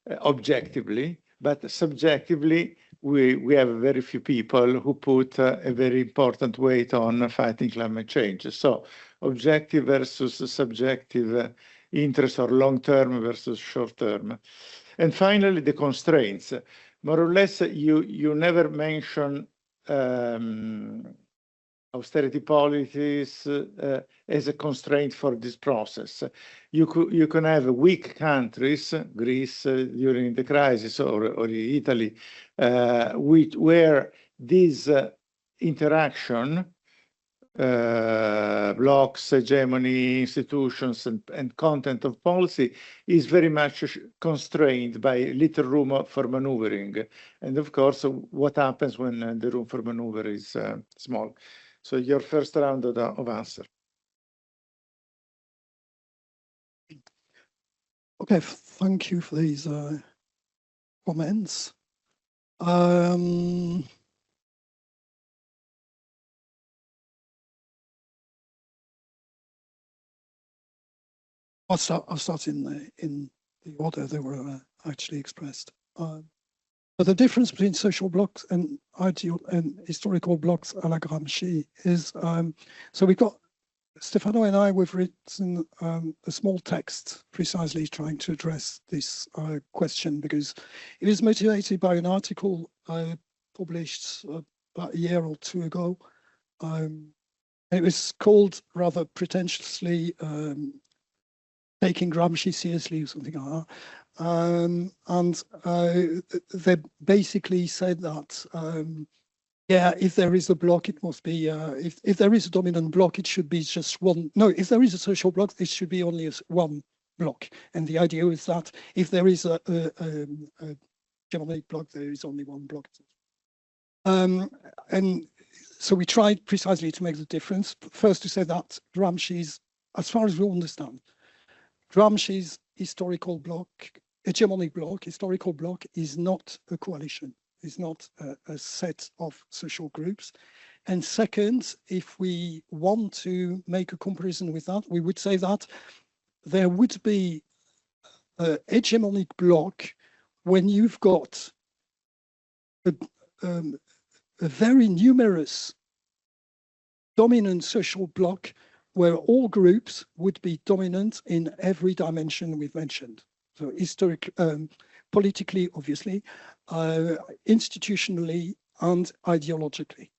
objectively, but subjectively, we have very few people who put a very important weight on fighting climate change. So objective versus subjective interest, or long-term versus short-term. And finally, the constraints. More or less, you never mention austerity policies as a constraint for this process. You can have weak countries, Greece during the crisis, or Italy, where this interaction, blocks, hegemony, institutions, and content of policy is very much constrained by little room for maneuvering. And of course, what happens when the room for maneuver is small? So your first round of answer. Okay, thank you for these comments. I'll start in the order they were actually expressed. But the difference between social blocks and ideal and historical blocks a la Gramsci is, so we've got, Stefano and I, we've written a small text precisely trying to address this question, because it is motivated by an article published about a year or two ago. It was called, rather pretentiously, Taking Gramsci Seriously, or something like that. And they basically said that, yeah, if there is a block, it must be, if there is a dominant block, it should be just one. No, if there is a social block, it should be only one block. And the idea is that if there is a hegemonic block, there is only one block. And so we tried precisely to make the difference. First, to say that Gramsci's, as far as we understand, Gramsci's historical block, hegemonic block, historical block is not a coalition, is not a set of social groups. And second, if we want to make a comparison with that, we would say that there would be a hegemonic block when you've got a very numerous dominant social block where all groups would be dominant in every dimension we've mentioned. So historically, politically, obviously, institutionally, and ideologically.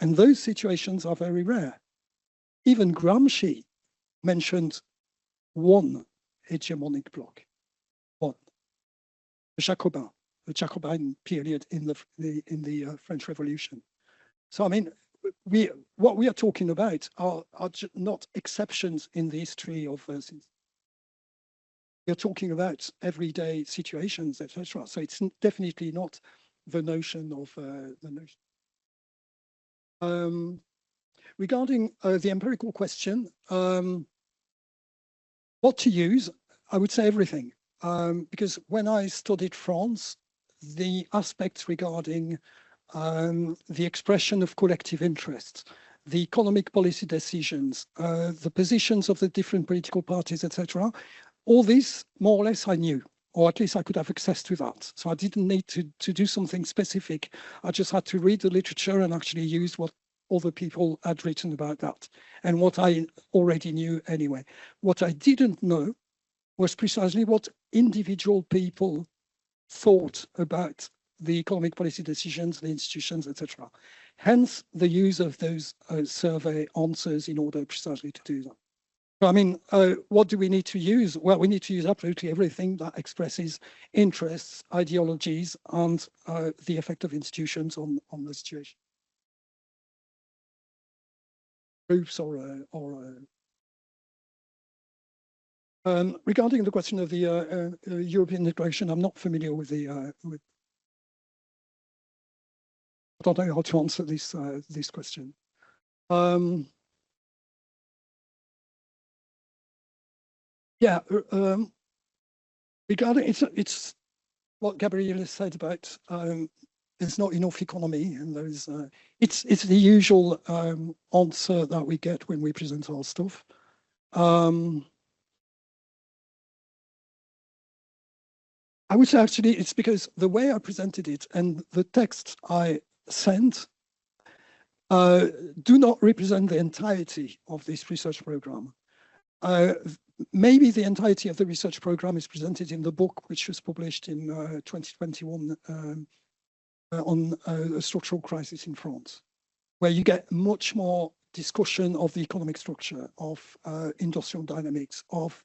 And those situations are very rare. Even Gramsci mentioned one hegemonic bloc, one, the Jacobin period in the French Revolution. So I mean, what we are talking about are not exceptions in the history of since. We are talking about everyday situations, etc. So it's definitely not the notion of the notion. Regarding the empirical question, what to use, I would say everything. Because when I studied France, the aspects regarding the expression of collective interests, the economic policy decisions, the positions of the different political parties, etc. All this, more or less, I knew, or at least I could have access to that. So I didn't need to do something specific. I just had to read the literature and actually use what other people had written about that and what I already knew anyway. What I didn't know was precisely what individual people thought about the economic policy decisions, the institutions, etc. Hence the use of those survey answers in order precisely to do that. So, I mean, what do we need to use? Well, we need to use absolutely everything that expresses interests, ideologies, and the effect of institutions on the situation. Groups regarding the question of the European integration, I'm not familiar with the. I don't know how to answer this question. Yeah, regarding it's what Gabriele said about there's not enough economy, and there's it's the usual answer that we get when we present our stuff. I would say actually it's because the way I presented it and the text I sent do not represent the entirety of this research program. Maybe the entirety of the research program is presented in the book, which was published in 2021 on a structural crisis in France, where you get much more discussion of the economic structure, of industrial dynamics, of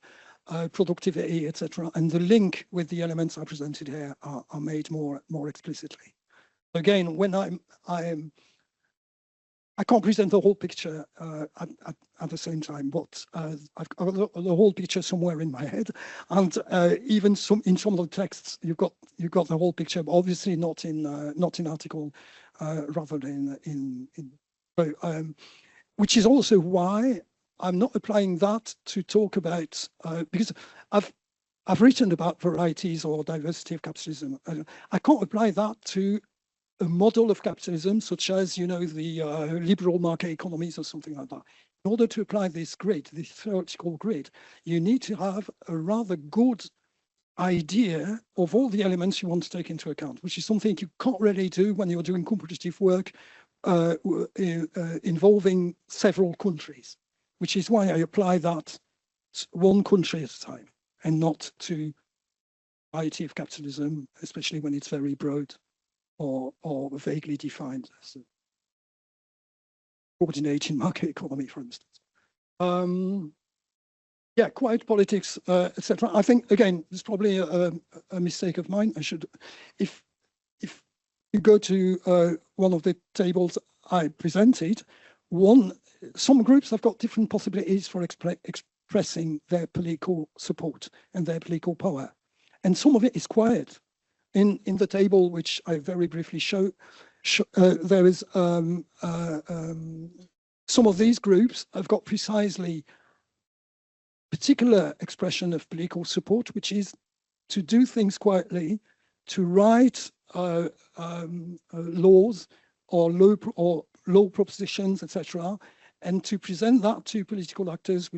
productivity, etc. And the link with the elements I presented here are made more explicitly. Again, when I can't present the whole picture at the same time, but I've got the whole picture somewhere in my head, and even in some of the texts you've got the whole picture, but obviously not in article, rather than in which is also why I'm not applying that to talk about because I've written about varieties or diversity of capitalism. I can't apply that to a model of capitalism, such as, you know, the liberal market economies or something like that. In order to apply this grid, this theoretical grid, you need to have a rather good idea of all the elements you want to take into account, which is something you can't really do when you're doing competitive work involving several countries, which is why I apply that one country at a time and not to variety of capitalism, especially when it's very broad or vaguely defined as a coordinating market economy, for instance. Yeah, quiet politics, etc. I think, again, there's probably a mistake of mine. I should, if you go to one of the tables I presented, some groups have got different possibilities for expressing their political support and their political power. And some of it is quiet. In the table, which I very briefly show there is some of these groups have got precisely particular expression of political support, which is to do things quietly, to write laws or law propositions, etc., and to present that to political actors,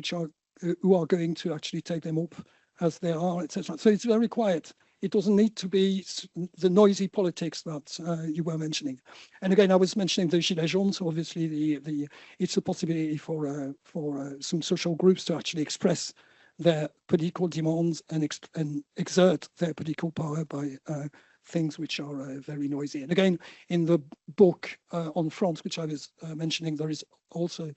who are going to actually take them up as they are, etc. So it's very quiet. It doesn't need to be the noisy politics that you were mentioning. And again, I was mentioning the Gilets jaunes, so obviously it's a possibility for some social groups to actually express their political demands and exert their political power by things which are very noisy. And again, in the book on France, which I was mentioning, there is also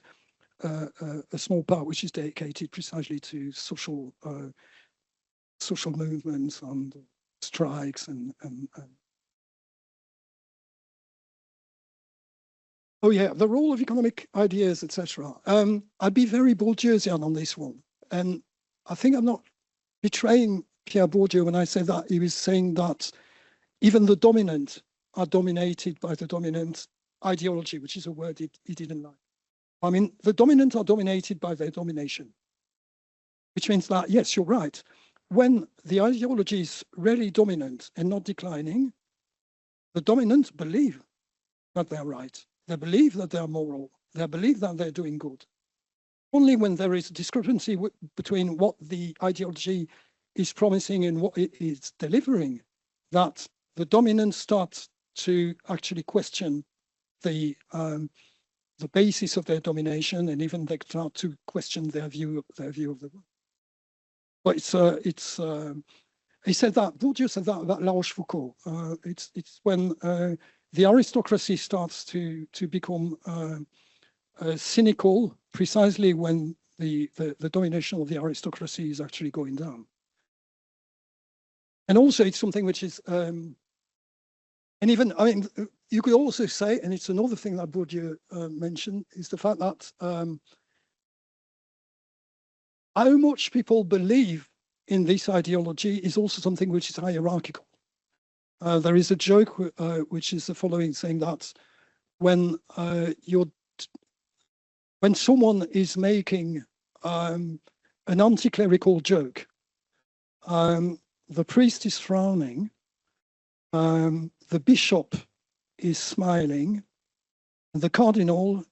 a small part which is dedicated precisely to social movements and strikes and oh yeah, the role of economic ideas, etc. I'd be very Bourdieusian on this one, and I think I'm not betraying Pierre Bourdieu when I say that. He was saying that even the dominant are dominated by the dominant ideology, which is a word he didn't like. I mean, the dominant are dominated by their domination, which means that, yes, you're right. When the ideology is really dominant and not declining, the dominant believe that they're right. They believe that they're moral. they believe that they're doing good. Only when there is a discrepancy between what the ideology is promising and what it is delivering, that the dominant starts to actually question the basis of their domination, and even they start to question their view of the world. But he said that, Bourdieu said that about La Rochefoucauld. It's when the aristocracy starts to become cynical, precisely when the domination of the aristocracy is actually going down. And also it's something which is, and even, I mean, you could also say, and it's another thing that Bourdieu mentioned, is the fact that how much people believe in this ideology is also something which is hierarchical. There is a joke which is the following, saying that when someone is making an anti-clerical joke, the priest is frowning, the bishop is smiling, and the cardinal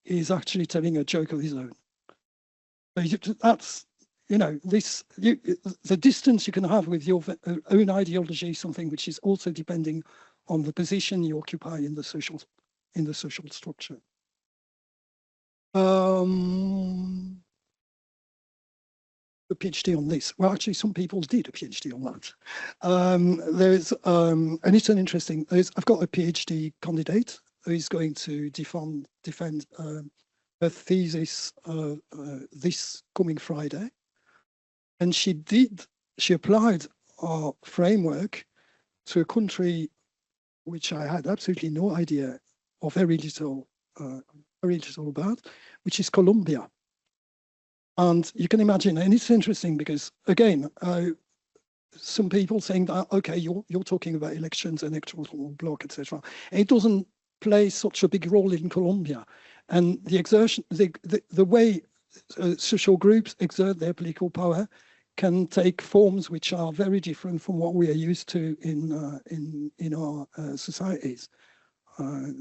is actually telling a joke of his own. That's, you know, the distance you can have with your own ideology is something which is also depending on the position you occupy in the social structure. A PhD on this. Well, actually, some people did a PhD on that. And it's an interesting. I've got a PhD candidate who is going to defend her thesis this coming Friday, and she applied our framework to a country which I had absolutely no idea or very little about, which is Colombia. And you can imagine, and it's interesting because, again, some people saying that, okay, you're talking about elections and electoral bloc, etc. It doesn't play such a big role in Colombia. And the exertion, the way social groups exert their political power can take forms which are very different from what we are used to in our societies.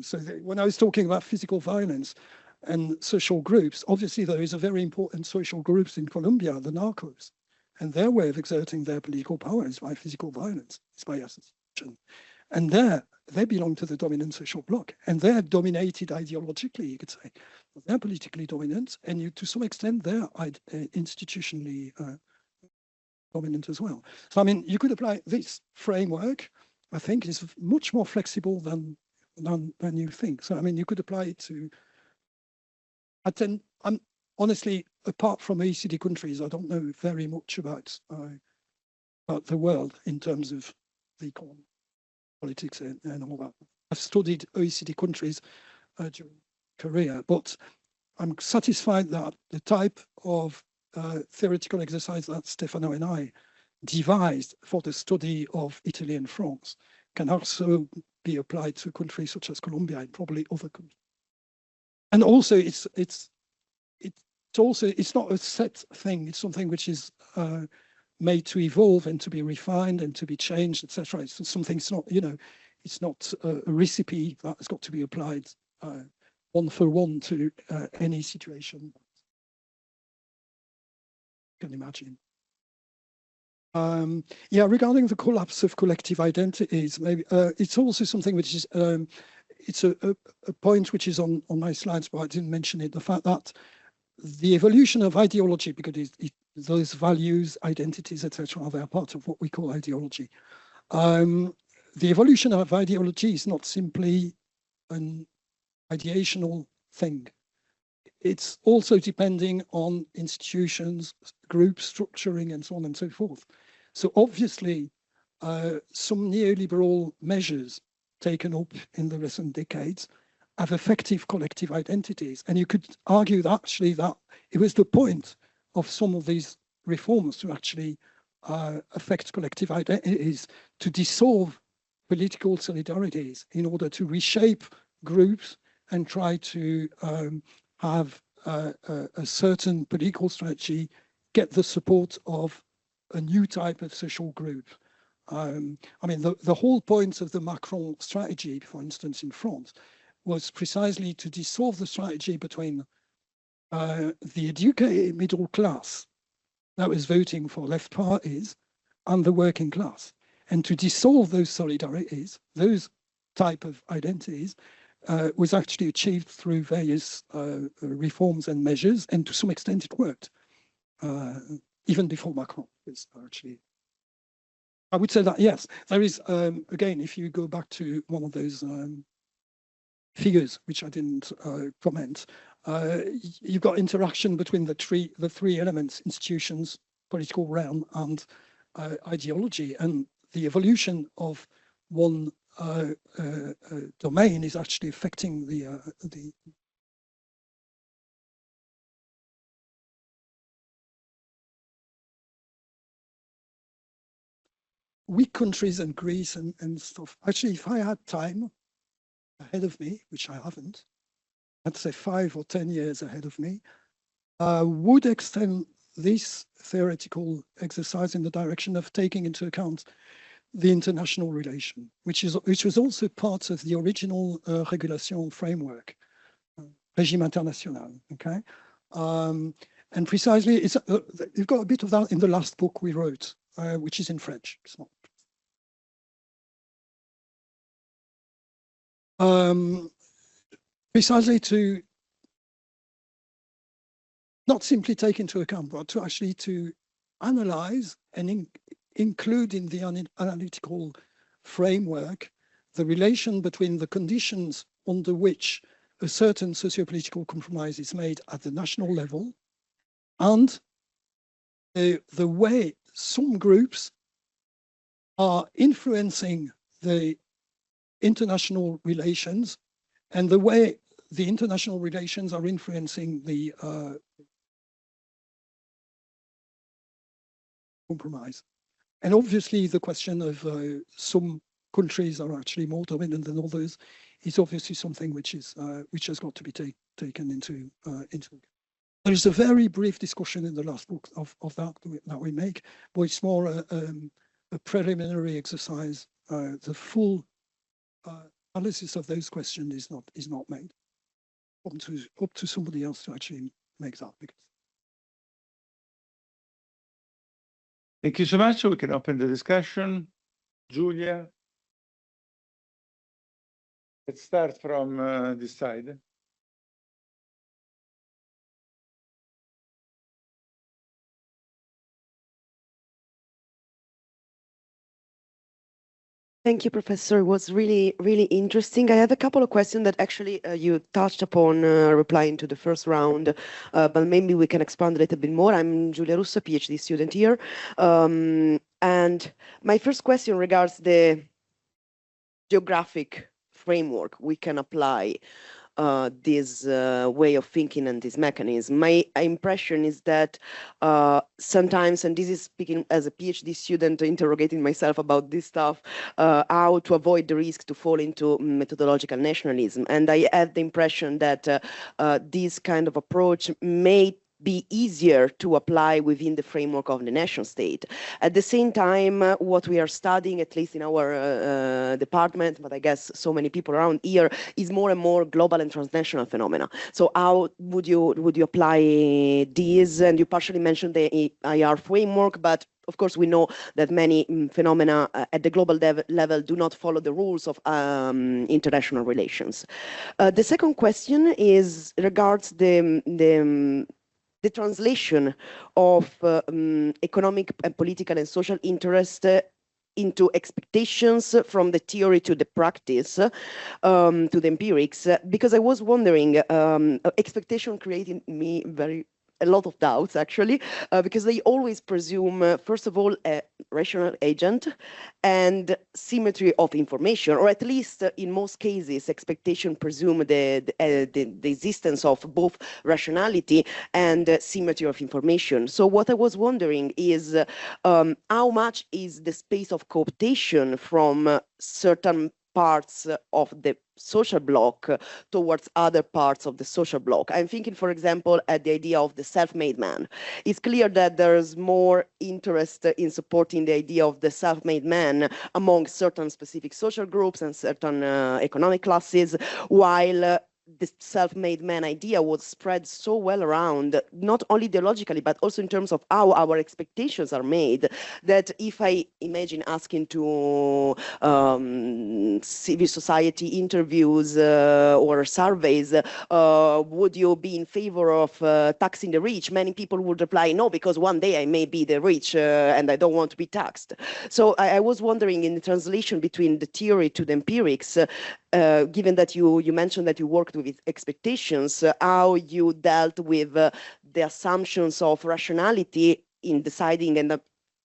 So when I was talking about physical violence and social groups, obviously there is a very important social groups in Colombia, the narcos, and their way of exerting their political power is by physical violence, it's by assassination. And they belong to the dominant social bloc, and they're dominated ideologically, you could say. They're politically dominant, and to some extent they're institutionally dominant as well. So I mean, you could apply this framework, I think, is much more flexible than you think. So I mean, you could apply it to, I'm honestly, apart from OECD countries, I don't know very much about the world in terms of the economy, politics and all that. I've studied OECD countries during career, but I'm satisfied that the type of theoretical exercise that Stefano and I devised for the study of Italy and France can also be applied to countries such as Colombia and probably other countries. And also, it's not a set thing. It's something which is made to evolve and to be refined and to be changed, etc. It's something. It's not, you know, it's not a recipe that has got to be applied one for one to any situation. You can imagine. Yeah, regarding the collapse of collective identities, maybe it's also something which is it's a point which is on my slides, but I didn't mention it. The fact that the evolution of ideology, because those values, identities, etc., they are part of what we call ideology. The evolution of ideology is not simply an ideational thing. It's also depending on institutions, group structuring, and so on and so forth. So obviously, some neoliberal measures taken up in the recent decades have effective collective identities. And you could argue that actually that it was the point of some of these reforms to actually affect collective identities, to dissolve political solidarities in order to reshape groups and try to have a certain political strategy, get the support of a new type of social group. I mean, the whole point of the Macron strategy, for instance, in France, was precisely to dissolve the strategy between the educated middle class that was voting for left parties and the working class, and to dissolve those solidarities, those type of identities, was actually achieved through various reforms and measures, and to some extent it worked, even before Macron was actually. I would say that, yes, there is, again, if you go back to one of those figures, which I didn't comment, you've got interaction between the three elements: institutions, political realm, and ideology, and the evolution of one domain is actually affecting the weak countries and Greece and stuff. Actually, if I had time ahead of me, which I haven't, I'd say 5 or 10 years ahead of me, would extend this theoretical exercise in the direction of taking into account the international relation, which was also part of the original regulation framework, régime international. Okay, and precisely, you've got a bit of that in the last book we wrote, which is in French. It's not. Precisely to not simply take into account, but to actually to analyze and include in the analytical framework the relation between the conditions under which a certain socio-political compromise is made at the national level and the way some groups are influencing the international relations and the way the international relations are influencing the compromise. And obviously the question of some countries are actually more dominant than others is obviously something which has got to be taken into account. There is a very brief discussion in the last book of that we make, but it's more a preliminary exercise. The full analysis of those questions is not made. Up to somebody else to actually make that. Thank you so much. We can open the discussion. Julia, let's start from this side. Thank you, Professor. It was really, really interesting. I have a couple of questions that actually you touched upon replying to the first round, but maybe we can expand a little bit more. I'm Giulia Russo, PhD student here. And my first question regards the geographic framework we can apply this way of thinking and this mechanism. My impression is that sometimes, and this is speaking as a PhD student, interrogating myself about this stuff, how to avoid the risk to fall into methodological nationalism. And I had the impression that this kind of approach may be easier to apply within the framework of the nation state. At the same time, what we are studying, at least in our department, but I guess so many people around here, is more and more global and transnational phenomena. So how would you apply these? And you partially mentioned the IR framework, but of course, we know that many phenomena at the global level do not follow the rules of international relations. The second question is regards the translation of economic and political and social interest into expectations from the theory to the practice, to the empirics, because I was wondering, expectation created me a lot of doubts, actually, because they always presume, first of all, a rational agent and symmetry of information, or at least in most cases, expectation presume the existence of both rationality and symmetry of information. So what I was wondering is how much is the space of cooptation from certain parts of the social bloc towards other parts of the social bloc. I'm thinking, for example, at the idea of the self-made man. It's clear that there's more interest in supporting the idea of the self-made man among certain specific social groups and certain economic classes, while the self-made man idea was spread so well around, not only ideologically, but also in terms of how our expectations are made, that if I imagine asking to civil society interviews or surveys, would you be in favor of taxing the rich? Many people would reply, no, because one day I may be the rich and I don't want to be taxed. So I was wondering, in the translation between the theory to the empirics, given that you mentioned that you worked with expectations, how you dealt with the assumptions of rationality in deciding and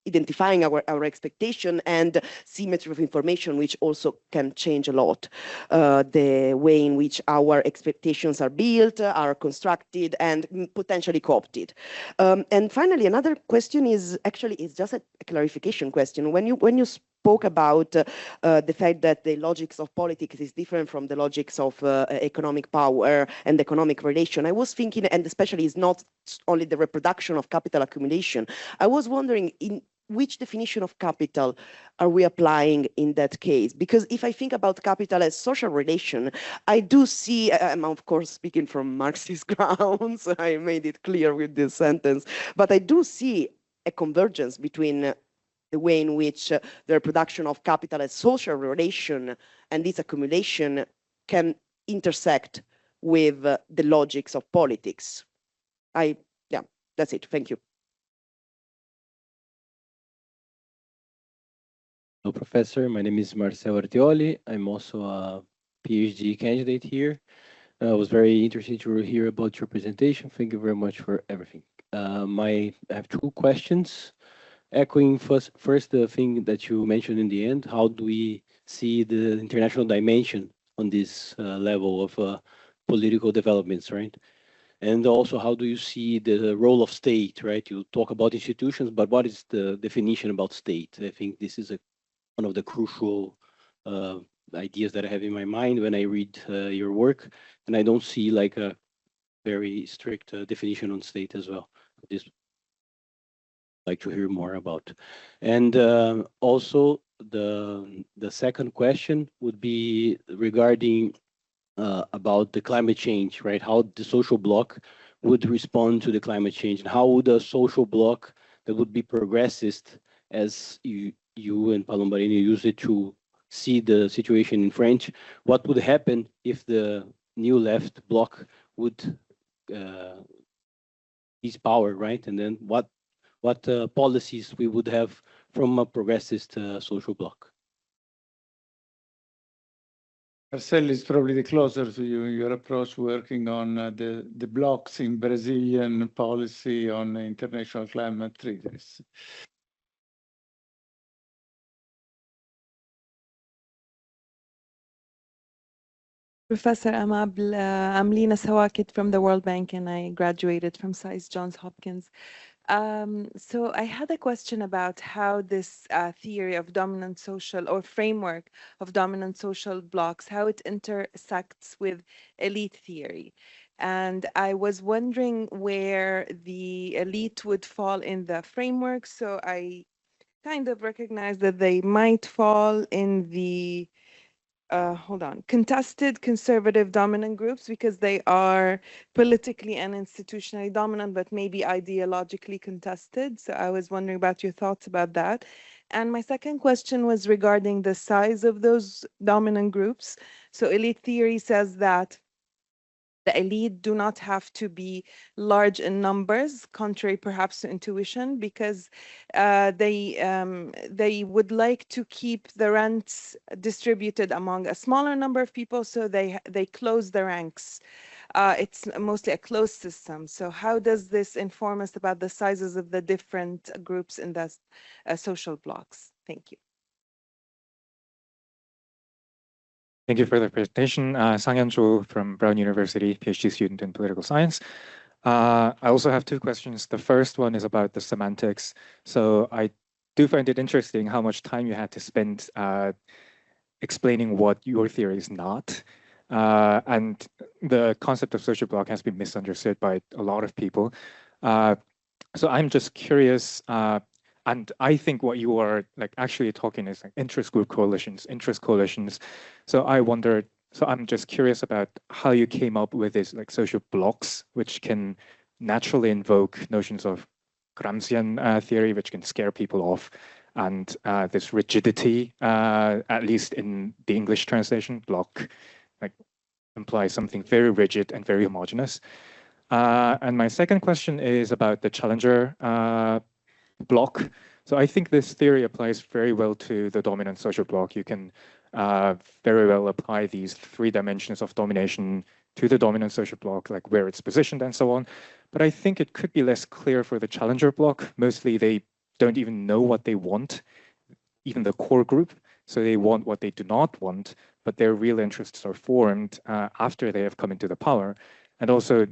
identifying our expectation and symmetry of information, which also can change a lot. The way in which our expectations are built, are constructed, and potentially co-opted. And finally, another question is just a clarification question. When you spoke about the fact that the logics of politics is different from the logics of economic power and economic relation, I was thinking, and especially it's not only the reproduction of capital accumulation, I was wondering, in which definition of capital are we applying in that case? Because if I think about capital as social relation, I do see, I'm of course speaking from Marxist grounds, I made it clear with this sentence, but I do see a convergence between the way in which the reproduction of capital as social relation and this accumulation can intersect with the logics of politics. Yeah, that's it. Thank you. Hello, Professor. My name is Marcel Artioli. I'm also a PhD candidate here. I was very interested to hear about your presentation. Thank you very much for everything. I have two questions. Echoing first the thing that you mentioned in the end, how do we see the international dimension on this level of political developments, right? And also, how do you see the role of state, right? You talk about institutions, but what is the definition about state? I think this is one of the crucial ideas that I have in my mind when I read your work, and I don't see like a very strict definition on state as well. This like to hear more about. And also the second question would be regarding about the climate change, right? How the social bloc would respond to the climate change, and how would a social bloc that would be progressist, as you and Palombarini use it to see the situation in French, what would happen if the new left bloc would seize power, right? And then what policies we would have from a progressist social bloc? Marcel is probably the closer to you in your approach, working on the blocks in Brazilian policy on international climate treaties. Professor Amable, I'm Lina Sawakit from the World Bank, and I graduated from SAIS Johns Hopkins. So I had a question about how this theory of dominant social, or framework of dominant social blocks, how it intersects with elite theory. And I was wondering where the elite would fall in the framework. So I kind of recognized that they might fall in the contested conservative dominant groups, because they are politically and institutionally dominant, but maybe ideologically contested. So I was wondering about your thoughts about that. And my second question was regarding the size of those dominant groups. So elite theory says that the elite do not have to be large in numbers, contrary perhaps to intuition, because they would like to keep the rents distributed among a smaller number of people, so they close the ranks. It's mostly a closed system. So how does this inform us about the sizes of the different groups in the social blocks? Thank you. Thank you for the presentation. Sang-Yan Cho from Brown University, PhD student in political science. I also have two questions. The first one is about the semantics. So I do find it interesting how much time you had to spend explaining what your theory is not. And the concept of social bloc has been misunderstood by a lot of people. So I'm just curious, and I think what you are like actually talking is like interest group coalitions, interest coalitions. So I wondered, so I'm just curious about how you came up with this like social blocs, which can naturally invoke notions of Gramscian theory, which can scare people off, and this rigidity, at least in the English translation, bloc, like implies something very rigid and very homogeneous. And my second question is about the challenger bloc. So I think this theory applies very well to the dominant social bloc. You can very well apply these 3 dimensions of domination to the dominant social bloc, like where it's positioned and so on. But I think it could be less clear for the challenger bloc. Mostly they don't even know what they want, even the core group. So they want what they do not want, but their real interests are formed after they have come into the power. And also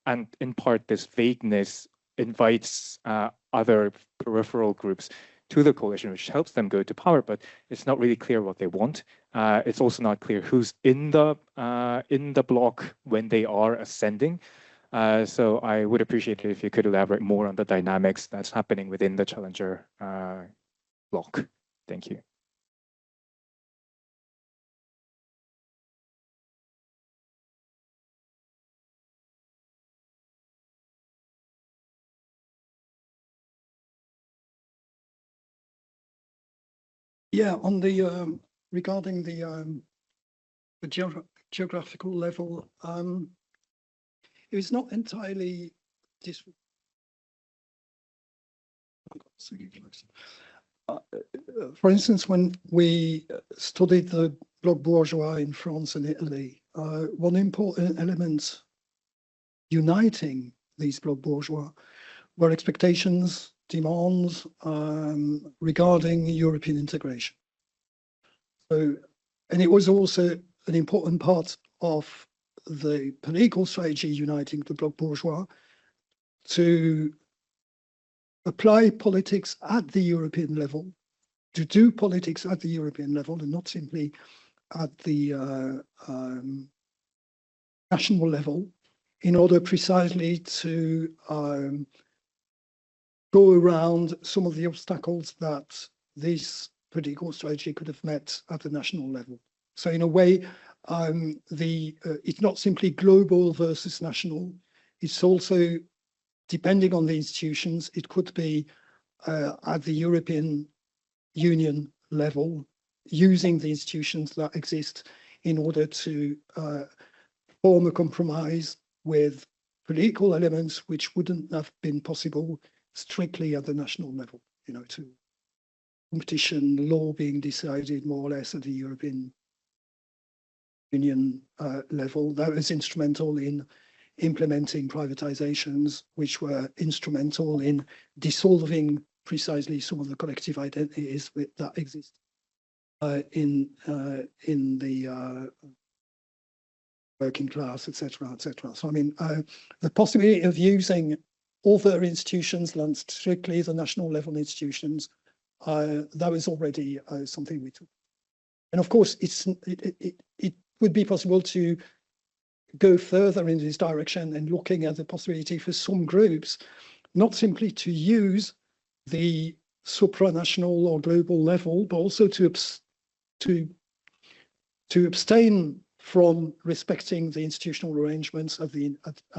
and in part this vagueness invites other peripheral groups to the coalition, which helps them go to power, but it's not really clear what they want. It's also not clear who's in the bloc when they are ascending. So I would appreciate it if you could elaborate more on the dynamics that's happening within the challenger bloc. Thank you. Yeah, on the regarding the geographical level, it was not entirely for instance, when we studied the bloc bourgeois in France and Italy, one important element uniting these bloc bourgeois were expectations, demands regarding European integration. So, and it was also an important part of the political strategy uniting the bloc bourgeois to apply politics at the European level, to do politics at the European level and not simply at the national level, in order precisely to go around some of the obstacles that this political strategy could have met at the national level. So in a way, it's not simply global versus national, it's also, depending on the institutions, it could be at the European Union level, using the institutions that exist in order to form a compromise with political elements which wouldn't have been possible strictly at the national level, you know, to competition law being decided more or less at the European Union level. That was instrumental in implementing privatizations, which were instrumental in dissolving precisely some of the collective identities that exist in the working class, etc., etc. So I mean, the possibility of using other institutions than strictly the national level institutions, that was already something we took. And of course, it would be possible to go further in this direction and looking at the possibility for some groups, not simply to use the supranational or global level, but also to abstain from respecting the institutional arrangements at the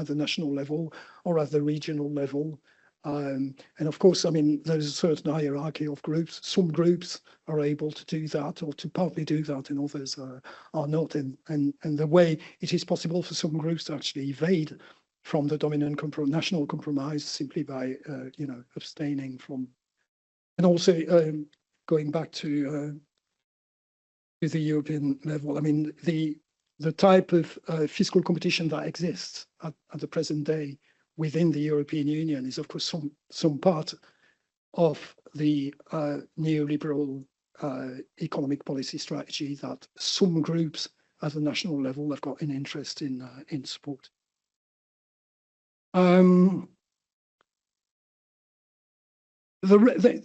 national level or at the regional level. And of course, I mean, there's a certain hierarchy of groups. Some groups are able to do that or to partly do that, and others are not. And the way it is possible for some groups to actually evade from the dominant national compromise simply by, you know, abstaining from, and also going back to the European level. I mean, the type of fiscal competition that exists at the present day within the European Union is, of course, some part of the neoliberal economic policy strategy that some groups at the national level have got an interest in support. The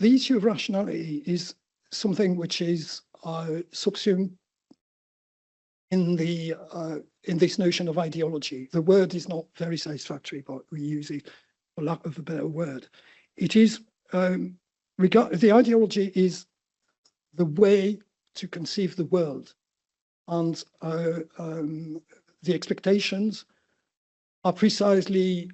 issue of rationality is something which is subsumed in this notion of ideology. The word is not very satisfactory, but we use it for lack of a better word. It is the ideology is the way to conceive the world, and the expectations are precisely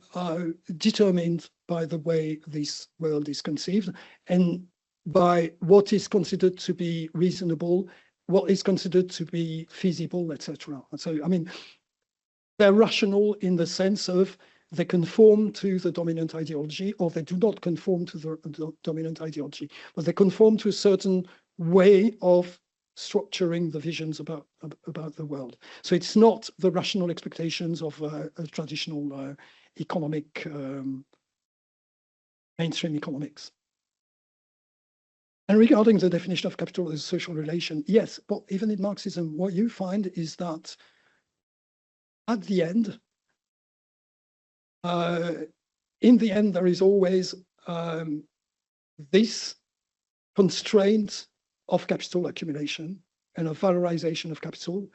determined by the way this world is conceived and by what is considered to be reasonable, what is considered to be feasible, etc. So, I mean, they're rational in the sense of they conform to the dominant ideology, or they do not conform to the dominant ideology, but they conform to a certain way of structuring the visions about the world. So it's not the rational expectations of a traditional economic mainstream economics. And regarding the definition of capital as a social relation, yes, but even in Marxism, what you find is that at the end, in the end, there is always this constraint of capital accumulation and of valorization of capital,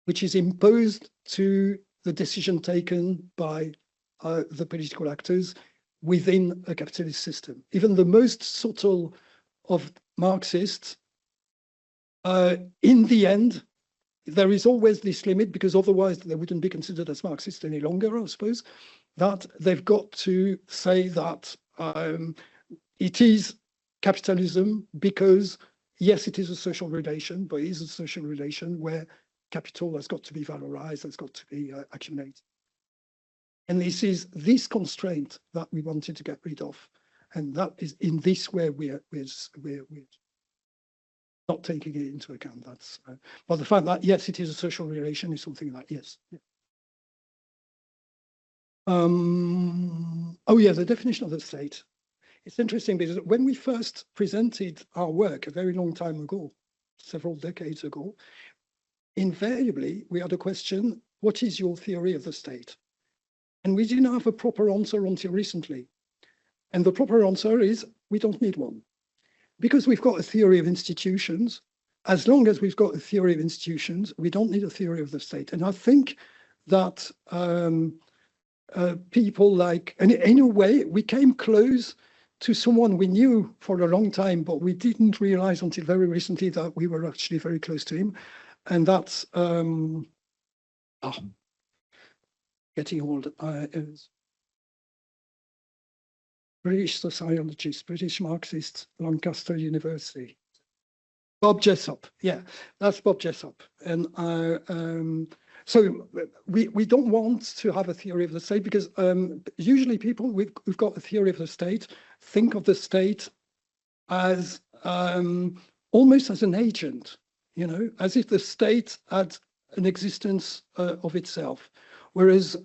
which is imposed to the decision taken by the political actors within a capitalist system. Even the most subtle of Marxists, in the end, there is always this limit, because otherwise they wouldn't be considered as Marxists any longer, I suppose, that they've got to say that it is capitalism because, yes, it is a social relation, but it is a social relation where capital has got to be valorized, has got to be accumulated. And this is this constraint that we wanted to get rid of. And that is in this way we're not taking it into account. That's but the fact that yes, it is a social relation is something that yes. Yeah. Oh yeah, the definition of the state. It's interesting because when we first presented our work a very long time ago, several decades ago, invariably we had a question: what is your theory of the state? And we didn't have a proper answer until recently. And the proper answer is we don't need one. Because we've got a theory of institutions, as long as we've got a theory of institutions, we don't need a theory of the state. And I think that people like, and in a way, we came close to someone we knew for a long time, but we didn't realize until very recently that we were actually very close to him. And that's getting old. British sociologist, British Marxist, Lancaster University. Bob Jessop, yeah, that's Bob Jessop. And so we don't want to have a theory of the state because usually people who've got a theory of the state think of the state as almost as an agent, you know, as if the state had an existence of itself. Whereas,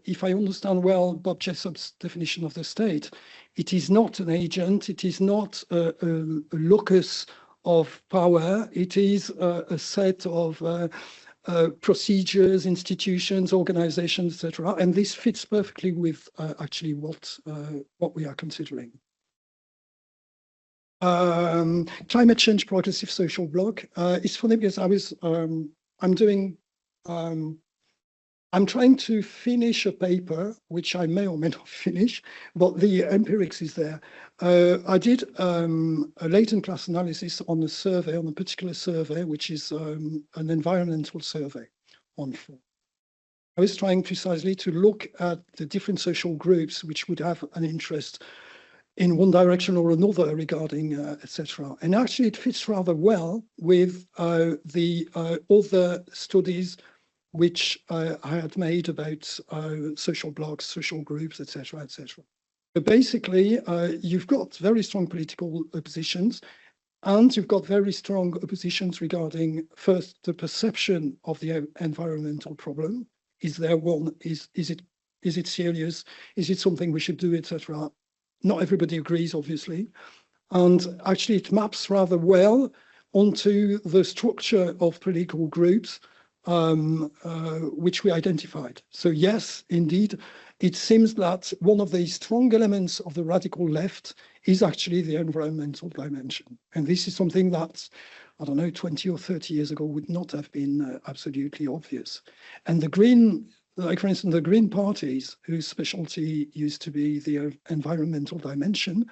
if I understand well Bob Jessop's definition of the state, it is not an agent, it is not a locus of power, it is a set of procedures, institutions, organizations, etc. And this fits perfectly with actually what we are considering. Climate change progressive social bloc. It's funny because I'm trying to finish a paper, which I may or may not finish, but the empirics is there. I did a latent class analysis on a survey, on a particular survey, which is an environmental survey on four. I was trying precisely to look at the different social groups which would have an interest in one direction or another regarding etc. And actually it fits rather well with the other studies which I had made about social blocs, social groups, etc., etc. But basically, you've got very strong political oppositions, and you've got very strong oppositions regarding first the perception of the environmental problem. Is there one? Is it serious? Is it something we should do, etc.? Not everybody agrees, obviously, and actually it maps rather well onto the structure of political groups. Which we identified. So yes, indeed, it seems that one of the strong elements of the radical left is actually the environmental dimension. And this is something that, I don't know, 20 or 30 years ago would not have been absolutely obvious. And the Green, like for instance, the Green parties, whose specialty used to be the environmental dimension,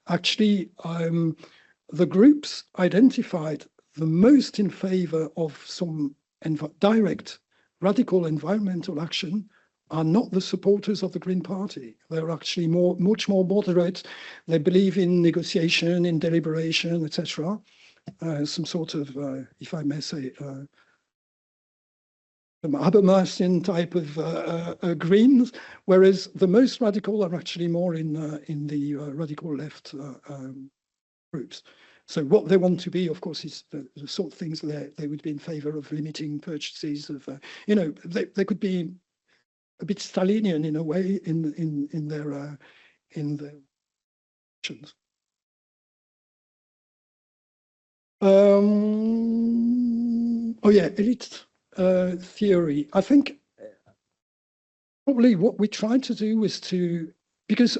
actually the groups identified the most in favor of some direct radical environmental action are not the supporters of the Green Party. They're actually much more moderate. They believe in negotiation, in deliberation, etc. Some sort of, if I may say, Habermasian type of Greens, whereas the most radical are actually more in the radical left groups. So what they want to be, of course, is the sort of things that they would be in favor of limiting purchases of, you know, they could be a bit Stalinian in a way in their actions. Oh yeah, elite theory. I think probably what we tried to do was because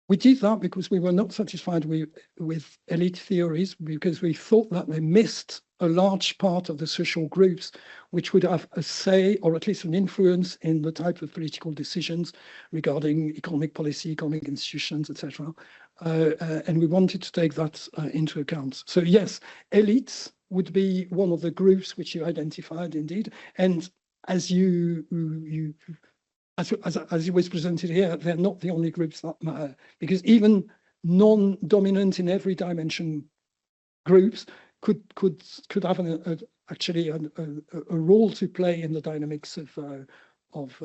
we did that because we were not satisfied with elite theories, because we thought that they missed a large part of the social groups which would have a say or at least an influence in the type of political decisions regarding economic policy, economic institutions, etc. And we wanted to take that into account. So yes, elites would be one of the groups which you identified indeed. And as as it was presented here, they're not the only groups that matter, because even non-dominant in every dimension groups could have actually a role to play in the dynamics of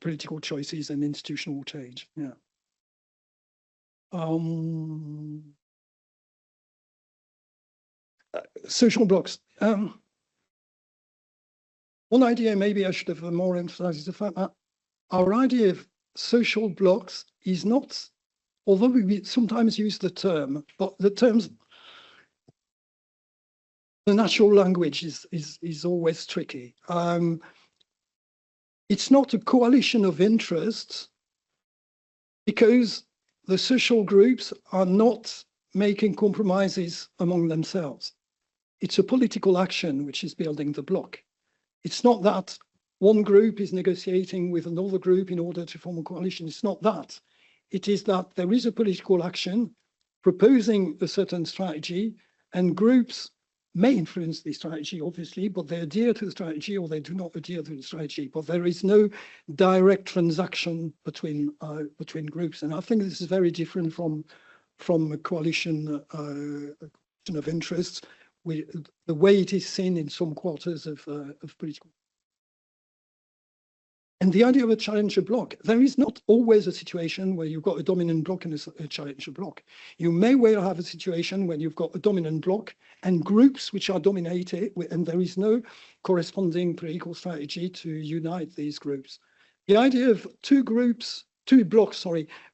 political choices and institutional change. Yeah. Social blocs. One idea maybe I should have more emphasized is the fact that our idea of social blocs is not, although we sometimes use the term, but the terms, the natural language is always tricky. It's not a coalition of interests because the social groups are not making compromises among themselves. It's a political action which is building the bloc. It's not that one group is negotiating with another group in order to form a coalition. It's not that. It is that there is a political action proposing a certain strategy, and groups may influence the strategy, obviously, but they adhere to the strategy or they do not adhere to the strategy. But there is no direct transaction between groups. And I think this is very different from a coalition of interests, the way it is seen in some quarters of political. And the idea of a challenger bloc, there is not always a situation where you've got a dominant bloc and a challenger bloc. You may well have a situation where you've got a dominant bloc and groups which are dominated, and there is no corresponding political strategy to unite these groups. The idea of two blocs,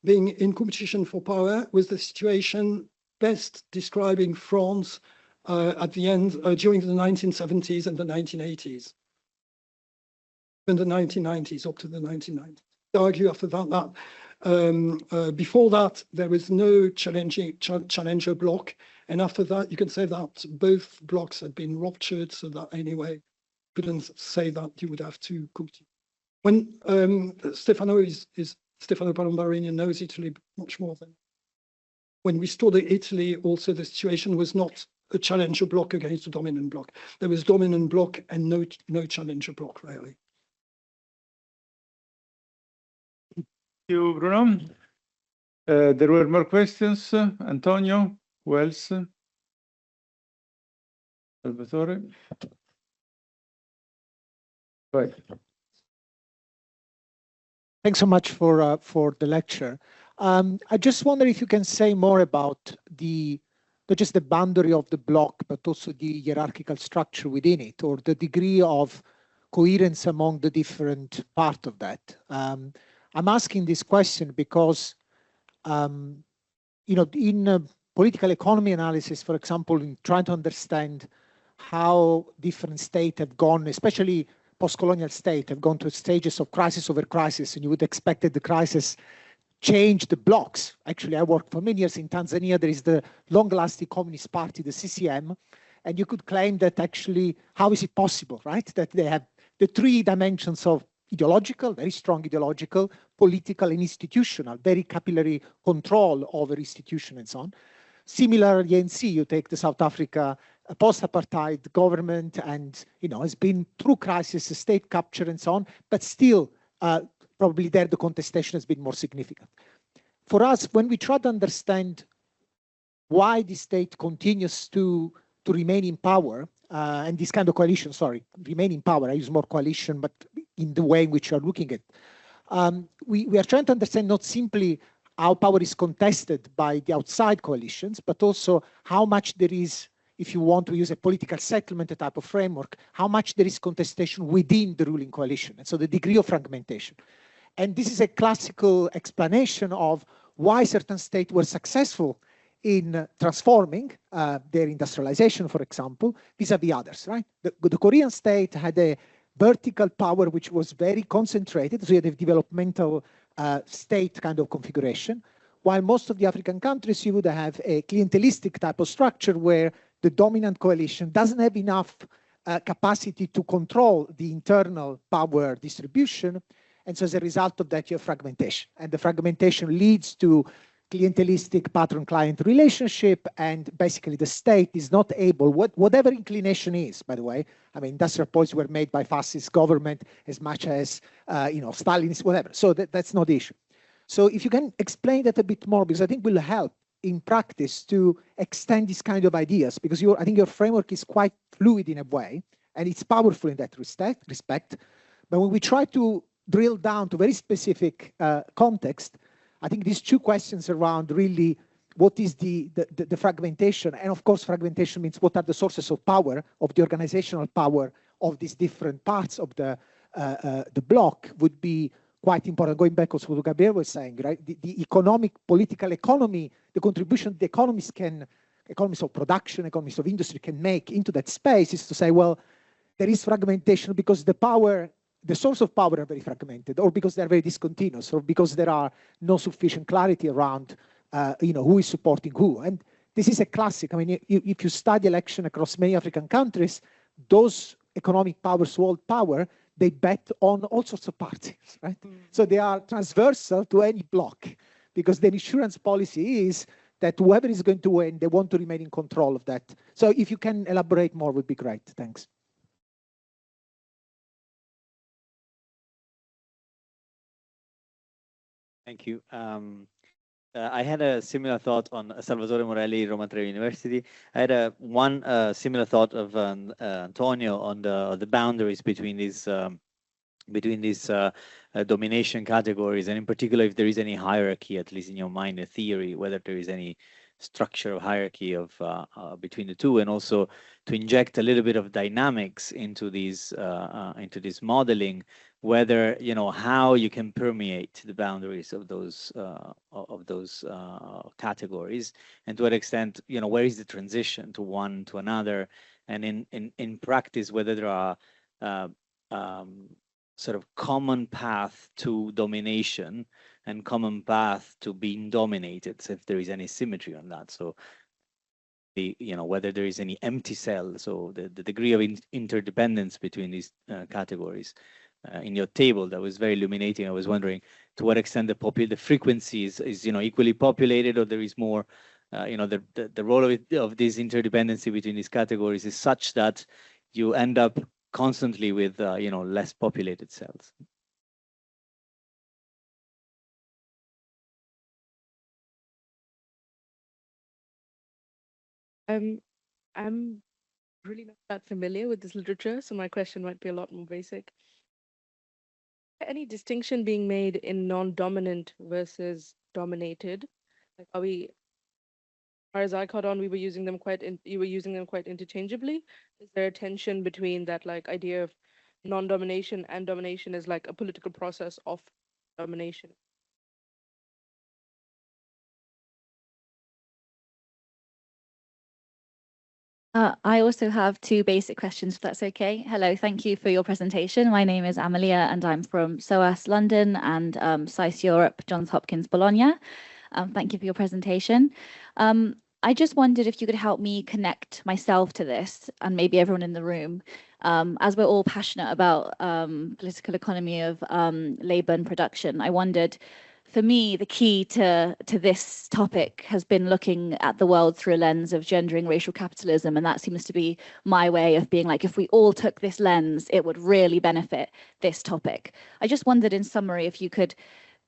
being in competition for power was the situation best describing France at the end, during the 1970s and the 1980s. In the 1990s, up to the 1990s. I argue after that, before that, there was no challenger bloc. And after that, you can say that both blocks had been ruptured, so that anyway, couldn't say that you would have to compete. When Stefano Palombarini knows Italy much more than when we studied Italy, also the situation was not a challenger bloc against a dominant bloc. There was dominant bloc and no challenger bloc, really. Thank you, Bruno. There were more questions. Antonio, who else? Salvatore. Right. Thanks so much for the lecture. I just wonder if you can say more about not just the boundary of the block, but also the hierarchical structure within it, or the degree of coherence among the different parts of that. I'm asking this question because, in political economy analysis, for example, in trying to understand how different states have gone, especially post-colonial state have gone through stages of crisis over crisis, and you would expect that the crisis change the blocks. Actually, I worked for many years in Tanzania. There is the long-lasting Communist Party, the CCM, and you could claim that actually, how is it possible, right? That they have the three dimensions of ideological, very strong ideological, political, and institutional, very capillary control over institution and so on. Similar ANC, you take the South Africa post-apartheid government, and has been through crisis, state capture, and so on, but still, probably there the contestation has been more significant. For us, when we try to understand why the state continues to remain in power, and this kind of coalition, remain in power, I use more coalition, but in the way in which you are looking at, we are trying to understand not simply how power is contested by the outside coalitions, but also how much there is, if you want to use a political settlement type of framework, how much there is contestation within the ruling coalition, and so the degree of fragmentation. And this is a classical explanation of why certain states were successful in transforming their industrialization, for example, vis-a-vis others, right? The Korean state had a vertical power which was very concentrated, so you had a developmental state kind of configuration, while most of the African countries, you would have a clientelistic type of structure where the dominant coalition doesn't have enough capacity to control the internal power distribution, and so as a result of that, you have fragmentation. And the fragmentation leads to clientelistic patron-client relationship, and basically the state is not able, whatever inclination is, by the way, I mean, industrial policies were made by fascist government as much as, Stalinist, whatever. So that's not the issue. So if you can explain that a bit more, because I think will help in practice to extend these kind of ideas, because I think your framework is quite fluid in a way, and it's powerful in that respect. But when we try to drill down to very specific context, I think these two questions around really what is the fragmentation, and of course fragmentation means what are the sources of power, of the organizational power of these different parts of the bloc would be quite important. Going back also to what Gabriele was saying, right? The economic, political economy, the contribution the economists of production, economists of industry can make into that space is to say, well, there is fragmentation because the source of power are very fragmented, or because they're very discontinuous, or because there are no sufficient clarity around, who is supporting who. And this is a classic. I mean, if you study election across many African countries, those economic powers, world power, they bet on all sorts of parties, right? So they are transversal to any bloc, because the insurance policy is that whoever is going to win, they want to remain in control of that. So if you can elaborate more, would be great. Thanks. Thank you. I had a similar thought on Salvatore Morelli, Roma Tre University. I had one similar thought of Antonio on the boundaries between these domination categories, and in particular, if there is any hierarchy, at least in your mind, a theory, whether there is any structure of hierarchy of between the two, and also to inject a little bit of dynamics into this modeling, whether how you can permeate the boundaries of those categories, and to what extent where is the transition to one to another, and in practice whether there are sort of common path to domination and common path to being dominated, so if there is any symmetry on that. So whether there is any empty cell, so the degree of interdependence between these categories. In your table, that was very illuminating. I was wondering to what extent the frequency is equally populated, or there is more, the role of this interdependency between these categories is such that you end up constantly with less populated cells. I'm really not that familiar with this literature, so my question might be a lot more basic. Any distinction being made in non-dominant versus dominated? Like, are we, as far as I caught on, you were using them quite interchangeably. Is there a tension between that idea of non-domination and domination as a political process of domination? I also have two basic questions, if that's okay. Hello, thank you for your presentation. My name is Amalia, and I'm from SOAS London and SAIS Europe, Johns Hopkins Bologna. Thank you for your presentation. I just wondered if you could help me connect myself to this, and maybe everyone in the room, as we're all passionate about political economy of labour and production. I wondered, for me, the key to this topic has been looking at the world through a lens of gendering racial capitalism, and that seems to be my way of being like, if we all took this lens, it would really benefit this topic. I just wondered, in summary, if you could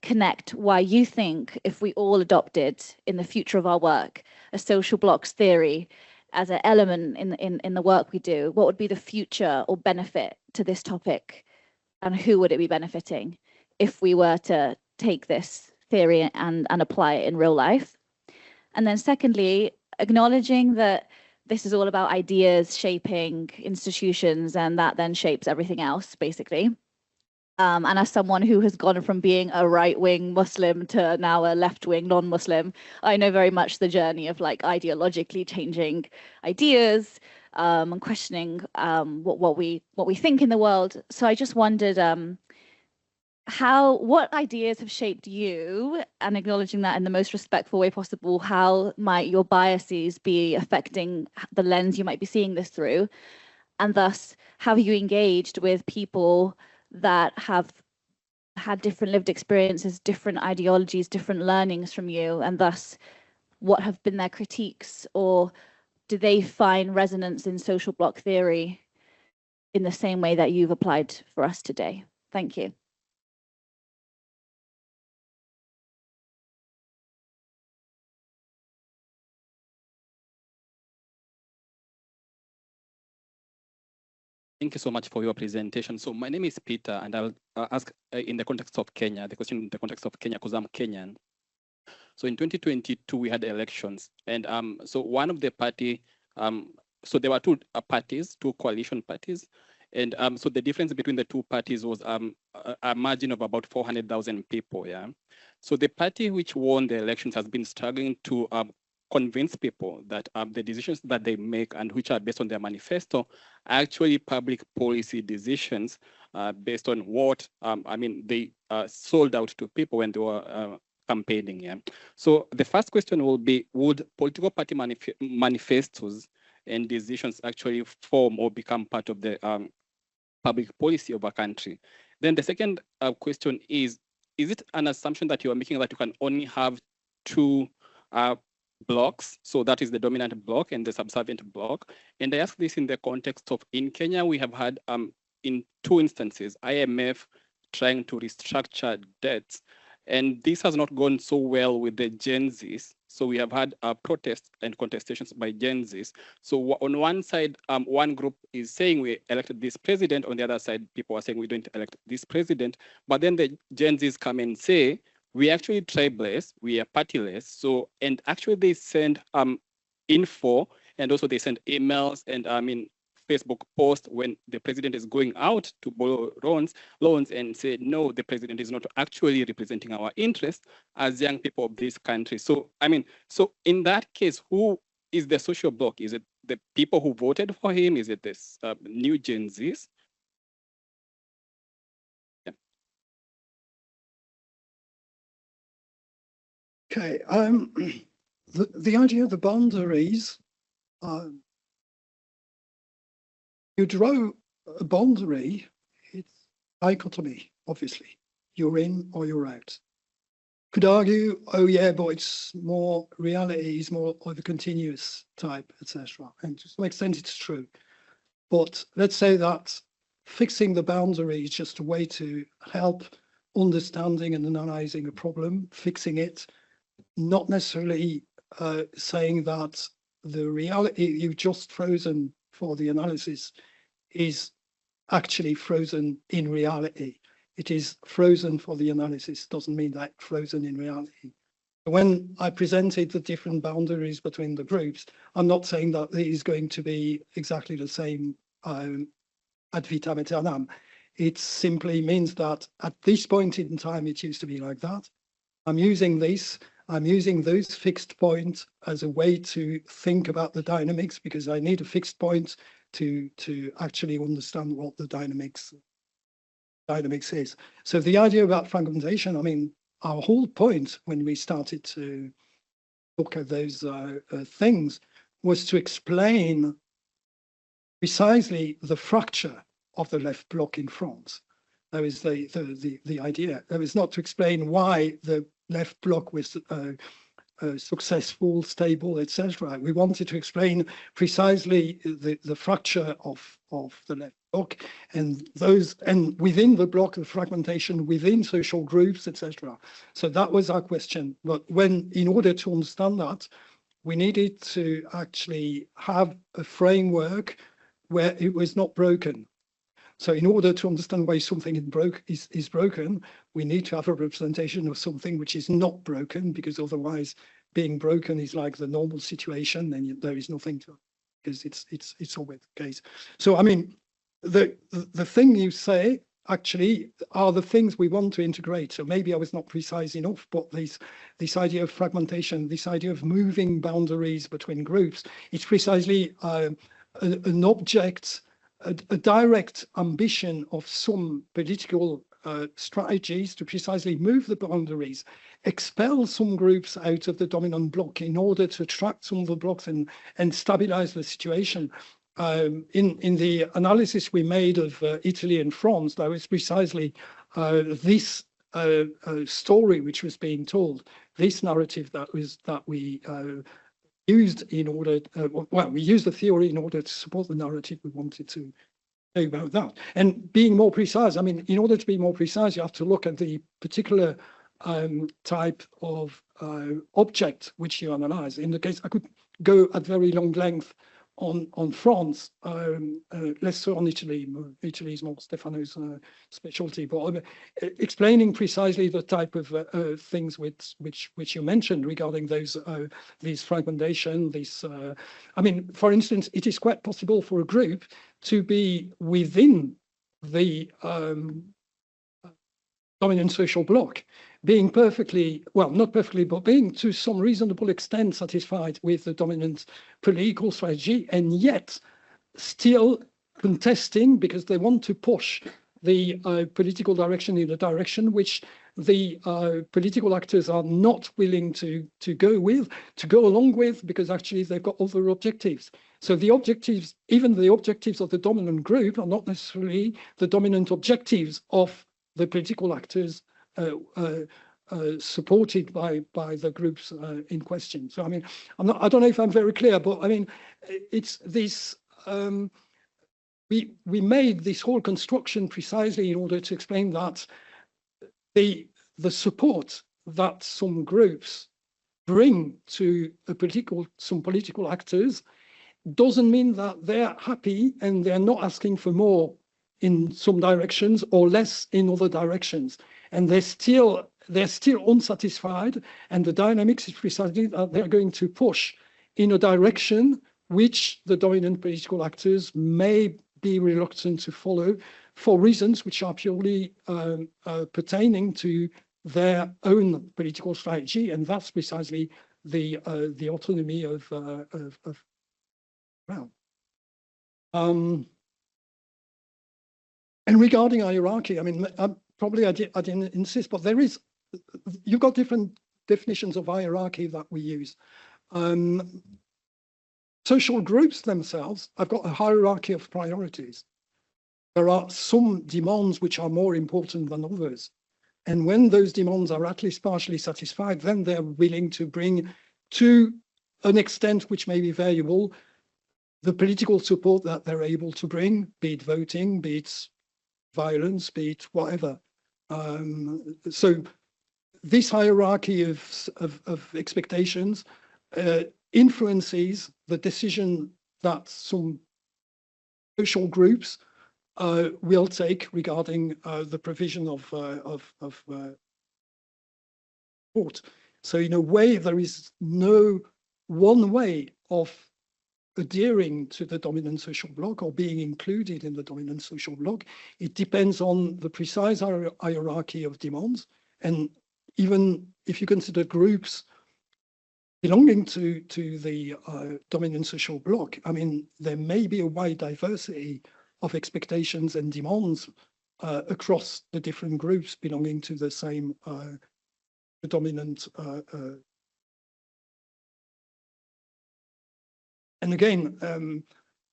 connect why you think, if we all adopted in the future of our work a social blocks theory as an element in the work we do, what would be the future or benefit to this topic, and who would it be benefiting if we were to take this theory and apply it in real life? And then secondly, acknowledging that this is all about ideas shaping institutions, and that then shapes everything else, basically. And as someone who has gone from being a right-wing Muslim to now a left-wing non-Muslim, I know very much the journey of like ideologically changing ideas and questioning what we think in the world. So I just wondered what ideas have shaped you, and acknowledging that in the most respectful way possible, how might your biases be affecting the lens you might be seeing this through? And thus, have you engaged with people that have had different lived experiences, different ideologies, different learnings from you, and thus what have been their critiques, or do they find resonance in social block theory in the same way that you've applied for us today? Thank you. Thank you so much for your presentation. So my name is Peter, and I'll ask in the context of Kenya, the question in the context of Kenya, because I'm Kenyan. So in 2022, we had elections. And so one of the party, so there were two parties, two coalition parties. And so the difference between the two parties was a margin of about 400,000 people, yeah? So the party which won the elections has been struggling to convince people that the decisions that they make, and which are based on their manifesto, are actually public policy decisions based on what, they sold out to people when they were campaigning. Yeah. So the first question will be, would political party manifestos and decisions actually form or become part of the public policy of a country? Then the second question is it an assumption that you are making that you can only have two blocks, so that is the dominant block and the subservient block? And I ask this in the context of, in Kenya, we have had in two instances, IMF trying to restructure debts, and this has not gone so well with the Gen Zs. So we have had protests and contestations by Gen Zs. So on one side, one group is saying we elected this president. On the other side, people are saying we don't elect this president. But then the Gen Zs come and say, we actually tribeless, we are partyless. So, and actually they send info, and also they send emails and Facebook posts when the president is going out to borrow loans and say, no, the president is not actually representing our interests as young people of this country. So, so in that case, who is the social bloc? Is it the people who voted for him? Is it this new Gen Zs? Okay, the idea of the boundaries, you draw a boundary, it's dichotomy, obviously. You're in or you're out. Could argue, oh yeah, but it's more reality, is more of a continuous type, etc. And to some extent it's true. But let's say that fixing the boundary is just a way to help understanding and analyzing a problem, fixing it, not necessarily saying that the reality you've just frozen for the analysis is actually frozen in reality. It is frozen for the analysis, doesn't mean that frozen in reality. When I presented the different boundaries between the groups, I'm not saying that it is going to be exactly the same ad vitam aeternam. It simply means that at this point in time, it used to be like that. I'm using this I'm using those fixed points as a way to think about the dynamics, because I need a fixed point to actually understand what the dynamics is. So the idea about fragmentation, I mean, our whole point when we started to look at those things was to explain precisely the fracture of the left bloc in France. That was the idea. That was not to explain why the left bloc was successful, stable, etc. We wanted to explain precisely the fracture of the left bloc and within the bloc, the fragmentation within social groups, etc. So that was our question. But in order to understand that, we needed to actually have a framework where it was not broken. So in order to understand why something is broken, we need to have a representation of something which is not broken, because otherwise being broken is like the normal situation and there is nothing to, because it's always the case. So I mean, the thing you say actually are the things we want to integrate. So maybe I was not precise enough, but this idea of fragmentation, this idea of moving boundaries between groups, it's precisely an object, a direct ambition of some political strategies to precisely move the boundaries, expel some groups out of the dominant bloc in order to attract some of the blocs and stabilize the situation. In the analysis we made of Italy and France, that was precisely this story which was being told, this narrative that we used in order, we used the theory in order to support the narrative we wanted to say about that. And being more precise, I mean, in order to be more precise, you have to look at the particular type of object which you analyze. In the case, I could go at very long length on France, less so on Italy. Italy is more Stefano's specialty, but explaining precisely the type of things which you mentioned regarding these fragmentation. I mean, for instance, it is quite possible for a group to be within the dominant social bloc, being perfectly, well, not perfectly, but being to some reasonable extent satisfied with the dominant political strategy, and yet still contesting because they want to push the political direction in a direction which the political actors are not willing to go along with, because actually they've got other objectives. So the objectives, even the objectives of the dominant group, are not necessarily the dominant objectives of the political actors supported by the groups in question. So I mean, I don't know if I'm very clear, but I mean, it's this. We made this whole construction precisely in order to explain that the support that some groups bring to some political actors doesn't mean that they're happy and they're not asking for more in some directions or less in other directions, and they're still unsatisfied, and the dynamics is precisely that they're going to push in a direction which the dominant political actors may be reluctant to follow for reasons which are purely pertaining to their own political strategy, and that's precisely the autonomy of well. And regarding hierarchy, I mean, probably I didn't insist, but you've got different definitions of hierarchy that we use. Social groups themselves have got a hierarchy of priorities. There are some demands which are more important than others. And when those demands are at least partially satisfied, then they're willing to bring, to an extent which may be variable, the political support that they're able to bring, be it voting, be it violence, be it whatever. So this hierarchy of expectations influences the decision that some social groups will take regarding the provision of support. So in a way, there is no one way of adhering to the dominant social bloc or being included in the dominant social bloc. It depends on the precise hierarchy of demands. And even if you consider groups belonging to the dominant social bloc, I mean, there may be a wide diversity of expectations and demands across the different groups belonging to the same dominant. And again,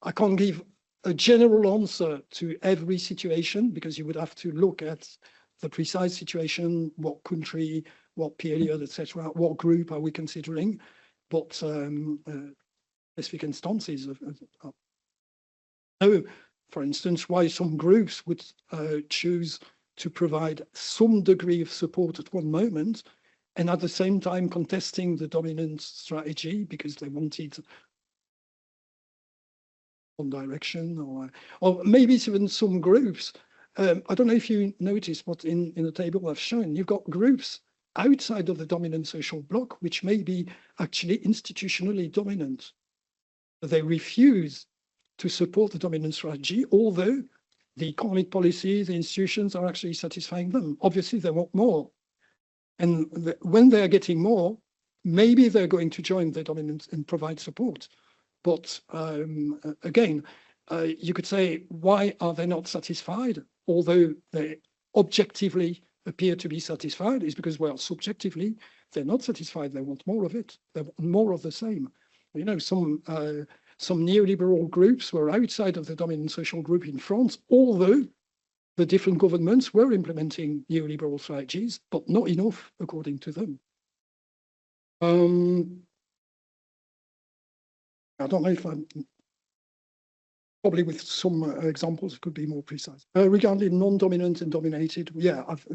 I can't give a general answer to every situation because you would have to look at the precise situation, what country, what period, etc., what group are we considering, but specific instances of for instance, why some groups would choose to provide some degree of support at one moment and at the same time contesting the dominant strategy because they wanted one direction, or maybe even some groups. I don't know if you noticed, but in the table I've shown, you've got groups outside of the dominant social bloc, which may be actually institutionally dominant. They refuse to support the dominant strategy, although the economic policy, the institutions are actually satisfying them. Obviously, they want more. And when they're getting more, maybe they're going to join the dominant and provide support. But again, you could say, why are they not satisfied? Although they objectively appear to be satisfied, is because, well, subjectively, they're not satisfied. They want more of it. They want more of the same. You know, some neoliberal groups were outside of the dominant social group in France, although the different governments were implementing neoliberal strategies, but not enough, according to them. I don't know if I'm probably with some examples, it could be more precise. Regarding non-dominant and dominated, yeah, I've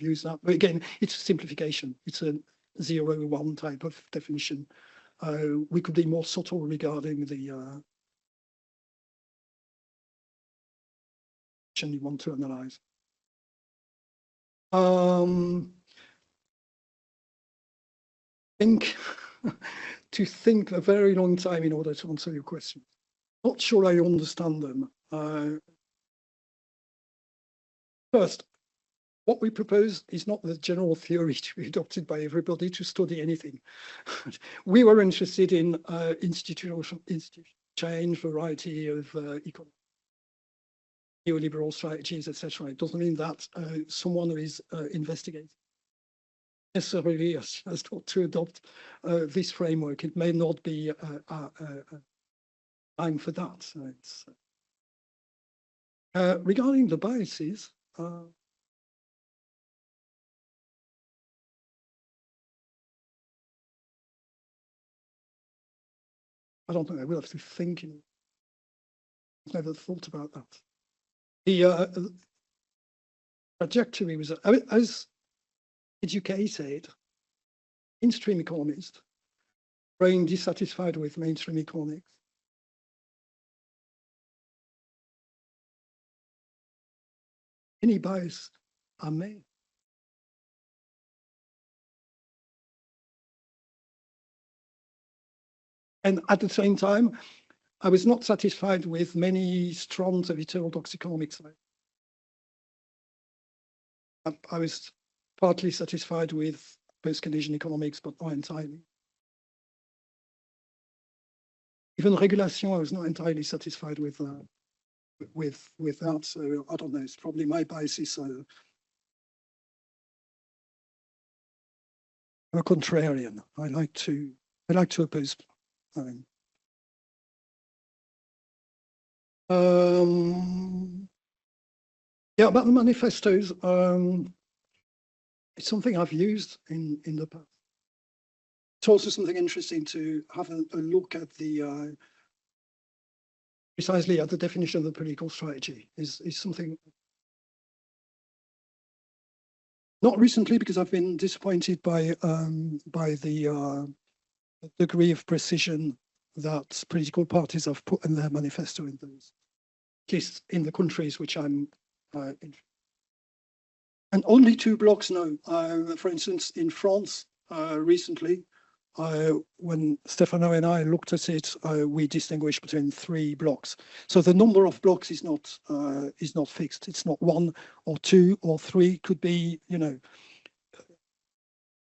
used that. But again, it's a simplification. It's a 0-1 type of definition. We could be more subtle regarding the you want to analyze. To think a very long time in order to answer your question. Not sure I understand them. First, what we propose is not the general theory to be adopted by everybody to study anything. We were interested in institutional change, variety of economic, neoliberal strategies, etc. It doesn't mean that someone who is investigating necessarily has got to adopt this framework. It may not be time for that. So it's, regarding the biases, I don't know, I will have to think. I've never thought about that. The trajectory was, as educated, mainstream economists, growing dissatisfied with mainstream economics. Any bias are made. And at the same time, I was not satisfied with many strands of heterodox economics. I was partly satisfied with post-Keynesian economics, but not entirely. Even regulation, I was not entirely satisfied with that. So I don't know. It's probably my biases. I'm a contrarian. I like to oppose. Yeah, about the manifestos, it's something I've used in the past. It's also something interesting to have a look at the precisely at the definition of the political strategy. Is something not recently, because I've been disappointed by the degree of precision that political parties have put in their manifesto in those, at least in the countries which I'm in. And only 2 blocks now. For instance, in France recently, when Stefano and I looked at it, we distinguished between 3 blocks. So the number of blocks is not fixed. It's not 1 or 2 or 3. Could be, you know,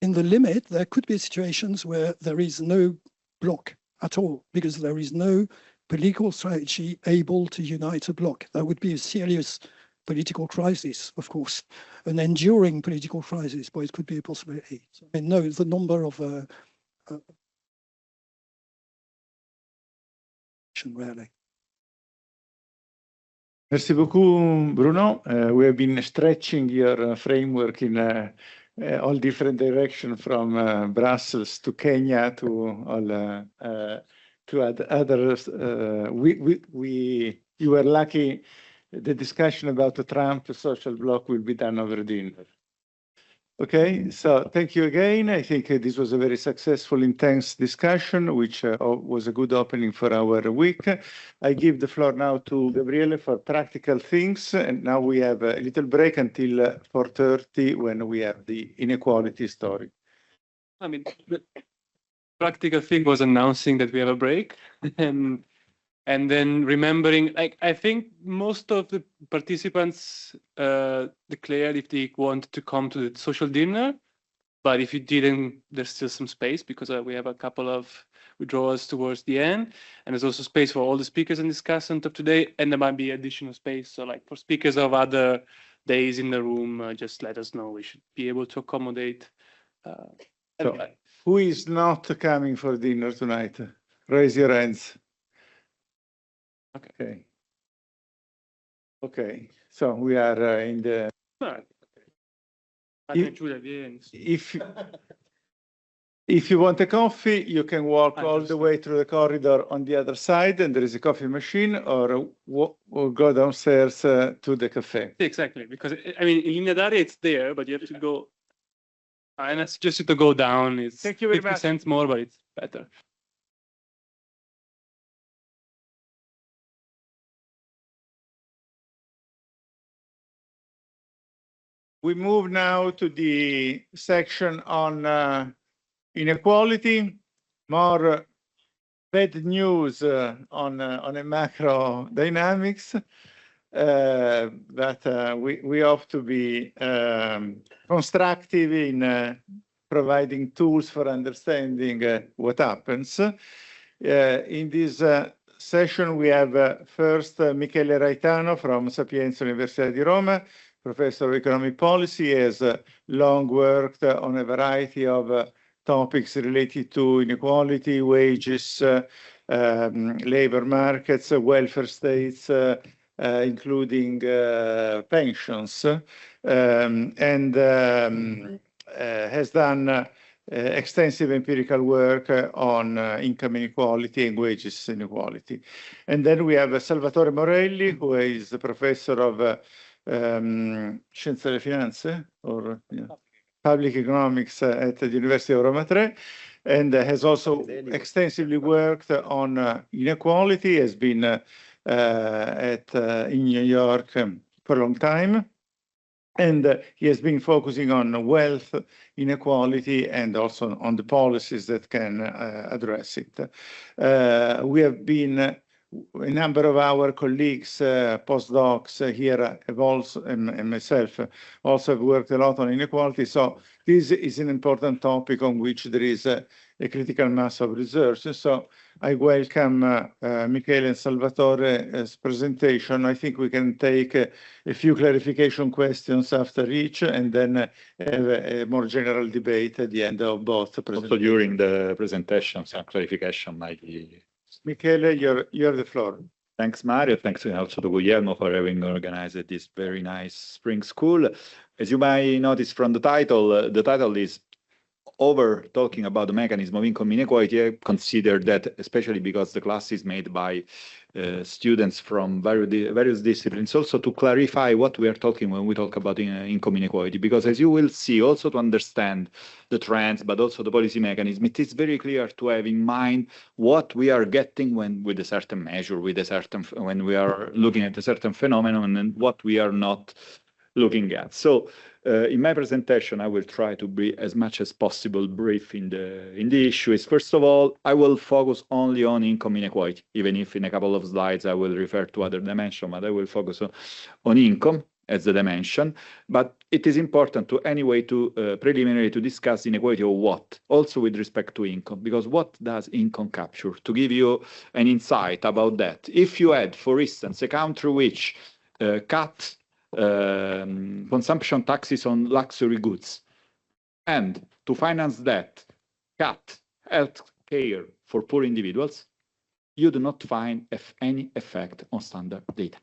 in the limit, there could be situations where there is no bloc at all, because there is no political strategy able to unite a bloc. That would be a serious political crisis, of course, an enduring political crisis, but it could be a possibility. So, I mean, no, the number of rarely. Merci beaucoup, Bruno. We have been stretching your framework in all different directions, from Brussels to Kenya to all to others. You were lucky. The discussion about the Trump social bloc will be done over dinner. Okay, so thank you again. I think this was a very successful, intense discussion, which was a good opening for our week. I give the floor now to Gabriele for practical things, and now we have a little break until 4:30 when we have the inequality story. I mean, the practical thing was announcing that we have a break, and then remembering, like, I think most of the participants declared if they wanted to come to the social dinner, but if you didn't, there's still some space, because we have a couple of withdrawals towards the end, and there's also space for all the speakers and discussants of today, and there might be additional space. So, like, for speakers of other days in the room, just let us know. We should be able to accommodate. So, who is not coming for dinner tonight? Raise your hands. Okay. Okay. So we are in the. If you want a coffee, you can walk all the way through the corridor on the other side, and there is a coffee machine, or we'll go downstairs to the cafe. Exactly, because I mean, in Linea d'Aria it's there, but you have to go. And I suggest you to go down. It's 50 cents more, but it's better. We move now to the section on inequality, more bad news on a macro dynamics, that we hope to be constructive in providing tools for understanding what happens. In this session, we have first Michele Raitano from Sapienza Università di Roma, Professor of Economic Policy. He has long worked on a variety of topics related to inequality, wages, labor markets, welfare states, including pensions, and has done extensive empirical work on income inequality and wages inequality. And then we have Salvatore Morelli, who is a professor of Scienze delle Finanze, or Public Economics at the University of Roma Tre, and has also extensively worked on inequality, has been in New York for a long time, and he has been focusing on wealth inequality and also on the policies that can address it. We have been, a number of our colleagues, postdocs here have also, and myself, also have worked a lot on inequality. So this is an important topic on which there is a critical mass of research. So I welcome Michele and Salvatore's presentation. I think we can take a few clarification questions after each, and then have a more general debate at the end of both presentations. Also during the presentation, some clarification might be. Michele, you have the floor. Thanks, Mario. Thanks also to Guillermo for having organized this very nice spring school. As you might notice from the title is over talking about the mechanism of income inequality. I consider that, especially because the class is made by students from various disciplines, also to clarify what we are talking when we talk about income inequality, because as you will see, also to understand the trends, but also the policy mechanism, it is very clear to have in mind what we are getting when with a certain measure, with a certain, when we are looking at a certain phenomenon, and what we are not looking at. So in my presentation, I will try to be as much as possible brief in the issues. First of all, I will focus only on income inequality, even if in a couple of slides I will refer to other dimensions, but I will focus on income. as the dimension, but it is important to anyway to preliminary to discuss inequality of what, also with respect to income, because what does income capture? To give you an insight about that, if you had, for instance, a country which cut consumption taxes on luxury goods, and to finance that, cut health care for poor individuals, you do not find any effect on standard data.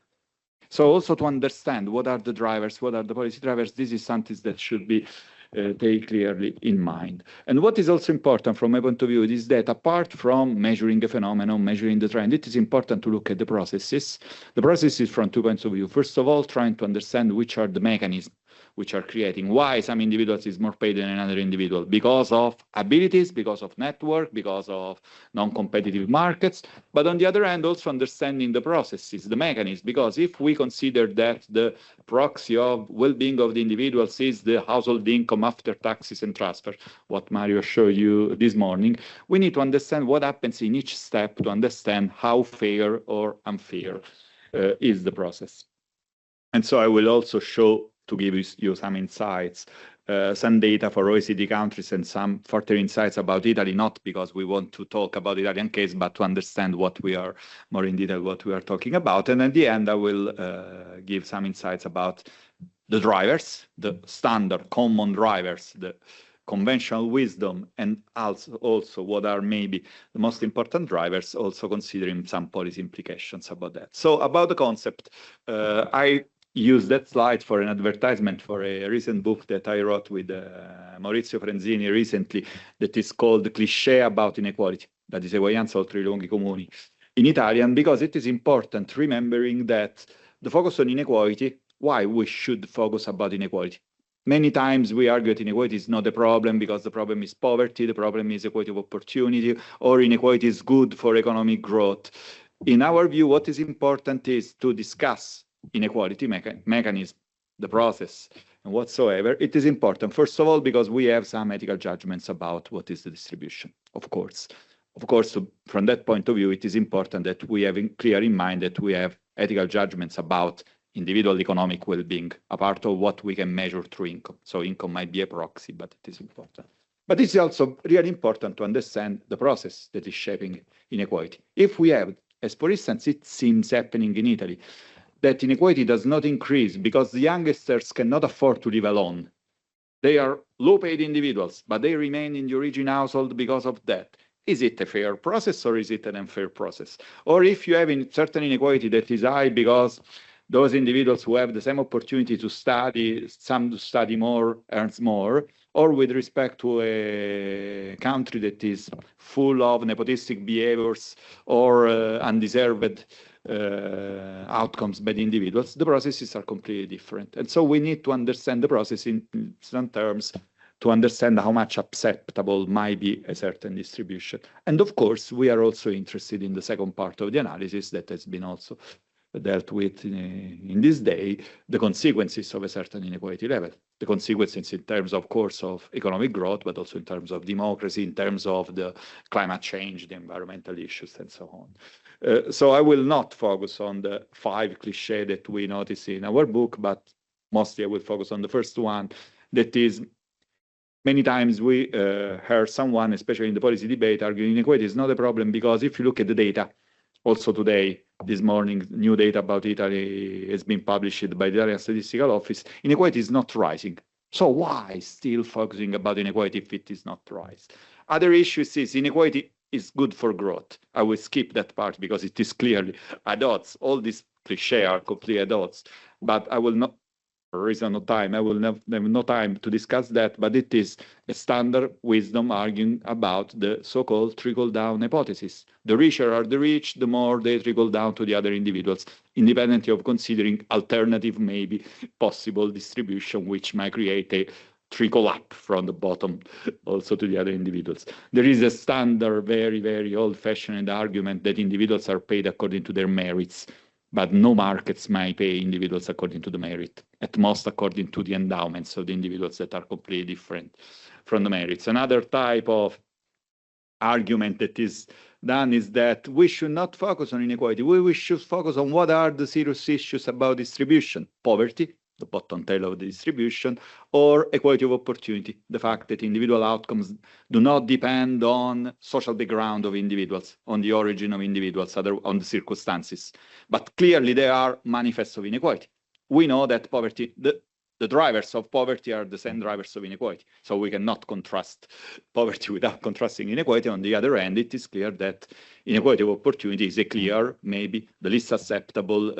So also to understand what are the drivers, what are the policy drivers, this is something that should be taken clearly in mind. And what is also important from my point of view is that apart from measuring a phenomenon, measuring the trend, it is important to look at the processes. The processes from 2 points of view. First of all, trying to understand which are the mechanisms which are creating why some individuals is more paid than another individual, because of abilities, because of network, because of non-competitive markets. But on the other hand, also understanding the processes, the mechanisms, because if we consider that the proxy of well-being of the individuals is the household income after taxes and transfer, what Mario showed you this morning, we need to understand what happens in each step to understand how fair or unfair is the process. And so I will also show, to give you some insights, some data for OECD countries and some further insights about Italy, not because we want to talk about the Italian case, but to understand what we are more in detail, what we are talking about. And at the end, I will give some insights about the drivers, the standard common drivers, the conventional wisdom, and also what are maybe the most important drivers, also considering some policy implications about that. So about the concept, I use that slide for an advertisement for a recent book that I wrote with Maurizio Frenzini recently, that is called Cliché About Inequality, that is Eguaglianza oltre i luoghi comuni in Italian, because it is important remembering that the focus on inequality, why we should focus about inequality. Many times we argue that inequality is not a problem because the problem is poverty, the problem is equality of opportunity, or inequality is good for economic growth. In our view, what is important is to discuss inequality mechanism, the process, and whatsoever. It is important, first of all, because we have some ethical judgments about what is the distribution, of course. Of course, so from that point of view, it is important that we have clear in mind that we have ethical judgments about individual economic well-being, a part of what we can measure through income. So income might be a proxy, but it is important. But it's also really important to understand the process that is shaping inequality. If we have, as for instance, it seems happening in Italy, that inequality does not increase because the youngsters cannot afford to live alone. They are low-paid individuals, but they remain in the origin household because of that. Is it a fair process or is it an unfair process? Or if you have certain inequality that is high because those individuals who have the same opportunity to study, some to study more, earns more, or with respect to a country that is full of nepotistic behaviors or undeserved outcomes by the individuals, the processes are completely different. And so we need to understand the process in some terms to understand how much acceptable might be a certain distribution. And of course, we are also interested in the second part of the analysis that has been also dealt with in this day, the consequences of a certain inequality level. The consequences in terms, of course, of economic growth, but also in terms of democracy, in terms of the climate change, the environmental issues, and so on. So I will not focus on the 5 cliches that we notice in our book, but mostly I will focus on the first one, that is, many times we heard someone, especially in the policy debate, arguing inequality is not a problem because if you look at the data, also today, this morning, new data about Italy has been published by the Italian Statistical Office, inequality is not rising. So why still focusing about inequality if it is not rising? Other issues is inequality is good for growth. I will skip that part because it is clearly at odds. All these cliches are completely at odds, but I will not, for reason of time, I will have no time to discuss that, but it is a standard wisdom arguing about the so-called trickle-down hypothesis. The richer are the rich, the more they trickle down to the other individuals, independently of considering alternative, maybe possible distribution, which might create a trickle up from the bottom also to the other individuals. There is a standard, very, very old-fashioned argument that individuals are paid according to their merits, but no markets might pay individuals according to the merit, at most according to the endowments of the individuals that are completely different from the merits. Another type of argument that is done is that we should not focus on inequality. We should focus on what are the serious issues about distribution: poverty, the bottom tail of the distribution, or equality of opportunity, the fact that individual outcomes do not depend on social background of individuals, on the origin of individuals, on the circumstances. But clearly there are manifests of inequality. We know that poverty, the drivers of poverty are the same drivers of inequality. So we cannot contrast poverty without contrasting inequality. On the other hand, it is clear that inequality of opportunity is a clear, maybe the least acceptable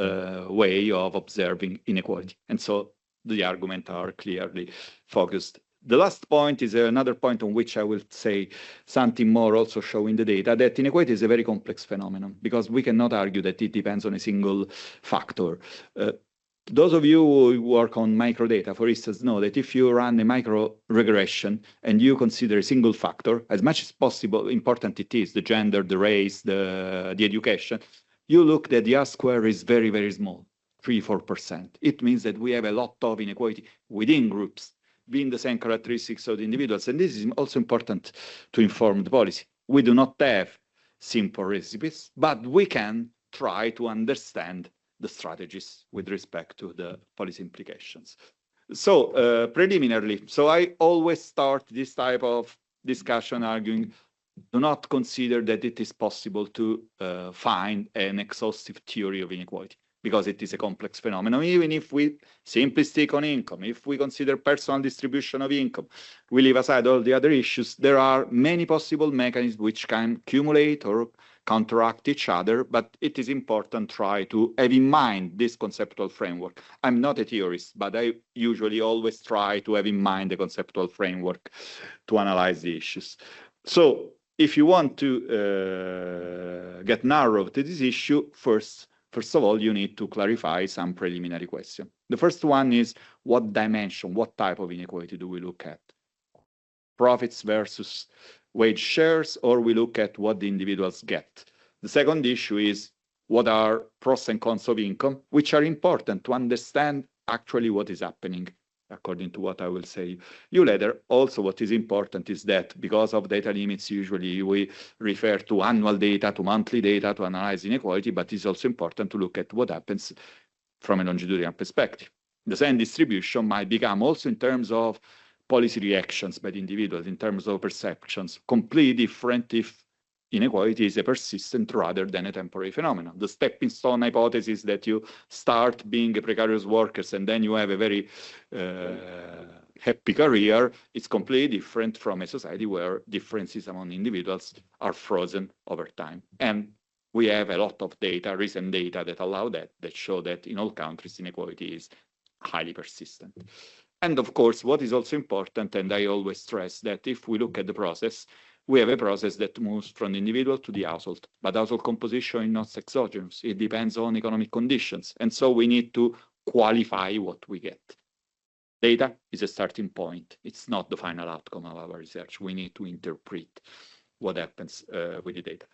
way of observing inequality. And so the arguments are clearly focused. The last point is another point on which I will say something more, also showing the data, that inequality is a very complex phenomenon, because we cannot argue that it depends on a single factor. Those of you who work on microdata, for instance, know that if you run a micro regression and you consider a single factor, as much as possible important it is, the gender, the race, the education, you look that the R square is very, very small, 3–4%. It means that we have a lot of inequality within groups, being the same characteristics of the individuals. And this is also important to inform the policy. We do not have simple recipes, but we can try to understand the strategies with respect to the policy implications. So preliminarily, so I always start this type of discussion arguing, do not consider that it is possible to find an exhaustive theory of inequality, because it is a complex phenomenon. Even if we simply stick on income, if we consider personal distribution of income, we leave aside all the other issues, there are many possible mechanisms which can accumulate or counteract each other, but it is important to try to have in mind this conceptual framework. I'm not a theorist, but I usually always try to have in mind the conceptual framework to analyze the issues. So if you want to get narrow to this issue, first of all, you need to clarify some preliminary questions. The first one is, what dimension, what type of inequality do we look at? Profits versus wage shares, or we look at what the individuals get. The second issue is, what are pros and cons of income, which are important to understand actually what is happening, according to what I will say you later. Also, what is important is that because of data limits, usually we refer to annual data, to monthly data to analyze inequality, but it's also important to look at what happens from a longitudinal perspective. The same distribution might become also in terms of policy reactions by the individuals, in terms of perceptions, completely different if inequality is a persistent rather than a temporary phenomenon. The stepping stone hypothesis that you start being a precarious worker and then you have a very happy career is completely different from a society where differences among individuals are frozen over time. And we have a lot of data, recent data that allow that show that in all countries inequality is highly persistent. And of course, what is also important, and I always stress that if we look at the process, we have a process that moves from the individual to the household, but household composition is not exogenous. It depends on economic conditions. And so we need to qualify what we get. Data is a starting point. It's not the final outcome of our research. We need to interpret what happens with the data.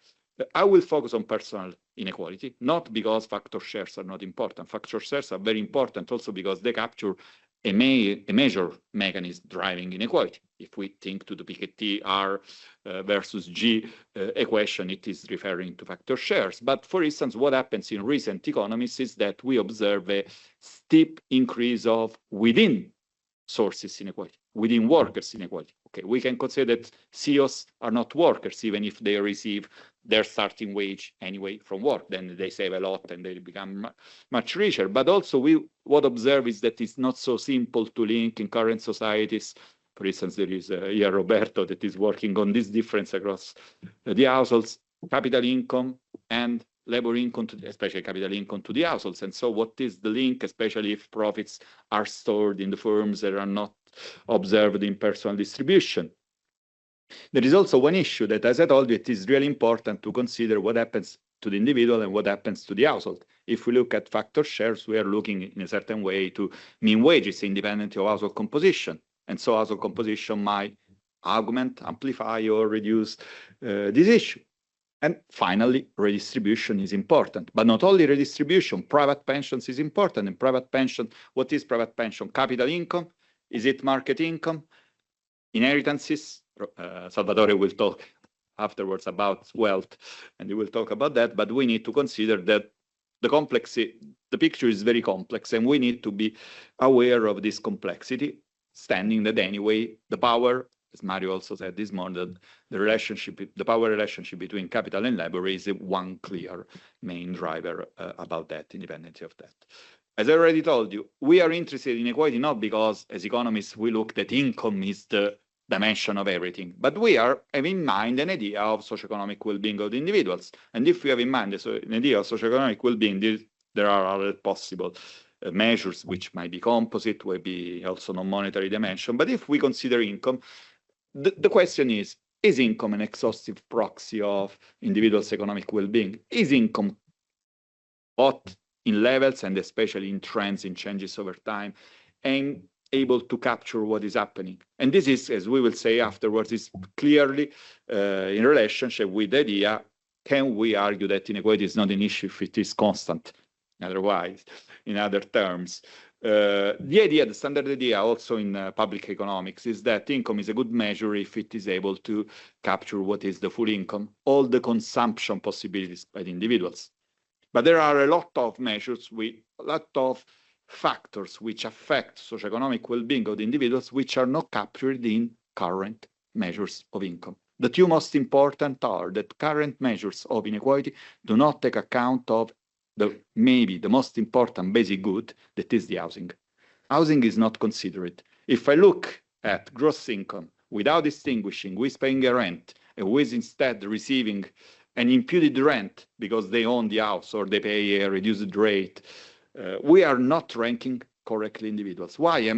I will focus on personal inequality, not because factor shares are not important. Factor shares are very important also because they capture a major mechanism driving inequality. If we think to the Piketty R versus G equation, it is referring to factor shares. But for instance, what happens in recent economies is that we observe a steep increase of within sources inequality, within workers inequality. Okay, we can consider that CEOs are not workers, even if they receive their starting wage anyway from work. Then they save a lot and they become much richer. But also what observe is that it's not so simple to link in current societies. For instance, there is here Roberto that is working on this difference across the households, capital income and labor income, especially capital income to the households. And so what is the link, especially if profits are stored in the firms that are not observed in personal distribution? There is also one issue that, as I told you, it is really important to consider what happens to the individual and what happens to the household. If we look at factor shares, we are looking in a certain way to mean wages independent of household composition. And so household composition might augment, amplify, or reduce this issue. And finally, redistribution is important, but not only redistribution, private pensions is important. In private pension, what is private pension? Capital income? Is it market income? Inheritances? Salvatore will talk afterwards about wealth, and he will talk about that, but we need to consider that the picture is very complex, and we need to be aware of this complexity, standing that anyway, the power, as Mario also said this morning, the power relationship between capital and labor is one clear main driver about that, independently of that. As I already told you, we are interested in equality not because, as economists, we look that income is the dimension of everything, but we are having in mind an idea of socioeconomic well-being of the individuals. And if we have in mind an idea of socioeconomic well-being, there are other possible measures which might be composite, will be also non-monetary dimension. But if we consider income, the question is income an exhaustive proxy of individuals' economic well-being? Is income both in levels and especially in trends, in changes over time, and able to capture what is happening? And this is, as we will say afterwards, is clearly in relationship with the idea, can we argue that inequality is not an issue if it is constant? Otherwise, in other terms, the standard idea also in public economics is that income is a good measure if it is able to capture what is the full income, all the consumption possibilities by the individuals. But there are a lot of measures with a lot of factors which affect socioeconomic well-being of the individuals which are not captured in current measures of income. The two most important are that current measures of inequality do not take account of maybe the most important basic good, that is the housing. Housing is not considered. If I look at gross income without distinguishing who is paying a rent and who is instead receiving an imputed rent because they own the house or they pay a reduced rate, we are not ranking correctly individuals. Why?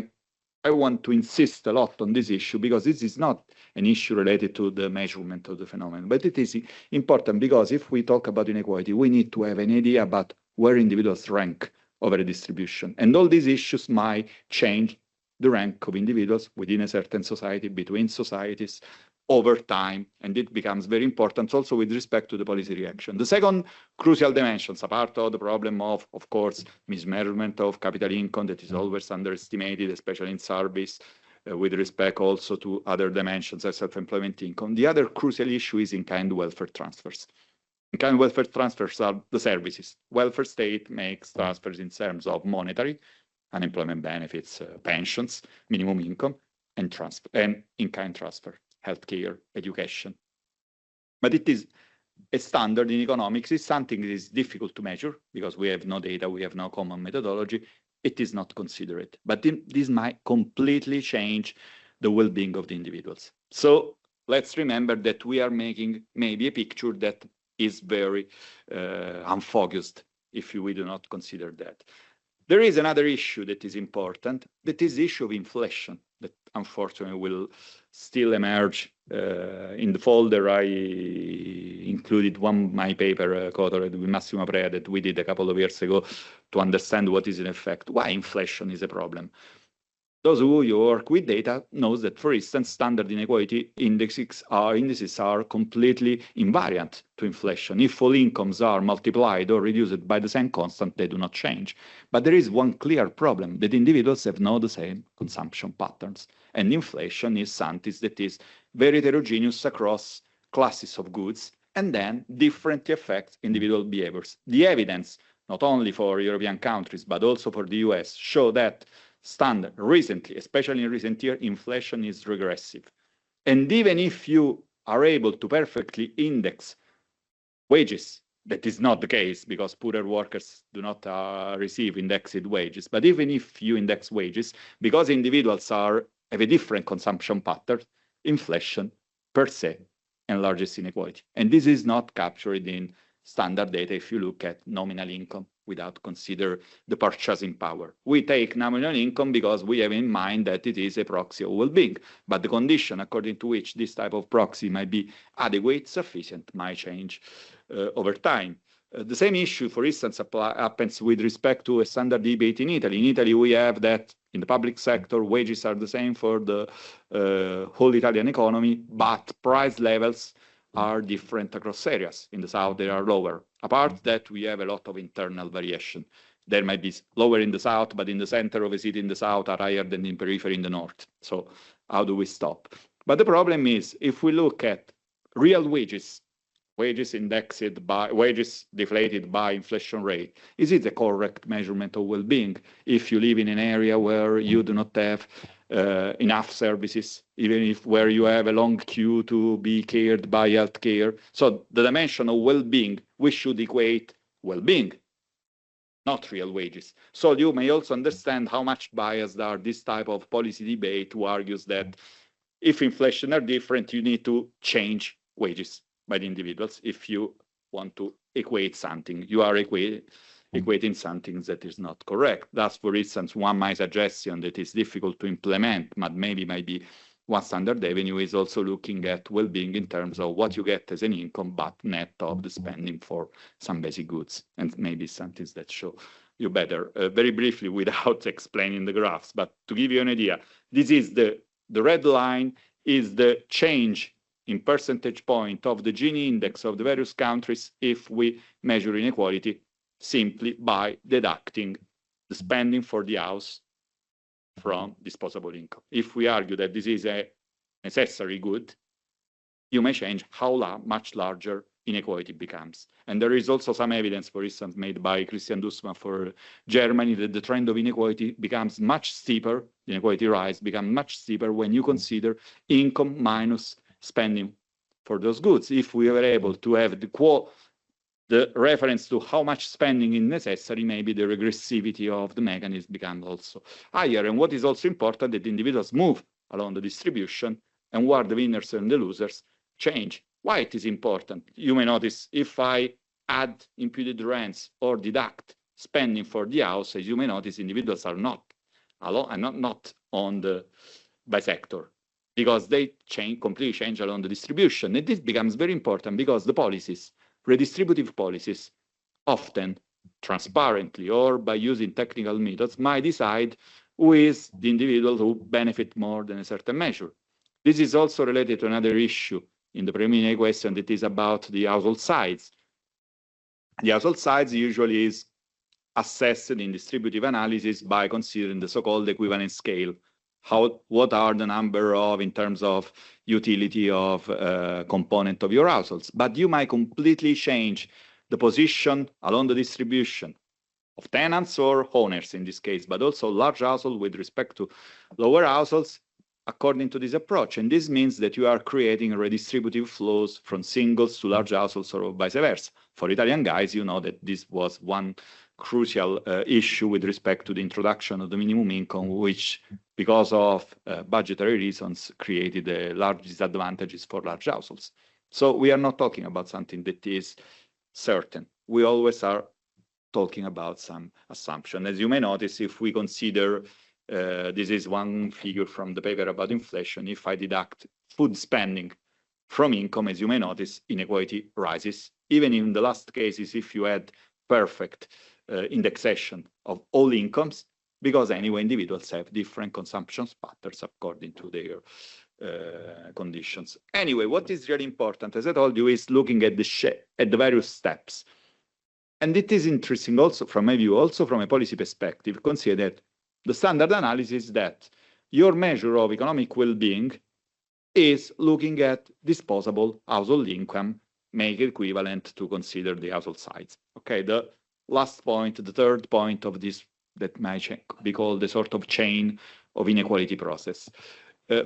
I want to insist a lot on this issue because this is not an issue related to the measurement of the phenomenon, but it is important because if we talk about inequality, we need to have an idea about where individuals rank over a distribution. And all these issues might change the rank of individuals within a certain society, between societies, over time, and it becomes very important also with respect to the policy reaction. The second crucial dimension, apart of the problem of course, mismeasurement of capital income that is always underestimated, especially in service, with respect also to other dimensions as self-employment income. The other crucial issue is in-kind welfare transfers. In-kind welfare transfers are the services. Welfare state makes transfers in terms of monetary, unemployment benefits, pensions, minimum income, and in-kind transfer. Healthcare, education. But it is a standard in economics. It's something that is difficult to measure because we have no data, we have no common methodology. It is not considered. But this might completely change the well-being of the individuals. So let's remember that we are making maybe a picture that is very unfocused if we do not consider that. There is another issue that is important, that is the issue of inflation, that unfortunately will still emerge. In the folder, I included my paper, co-authored with Massimo Prea, that we did a couple of years ago to understand what is in effect, why inflation is a problem. Those who work with data knows that, for instance, standard inequality indices are completely invariant to inflation. If all incomes are multiplied or reduced by the same constant, they do not change. But there is one clear problem, that individuals have not the same consumption patterns. And inflation is something that is very heterogeneous across classes of goods, and then differently affects individual behaviors. The evidence, not only for European countries, but also for the US, show that standard recently, especially in recent years, inflation is regressive. And even if you are able to perfectly index wages, that is not the case because poorer workers do not receive indexed wages. But even if you index wages, because individuals have a different consumption pattern, inflation per se enlarges inequality. And this is not captured in standard data if you look at nominal income without consider the purchasing power. We take nominal income because we have in mind that it is a proxy of well-being, but the condition according to which this type of proxy might be adequate, sufficient, might change over time. The same issue, for instance, happens with respect to a standard debate in Italy. In Italy, we have that in the public sector, wages are the same for the whole Italian economy, but price levels are different across areas. In the south, they are lower. Apart that, we have a lot of internal variation. There might be lower in the south, but in the center of a city in the south are higher than in periphery in the north. So how do we stop? But the problem is, if we look at real wages wages indexed by wages deflated by inflation rate. Is it the correct measurement of well-being if you live in an area where you do not have enough services, even if where you have a long queue to be cared by healthcare? So the dimension of well-being, we should equate well-being, not real wages. So you may also understand how much biased are this type of policy debate who argues that if inflation are different, you need to change wages by the individuals if you want to equate something. You are equating something that is not correct. That's, for instance, one my suggestion that is difficult to implement, but maybe might be one standard avenue is also looking at well-being in terms of what you get as an income, but net of the spending for some basic goods. And maybe something that show you better. Very briefly, without explaining the graphs, but to give you an idea, this is the red line is the change in percentage point of the Gini index of the various countries if we measure inequality simply by deducting the spending for the house from disposable income. If we argue that this is a necessary good, you may change how much larger inequality becomes. And there is also some evidence, for instance, made by Christian Dussmann for Germany, that the trend of inequality becomes much steeper, the inequality rise becomes much steeper when you consider income minus spending for those goods. If we were able to have the reference to how much spending is necessary, maybe the regressivity of the mechanism becomes also higher. And what is also important that individuals move along the distribution, and who are the winners and the losers change. Why it is important? You may notice if I add imputed rents or deduct spending for the house, as you may notice, individuals are not on the by sector, because they completely change along the distribution. And this becomes very important because the policies, redistributive policies, often transparently or by using technical methods, might decide who is the individual who benefit more than a certain measure. This is also related to another issue in the preliminary question that is about the household size. The household size usually is assessed in distributive analysis by considering the so-called equivalent scale. What are the number of, in terms of utility of component of your households? But you might completely change the position along the distribution of tenants or owners in this case, but also large household with respect to lower households according to this approach. And this means that you are creating redistributive flows from singles to large households or vice versa. For Italian guys, you know that this was one crucial issue with respect to the introduction of the minimum income, which, because of budgetary reasons, created large disadvantages for large households. So we are not talking about something that is certain. We always are talking about some assumption. As you may notice, if we consider, this is one figure from the paper about inflation, if I deduct food spending from income, as you may notice, inequality rises. Even in the last cases, if you had perfect indexation of all incomes, because anyway, individuals have different consumption patterns according to their conditions. Anyway, what is really important, as I told you, is looking at the various steps. And it is interesting also from my view, also from a policy perspective, consider that the standard analysis that your measure of economic well-being is looking at disposable household income, make it equivalent to consider the household size. Okay, the last point, the third point of this that might be called the sort of chain of inequality process.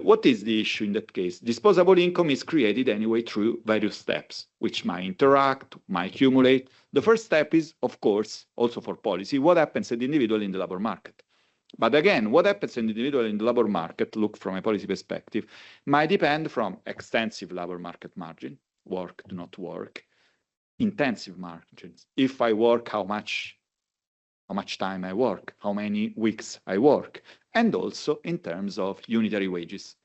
What is the issue in that case? Disposable income is created anyway through various steps, which might interact, might accumulate. The first step is, of course, also for policy, what happens to the individual in the labor market. But again, what happens to the individual in the labor market, look from a policy perspective, might depend from extensive labor market margin, work, do not work, intensive margins. If I work, how much time I work, how many weeks I work, and also in terms of unitary wages.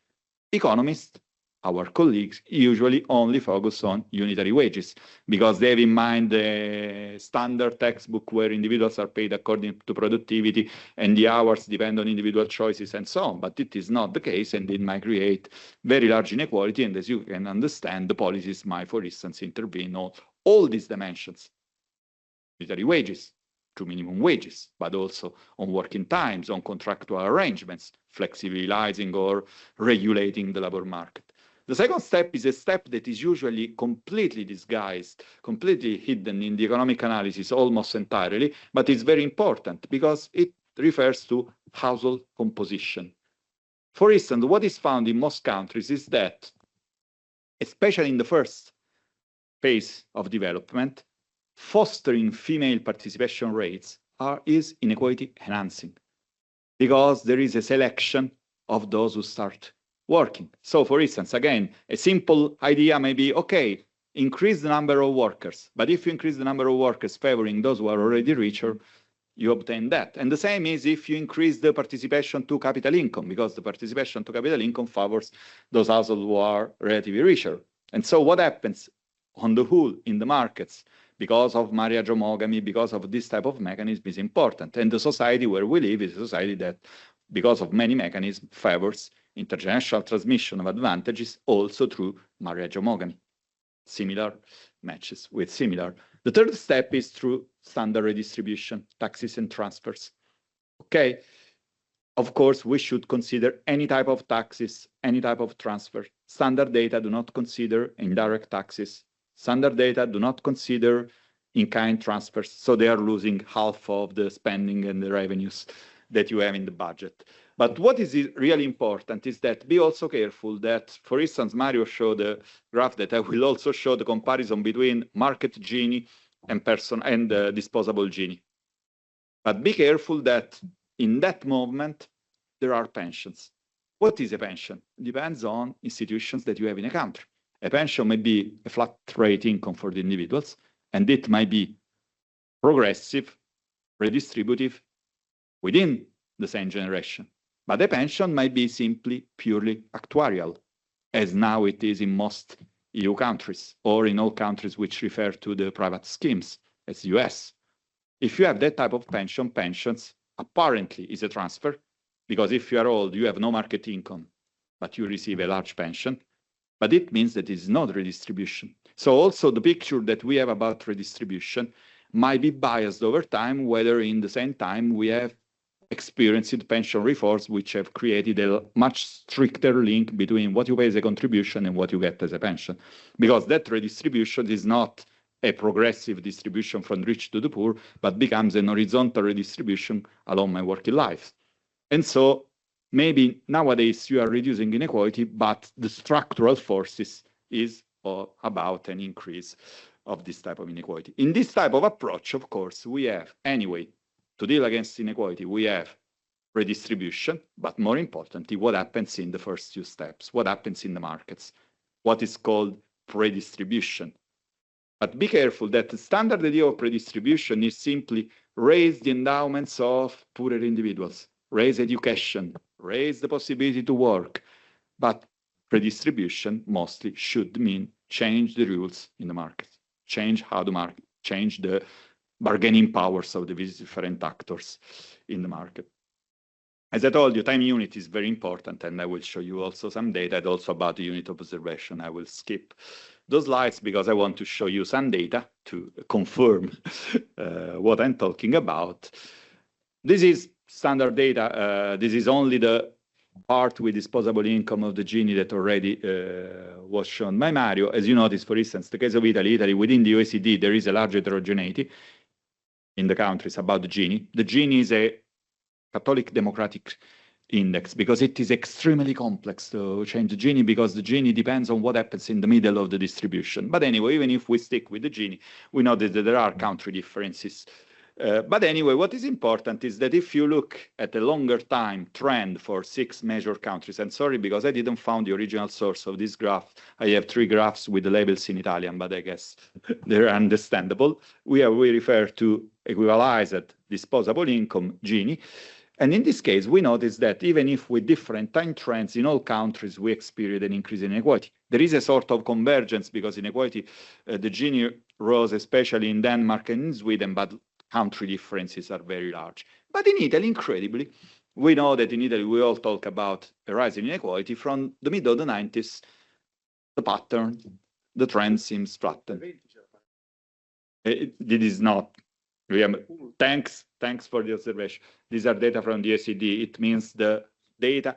Economists, our colleagues, usually only focus on unitary wages because they have in mind the standard textbook where individuals are paid according to productivity and the hours depend on individual choices and so on. But it is not the case, and it might create very large inequality. And as you can understand, the policies might, for instance, intervene on all these dimensions: unitary wages, to minimum wages, but also on working times, on contractual arrangements, flexibilizing or regulating the labor market. The second step is a step that is usually completely disguised, completely hidden in the economic analysis almost entirely, but it's very important because it refers to household composition. For instance, what is found in most countries is that, especially in the first phase of development, fostering female participation rates is inequality enhancing, because there is a selection of those who start working. So for instance, again, a simple idea may be, okay, increase the number of workers, but if you increase the number of workers favoring those who are already richer, you obtain that. And the same is if you increase the participation to capital income, because the participation to capital income favors those households who are relatively richer. And so what happens on the whole in the markets, because of marriage homogamy, because of this type of mechanism, is important. And the society where we live is a society that, because of many mechanisms, favors intergenerational transmission of advantages also through marriage homogamy. Similar matches with similar. The third step is through standard redistribution, taxes and transfers. Okay, of course, we should consider any type of taxes, any type of transfer. Standard data do not consider indirect taxes. Standard data do not consider in-kind transfers, so they are losing half of the spending and the revenues that you have in the budget. But what is really important is that be also careful that, for instance, Mario showed a graph that I will also show the comparison between market Gini and disposable Gini. But be careful that in that moment, there are pensions. What is a pension? It depends on institutions that you have in a country. A pension may be a flat rate income for the individuals, and it might be progressive, redistributive within the same generation. But a pension might be simply purely actuarial, as now it is in most EU countries, or in all countries which refer to the private schemes, as US. If you have that type of pensions apparently is a transfer, because if you are old, you have no market income, but you receive a large pension, but it means that it is not redistribution. So also the picture that we have about redistribution might be biased over time, whether in the same time we have experienced pension reforms which have created a much stricter link between what you pay as a contribution and what you get as a pension. Because that redistribution is not a progressive distribution from rich to the poor, but becomes an horizontal redistribution along my working life. And so maybe nowadays you are reducing inequality, but the structural forces is about an increase of this type of inequality. In this type of approach, of course, we have anyway, to deal against inequality, we have redistribution, but more importantly, what happens in the first few steps, what happens in the markets, what is called redistribution. But be careful that the standard idea of redistribution is simply raise the endowments of poorer individuals, raise education, raise the possibility to work. But redistribution mostly should mean change the rules in the market, change how the market, change the bargaining powers of the different actors in the market. As I told you, time unit is very important, and I will show you also some data and also about the unit of observation. I will skip those slides because I want to show you some data to confirm what I'm talking about. This is standard data. This is only the part with disposable income of the Gini that already was shown by Mario. As you notice, for instance, the case of Italy, within the OECD, there is a large heterogeneity in the countries about the Gini. The Gini is a Catholic Democratic Index because it is extremely complex to change the Gini, because the Gini depends on what happens in the middle of the distribution. But anyway, even if we stick with the Gini, we know that there are country differences. But anyway, what is important is that if you look at a longer time trend for 6 major countries, and sorry, because I didn't find the original source of this graph, I have 3 graphs with the labels in Italian, but I guess they're understandable. We refer to equalized disposable income, Gini. And in this case, we notice that even if with different time trends in all countries, we experience an increase in inequality. There is a sort of convergence because inequality, the Gini rose especially in Denmark and in Sweden, but country differences are very large. But in Italy, incredibly, we know that in Italy, we all talk about a rise in inequality. From the middle of the 90s, the pattern, the trend seems flattened. It is not. Thanks for the observation. These are data from the OECD. It means the data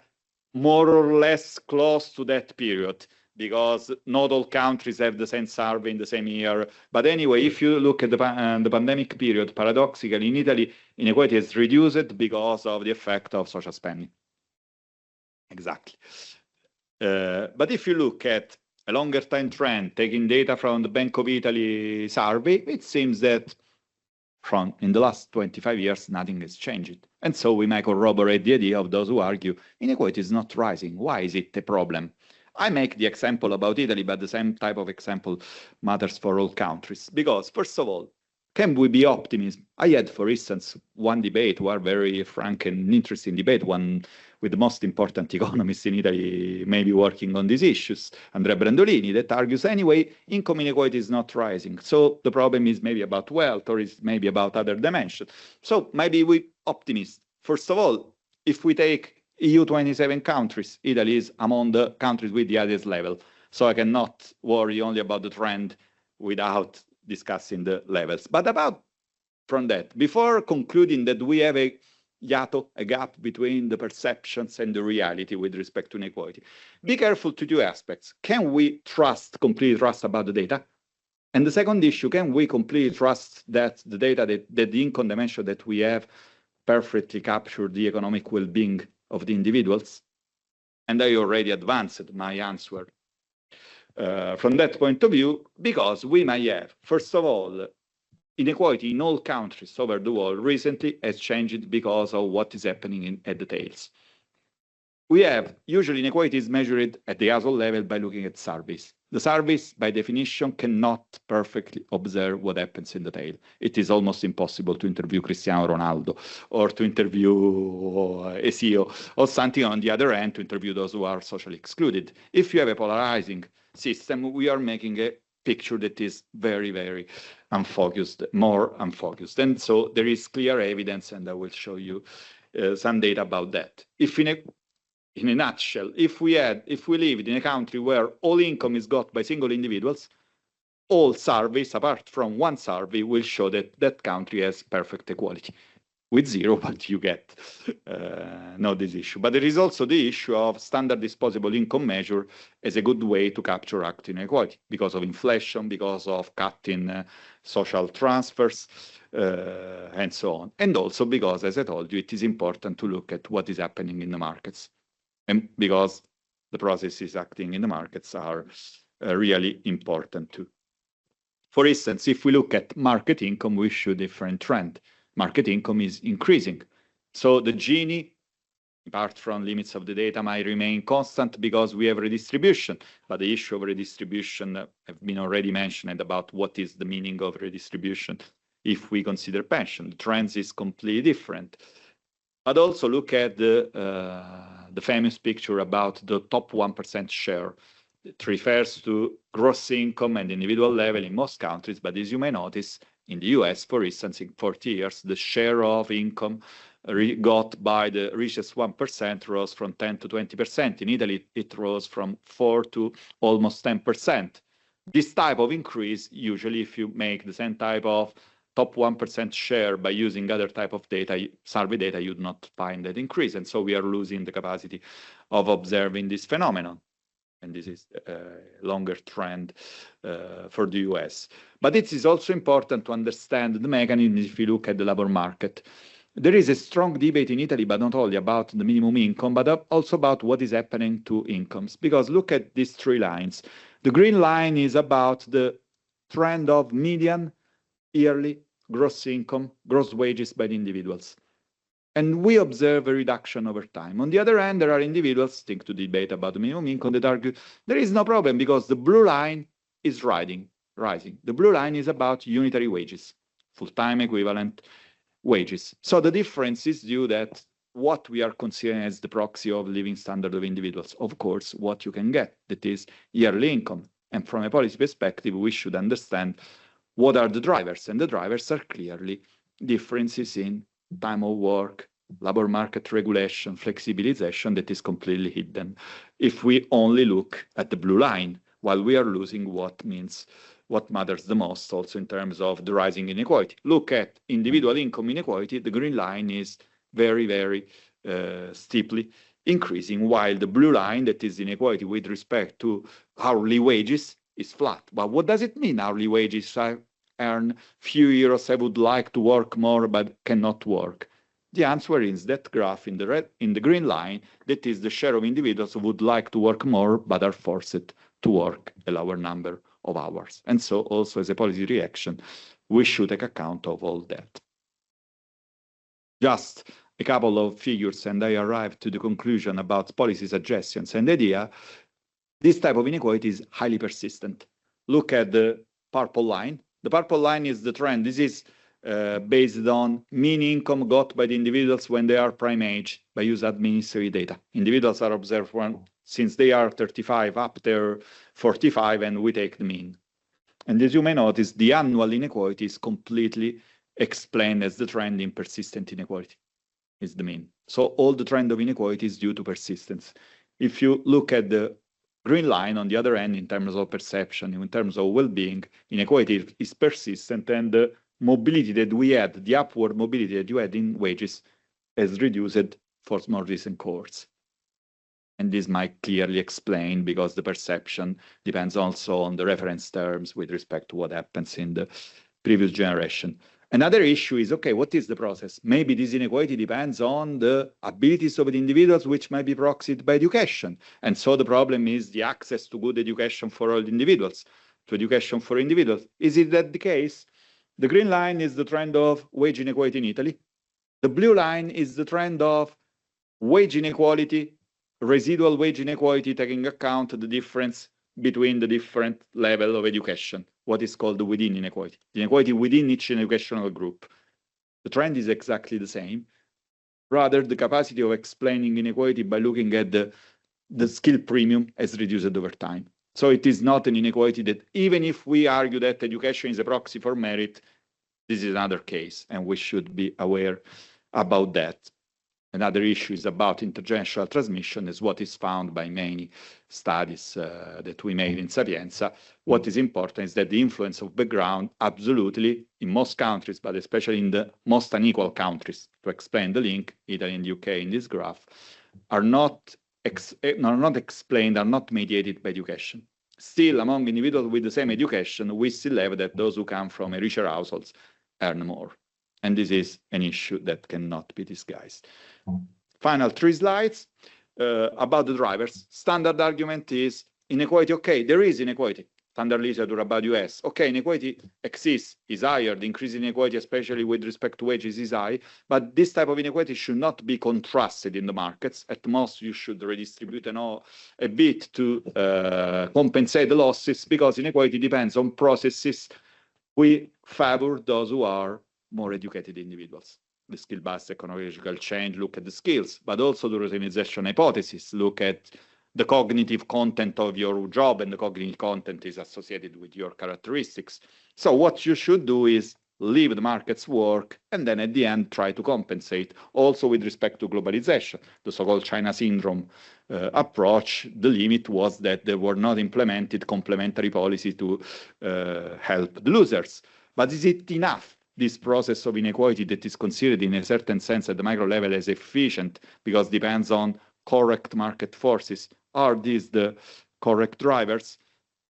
more or less close to that period. because not all countries have the same survey in the same year. But anyway, if you look at the pandemic period, paradoxically, in Italy, inequality has reduced because of the effect of social spending. Exactly. But if you look at a longer time trend, taking data from the Bank of Italy survey, it seems that in the last 25 years, nothing has changed. And so we might corroborate the idea of those who argue inequality is not rising. Why is it a problem? I make the example about Italy, but the same type of example matters for all countries. Because, first of all, can we be optimistic? I had, for instance, one debate, one very frank and interesting debate, one with the most important economists in Italy maybe working on these issues, Andrea Brandolini, that argues, anyway, income inequality is not rising. So the problem is maybe about wealth or is maybe about other dimensions. So maybe we optimists. First of all, if we take EU 27 countries, Italy is among the countries with the highest level. So I cannot worry only about the trend without discussing the levels. But about from that, before concluding that we have a gap between the perceptions and the reality with respect to inequality, be careful to two aspects. Can we completely trust about the data? And the second issue, can we completely trust that the data, that the income dimension that we have perfectly capture the economic well-being of the individuals? And I already advanced my answer from that point of view, because we may have, first of all, inequality in all countries over the world recently has changed because of what is happening at the tails. We have, usually inequality is measured at the household level by looking at surveys. The surveys, by definition, cannot perfectly observe what happens in the tail. It is almost impossible to interview Cristiano Ronaldo or to interview a CEO or something on the other end to interview those who are socially excluded. If you have a polarizing system, we are making a picture that is very, very unfocused, more unfocused. And so there is clear evidence, and I will show you some data about that. If in a nutshell, if we live in a country where all income is got by single individuals, all surveys, apart from one survey, will show that that country has perfect equality. With zero, but you get not this issue. But there is also the issue of standard disposable income measure as a good way to capture active inequality because of inflation, because of cutting social transfers, and so on. And also because, as I told you, it is important to look at what is happening in the markets. And because the processes acting in the markets are really important too. For instance, if we look at market income, we show a different trend. Market income is increasing. So the Gini, apart from limits of the data, might remain constant because we have redistribution. But the issue of redistribution have been already mentioned about what is the meaning of redistribution if we consider pension. The trends is completely different. But also look at the famous picture about the top 1% share. It refers to gross income and individual level in most countries, but as you may notice, in the US, for instance, in 40 years, the share of income got by the richest 1% rose from 10 to 20%. In Italy, it rose from 4 to almost 10%. This type of increase, usually if you make the same type of top 1% share by using other type of data, survey data, you'd not find that increase. And so we are losing the capacity of observing this phenomenon. And this is a longer trend for the US. But it is also important to understand the mechanism if you look at the labor market. There is a strong debate in Italy, but not only about the minimum income, but also about what is happening to incomes. Because look at these three lines. The green line is about the trend of median yearly gross income, gross wages by the individuals. And we observe a reduction over time. On the other hand, there are individuals, think to debate about the minimum income, that argue there is no problem because the blue line is rising. The blue line is about unitary wages, full-time equivalent wages. So the difference is due that what we are considering as the proxy of living standard of individuals, of course, what you can get, that is yearly income. And from a policy perspective, we should understand what are the drivers, and the drivers are clearly differences in time of work, labor market regulation, flexibilization that is completely hidden if we only look at the blue line, while we are losing what matters the most also in terms of the rising inequality. Look at individual income inequality, the green line is very, very steeply increasing, while the blue line, that is inequality with respect to hourly wages, is flat. But what does it mean, hourly wages? I earn few euros, I would like to work more, but cannot work. The answer is that graph in the green line, that is the share of individuals who would like to work more, but are forced to work a lower number of hours. And so also as a policy reaction, we should take account of all that. Just a couple of figures, and I arrived to the conclusion about policy suggestions and idea. This type of inequality is highly persistent. Look at the purple line. The purple line is the trend. This is based on mean income got by the individuals when they are prime age by use administrative data. Individuals are observed since they are 35 up to 45, and we take the mean. And as you may notice, the annual inequality is completely explained as the trend in persistent inequality, is the mean. So all the trend of inequality is due to persistence. If you look at the green line on the other end, in terms of perception, in terms of well-being, inequality is persistent, and the mobility that we had, the upward mobility that you had in wages, has reduced for more recent cohorts. And this might clearly explain, because the perception depends also on the reference terms with respect to what happens in the previous generation. Another issue is, okay, what is the process? Maybe this inequality depends on the abilities of the individuals, which might be proxied by education. And so the problem is the access to good education for all individuals, to education for individuals. Is it that the case? The green line is the trend of wage inequality in Italy. The blue line is the trend of wage inequality, residual wage inequality, taking account the difference between the different level of education, what is called the within inequality, the inequality within each educational group. The trend is exactly the same. Rather, the capacity of explaining inequality by looking at the skill premium has reduced over time. So it is not an inequality that, even if we argue that education is a proxy for merit, this is another case, and we should be aware about that. Another issue is about intergenerational transmission, is what is found by many studies that we made in Sapienza. What is important is that the influence of background, absolutely, in most countries, but especially in the most unequal countries, to explain the link, Italy and UK in this graph, are not explained, are not mediated by education. Still, among individuals with the same education, we still have that those who come from a richer households earn more. And this is an issue that cannot be disguised. Final 3 slides about the drivers. Standard argument is inequality. Okay, there is inequality. Standard literature about US. Okay, inequality exists, is higher. The increase in inequality, especially with respect to wages, is high. But this type of inequality should not be contrasted in the markets. At most, you should redistribute a bit to compensate the losses, because inequality depends on processes. We favor those who are more educated individuals. The skill-based technological change, look at the skills, but also the organization hypothesis, look at the cognitive content of your job, and the cognitive content is associated with your characteristics. So what you should do is leave the markets work, and then at the end try to compensate. Also with respect to globalization, the so-called China syndrome approach, the limit was that there were not implemented complementary policy to help the losers. But is it enough? This process of inequality that is considered in a certain sense at the micro level as efficient because depends on correct market forces. Are these the correct drivers?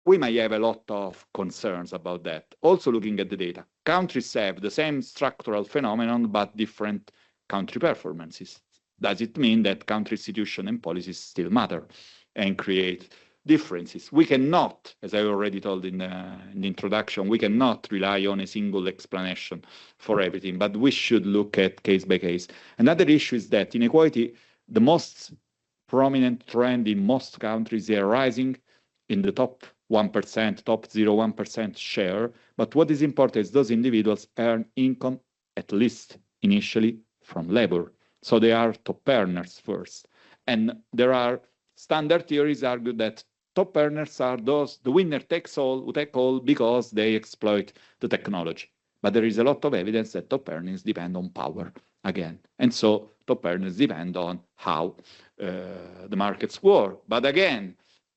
We may have a lot of concerns about that. Also looking at the data, countries have the same structural phenomenon but different country performances. Does it mean that country institution and policies still matter and create differences? We cannot, as I already told in the introduction, we cannot rely on a single explanation for everything, but we should look at case by case. Another issue is that inequality, the most prominent trend in most countries, is rising in the top 1%, top 0.1% share. But what is important is those individuals earn income, at least initially, from labor. So they are top earners first. And there are standard theories argue that top earners are those, the winner takes all, who take all because they exploit the technology. But there is a lot of evidence that top earnings depend on power again. And so top earners depend on how the markets work. But again,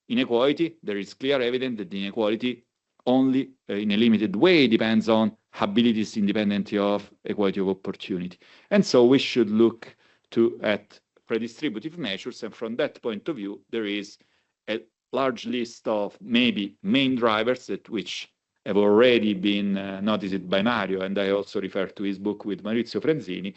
inequality, there is clear evidence that the inequality only in a limited way depends on abilities independently of equality of opportunity. And so we should look at redistributive measures. And from that point of view, there is a large list of maybe main drivers that which have already been noticed by Mario, and I also refer to his book with Maurizio Franzini,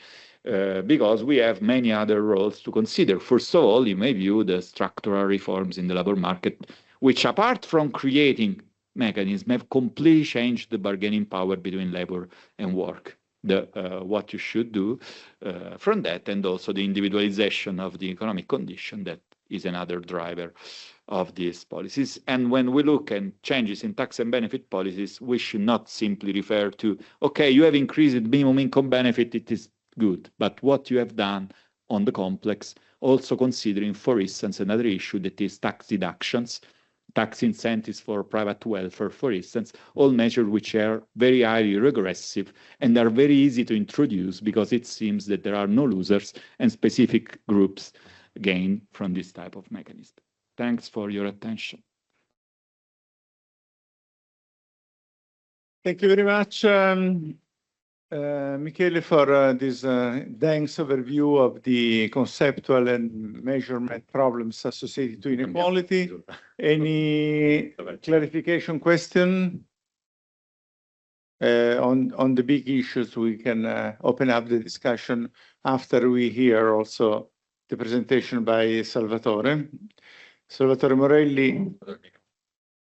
because we have many other roles to consider. First of all, in my view, the structural reforms in the labor market, which apart from creating mechanisms, have completely changed the bargaining power between labor and work. What you should do from that, and also the individualization of the economic condition, that is another driver of these policies. And when we look at changes in tax and benefit policies, we should not simply refer to, okay, you have increased minimum income benefit, it is good, but what you have done on the complex, also considering, for instance, another issue that is tax deductions, tax incentives for private welfare, for instance, all measures which are very highly regressive and are very easy to introduce because it seems that there are no losers and specific groups gain from this type of mechanism. Thanks for your attention. Thank you very much, Michele, for this dense overview of the conceptual and measurement problems associated to inequality. Any clarification question on the big issues? We can open up the discussion after we hear also the presentation by Salvatore. Salvatore Morelli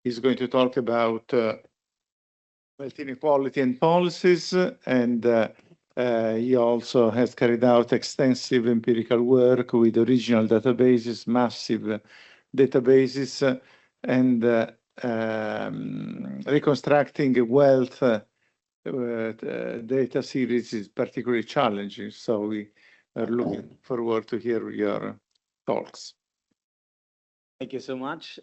is going to talk about wealth inequality and policies, and he also has carried out extensive empirical work with original databases, massive databases, and reconstructing wealth data series is particularly challenging. So we are looking forward to hear your talks. Thank you so much.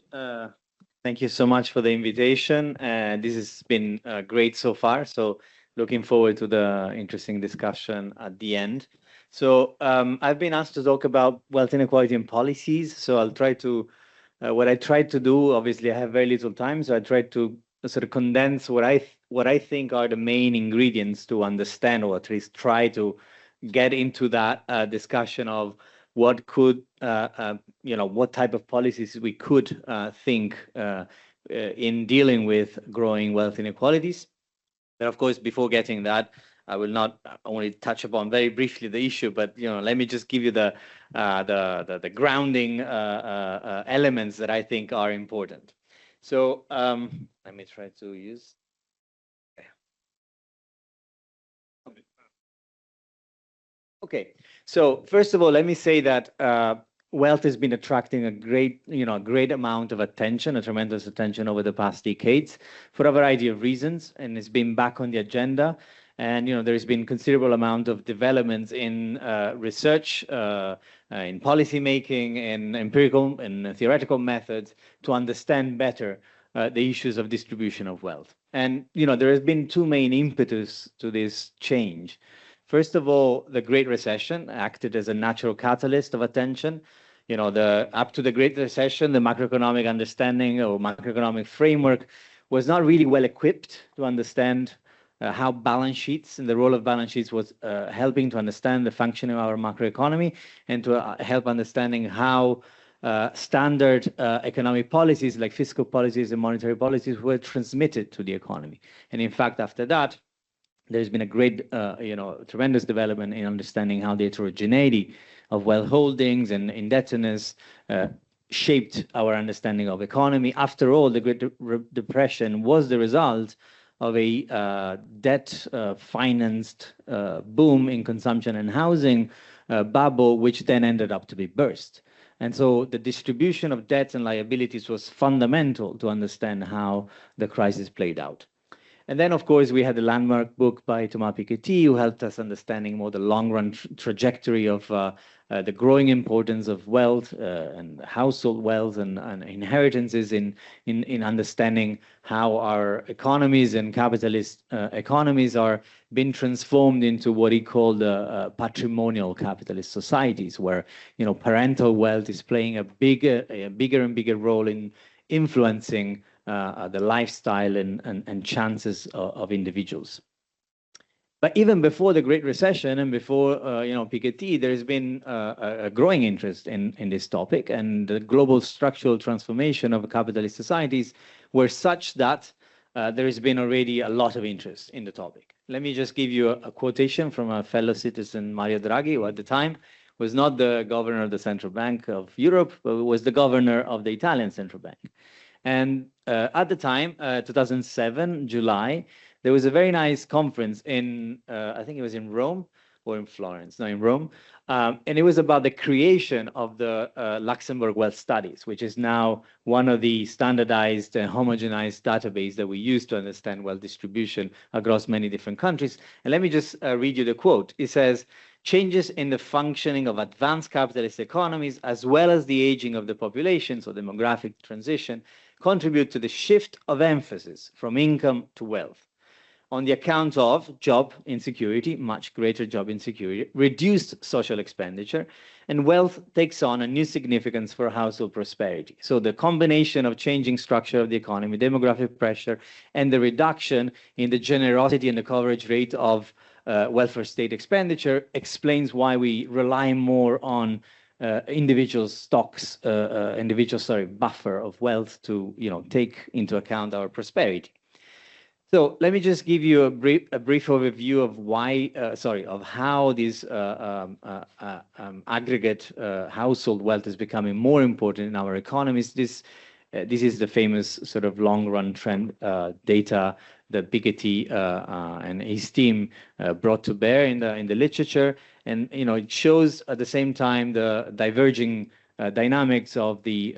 Thank you so much for the invitation. This has been great so far. So looking forward to the interesting discussion at the end. So I've been asked to talk about wealth inequality and policies. So I'll try to, what I tried to do, obviously I have very little time, so I tried to sort of condense what I think are the main ingredients to understand, or at least try to get into that discussion of what could, what type of policies we could think in dealing with growing wealth inequalities. But of course, before getting that, I will not only touch upon very briefly the issue, but let me just give you the grounding elements that I think are important. So let me try to use. Okay, so first of all, let me say that wealth has been attracting a great amount of attention, a tremendous attention over the past decades for a variety of reasons, and it's been back on the agenda. And there's been considerable amount of developments in research, in policy making, in empirical and theoretical methods to understand better the issues of distribution of wealth. And there has been two main impetus to this change. First of all, the Great Recession acted as a natural catalyst of attention. Up to the Great Recession, the macroeconomic understanding or macroeconomic framework was not really well equipped to understand how balance sheets and the role of balance sheets was helping to understand the functioning of our macroeconomy and to help understanding how standard economic policies like fiscal policies and monetary policies were transmitted to the economy. And in fact, after that, there's been a great, tremendous development in understanding how the heterogeneity of wealth holdings and indebtedness shaped our understanding of economy. After all, the Great Depression was the result of a debt-financed boom in consumption and housing bubble, which then ended up to be burst. And so the distribution of debts and liabilities was fundamental to understand how the crisis played out. And then, of course, we had the landmark book by Thomas Piketty, who helped us understanding more the long-run trajectory of the growing importance of wealth and household wealth and inheritances in understanding how our economies and capitalist economies are being transformed into what he called patrimonial capitalist societies, where parental wealth is playing a bigger and bigger role in influencing the lifestyle and chances of individuals. But even before the Great Recession and before Piketty, there has been a growing interest in this topic, and the global structural transformation of capitalist societies were such that there has been already a lot of interest in the topic. Let me just give you a quotation from a fellow citizen, Mario Draghi, who at the time was not the governor of the Central Bank of Europe, but was the governor of the Italian Central Bank. And at the time, 2007, July, there was a very nice conference in, I think it was in Rome or in Florence, no, in Rome. And it was about the creation of the Luxembourg Wealth Studies, which is now one of the standardized and homogenized database that we use to understand wealth distribution across many different countries. And let me just read you the quote. It says, changes in the functioning of advanced capitalist economies, as well as the aging of the population, so demographic transition, contribute to the shift of emphasis from income to wealth, on the account of job insecurity, much greater job insecurity, reduced social expenditure, and wealth takes on a new significance for household prosperity. So the combination of changing structure of the economy, demographic pressure, and the reduction in the generosity and the coverage rate of welfare state expenditure explains why we rely more on individual stocks, buffer of wealth to take into account our prosperity. So let me just give you a brief overview of why, of how this aggregate household wealth is becoming more important in our economies. This is the famous sort of long-run trend data that Piketty and his team brought to bear in the literature, and it shows at the same time the diverging dynamics of the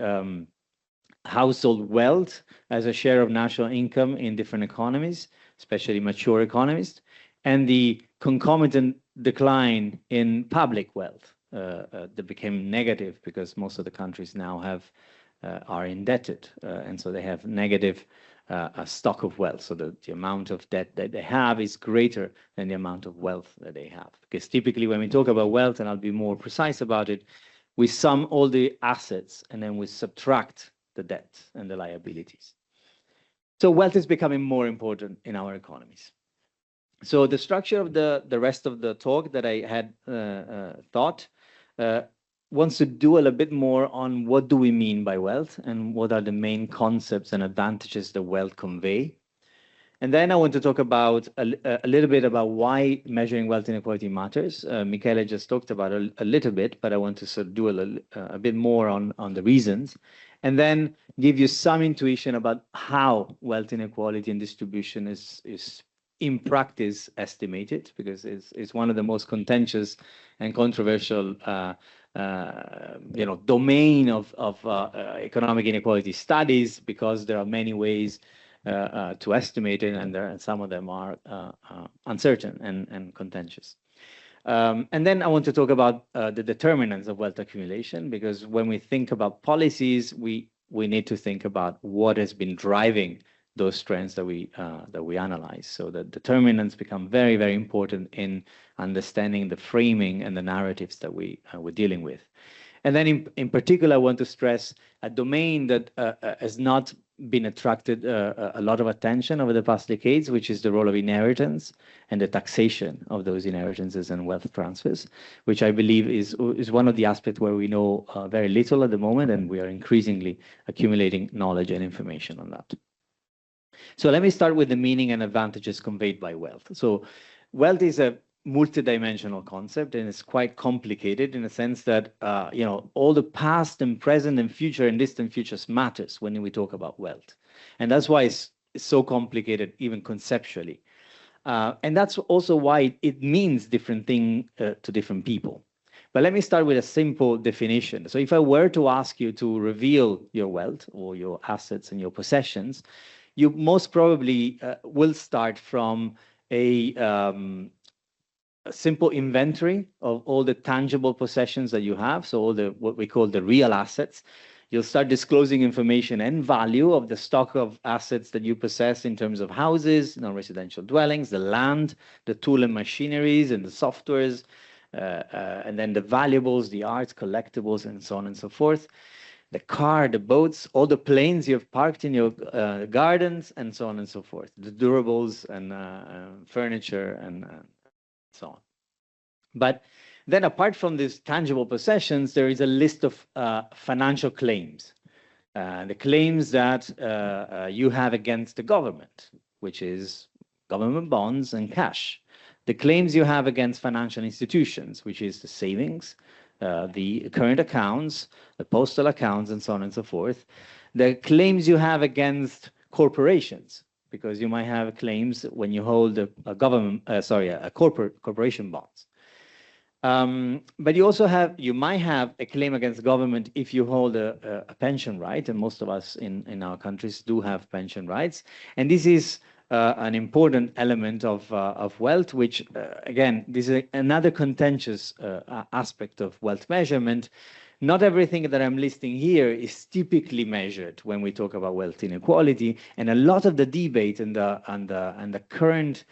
household wealth as a share of national income in different economies, especially mature economies, and the concomitant decline in public wealth that became negative because most of the countries now are indebted, and so they have negative stock of wealth. So the amount of debt that they have is greater than the amount of wealth that they have. Because typically when we talk about wealth, and I'll be more precise about it, we sum all the assets and then we subtract the debt and the liabilities. So wealth is becoming more important in our economies. So the structure of the rest of the talk that I had thought wants to do a little bit more on what do we mean by wealth and what are the main concepts and advantages that wealth convey. And then I want to talk about a little bit about why measuring wealth inequality matters. Michele just talked about a little bit, but I want to sort of do a bit more on the reasons, and then give you some intuition about how wealth inequality and distribution is in practice estimated, because it's one of the most contentious and controversial domain of economic inequality studies, because there are many ways to estimate it, and some of them are uncertain and contentious. And then I want to talk about the determinants of wealth accumulation, because when we think about policies, we need to think about what has been driving those trends that we analyze. So the determinants become very, very important in understanding the framing and the narratives that we're dealing with. And then in particular, I want to stress a domain that has not been attracted a lot of attention over the past decades, which is the role of inheritance and the taxation of those inheritances and wealth transfers, which I believe is one of the aspects where we know very little at the moment, and we are increasingly accumulating knowledge and information on that. So let me start with the meaning and advantages conveyed by wealth. So wealth is a multidimensional concept, and it's quite complicated in the sense that all the past and present and future and distant futures matters when we talk about wealth, and that's why it's so complicated even conceptually, and that's also why it means different things to different people. But let me start with a simple definition. So if I were to ask you to reveal your wealth or your assets and your possessions, you most probably will start from a simple inventory of all the tangible possessions that you have, so all the what we call the real assets. You'll start disclosing information and value of the stock of assets that you possess in terms of houses, non-residential dwellings, the land, the tool and machineries, and the softwares, and then the valuables, the arts, collectibles, and so on and so forth. the car, the boats, all the planes you have parked in your gardens, and so on and so forth, the durables and furniture and so on. But then apart from these tangible possessions, there is a list of financial claims. The claims that you have against the government, which is government bonds and cash. The claims you have against financial institutions, which is the savings, the current accounts, the postal accounts, and so on and so forth. The claims you have against corporations, because you might have claims when you hold a government, a corporation bonds. But you might have a claim against the government if you hold a pension right, and most of us in our countries do have pension rights. And this is an important element of wealth, which, again, this is another contentious aspect of wealth measurement. Not everything that I'm listing here is typically measured when we talk about wealth inequality, and a lot of the debate and the current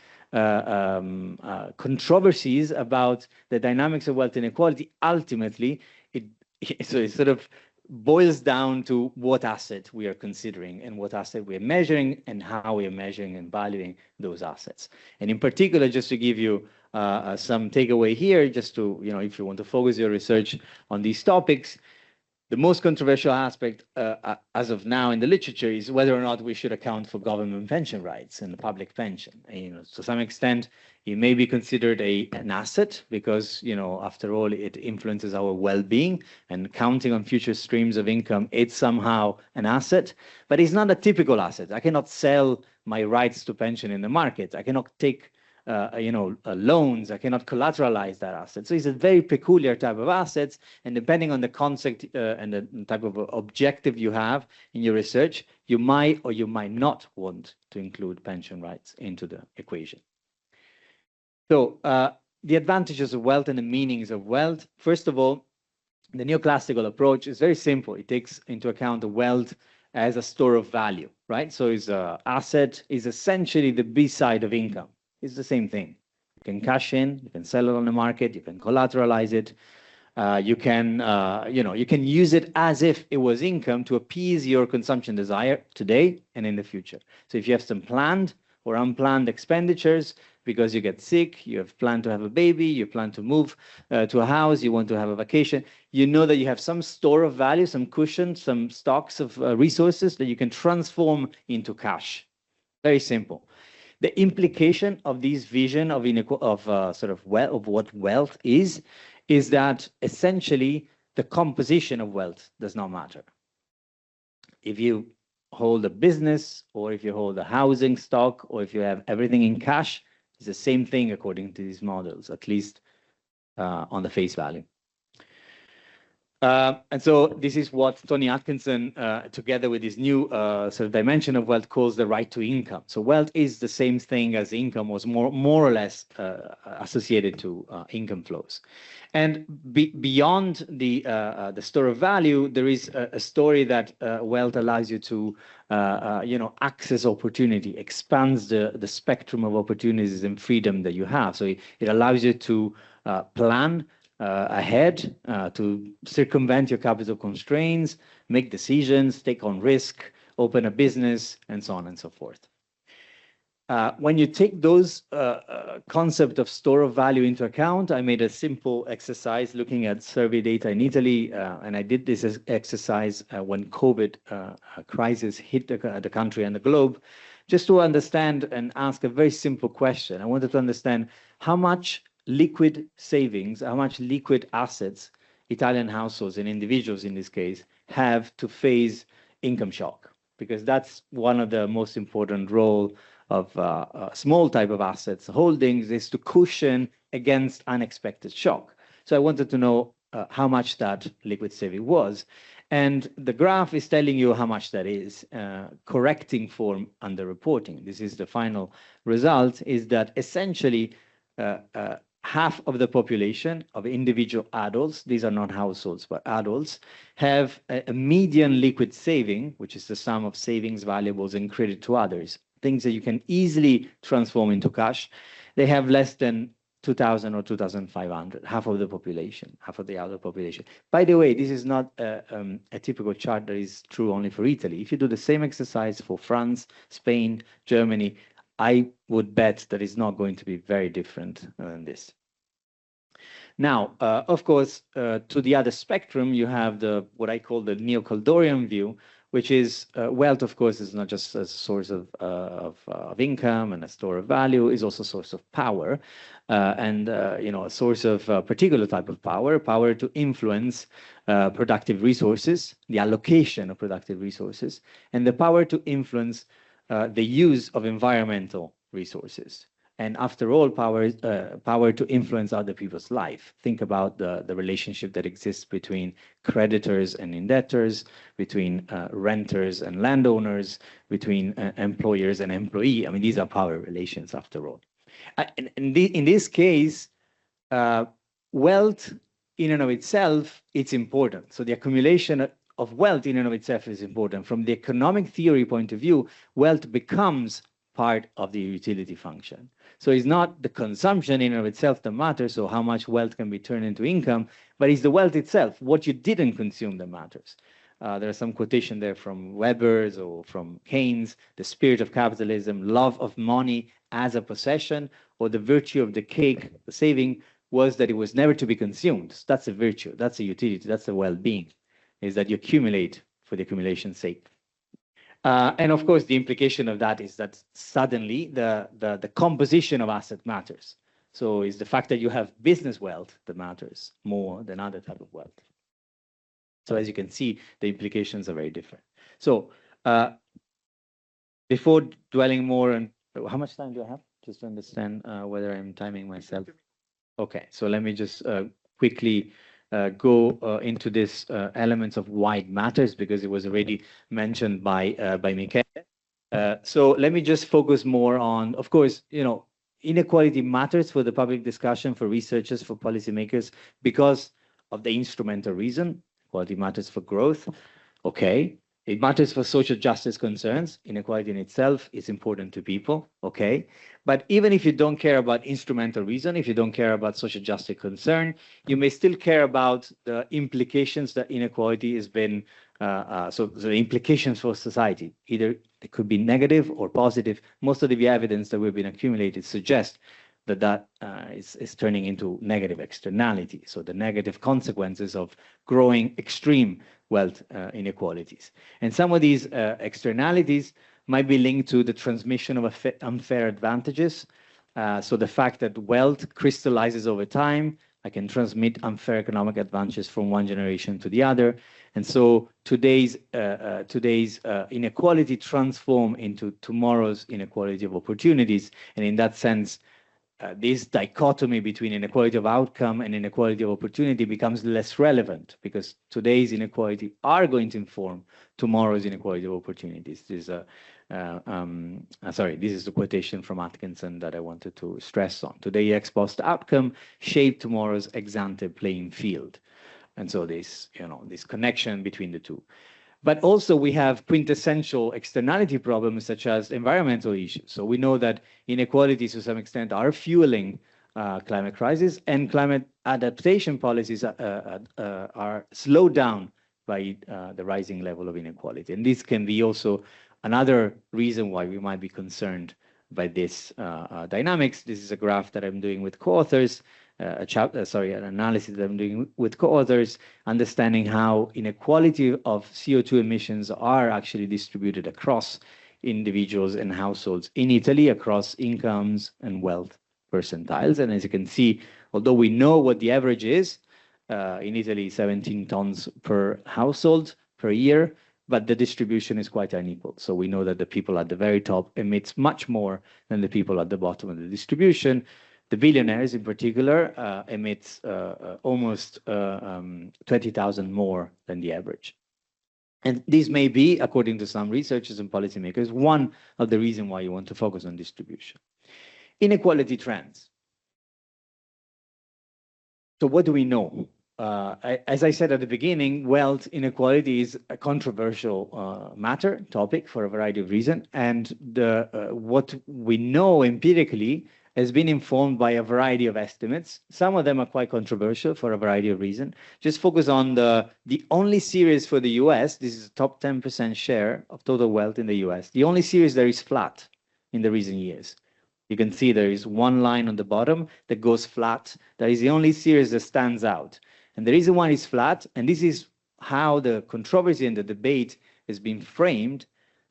controversies about the dynamics of wealth inequality, ultimately, it sort of boils down to what asset we are considering and what asset we are measuring and how we are measuring and valuing those assets. And in particular, just to give you some takeaway here, just to, if you want to focus your research on these topics, the most controversial aspect as of now in the literature is whether or not we should account for government pension rights and the public pension. And, to some extent, it may be considered an asset because, after all, it influences our well-being, and counting on future streams of income, it's somehow an asset, but it's not a typical asset. I cannot sell my rights to pension in the market. I cannot take loans. I cannot collateralize that asset. So it's a very peculiar type of assets, and depending on the concept and the type of objective you have in your research, you might or you might not want to include pension rights into the equation. So the advantages of wealth and the meanings of wealth. First of all, the neoclassical approach is very simple. It takes into account the wealth as a store of value, right? So it's an asset is essentially the B side of income. It's the same thing. You can cash in, you can sell it on the market, you can collateralize it, you can use it as if it was income to appease your consumption desire today and in the future. So if you have some planned or unplanned expenditures because you get sick, you have planned to have a baby, you plan to move to a house, you want to have a vacation, you know that you have some store of value, some cushion, some stocks of resources that you can transform into cash. Very simple. The implication of this vision of what wealth is that essentially the composition of wealth does not matter. If you hold a business, or if you hold a housing stock, or if you have everything in cash, it's the same thing according to these models, at least on the face value. And so this is what Tony Atkinson, together with his new sort of dimension of wealth, calls the right to income. So wealth is the same thing as income, was more or less associated to income flows. And beyond the store of value, there is a story that wealth allows you to access opportunity, expands the spectrum of opportunities and freedom that you have. So it allows you to plan ahead, to circumvent your capital constraints, make decisions, take on risk, open a business, and so on and so forth. When you take those concept of store of value into account, I made a simple exercise looking at survey data in Italy, and I did this exercise when COVID crisis hit the country and the globe, just to understand and ask a very simple question. I wanted to understand how much liquid savings, how much liquid assets Italian households and individuals in this case have to face income shock, because that's one of the most important role of small type of assets holdings, is to cushion against unexpected shock. So I wanted to know how much that liquid saving was. And the graph is telling you how much that is, correcting for underreporting. This is the final result, is that essentially half of the population of individual adults, these are not households, but adults, have a median liquid saving, which is the sum of savings, valuables, and credit to others, things that you can easily transform into cash. They have less than 2,000 or 2,500, half of the population, half of the adult population. By the way, this is not a typical chart that is true only for Italy. If you do the same exercise for France, Spain, Germany, I would bet that it's not going to be very different than this. Now, of course, to the other spectrum, you have what I call the neo-Caldorian view, which is wealth, of course, is not just a source of income and a store of value, is also a source of power, and a source of a particular type of power to influence productive resources, the allocation of productive resources, and the power to influence the use of environmental resources. And after all, power to influence other people's life. Think about the relationship that exists between creditors and indebtors, between renters and landowners, between employers and employee. I mean, these are power relations after all. In this case, wealth in and of itself, it's important. So the accumulation of wealth in and of itself is important. From the economic theory point of view, wealth becomes part of the utility function. So it's not the consumption in and of itself that matters, so how much wealth can be turned into income, but it's the wealth itself, what you didn't consume that matters. There are some quotation there from Weber's or from Keynes, the spirit of capitalism, love of money as a possession, or the virtue of the cake, the saving, was that it was never to be consumed. So that's a virtue, that's a utility, that's a well-being, is that you accumulate for the accumulation's sake. And of course, the implication of that is that suddenly the composition of asset matters. So it's the fact that you have business wealth that matters more than other type of wealth. So as you can see, the implications are very different. So before dwelling more on, how much time do I have? Just to understand whether I'm timing myself. Okay, so let me just quickly go into this elements of why it matters, because it was already mentioned by Michele. So let me just focus more on, of course, inequality matters for the public discussion, for researchers, for policymakers, because of the instrumental reason. Equality matters for growth. Okay. It matters for social justice concerns. Inequality in itself is important to people. Okay. But even if you don't care about instrumental reason, if you don't care about social justice concern, you may still care about the implications that inequality has been, so the implications for society. Either it could be negative or positive. Most of the evidence that we've been accumulated suggests that is turning into negative externality. So the negative consequences of growing extreme wealth inequalities. And some of these externalities might be linked to the transmission of unfair advantages. So the fact that wealth crystallizes over time, I can transmit unfair economic advantages from one generation to the other. And so today's inequality transform into tomorrow's inequality of opportunities. And in that sense, this dichotomy between inequality of outcome and inequality of opportunity becomes less relevant, because today's inequality are going to inform tomorrow's inequality of opportunities. This is this is the quotation from Atkinson that I wanted to stress on. Today, ex post outcome shape tomorrow's ex ante playing field. And so this connection between the two. But also we have quintessential externality problems such as environmental issues. So we know that inequalities to some extent are fueling climate crisis, and climate adaptation policies are slowed down by the rising level of inequality. And this can be also another reason why we might be concerned by this dynamics. This is a graph that I'm doing with co-authors, an analysis that I'm doing with co-authors, understanding how inequality of CO2 emissions are actually distributed across individuals and households in Italy, across incomes and wealth percentiles. And as you can see, although we know what the average is, in Italy, 17 tons per household per year, but the distribution is quite unequal. So we know that the people at the very top emits much more than the people at the bottom of the distribution. The billionaires in particular emits almost 20,000 more than the average. And this may be, according to some researchers and policymakers, one of the reasons why you want to focus on distribution. Inequality trends. So what do we know? As I said at the beginning, wealth inequality is a controversial topic for a variety of reasons. And what we know empirically has been informed by a variety of estimates. Some of them are quite controversial for a variety of reasons. Just focus on the only series for the US. This is a top 10% share of total wealth in the US. The only series that is flat in the recent years. You can see there is one line on the bottom that goes flat. That is the only series that stands out. And the reason why it's flat, and this is how the controversy and the debate has been framed,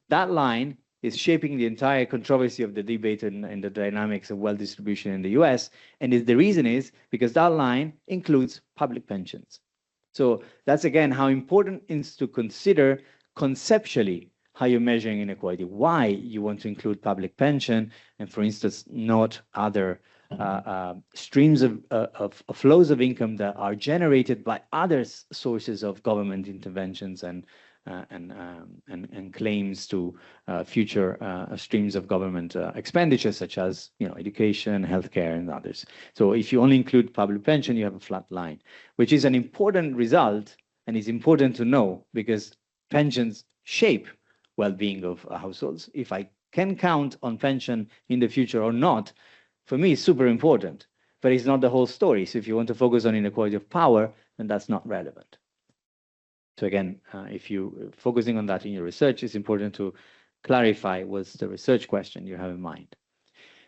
that line is shaping the entire controversy of the debate and the dynamics of wealth distribution in the US. And the reason is because that line includes public pensions. So that's, again, how important it is to consider conceptually how you're measuring inequality, why you want to include public pension, and, for instance, not other streams of flows of income that are generated by other sources of government interventions and claims to future streams of government expenditures, such as education, healthcare, and others. So if you only include public pension, you have a flat line, which is an important result, and is important to know because pensions shape well-being of households. If I can count on pension in the future or not, for me, it's super important, but it's not the whole story. So if you want to focus on inequality of power, then that's not relevant. So again, if you're focusing on that in your research, it's important to clarify what's the research question you have in mind.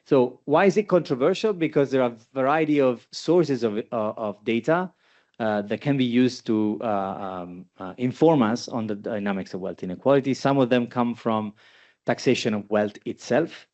So why is it controversial? Because there are a variety of sources of data that can be used to inform us on the dynamics of wealth inequality. Some of them come from taxation of wealth itself.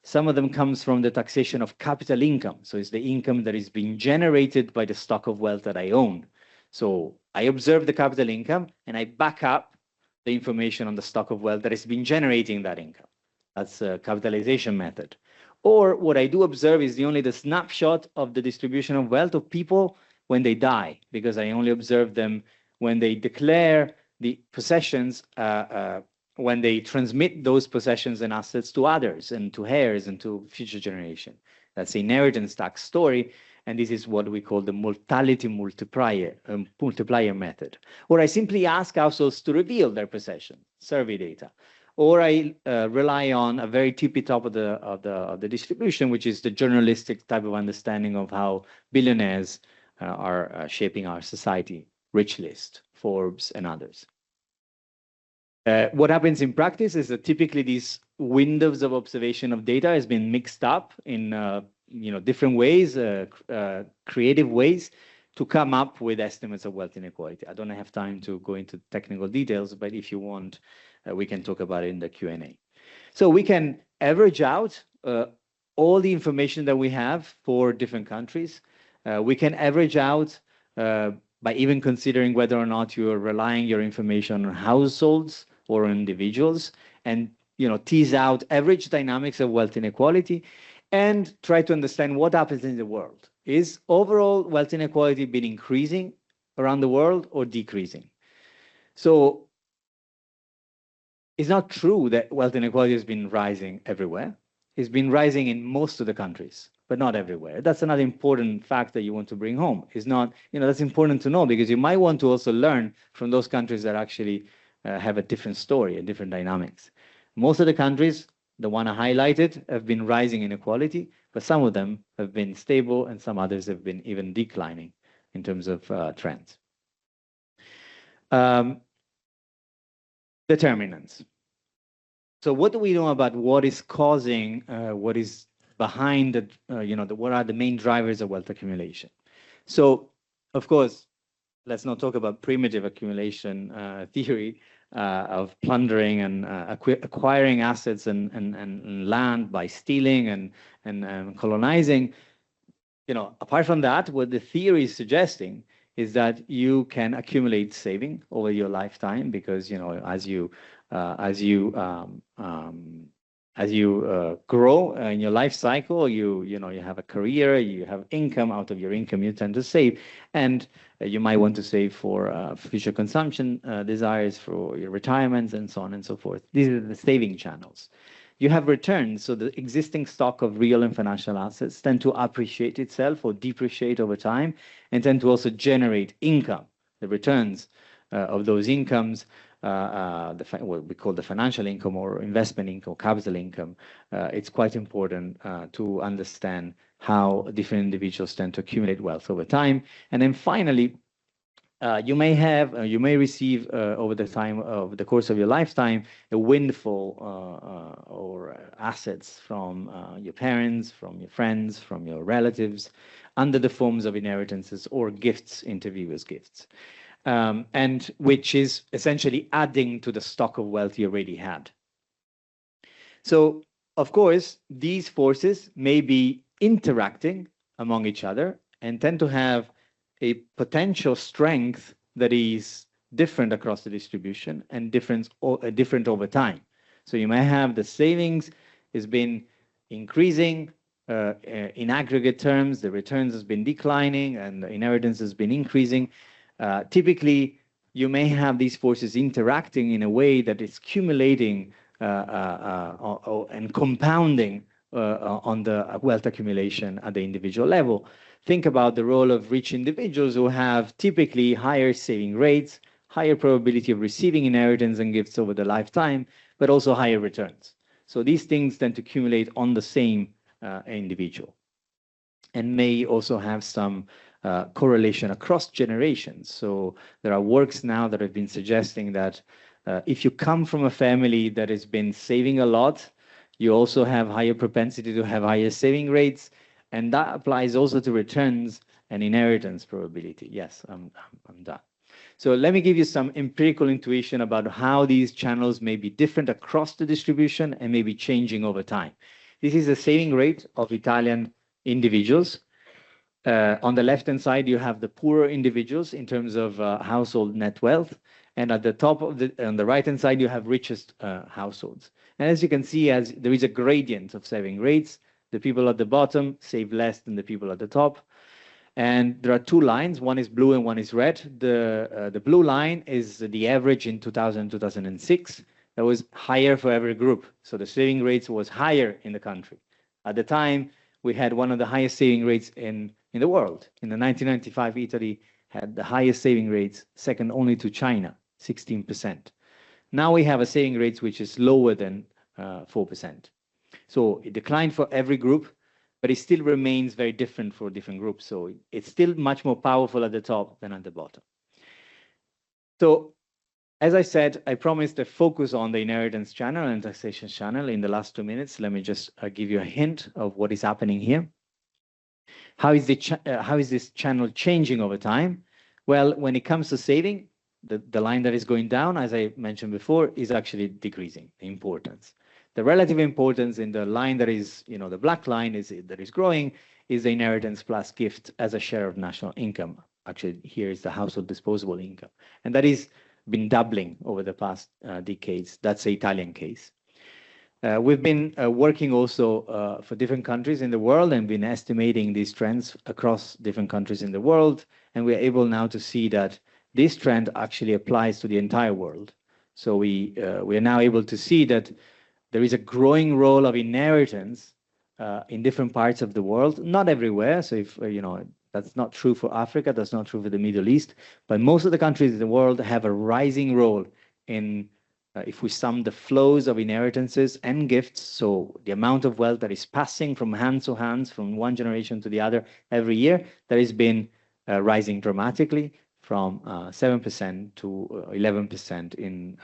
Some of them comes from the taxation of capital income. So it's the income that is being generated by the stock of wealth that I own. So I observe the capital income and I back up the information on the stock of wealth that has been generating that income. That's a capitalization method. Or what I do observe is only the snapshot of the distribution of wealth of people when they die, because I only observe them when they declare the possessions, when they transmit those possessions and assets to others and to heirs and to future generation. That's the inheritance tax story, and this is what we call the mortality multiplier method. Or I simply ask households to reveal their possession, survey data. Or I rely on a very tippy top of the distribution, which is the journalistic type of understanding of how billionaires are shaping our society, Rich List, Forbes, and others. What happens in practice is that typically these windows of observation of data has been mixed up in different ways, creative ways, to come up with estimates of wealth inequality. I don't have time to go into technical details, but if you want, we can talk about it in the Q&A. So we can average out all the information that we have for different countries. We can average out by even considering whether or not you are relying your information on households or on individuals, and tease out average dynamics of wealth inequality and try to understand what happens in the world. Is overall wealth inequality been increasing around the world or decreasing? So it's not true that wealth inequality has been rising everywhere. It's been rising in most of the countries, but not everywhere. That's another important fact that you want to bring home. It's not, that's important to know, because you might want to also learn from those countries that actually have a different story and different dynamics. Most of the countries, the one I highlighted, have been rising inequality, but some of them have been stable and some others have been even declining in terms of trends. Determinants. So what do we know about what is causing, what is behind the, what are the main drivers of wealth accumulation? So, of course, let's not talk about primitive accumulation theory of plundering and acquiring assets and land by stealing and colonizing. Apart from that, what the theory is suggesting is that you can accumulate saving over your lifetime, because as you grow in your life cycle, you have a career, you have income. Out of your income, you tend to save, and you might want to save for future consumption desires, for your retirements, and so on and so forth. These are the saving channels. You have returns, so the existing stock of real and financial assets tend to appreciate itself or depreciate over time, and tend to also generate income. The returns of those incomes what we call the financial income or investment income, capital income, it's quite important to understand how different individuals tend to accumulate wealth over time. And then finally, you may receive over the course of your lifetime a windfall or assets from your parents, from your friends, from your relatives, under the forms of inheritances or gifts, inter vivos gifts, and which is essentially adding to the stock of wealth you already had. So, of course, these forces may be interacting among each other and tend to have a potential strength that is different across the distribution and different over time. So you may have the savings has been increasing in aggregate terms, the returns has been declining, and the inheritance has been increasing. Typically, you may have these forces interacting in a way that is accumulating and compounding on the wealth accumulation at the individual level. Think about the role of rich individuals who have typically higher saving rates, higher probability of receiving inheritance and gifts over the lifetime, but also higher returns. So these things tend to accumulate on the same individual and may also have some correlation across generations. So there are works now that have been suggesting that if you come from a family that has been saving a lot, you also have higher propensity to have higher saving rates. And that applies also to returns and inheritance probability. Yes, I'm done. So let me give you some empirical intuition about how these channels may be different across the distribution and may be changing over time. This is the saving rate of Italian individuals. On the left-hand side, you have the poorer individuals in terms of household net wealth. And at the top of on the right-hand side, you have richest households. And as you can see, there is a gradient of saving rates. The people at the bottom save less than the people at the top. And there are two lines. One is blue and one is red. The blue line is the average in 2000, 2006. That was higher for every group. So the saving rates was higher in the country. At the time, we had one of the highest saving rates in the world. In the 1995, Italy had the highest saving rates, second only to China, 16%. Now we have a saving rate which is lower than 4%. So it declined for every group, but it still remains very different for different groups. So it's still much more powerful at the top than at the bottom. So as I said, I promised a focus on the inheritance channel and taxation channel in the last 2 minutes. Let me just give you a hint of what is happening here. How is this channel changing over time? Well, when it comes to saving, the line that is going down, as I mentioned before, is actually decreasing the importance. The relative importance in the line that is, the black line that is growing is the inheritance plus gift as a share of national income. Actually, here is the household disposable income. And that has been doubling over the past decades. That's the Italian case. We've been working also for different countries in the world and been estimating these trends across different countries in the world. And we're able now to see that this trend actually applies to the entire world. So we are now able to see that there is a growing role of inheritance in different parts of the world, not everywhere. So if, that's not true for Africa, that's not true for the Middle East, but most of the countries in the world have a rising role in, if we sum the flows of inheritances and gifts, so the amount of wealth that is passing from hands to hands, from one generation to the other every year, that has been rising dramatically from 7% to 11% in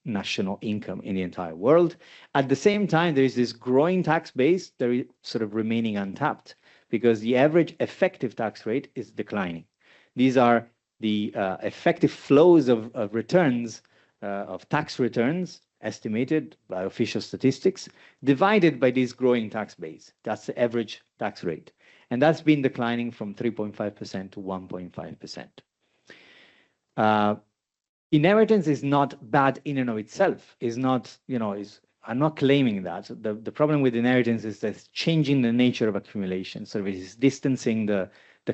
national income in the entire world. At the same time, there is this growing tax base that is sort of remaining untapped because the average effective tax rate is declining. These are the effective flows of returns, of tax returns, estimated by official statistics, divided by this growing tax base. That's the average tax rate. And that's been declining from 3.5% to 1.5%. Inheritance is not bad in and of itself. Is not, I'm not claiming that. The problem with inheritance is that it's changing the nature of accumulation. So it is distancing the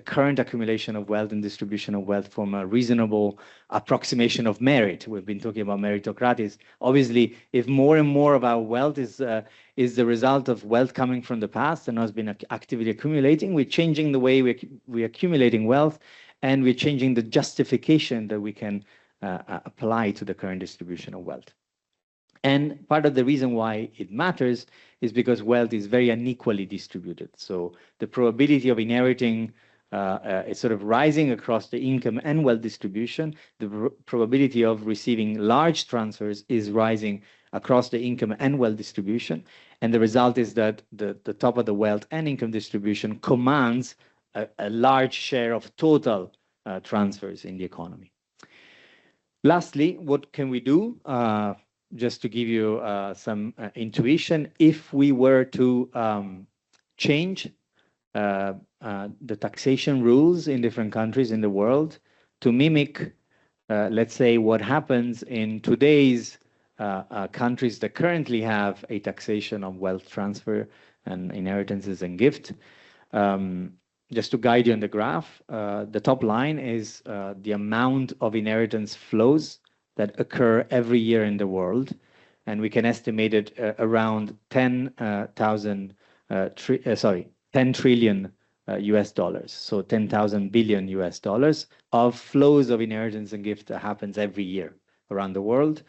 current accumulation of wealth and distribution of wealth from a reasonable approximation of merit. We've been talking about meritocracy. Obviously, if more and more of our wealth is the result of wealth coming from the past and has been actively accumulating, we're changing the way we're accumulating wealth, and we're changing the justification that we can apply to the current distribution of wealth. And part of the reason why it matters is because wealth is very unequally distributed. So the probability of inheriting is sort of rising across the income and wealth distribution. The probability of receiving large transfers is rising across the income and wealth distribution. And the result is that the top of the wealth and income distribution commands a large share of total transfers in the economy. Lastly, what can we do? Just to give you some intuition, if we were to change the taxation rules in different countries in the world to mimic, let's say, what happens in today's countries that currently have a taxation of wealth transfer and inheritances and gift. Just to guide you on the graph, the top line is the amount of inheritance flows that occur every year in the world, and we can estimate it around 10 trillion US dollars, so 10,000 billion US dollars of flows of inheritance and gift that happens every year around the world,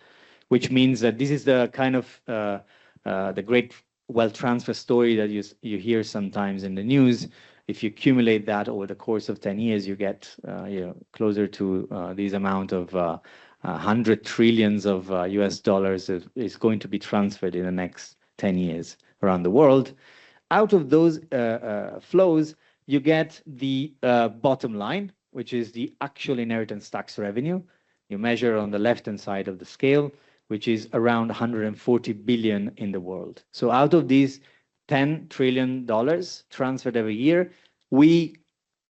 which means that this is the kind of the great wealth transfer story that you hear sometimes in the news. If you accumulate that over the course of 10 years, you get closer to this amount of 100 trillions of US dollars is going to be transferred in the next 10 years around the world. Out of those flows, you get the bottom line, which is the actual inheritance tax revenue. You measure on the left-hand side of the scale, which is around 140 billion in the world. So out of these $10 trillion transferred every year, we,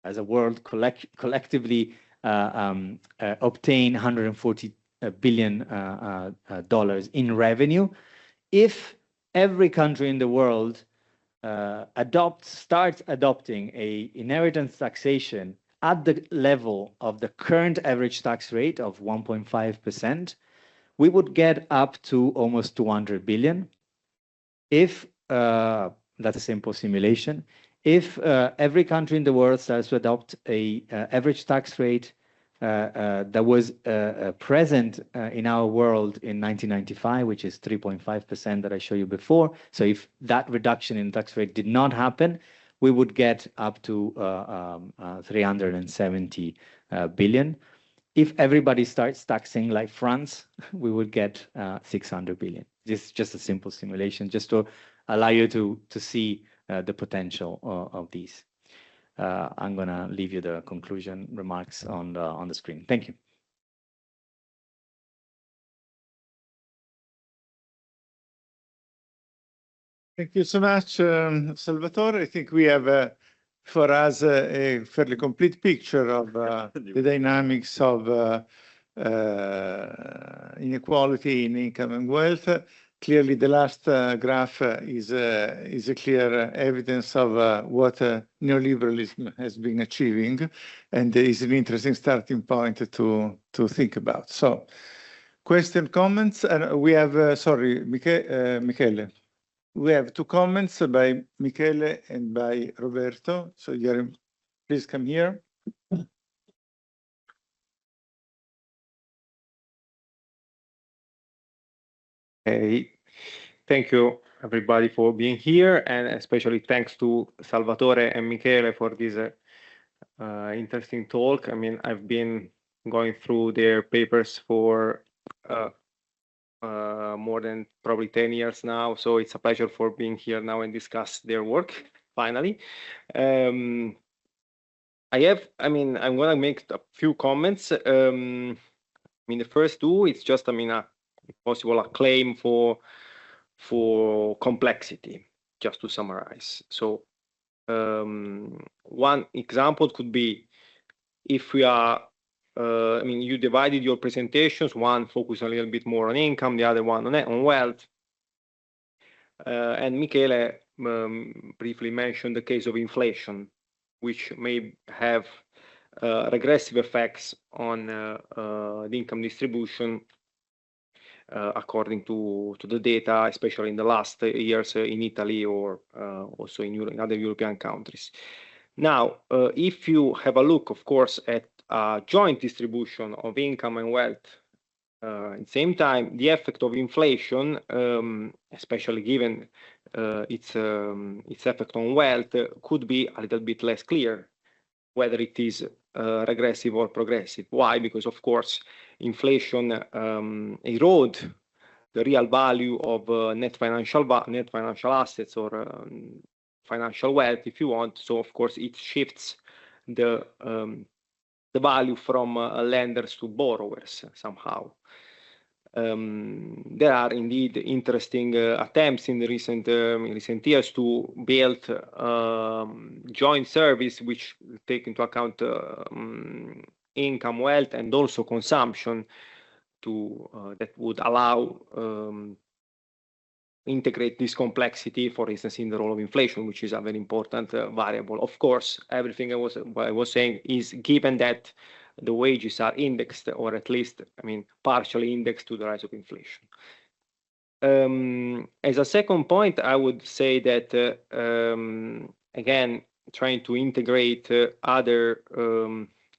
as a world, collectively obtain 140 billion dollars in revenue. If every country in the world starts adopting a inheritance taxation at the level of the current average tax rate of 1.5%, we would get up to almost 200 billion. If that's a simple simulation. If every country in the world starts to adopt a average tax rate that was present in our world in 1995, which is 3.5% that I showed you before. So if that reduction in tax rate did not happen, we would get up to 370 billion. If everybody starts taxing like France, we would get 600 billion. This is just a simple simulation, just to allow you to see the potential of these. I'm going to leave you the conclusion remarks on the screen. Thank you. Thank you so much, Salvatore. I think we have for us a fairly complete picture of the dynamics of inequality in income and wealth. Clearly, the last graph is a clear evidence of what neoliberalism has been achieving, and is an interesting starting point to think about. So, question, comments, and we have, sorry, Michele. We have two comments by Michele and by Roberto. So, please come here. Hey, thank you everybody for being here, and especially thanks to Salvatore and Michele for this interesting talk. I mean, I've been going through their papers for more than probably 10 years now, so it's a pleasure for being here now and discuss their work finally. I'm gonna make a few comments. The first two, it's just, if possible, a claim for complexity, just to summarize. So one example could be if we are, you divided your presentations, one focus a little bit more on income, the other one on wealth. And Michele briefly mentioned the case of inflation, which may have regressive effects on the income distribution according to the data, especially in the last years in Italy or also in other European countries. Now, if you have a look, of course, at joint distribution of income and wealth. At the same time, the effect of inflation, especially given its effect on wealth, could be a little bit less clear, whether it is regressive or progressive. Why? Because of course, inflation erode the real value of net financial assets or financial wealth, if you want. So of course, it shifts the value from lenders to borrowers somehow. There are indeed interesting attempts in the recent years to build joint service which take into account income, wealth, and also consumption to that would allow integrate this complexity, for instance, in the role of inflation, which is a very important variable. Of course, everything I was saying is given that the wages are indexed, or at least, I mean, partially indexed to the rise of inflation. As a second point, I would say that, again, trying to integrate other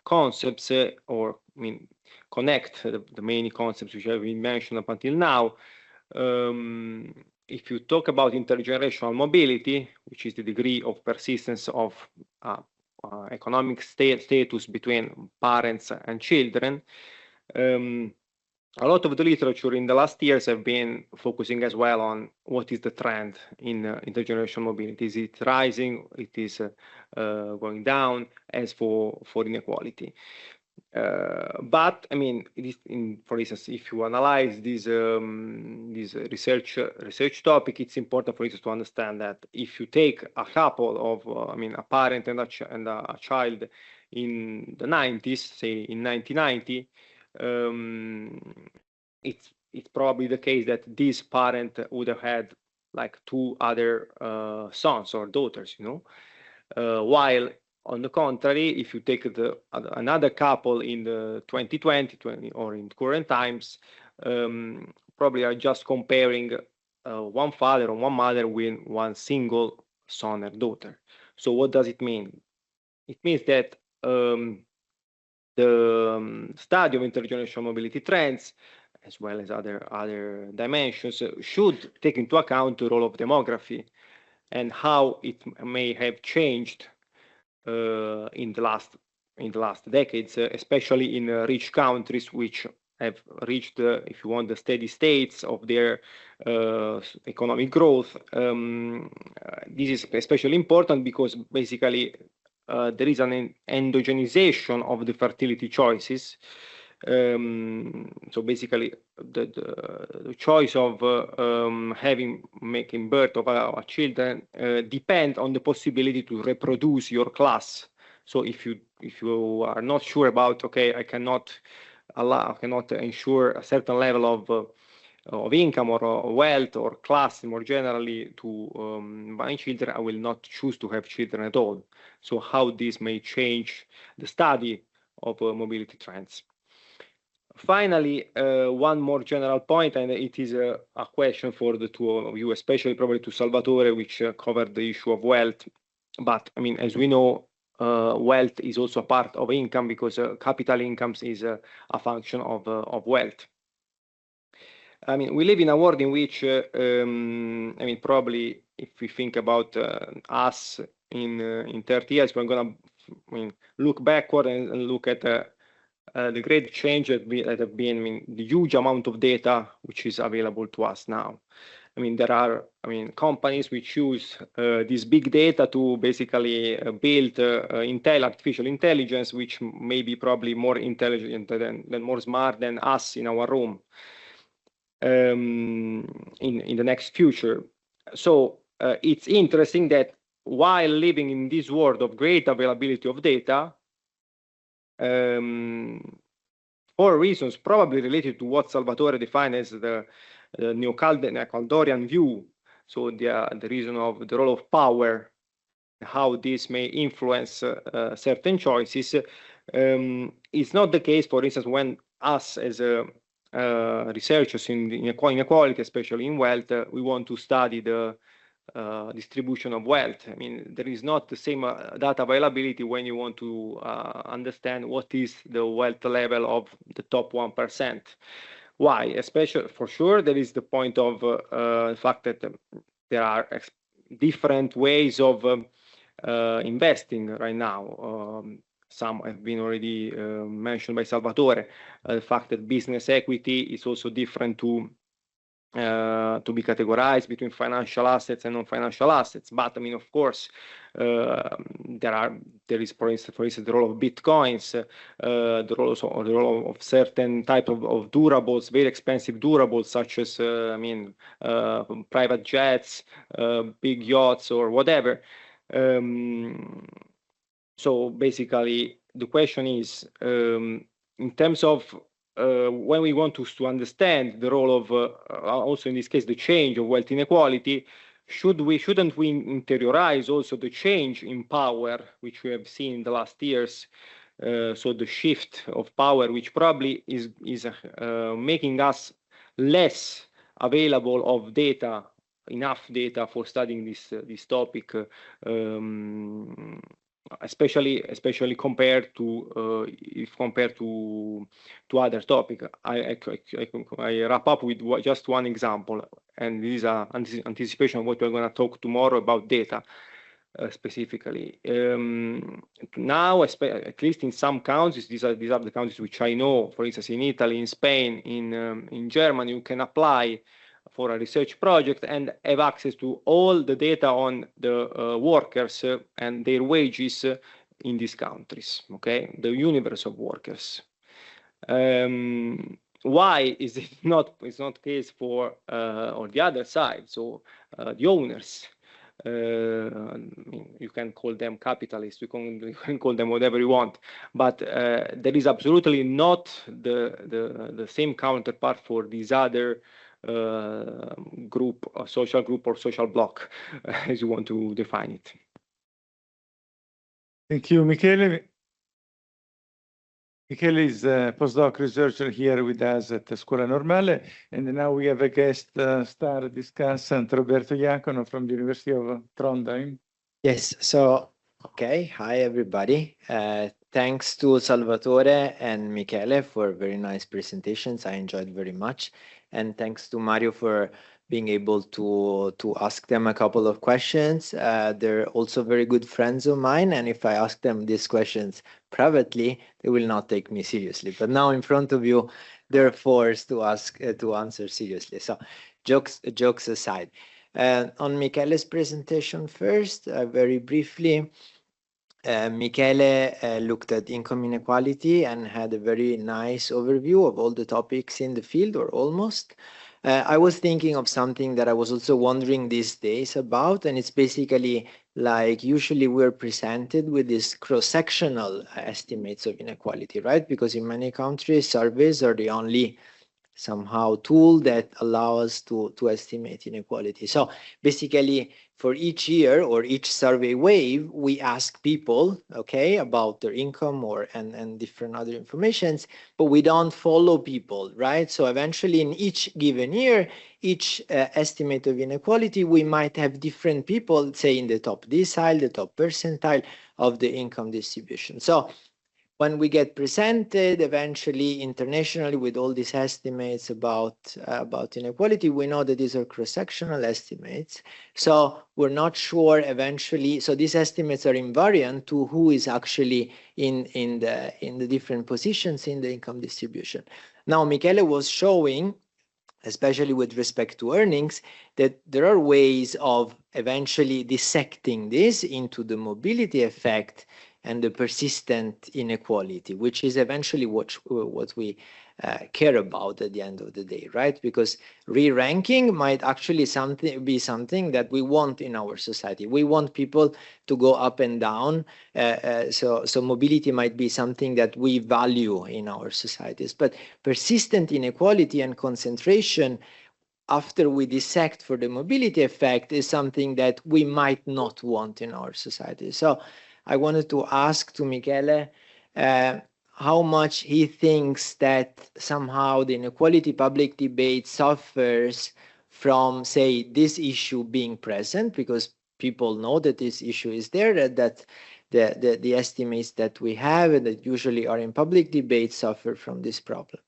concepts, or, I mean, connect the main concepts which have been mentioned up until now. If you talk about intergenerational mobility, which is the degree of persistence of economic status between parents and children, a lot of the literature in the last years have been focusing as well on what is the trend in intergenerational mobility. Is it rising? It is going down, as for inequality. But I mean, for instance, if you analyze this research topic, it's important, for instance, to understand that if you take a couple of, I mean, a parent and a child in the 90s, say in 1990, it's probably the case that this parent would have had like 2 other sons or daughters, you know, while on the contrary, if you take another couple in the 2020 or in current times, probably are just comparing one father or one mother with one single son or daughter. So what does it mean? It means that the study of intergenerational mobility trends, as well as other dimensions, should take into account the role of demography and how it may have changed in the last decades, especially in rich countries which have reached, if you want, the steady states of their economic growth. This is especially important because basically there is an endogenization of the fertility choices. So basically, the choice of making birth of our children depend on the possibility to reproduce your class. So if you are not sure about, okay, I cannot ensure a certain level of income or wealth or class more generally to my children, I will not choose to have children at all. So how this may change the study of mobility trends. Finally, one more general point, and it is a question for the two of you, especially probably to Salvatore, which covered the issue of wealth. But I mean, as we know, wealth is also a part of income because capital incomes is a function of wealth. I mean, we live in a world in which, I mean, probably if we think about us in 30 years, we're going to look backward and look at the great change that have been, I mean, the huge amount of data which is available to us now. I mean, there are, I mean, companies which use this big data to basically build artificial intelligence, which may be probably more intelligent than more smart than us in our room in the next future. So it's interesting that while living in this world of great availability of data, for reasons probably related to what Salvatore defined as the neo-Caldorian view, so the reason of the role of power, how this may influence certain choices, it's not the case, for instance, when us as researchers in inequality, especially in wealth, we want to study the distribution of wealth. I mean, there is not the same data availability when you want to understand what is the wealth level of the top 1%. Why? Especially, for sure, there is the point of the fact that there are different ways of investing right now. Some have been already mentioned by Salvatore. The fact that business equity is also different to be categorized between financial assets and non-financial assets. But I mean, of course, there is, for instance, the role of bitcoins, the role of certain type of durables, very expensive durables, such as private jets, big yachts, or whatever. So basically, the question is, in terms of when we want to understand the role of, also in this case, the change of wealth inequality, shouldn't we interiorize also the change in power, which we have seen in the last years? So the shift of power, which probably is making us less available of data, enough data for studying this topic, especially compared to other topics. I wrap up with just one example, and this is an anticipation of what we're going to talk tomorrow about data specifically. Now, at least in some countries, these are the countries which I know. For instance, in Italy, in Spain, in Germany, you can apply for a research project and have access to all the data on the workers and their wages in these countries, okay? The universe of workers. Why is it not case for or the other side? So the owners, you can call them capitalists, you can call them whatever you want, but there is absolutely not the same counterpart for these other group, or social group, or social block, as you want to define it. Thank you, Michele. Michele is a postdoc researcher here with us at the Scuola Normale, and now we have a guest star discussant, Roberto Iacono from the University of Trondheim. Yes, so, okay, hi everybody. Thanks to Salvatore and Michele for very nice presentations. I enjoyed very much. And thanks to Mario for being able to ask them a couple of questions. They're also very good friends of mine, and if I ask them these questions privately, they will not take me seriously. But now in front of you, they're forced to answer seriously. So jokes aside. On Michele's presentation first, very briefly, Michele looked at income inequality and had a very nice overview of all the topics in the field, or almost. I was thinking of something that I was also wondering these days about, and it's basically like usually we're presented with these cross-sectional estimates of inequality, right? Because in many countries, surveys are the only somehow tool that allow us to estimate inequality. So basically, for each year or each survey wave, we ask people, okay, about their income and different other informations, but we don't follow people, right? So eventually, in each given year, each estimate of inequality, we might have different people, say in the top decile, the top percentile of the income distribution. So when we get presented eventually internationally with all these estimates about inequality, we know that these are cross-sectional estimates. So we're not sure eventually. So these estimates are invariant to who is actually in the different positions in the income distribution. Now, Michele was showing, especially with respect to earnings, that there are ways of eventually dissecting this into the mobility effect and the persistent inequality, which is eventually what we care about at the end of the day, right? Because re-ranking might actually be something that we want in our society. We want people to go up and down. So mobility might be something that we value in our societies. But persistent inequality and concentration, after we dissect for the mobility effect, is something that we might not want in our society. So I wanted to ask to Michele how much he thinks that somehow the inequality public debate suffers from, say, this issue being present, because people know that this issue is there, that the estimates that we have and that usually are in public debate suffer from this problem.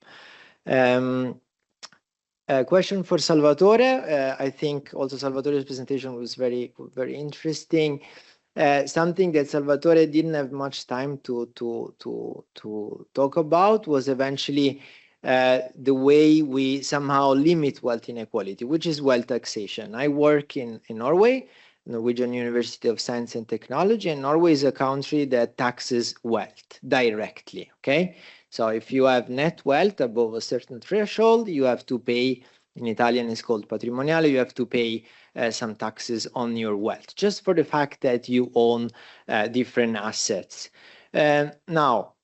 A question for Salvatore. I think also Salvatore's presentation was very, very interesting. Something that Salvatore didn't have much time to talk about was eventually the way we somehow limit wealth inequality, which is wealth taxation. I work in Norway, Norwegian University of Science and Technology, and Norway is a country that taxes wealth directly, okay? So if you have net wealth above a certain threshold, you have to pay, in Italian it's called patrimoniale, you have to pay some taxes on your wealth, just for the fact that you own different assets. Now,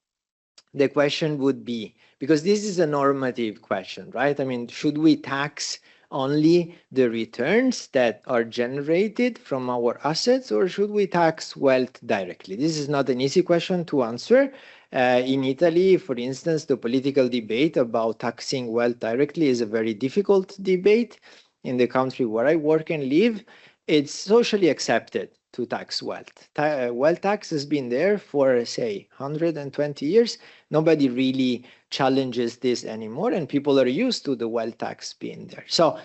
the question would be, because this is a normative question, right? I mean, should we tax only the returns that are generated from our assets, or should we tax wealth directly? This is not an easy question to answer. In Italy, for instance, the political debate about taxing wealth directly is a very difficult debate. In the country where I work and live, it's socially accepted to tax wealth. Wealth tax has been there for, say, 120 years. Nobody really challenges this anymore, and people are used to the wealth tax being there. So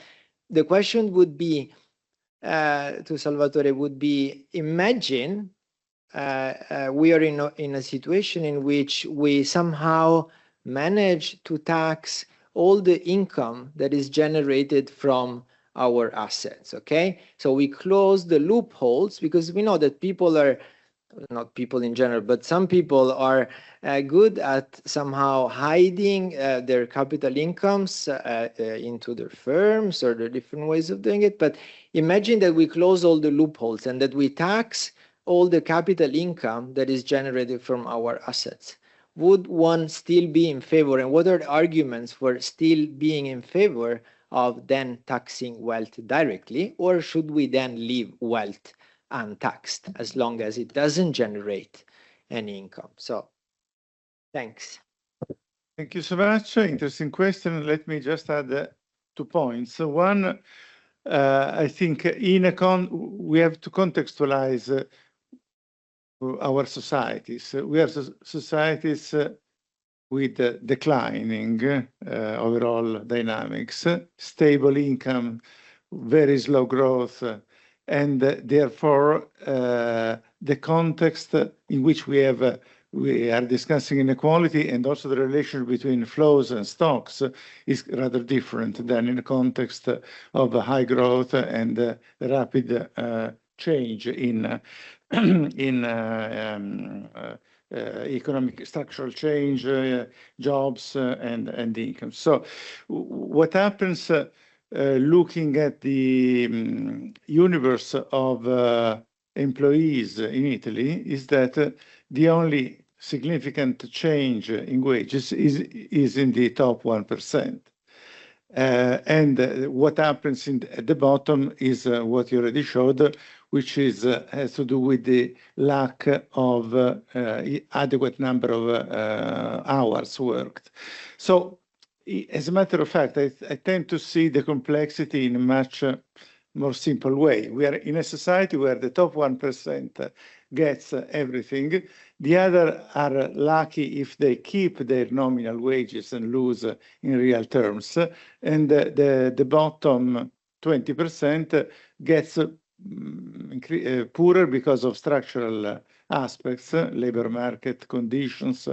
the question would be, to Salvatore, would be, imagine we are in a situation in which we somehow manage to tax all the income that is generated from our assets, okay? So we close the loopholes, because we know that people are, not people in general, but some people are good at somehow hiding their capital incomes into their firms or the different ways of doing it. But imagine that we close all the loopholes and that we tax all the capital income that is generated from our assets. Would one still be in favor, and what are the arguments for still being in favor of then taxing wealth directly, or should we then leave wealth untaxed as long as it doesn't generate any income? So, thanks. Thank you so much. Interesting question. Let me just add 2 points. So one, I think we have to contextualize our societies. We are societies with declining overall dynamics, stable income, very slow growth, and therefore the context in which we are discussing inequality and also the relation between flows and stocks is rather different than in the context of high growth and rapid change in economic structural change, jobs, and income. So what happens looking at the universe of employees in Italy is that the only significant change in wages is in the top 1%. And what happens at the bottom is what you already showed, which has to do with the lack of adequate number of hours worked. So, as a matter of fact, I tend to see the complexity in a much more simple way. We are in a society where the top 1% gets everything. The other are lucky if they keep their nominal wages and lose in real terms. And the bottom 20% gets poorer because of structural aspects, labor market conditions,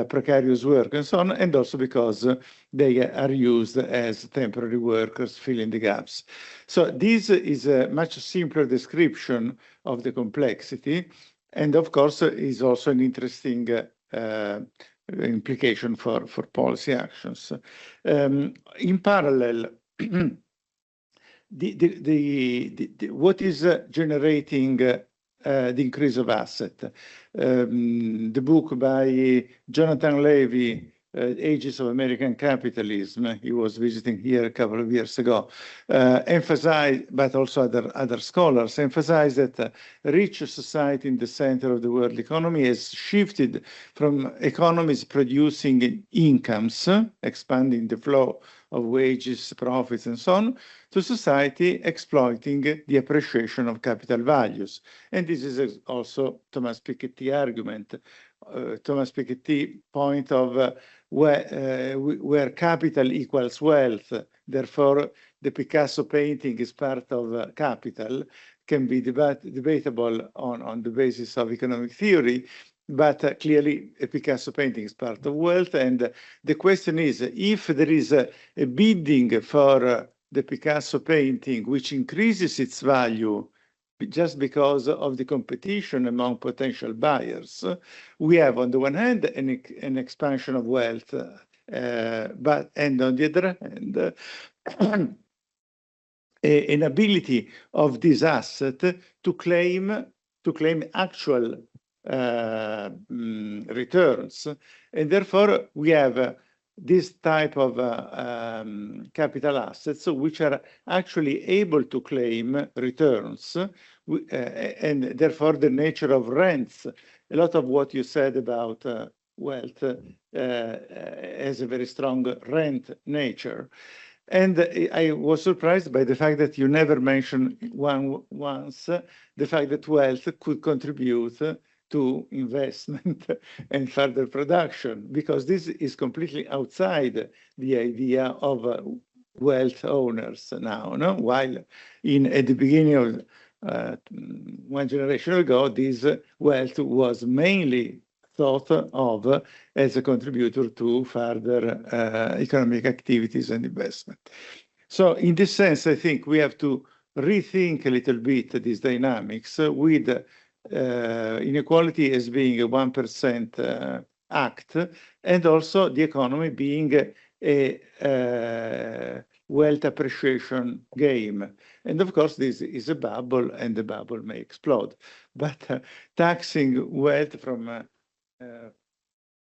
precarious work, and so on, and also because they are used as temporary workers, filling the gaps. So this is a much simpler description of the complexity, and of course is also an interesting implication for policy actions. In parallel, what is generating the increase of asset? The book by Jonathan Levy Ages of American Capitalism. He was visiting here a couple of years ago. Emphasized, but also other scholars, emphasize that a rich society in the center of the world economy has shifted from economies producing incomes, expanding the flow of wages, profits, and so on, to society exploiting the appreciation of capital values. And this is also Thomas Piketty argument. Thomas Piketty point of where capital equals wealth, therefore the Picasso painting is part of capital, can be debatable on the basis of economic theory, but clearly a Picasso painting is part of wealth. And the question is, if there is a bidding for the Picasso painting, which increases its value just because of the competition among potential buyers, we have on the one hand an expansion of wealth, and on the other hand, an ability of this asset to claim actual returns. And therefore, we have this type of capital assets which are actually able to claim returns, and therefore the nature of rents. A lot of what you said about wealth has a very strong rent nature. And I was surprised by the fact that you never mentioned once the fact that wealth could contribute to investment and further production, because this is completely outside the idea of wealth owners now, no? While at the beginning of one generation ago, this wealth was mainly thought of as a contributor to further economic activities and investment. So in this sense, I think we have to rethink a little bit these dynamics with inequality as being a 1% act, and also the economy being a wealth appreciation game. And of course, this is a bubble, and the bubble may explode. But taxing wealth from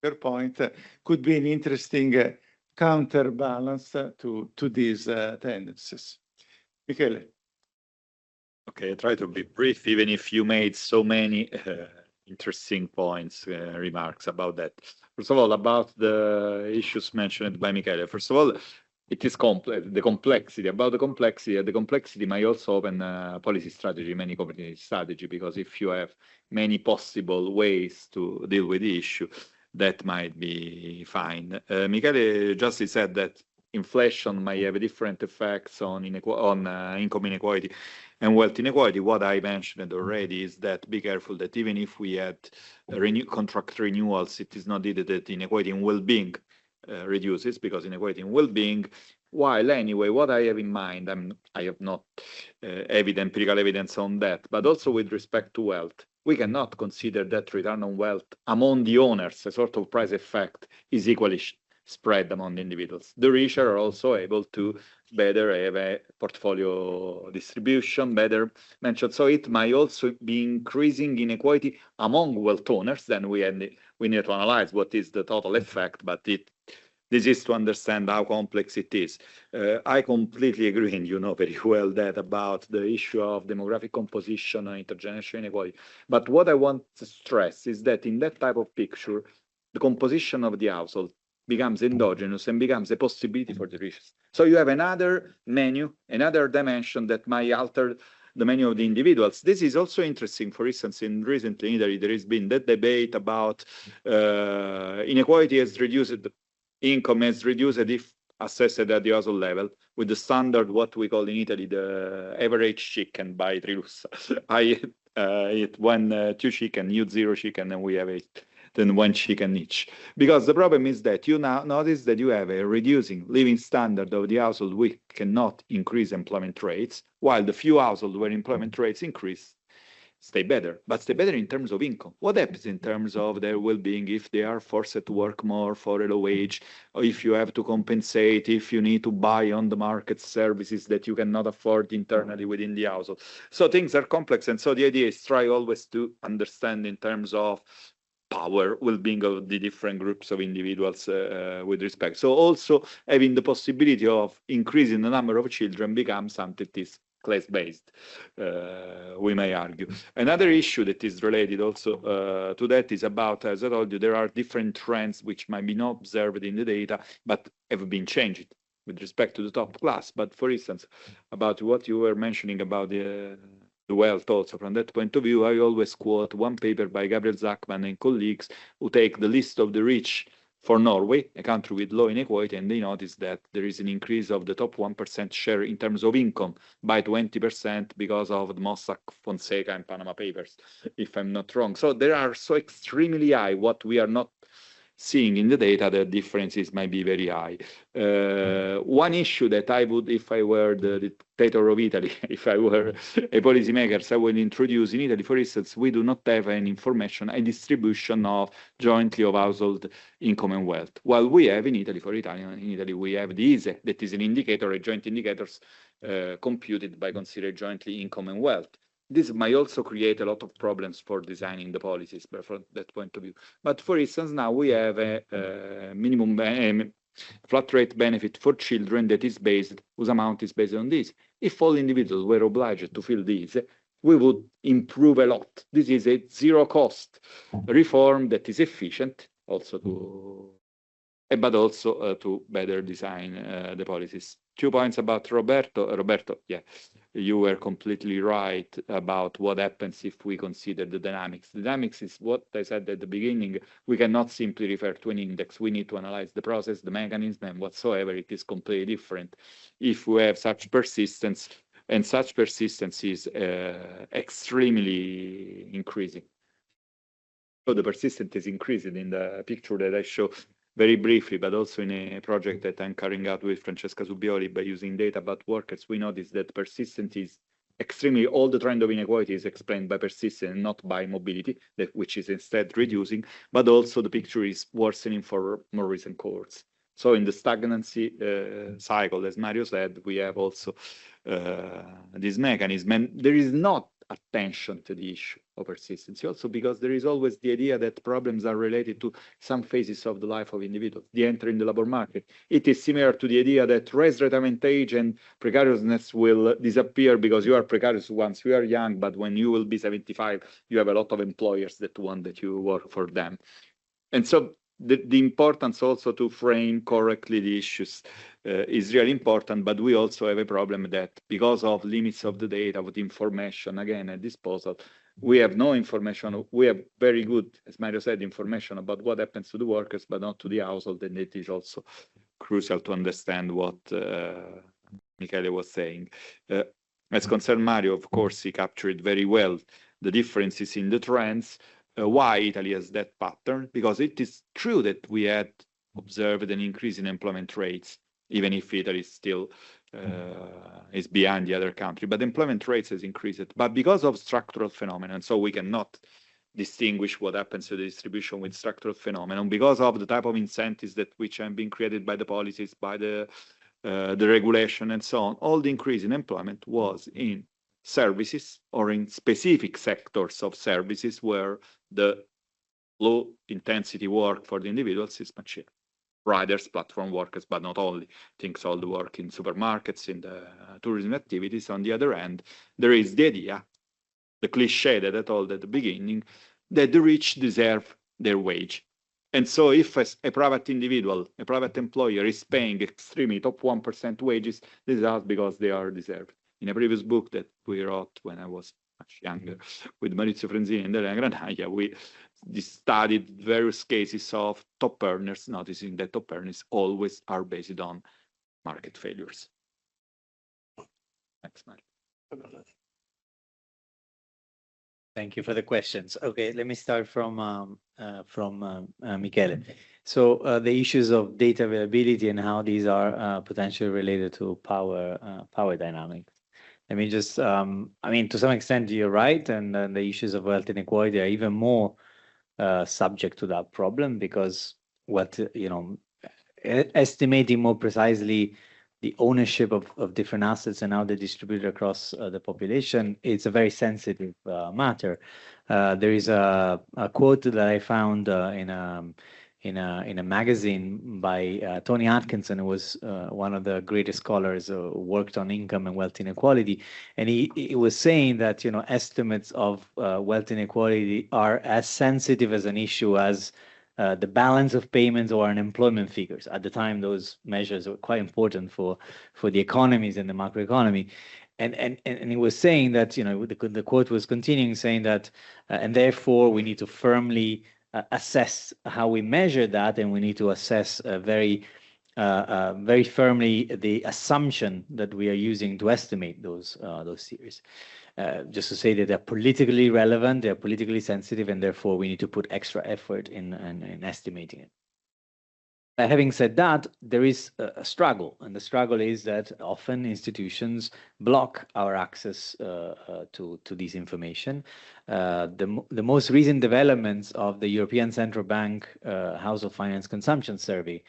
your point could be an interesting counterbalance to these tendencies. Michele. Okay, I try to be brief, even if you made so many interesting points, remarks about that. First of all, about the issues mentioned by Michele. First of all, it is complex. The complexity might also open policy strategy, many community strategy, because if you have many possible ways to deal with the issue, that might be fine. Michele just said that inflation might have different effects on income inequality and wealth inequality. What I mentioned already is that be careful that even if we had contract renewals, it is not needed that inequality in well-being reduces, because inequality in well-being, while anyway, what I have in mind, I have not empirical evidence on that, but also with respect to wealth, we cannot consider that return on wealth among the owners, a sort of price effect, is equally spread among the individuals. The richer are also able to better have a portfolio distribution, better mentioned. So it might also be increasing inequality among wealth owners. Then we need to analyze what is the total effect, but this is to understand how complex it is. I completely agree, and you know very well that about the issue of demographic composition and intergenerational inequality. But what I want to stress is that in that type of picture, the composition of the household becomes endogenous and becomes a possibility for the richest. So you have another menu, another dimension that might alter the menu of the individuals. This is also interesting. For instance, recently in Italy, there has been that debate about inequality has reduced, income has reduced if assessed at the household level, with the standard, what we call in Italy, the average chicken by Trilussa. I eat two chicken, you 0 chicken, and we have 8. Then 1 chicken each. Because the problem is that you now notice that you have a reducing living standard of the household, which cannot increase employment rates, while the few households where employment rates increase stay better, but stay better in terms of income. What happens in terms of their well-being if they are forced to work more for a low wage, or if you have to compensate, if you need to buy on the market services that you cannot afford internally within the household? So things are complex, and so the idea is try always to understand in terms of power, well-being of the different groups of individuals with respect. So also having the possibility of increasing the number of children becomes something that is class-based, we may argue. Another issue that is related also to that is about, as I told you, there are different trends which might be not observed in the data, but have been changed with respect to the top class. But for instance, about what you were mentioning about the wealth also, from that point of view, I always quote one paper by Gabriele and colleagues who take the list of the rich for Norway, a country with low inequality, and they notice that there is an increase of the top 1% share in terms of income by 20% because of the Mossack Fonseca and Panama Papers, if I'm not wrong. So they are so extremely high. What we are not seeing in the data, the differences might be very high. One issue that I would, if I were the dictator of Italy, if I were a policymaker, I would introduce in Italy, for instance, we do not have an information, a distribution of jointly of household income and wealth. While we have in Italy, for Italian, in Italy, we have the ISE, that is an indicator, a joint indicators computed by considering jointly income and wealth. This might also create a lot of problems for designing the policies from that point of view. But for instance, now we have a minimum flat rate benefit for children that is based, whose amount is based on this. If all individuals were obliged to fill this, we would improve a lot. This is a zero cost reform that is efficient also to, but also to better design the policies. 2 points about Roberto. Roberto, yeah, you were completely right about what happens if we consider the dynamics. The dynamics is what I said at the beginning. We cannot simply refer to an index. We need to analyze the process, the mechanism, and whatsoever. It is completely different if we have such persistence, and such persistence is extremely increasing. So the persistence is increasing in the picture that I show very briefly, but also in a project that I'm carrying out with Francesca Subioli by using data about workers, we notice that persistence is extremely, all the trend of inequality is explained by persistence and not by mobility, which is instead reducing, but also the picture is worsening for more recent cohorts. So in the stagnancy cycle, as Mario said, we have also this mechanism, and there is not attention to the issue of persistency, also because there is always the idea that problems are related to some phases of the life of individuals, the entry in the labor market. It is similar to the idea that raised retirement age and precariousness will disappear because you are precarious once you are young, but when you will be 75, you have a lot of employers that want that you work for them. And so the importance also to frame correctly the issues is really important, but we also have a problem that because of limits of the data, with information, again, at disposal, we have no information. We have very good, as Mario said, information about what happens to the workers, but not to the household, and it is also crucial to understand what Michele was saying. As concerned Mario, of course, he captured very well the differences in the trends. Why Italy has that pattern? Because it is true that we had observed an increase in employment rates, even if Italy still is behind the other country, but employment rates has increased. But because of structural phenomena, so we cannot distinguish what happens to the distribution with structural phenomenon, because of the type of incentives that which have been created by the policies, by the regulation and so on, all the increase in employment was in services or in specific sectors of services where the low intensity work for the individuals is much higher. Riders, platform workers, but not only. Things all the work in supermarkets, in the tourism activities. On the other hand, there is the idea, the cliche that I told at the beginning, that the rich deserve their wage. And so if a private individual, a private employer is paying extremely top 1% wages, this is because they are deserved. In a previous book that we wrote when I was much younger with Maurizio Frenzini and Elena Granaglia, we studied various cases of top earners, noticing that top earners always are based on market failures. Thanks, Mario. Thank you for the questions. Okay, let me start from Michele. So the issues of data availability and how these are potentially related to power dynamics. Let me just, I mean, to some extent, you're right, and the issues of wealth inequality are even more subject to that problem because estimating more precisely the ownership of different assets and how they're distributed across the population, it's a very sensitive matter. There is a quote that I found in a magazine by Tony Atkinson, who was one of the greatest scholars who worked on income and wealth inequality, and he was saying that estimates of wealth inequality are as sensitive as an issue as the balance of payments or unemployment figures. At the time, those measures were quite important for the economies and the macroeconomy. And he was saying that, the quote was continuing saying that, and therefore we need to firmly assess how we measure that, and we need to assess very firmly the assumption that we are using to estimate those theories. Just to say that they're politically relevant, they're politically sensitive, and therefore we need to put extra effort in estimating it. Having said that, there is a struggle, and the struggle is that often institutions block our access to this information. The most recent developments of the European Central Bank Household Finance Consumption Survey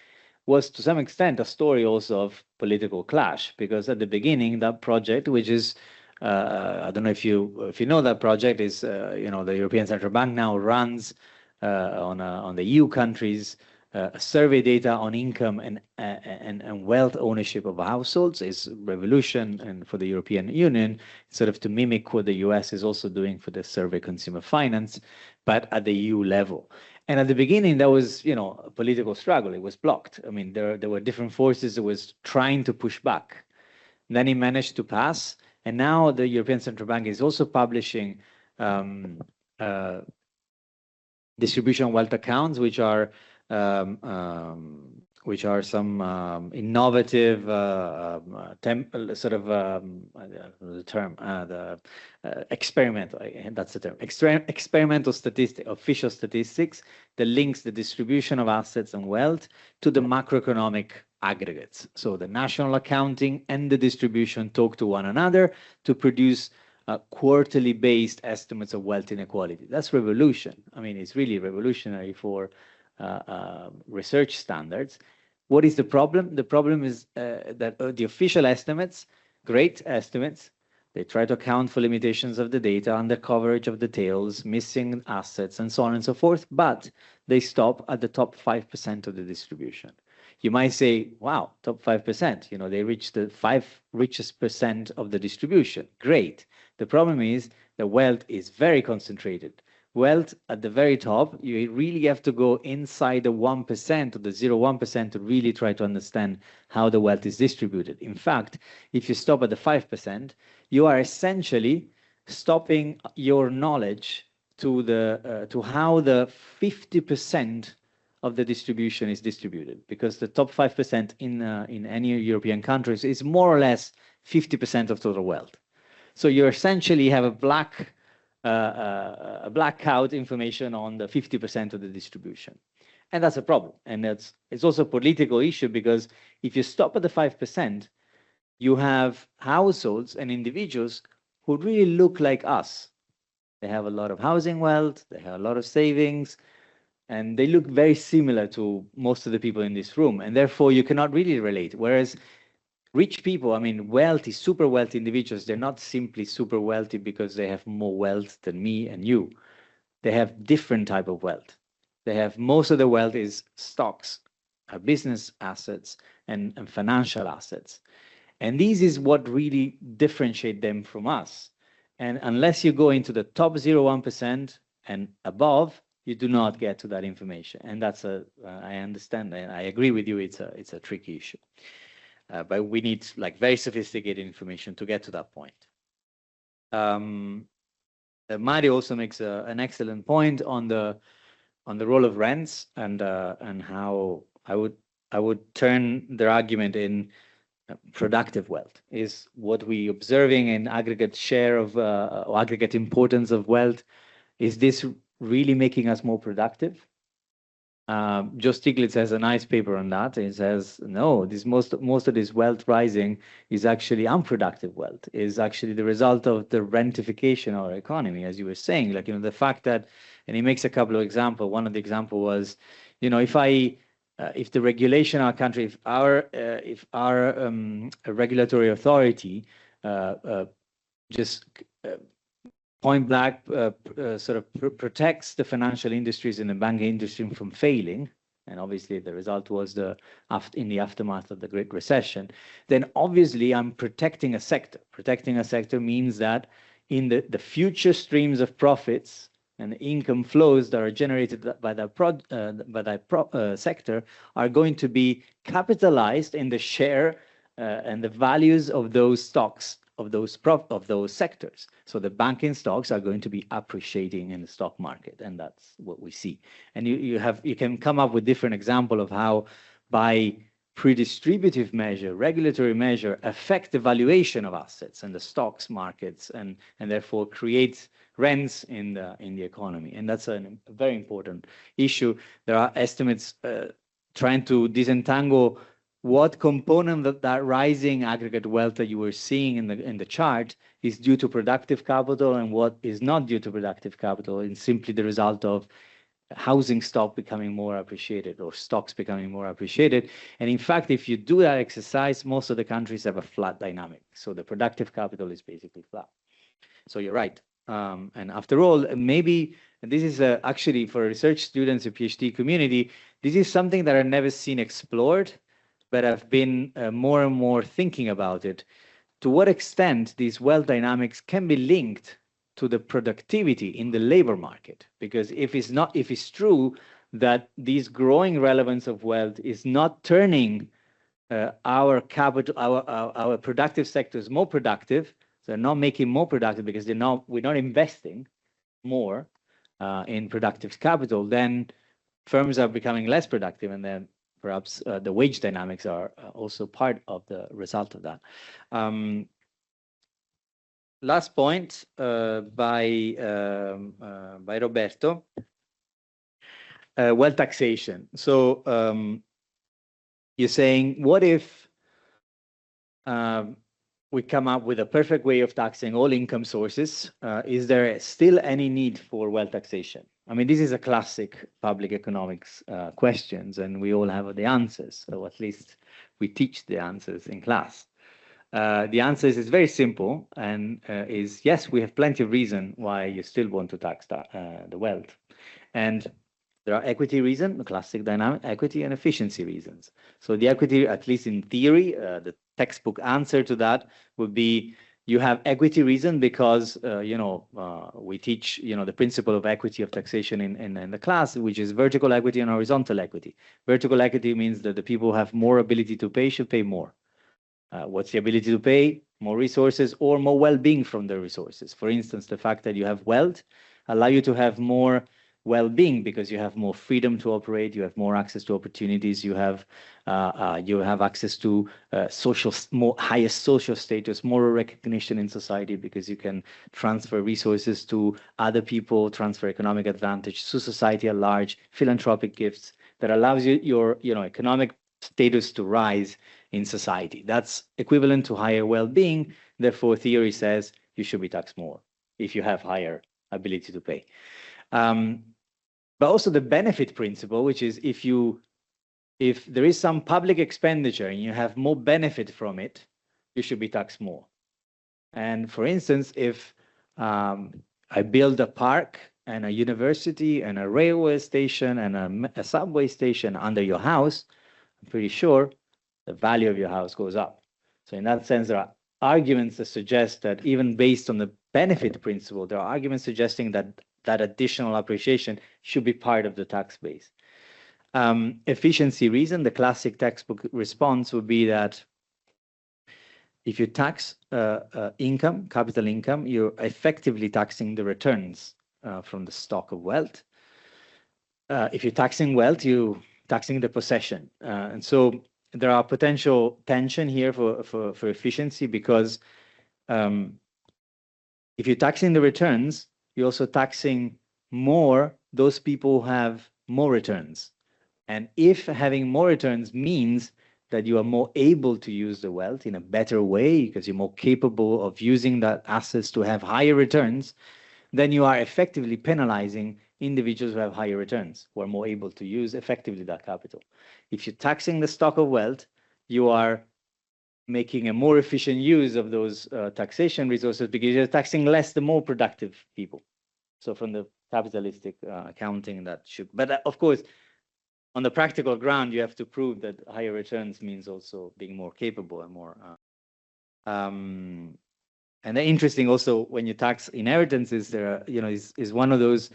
was to some extent a story also of political clash, because at the beginning that project, which is I don't know if you know that project, is the European Central Bank now runs on the EU countries survey data on income and wealth ownership of households. Is revolution, and for the European Union, sort of to mimic what the US is also doing for the survey consumer finance, but at the EU level. And at the beginning, there was, a political struggle. It was blocked. I mean, there were different forces that was trying to push back. Then it managed to pass, and now the European Central Bank is also publishing distribution of wealth accounts, which are some innovative experimental, that's the term, experimental statistics, official statistics that links the distribution of assets and wealth to the macroeconomic aggregates. So the national accounting and the distribution talk to one another to produce quarterly based estimates of wealth inequality. That's revolution. I mean, it's really revolutionary for research standards. What is the problem? The problem is that the official estimates, great estimates, they try to account for limitations of the data, under coverage of details, missing assets, and so on and so forth, but they stop at the top 5% of the distribution. You might say, wow, top 5%, they reach the 5 richest percent of the distribution. Great. The problem is the wealth is very concentrated. Wealth at the very top, you really have to go inside the 1% or the 0.1% to really try to understand how the wealth is distributed. In fact, if you stop at the 5%, you are essentially stopping your knowledge to how the 50% of the distribution is distributed, because the top 5% in any European countries is more or less 50% of total wealth. So you essentially have a blackout information on the 50% of the distribution. And that's a problem. And it's also a political issue, because if you stop at the 5%, you have households and individuals who really look like us. They have a lot of housing wealth, they have a lot of savings, and they look very similar to most of the people in this room. And therefore, you cannot really relate. Whereas rich people, I mean, wealthy, super wealthy individuals, they're not simply super wealthy because they have more wealth than me and you. They have different type of wealth. They have, most of the wealth is stocks, business assets, and financial assets. And this is what really differentiate them from us. And unless you go into the top 0.1% and above, you do not get to that information. And that's I understand, and I agree with you, it's a tricky issue. But we need very sophisticated information to get to that point. Mario also makes an excellent point on the role of rents and how I would turn their argument in productive wealth. Is what we observing in aggregate share of or aggregate importance of wealth, is this really making us more productive? Joe Stiglitz has a nice paper on that. It says, no, most of this wealth rising is actually unproductive wealth, is actually the result of the rentification of our economy, as you were saying, the fact that, and he makes a couple of examples. One of the examples was, if I if the regulation in our country, if our regulatory authority just point blank sort of protects the financial industries and the banking industry from failing, and obviously the result was in the aftermath of the Great Recession, then obviously I'm protecting a sector. Protecting a sector means that in the future streams of profits and the income flows that are generated by that sector are going to be capitalized in the share and the values of those stocks of those sectors. So the banking stocks are going to be appreciating in the stock market, and that's what we see. And you can come up with different example of how by pre-distributive measure, regulatory measure affect the valuation of assets and the stocks markets, and therefore create rents in the economy. And that's a very important issue. There are estimates trying to disentangle what component of that rising aggregate wealth that you were seeing in the chart is due to productive capital and what is not due to productive capital, and simply the result of housing stock becoming more appreciated or stocks becoming more appreciated. And in fact, if you do that exercise, most of the countries have a flat dynamic. So the productive capital is basically flat. So you're right. And after all, maybe this is actually for research students, a PhD community, this is something that I've never seen explored, but I've been more and more thinking about it. To what extent these wealth dynamics can be linked to the productivity in the labor market? Because if it's true that this growing relevance of wealth is not turning our capital, our productive sectors more productive, so they're not making more productive because we're not investing more in productive capital, then firms are becoming less productive, and then perhaps the wage dynamics are also part of the result of that. Last point by Roberto, wealth taxation. So you're saying, what if we come up with a perfect way of taxing all income sources? Is there still any need for wealth taxation? I mean, this is a classic public economics questions, and we all have the answers, or at least we teach the answers in class. The answer is very simple, and is yes, we have plenty of reason why you still want to tax the wealth. And there are equity reasons, the classic dynamic equity, and efficiency reasons. So the equity, at least in theory, the textbook answer to that would be you have equity reason because, we teach, the principle of equity of taxation in the class, which is vertical equity and horizontal equity. Vertical equity means that the people who have more ability to pay should pay more. What's the ability to pay? More resources or more well-being from the resources. For instance, the fact that you have wealth allow you to have more well-being because you have more freedom to operate, you have more access to opportunities, you have access to highest social status, moral recognition in society because you can transfer resources to other people, transfer economic advantage to society at large, philanthropic gifts that allows your economic status to rise in society. That's equivalent to higher well-being. Therefore, theory says you should be taxed more if you have higher ability to pay. But also the benefit principle, which is if there is some public expenditure and you have more benefit from it, you should be taxed more. And for instance, if I build a park and a university and a railway station and a subway station under your house, I'm pretty sure the value of your house goes up. So in that sense, there are arguments that suggest that even based on the benefit principle, there are arguments suggesting that additional appreciation should be part of the tax base. Efficiency reason, the classic textbook response would be that if you tax income, capital income, you're effectively taxing the returns from the stock of wealth. If you're taxing wealth, you're taxing the possession. And so there are potential tension here for efficiency because if you're taxing the returns, you're also taxing more those people who have more returns. And if having more returns means that you are more able to use the wealth in a better way because you're more capable of using that assets to have higher returns, then you are effectively penalizing individuals who have higher returns, who are more able to use effectively that capital. If you're taxing the stock of wealth, you are making a more efficient use of those taxation resources because you're taxing less the more productive people. So from the capitalistic accounting, that should, but of course, on the practical ground, you have to prove that higher returns means also being more capable and more. And interesting also when you tax inheritances, there are, is one of those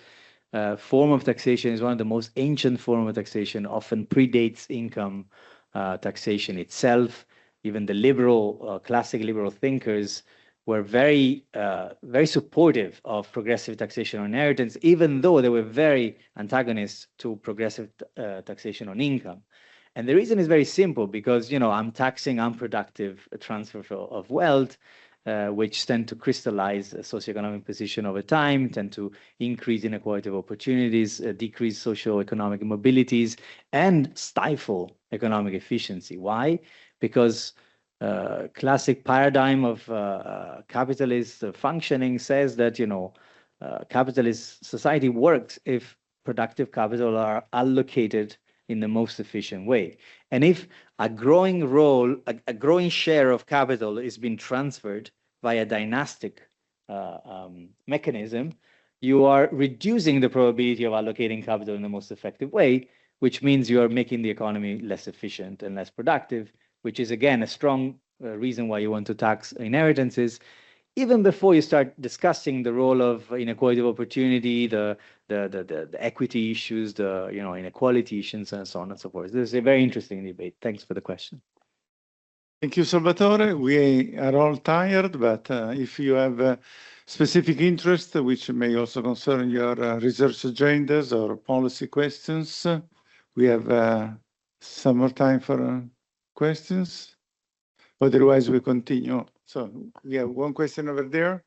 form of taxation, is one of the most ancient form of taxation, often predates income taxation itself. Even the liberal, classic liberal thinkers were very supportive of progressive taxation on inheritance, even though they were very antagonists to progressive taxation on income. And the reason is very simple, because, I'm taxing unproductive transfer of wealth, which tend to crystallize a socioeconomic position over time, tend to increase inequality of opportunities, decrease socioeconomic mobilities, and stifle economic efficiency. Why? Because classic paradigm of capitalist functioning says that, capitalist society works if productive capital are allocated in the most efficient way. And if a growing role, a growing share of capital is being transferred via dynastic mechanism, you are reducing the probability of allocating capital in the most effective way, which means you are making the economy less efficient and less productive, which is, again, a strong reason why you want to tax inheritances, even before you start discussing the role of inequality of opportunity, the equity issues, the inequality issues, and so on and so forth. This is a very interesting debate. Thanks for the question. Thank you, Salvatore. We are all tired, but if you have specific interest, which may also concern your research agendas or policy questions, we have some more time for questions. Otherwise, we continue. So we have one question over there.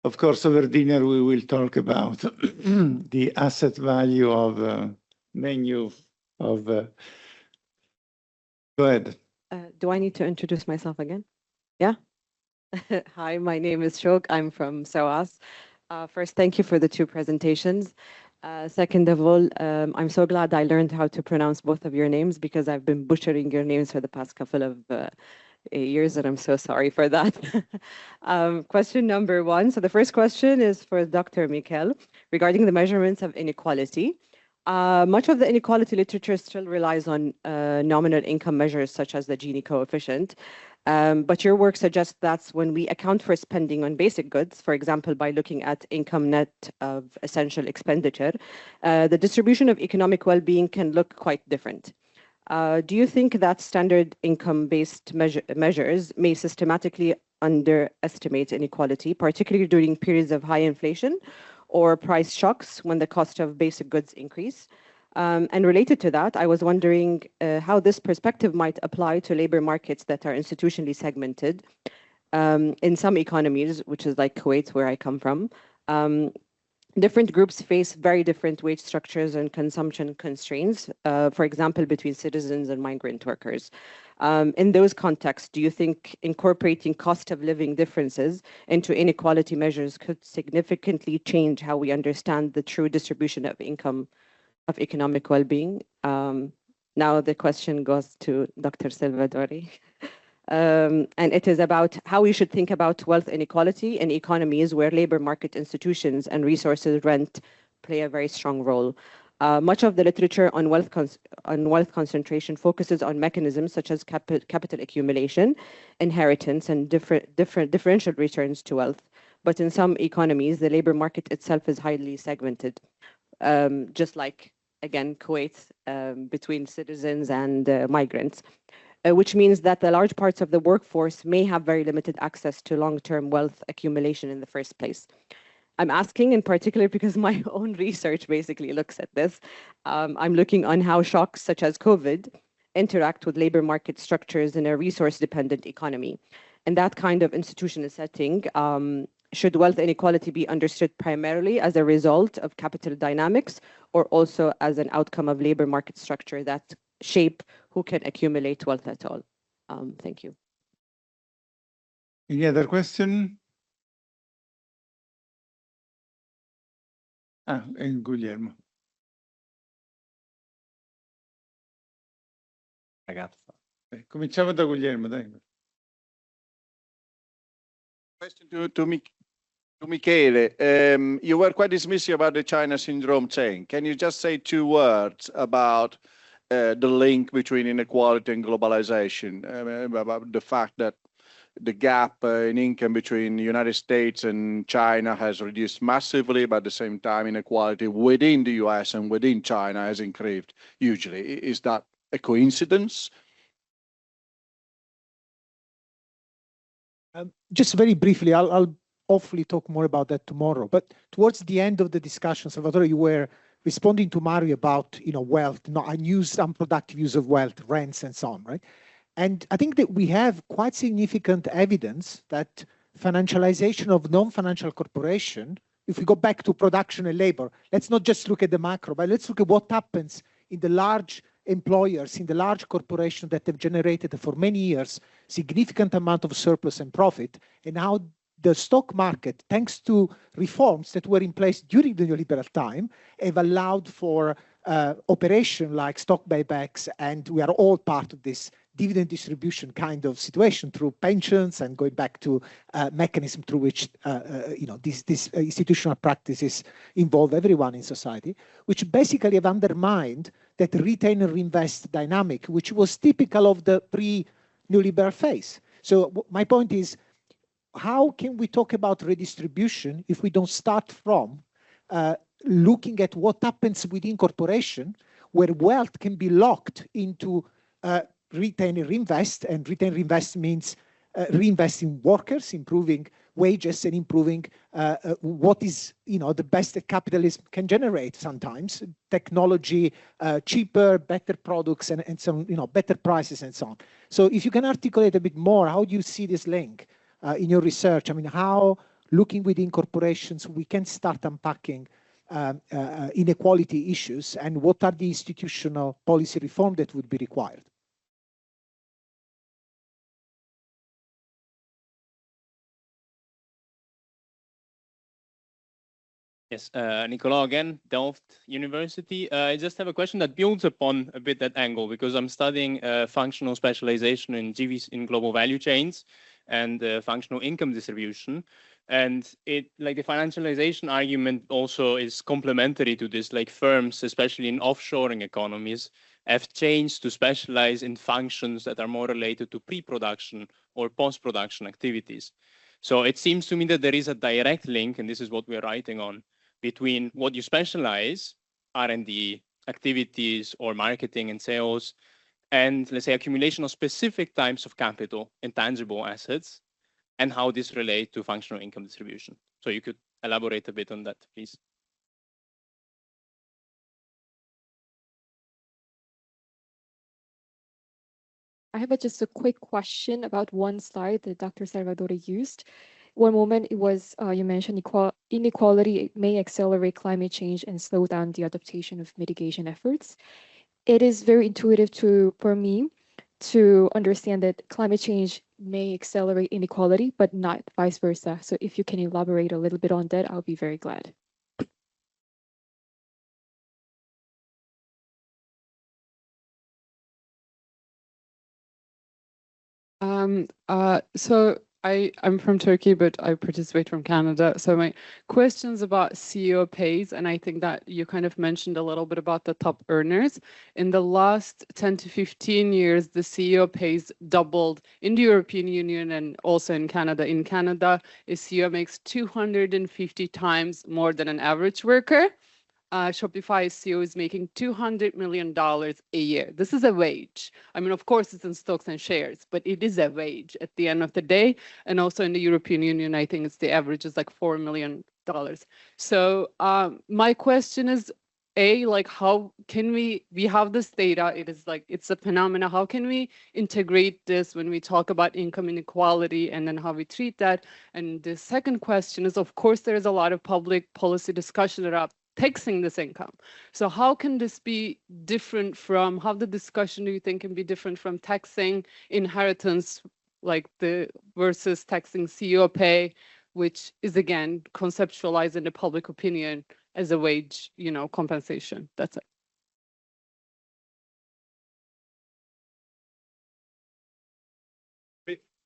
Of course, over dinner, we will talk about the asset value of menu of. Go ahead. Do I need to introduce myself again? Yeah. Hi, my name is Shok. I'm from SOAS. First, thank you for the two presentations. Second of all, I'm so glad I learned how to pronounce both of your names, because I've been butchering your names for the past couple of years, and I'm so sorry for that. Question number one. So the first question is for Dr. Michele regarding the measurements of inequality. Much of the inequality literature still relies on nominal income measures such as the Gini coefficient. But your work suggests that when we account for spending on basic goods, for example, by looking at income net of essential expenditure, the distribution of economic well-being can look quite different. Do you think that standard income-based measures may systematically underestimate inequality, particularly during periods of high inflation or price shocks when the cost of basic goods increase? And related to that, I was wondering how this perspective might apply to labor markets that are institutionally segmented. In some economies, which is like Kuwait, where I come from, different groups face very different wage structures and consumption constraints, for example, between citizens and migrant workers. In those contexts, do you think incorporating cost of living differences into inequality measures could significantly change how we understand the true distribution of income, of economic well-being? Now the question goes to Dr. Salvatore. And it is about how we should think about wealth inequality in economies where labor market institutions and resources rent play a very strong role. Much of the literature on wealth concentration focuses on mechanisms such as capital accumulation, inheritance, and differential returns to wealth. But in some economies, the labor market itself is highly segmented, just like, again, Kuwait, between citizens and migrants. Which means that the large parts of the workforce may have very limited access to long-term wealth accumulation in the first place. I'm asking in particular because my own research basically looks at this. I'm looking on how shocks such as COVID interact with labor market structures in a resource-dependent economy. In that kind of institutional setting, should wealth inequality be understood primarily as a result of capital dynamics or also as an outcome of labor market structure that shape who can accumulate wealth at all? Thank you. Any other question? And Guglielmo. ragazza. Cominciamo da Guglielmo, dai. Question to Michele. You were quite dismissive about the China syndrome chain. Can you just say 2 words about the link between inequality and globalization, about the fact that the gap in income between the United States and China has reduced massively, but at the same time, inequality within the US and within China has increased hugely. Is that a coincidence? Just very briefly, I'll hopefully talk more about that tomorrow. But towards the end of the discussion, Salvatore, you were responding to Mario about wealth, unproductive use of wealth, rents, and so on, right? And I think that we have quite significant evidence that financialization of non-financial corporation, if we go back to production and labor, let's not just look at the macro, but let's look at what happens in the large employers, in the large corporations that have generated for many years significant amount of surplus and profit, and how the stock market, thanks to reforms that were in place during the neoliberal time, have allowed for operation like stock buybacks, and we are all part of this dividend distribution kind of situation through pensions and going back to mechanism through which these institutional practices involve everyone in society, which basically have undermined that retain and reinvest dynamic, which was typical of the pre-neoliberal phase. So my point is, how can we talk about redistribution if we don't start from looking at what happens within corporation, where wealth can be locked into retain and reinvest, and retain and reinvest means reinvesting workers, improving wages, and improving what is the best that capitalism can generate sometimes, technology, cheaper, better products, and some better prices and so on. So if you can articulate a bit more, how do you see this link in your research? I mean, how looking within corporations we can start unpacking inequality issues, and what are the institutional policy reform that would be required? Yes, Nicola again, Delft University. I just have a question that builds upon a bit that angle, because I'm studying functional specialization in global value chains and functional income distribution. And the financialization argument also is complementary to this, like firms, especially in offshoring economies, have changed to specialize in functions that are more related to pre-production or post-production activities. So it seems to me that there is a direct link, and this is what we're writing on, between what you specialize, R&D activities or marketing and sales, and let's say accumulation of specific types of capital, intangible assets, and how this relate to functional income distribution. So you could elaborate a bit on that, please. I have just a quick question about one slide that Dr. Salvatore used. One moment it was, you mentioned inequality may accelerate climate change and slow down the adaptation of mitigation efforts. It is very intuitive for me to understand that climate change may accelerate inequality, but not vice versa. So if you can elaborate a little bit on that, I'll be very glad. So I'm from Turkey, but I participate from Canada. So my question's about CEO pays, and I think that you kind of mentioned a little bit about the top earners. In the last 10 to 15 years, the CEO pays doubled in the European Union and also in Canada. In Canada, a CEO makes 250 times more than an average worker. Shopify's CEO is making $200 million a year. This is a wage. I mean, of course, it's in stocks and shares, but it is a wage at the end of the day. And also in the European Union, I think the average is like $4 million. So my question is, how can we have this data? It's a phenomena. How can we integrate this when we talk about income inequality, and then how we treat that? And the second question is, of course, there is a lot of public policy discussion about taxing this income. So how can this be different from, how the discussion do you think can be different from taxing inheritance, versus taxing CEO pay, which is again conceptualized in the public opinion as a wage, compensation? That's it.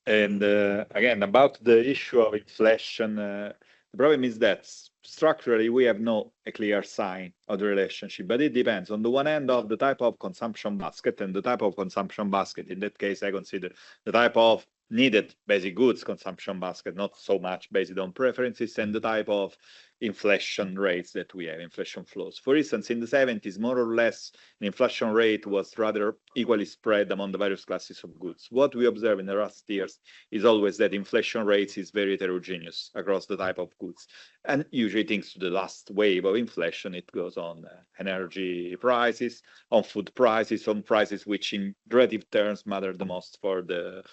And again, about the issue of inflation, the problem is that structurally we have no a clear sign of the relationship, but it depends on the one end of the type of consumption basket, and the type of consumption basket. In that case, I consider the type of needed basic goods consumption basket, not so much based on preferences, and the type of inflation rates that we have, inflation flows. For instance, in the 70s, more or less, the inflation rate was rather equally spread among the various classes of goods. What we observe in the last years is always that inflation rates is very heterogeneous across the type of goods. And usually thanks to the last wave of inflation, it goes on energy prices, on food prices, on prices which in relative terms matter the most for the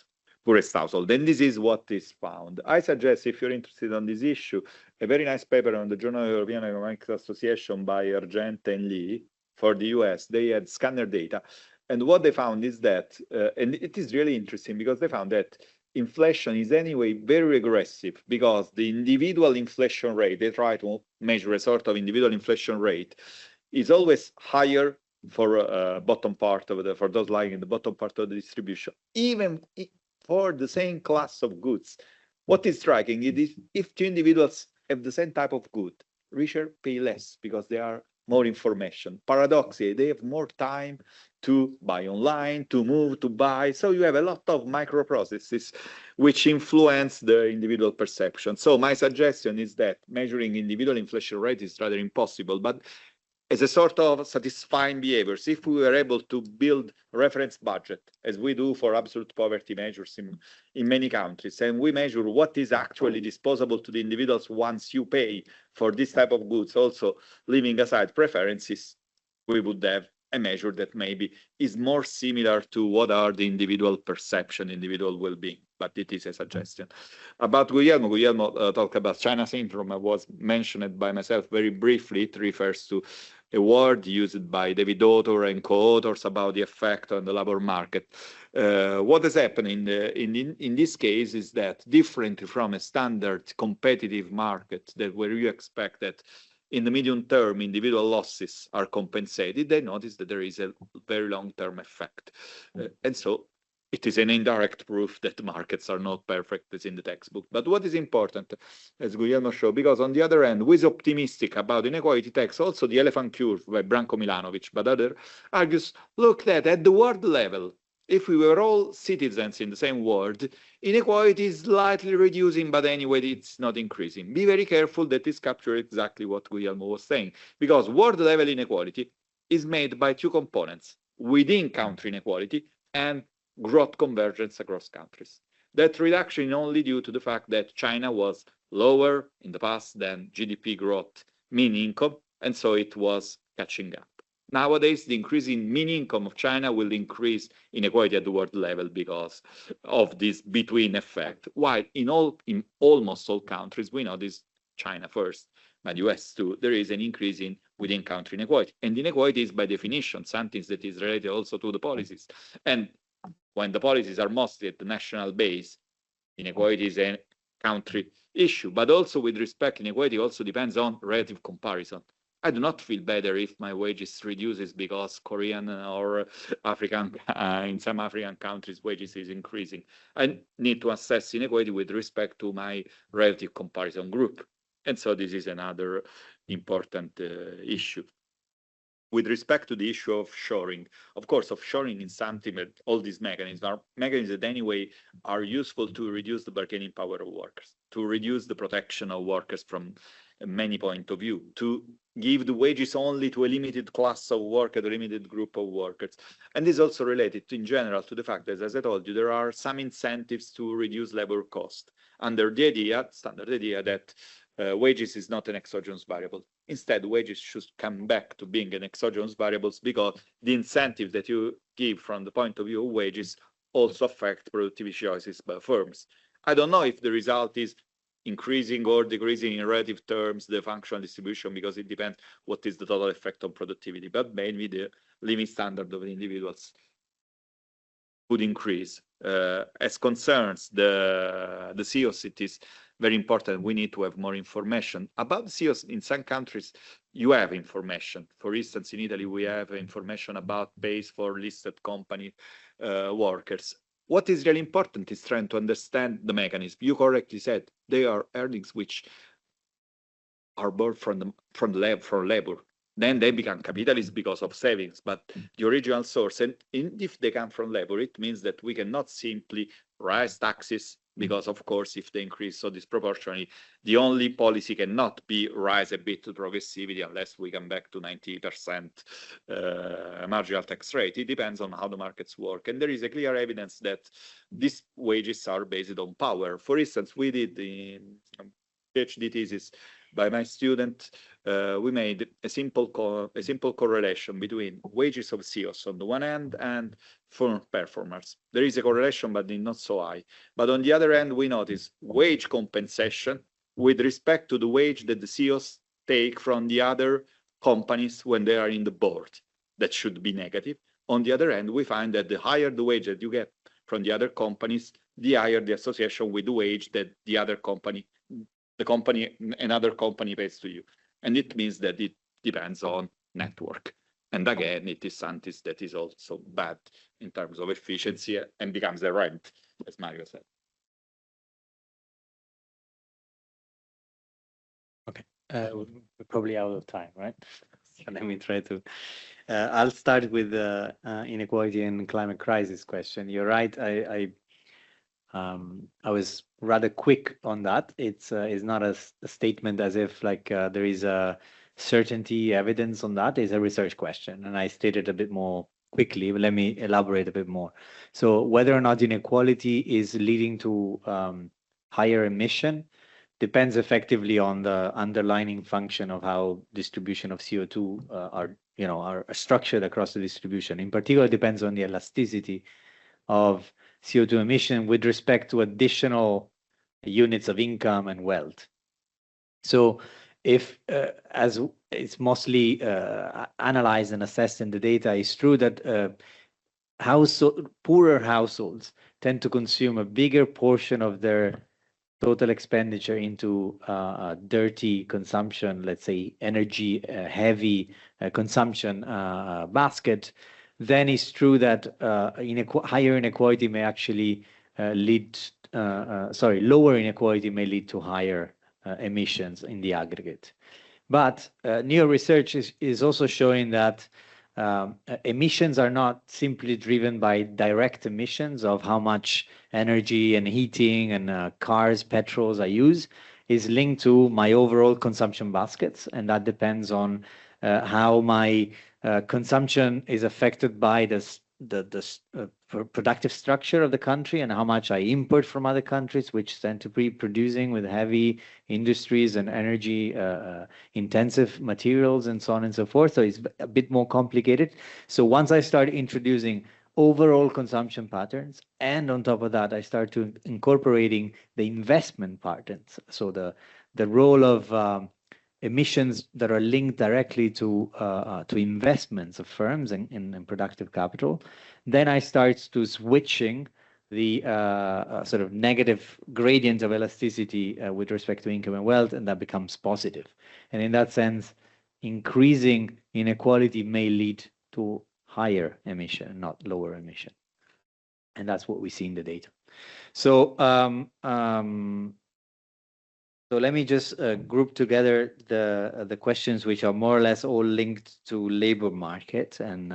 poorest household. And this is what is found. I suggest, if you're interested on this issue, a very nice paper on the Journal of the European Economic Association by Argent and Lee for the US. They had scanner data. And what they found is that, and it is really interesting because they found that inflation is anyway very aggressive because the individual inflation rate, they try to measure a sort of individual inflation rate, is always higher for bottom part of the, for those lying in the bottom part of the distribution, even for the same class of goods. What is striking is if two individuals have the same type of good, richer pay less because they are more information. Paradoxically, they have more time to buy online, to move, to buy. So you have a lot of micro processes which influence the individual perception. So my suggestion is that measuring individual inflation rate is rather impossible, but as a sort of satisfying behaviors, if we were able to build reference budget, as we do for absolute poverty measures in many countries, and we measure what is actually disposable to the individuals once you pay for this type of goods, also leaving aside preferences, we would have a measure that maybe is more similar to what are the individual perception, individual well-being, but it is a suggestion. About Guillermo talked about China syndrome. Was mentioned by myself very briefly. It refers to a word used by David Autor and co-authors about the effect on the labor market. What has happened in this case is that, differently from a standard competitive market that where you expect that in the medium term individual losses are compensated, they notice that there is a very long-term effect. And so it is an indirect proof that the markets are not perfect as in the textbook. But what is important, as Guillermo showed, because on the other hand, who is optimistic about inequality takes also the elephant curve by Branko Milanovic, but other argues, look that at the world level, if we were all citizens in the same world, inequality is slightly reducing, but anyway, it's not increasing. Be very careful that this captures exactly what Guillermo was saying, because world level inequality is made by two components: within country inequality and growth convergence across countries. That reduction is only due to the fact that China was lower in the past than GDP growth mean income, and so it was catching up. Nowadays, the increase in mean income of China will increase inequality at the world level because of this between effect. While in almost all countries, we notice China first, but US too, there is an increase in within country inequality. And inequality is by definition something that is related also to the policies. And when the policies are mostly at the national base, inequality is a country issue. But also with respect, inequality also depends on relative comparison. I do not feel better if my wages reduces because Korean or African, in some African countries, wages is increasing. I need to assess inequality with respect to my relative comparison group. And so this is another important issue. With respect to the issue of shoring, of course, offshoring is something that all these mechanisms are mechanisms that anyway are useful to reduce the bargaining power of workers, to reduce the protection of workers from many points of view, to give the wages only to a limited class of workers, a limited group of workers. And this is also related to, in general, to the fact that, as I told you, there are some incentives to reduce labor cost under the idea, standard idea that wages is not an exogenous variable. Instead, wages should come back to being an exogenous variable because the incentive that you give from the point of view of wages also affect productivity choices by firms. I don't know if the result is increasing or decreasing in relative terms the functional distribution, because it depends what is the total effect on productivity, but mainly the living standard of the individuals would increase. As concerns the CEOs, it is very important. We need to have more information about CEOs. In some countries, you have information. For instance, in Italy, we have information about pays for listed company workers. what is really important is trying to understand the mechanism. You correctly said they are earnings which are born from labor. Then they become capitalists because of savings, but the original source, and if they come from labor, it means that we cannot simply raise taxes because, of course, if they increase so disproportionately, the only policy cannot be rise a bit to progressivity unless we come back to 90% marginal tax rate. It depends on how the markets work, and there is a clear evidence that these wages are based on power. For instance, we did the PhD thesis by my student. We made a simple correlation between wages of CEOs on the one hand and firm performance. There is a correlation, but not so high. But on the other hand, we notice wage compensation with respect to the wage that the CEOs take from the other companies when they are in the board. That should be negative. On the other hand, we find that the higher the wage that you get from the other companies, the higher the association with the wage that the other company, another company pays to you. And it means that it depends on network. And again, it is something that is also bad in terms of efficiency and becomes a rent, as Mario said. Okay, we're probably out of time, right? So let me try to. I'll start with the inequality and climate crisis question. You're right. I was rather quick on that. It's not a statement as if like there is a certainty evidence on that. It's a research question, and I stated a bit more quickly, but let me elaborate a bit more. So whether or not inequality is leading to higher emission depends effectively on the underlying function of how distribution of CO2 are structured across the distribution. In particular, it depends on the elasticity of CO2 emission with respect to additional units of income and wealth. So if, as it's mostly analyzed and assessed in the data, it's true that poorer households tend to consume a bigger portion of their total expenditure into dirty consumption, let's say energy heavy consumption basket. Then it's true that higher inequality may actually lower inequality may lead to higher emissions in the aggregate. But new research is also showing that emissions are not simply driven by direct emissions of how much energy and heating and cars, petrols I use, is linked to my overall consumption baskets, and that depends on how my consumption is affected by the productive structure of the country and how much I import from other countries, which tend to be producing with heavy industries and energy intensive materials and so on and so forth. So it's a bit more complicated. So once I start introducing overall consumption patterns, and on top of that, I start to incorporating the investment patterns. So the role of emissions that are linked directly to investments of firms in productive capital, then I start to switching the sort of negative gradient of elasticity with respect to income and wealth, and that becomes positive. And in that sense, increasing inequality may lead to higher emission, not lower emission. And that's what we see in the data. So so let me just group together the questions which are more or less all linked to labor market and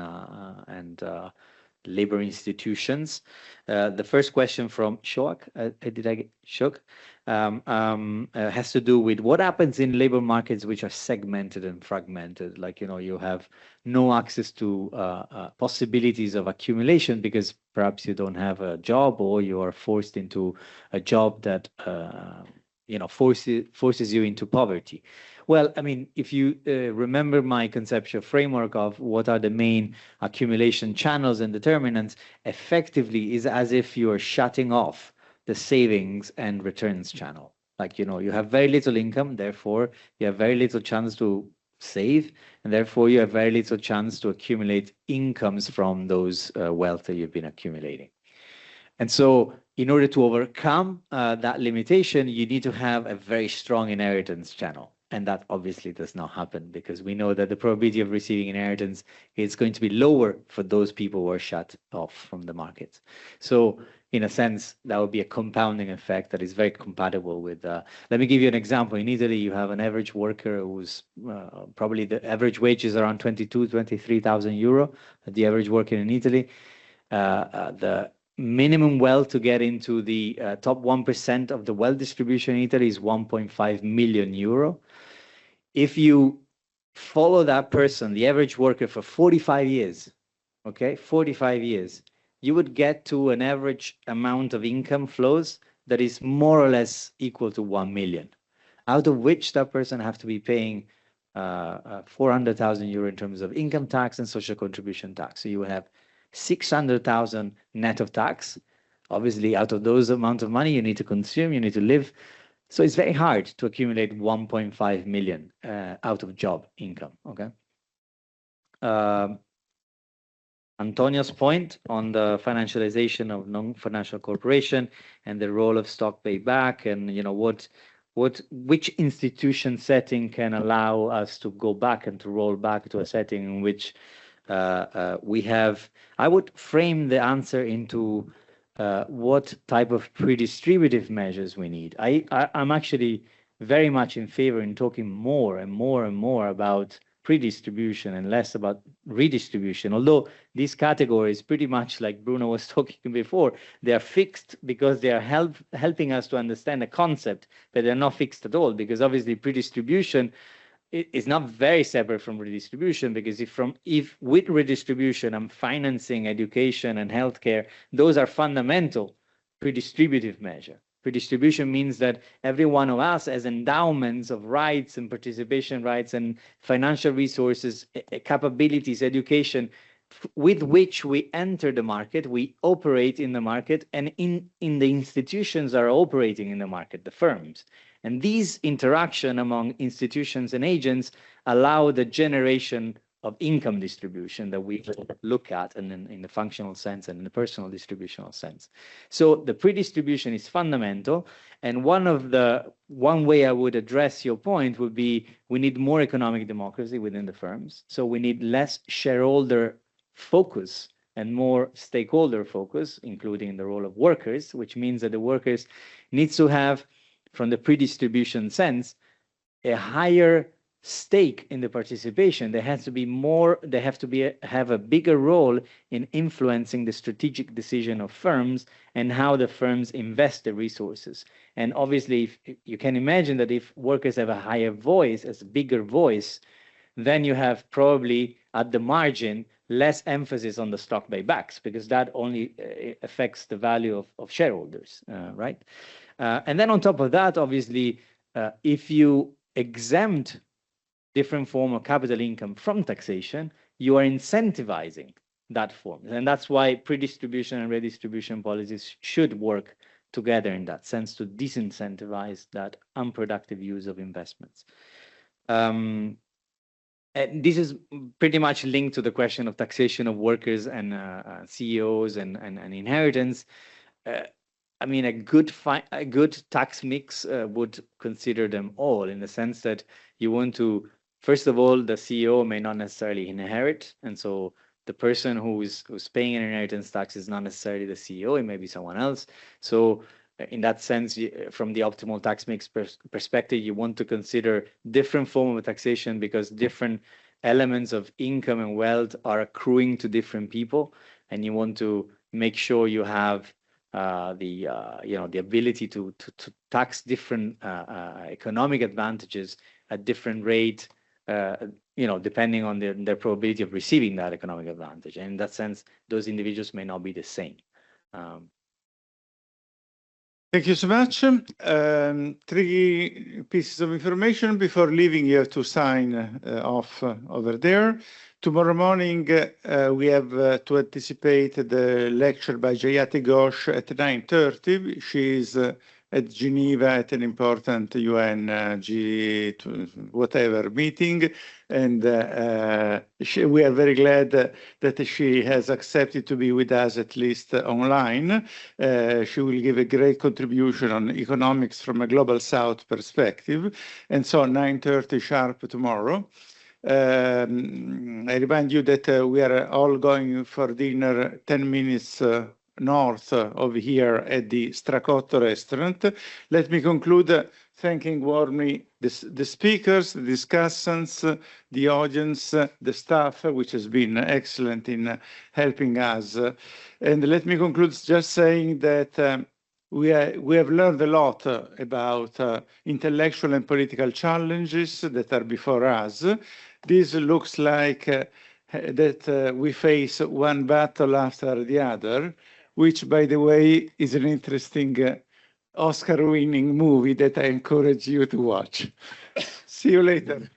labor institutions. The first question from Shok, did I get Shok? Has to do with what happens in labor markets which are segmented and fragmented. Like, you have no access to possibilities of accumulation because perhaps you don't have a job, or you are forced into a job that forces you into poverty. Well, I mean, if you remember my conceptual framework of what are the main accumulation channels and determinants, effectively is as if you are shutting off the savings and returns channel. Like, you have very little income, therefore you have very little chance to save, and therefore you have very little chance to accumulate incomes from those wealth that you've been accumulating. And so in order to overcome that limitation, you need to have a very strong inheritance channel. And that obviously does not happen because we know that the probability of receiving inheritance is going to be lower for those people who are shut off from the market. So in a sense, that would be a compounding effect that is very compatible with, let me give you an example. In Italy, you have an average worker who's probably the average wage is around 23,000 euro, the average worker in Italy. The minimum wealth to get into the top 1% of the wealth distribution in Italy is 1.5 million euro. If you follow that person, the average worker, for 45 years, okay, 45 years, you would get to an average amount of income flows that is more or less equal to 1 million, out of which that person have to be paying 400,000 euro in terms of income tax and social contribution tax. So you would have 600,000 net of tax. Obviously, out of those amount of money, you need to consume, you need to live. So it's very hard to accumulate 1.5 million out of job income, okay? Antonio's point on the financialization of non-financial corporation and the role of stock payback, and you know which institution setting can allow us to go back and to roll back to a setting in which we have. I would frame the answer into what type of pre-distributive measures we need. I'm actually very much in favor in talking more and more and more about pre-distribution and less about redistribution, although these categories, pretty much like Bruno was talking before, they are fixed because they are helping us to understand a concept, but they're not fixed at all, because obviously pre-distribution is not very separate from redistribution, because if with redistribution I'm financing education and healthcare, those are fundamental pre-distributive measures. Redistribution means that every one of us has endowments of rights and participation rights and financial resources, capabilities, education, with which we enter the market, we operate in the market, and in the institutions are operating in the market, the firms. And these interaction among institutions and agents allow the generation of income distribution that we look at, and in the functional sense and in the personal distributional sense. So the pre-distribution is fundamental, and one way I would address your point would be we need more economic democracy within the firms. So we need less shareholder focus and more stakeholder focus, including the role of workers, which means that the workers needs to have, from the pre-distribution sense, a higher stake in the participation. There has to be more, they have to have a bigger role in influencing the strategic decision of firms and how the firms invest the resources. And obviously, if you can imagine that if workers have a higher voice, a bigger voice, then you have probably at the margin less emphasis on the stock buybacks, because that only affects the value of shareholders, right? And then on top of that, obviously, if you exempt different form of capital income from taxation, you are incentivizing that form. And that's why pre-distribution and redistribution policies should work together in that sense to disincentivize that unproductive use of investments. And this is pretty much linked to the question of taxation of workers and CEOs and inheritance. I mean, a good tax mix would consider them all, in the sense that you want to, first of all, the CEO may not necessarily inherit, and so the person who's paying an inheritance tax is not necessarily the CEO; it may be someone else. So, in that sense, from the optimal tax mix perspective, you want to consider different form of taxation, because different elements of income and wealth are accruing to different people, and you want to make sure you have the ability to tax different economic advantages at different rate, depending on their probability of receiving that economic advantage. And in that sense, those individuals may not be the same. Thank you so much. 3 pieces of information before leaving. You have to sign off over there. Tomorrow morning, we have to anticipate the lecture by Jayati Ghosh at 9:30. She is at Geneva at an important UN whatever meeting, and we are very glad that she has accepted to be with us, at least online. She will give a great contribution on economics from a global South perspective, and so 9:30 sharp tomorrow. I remind you that we are all going for dinner 10 minutes north of here at the Stracotto restaurant. Let me conclude thanking warmly the speakers, the discussants, the audience, the staff, which has been excellent in helping us. And let me conclude just saying that we have learned a lot about intellectual and political challenges that are before us. This looks like that we face one battle after the other, which, by the way, is an interesting Oscar-winning movie that I encourage you to watch. See you later.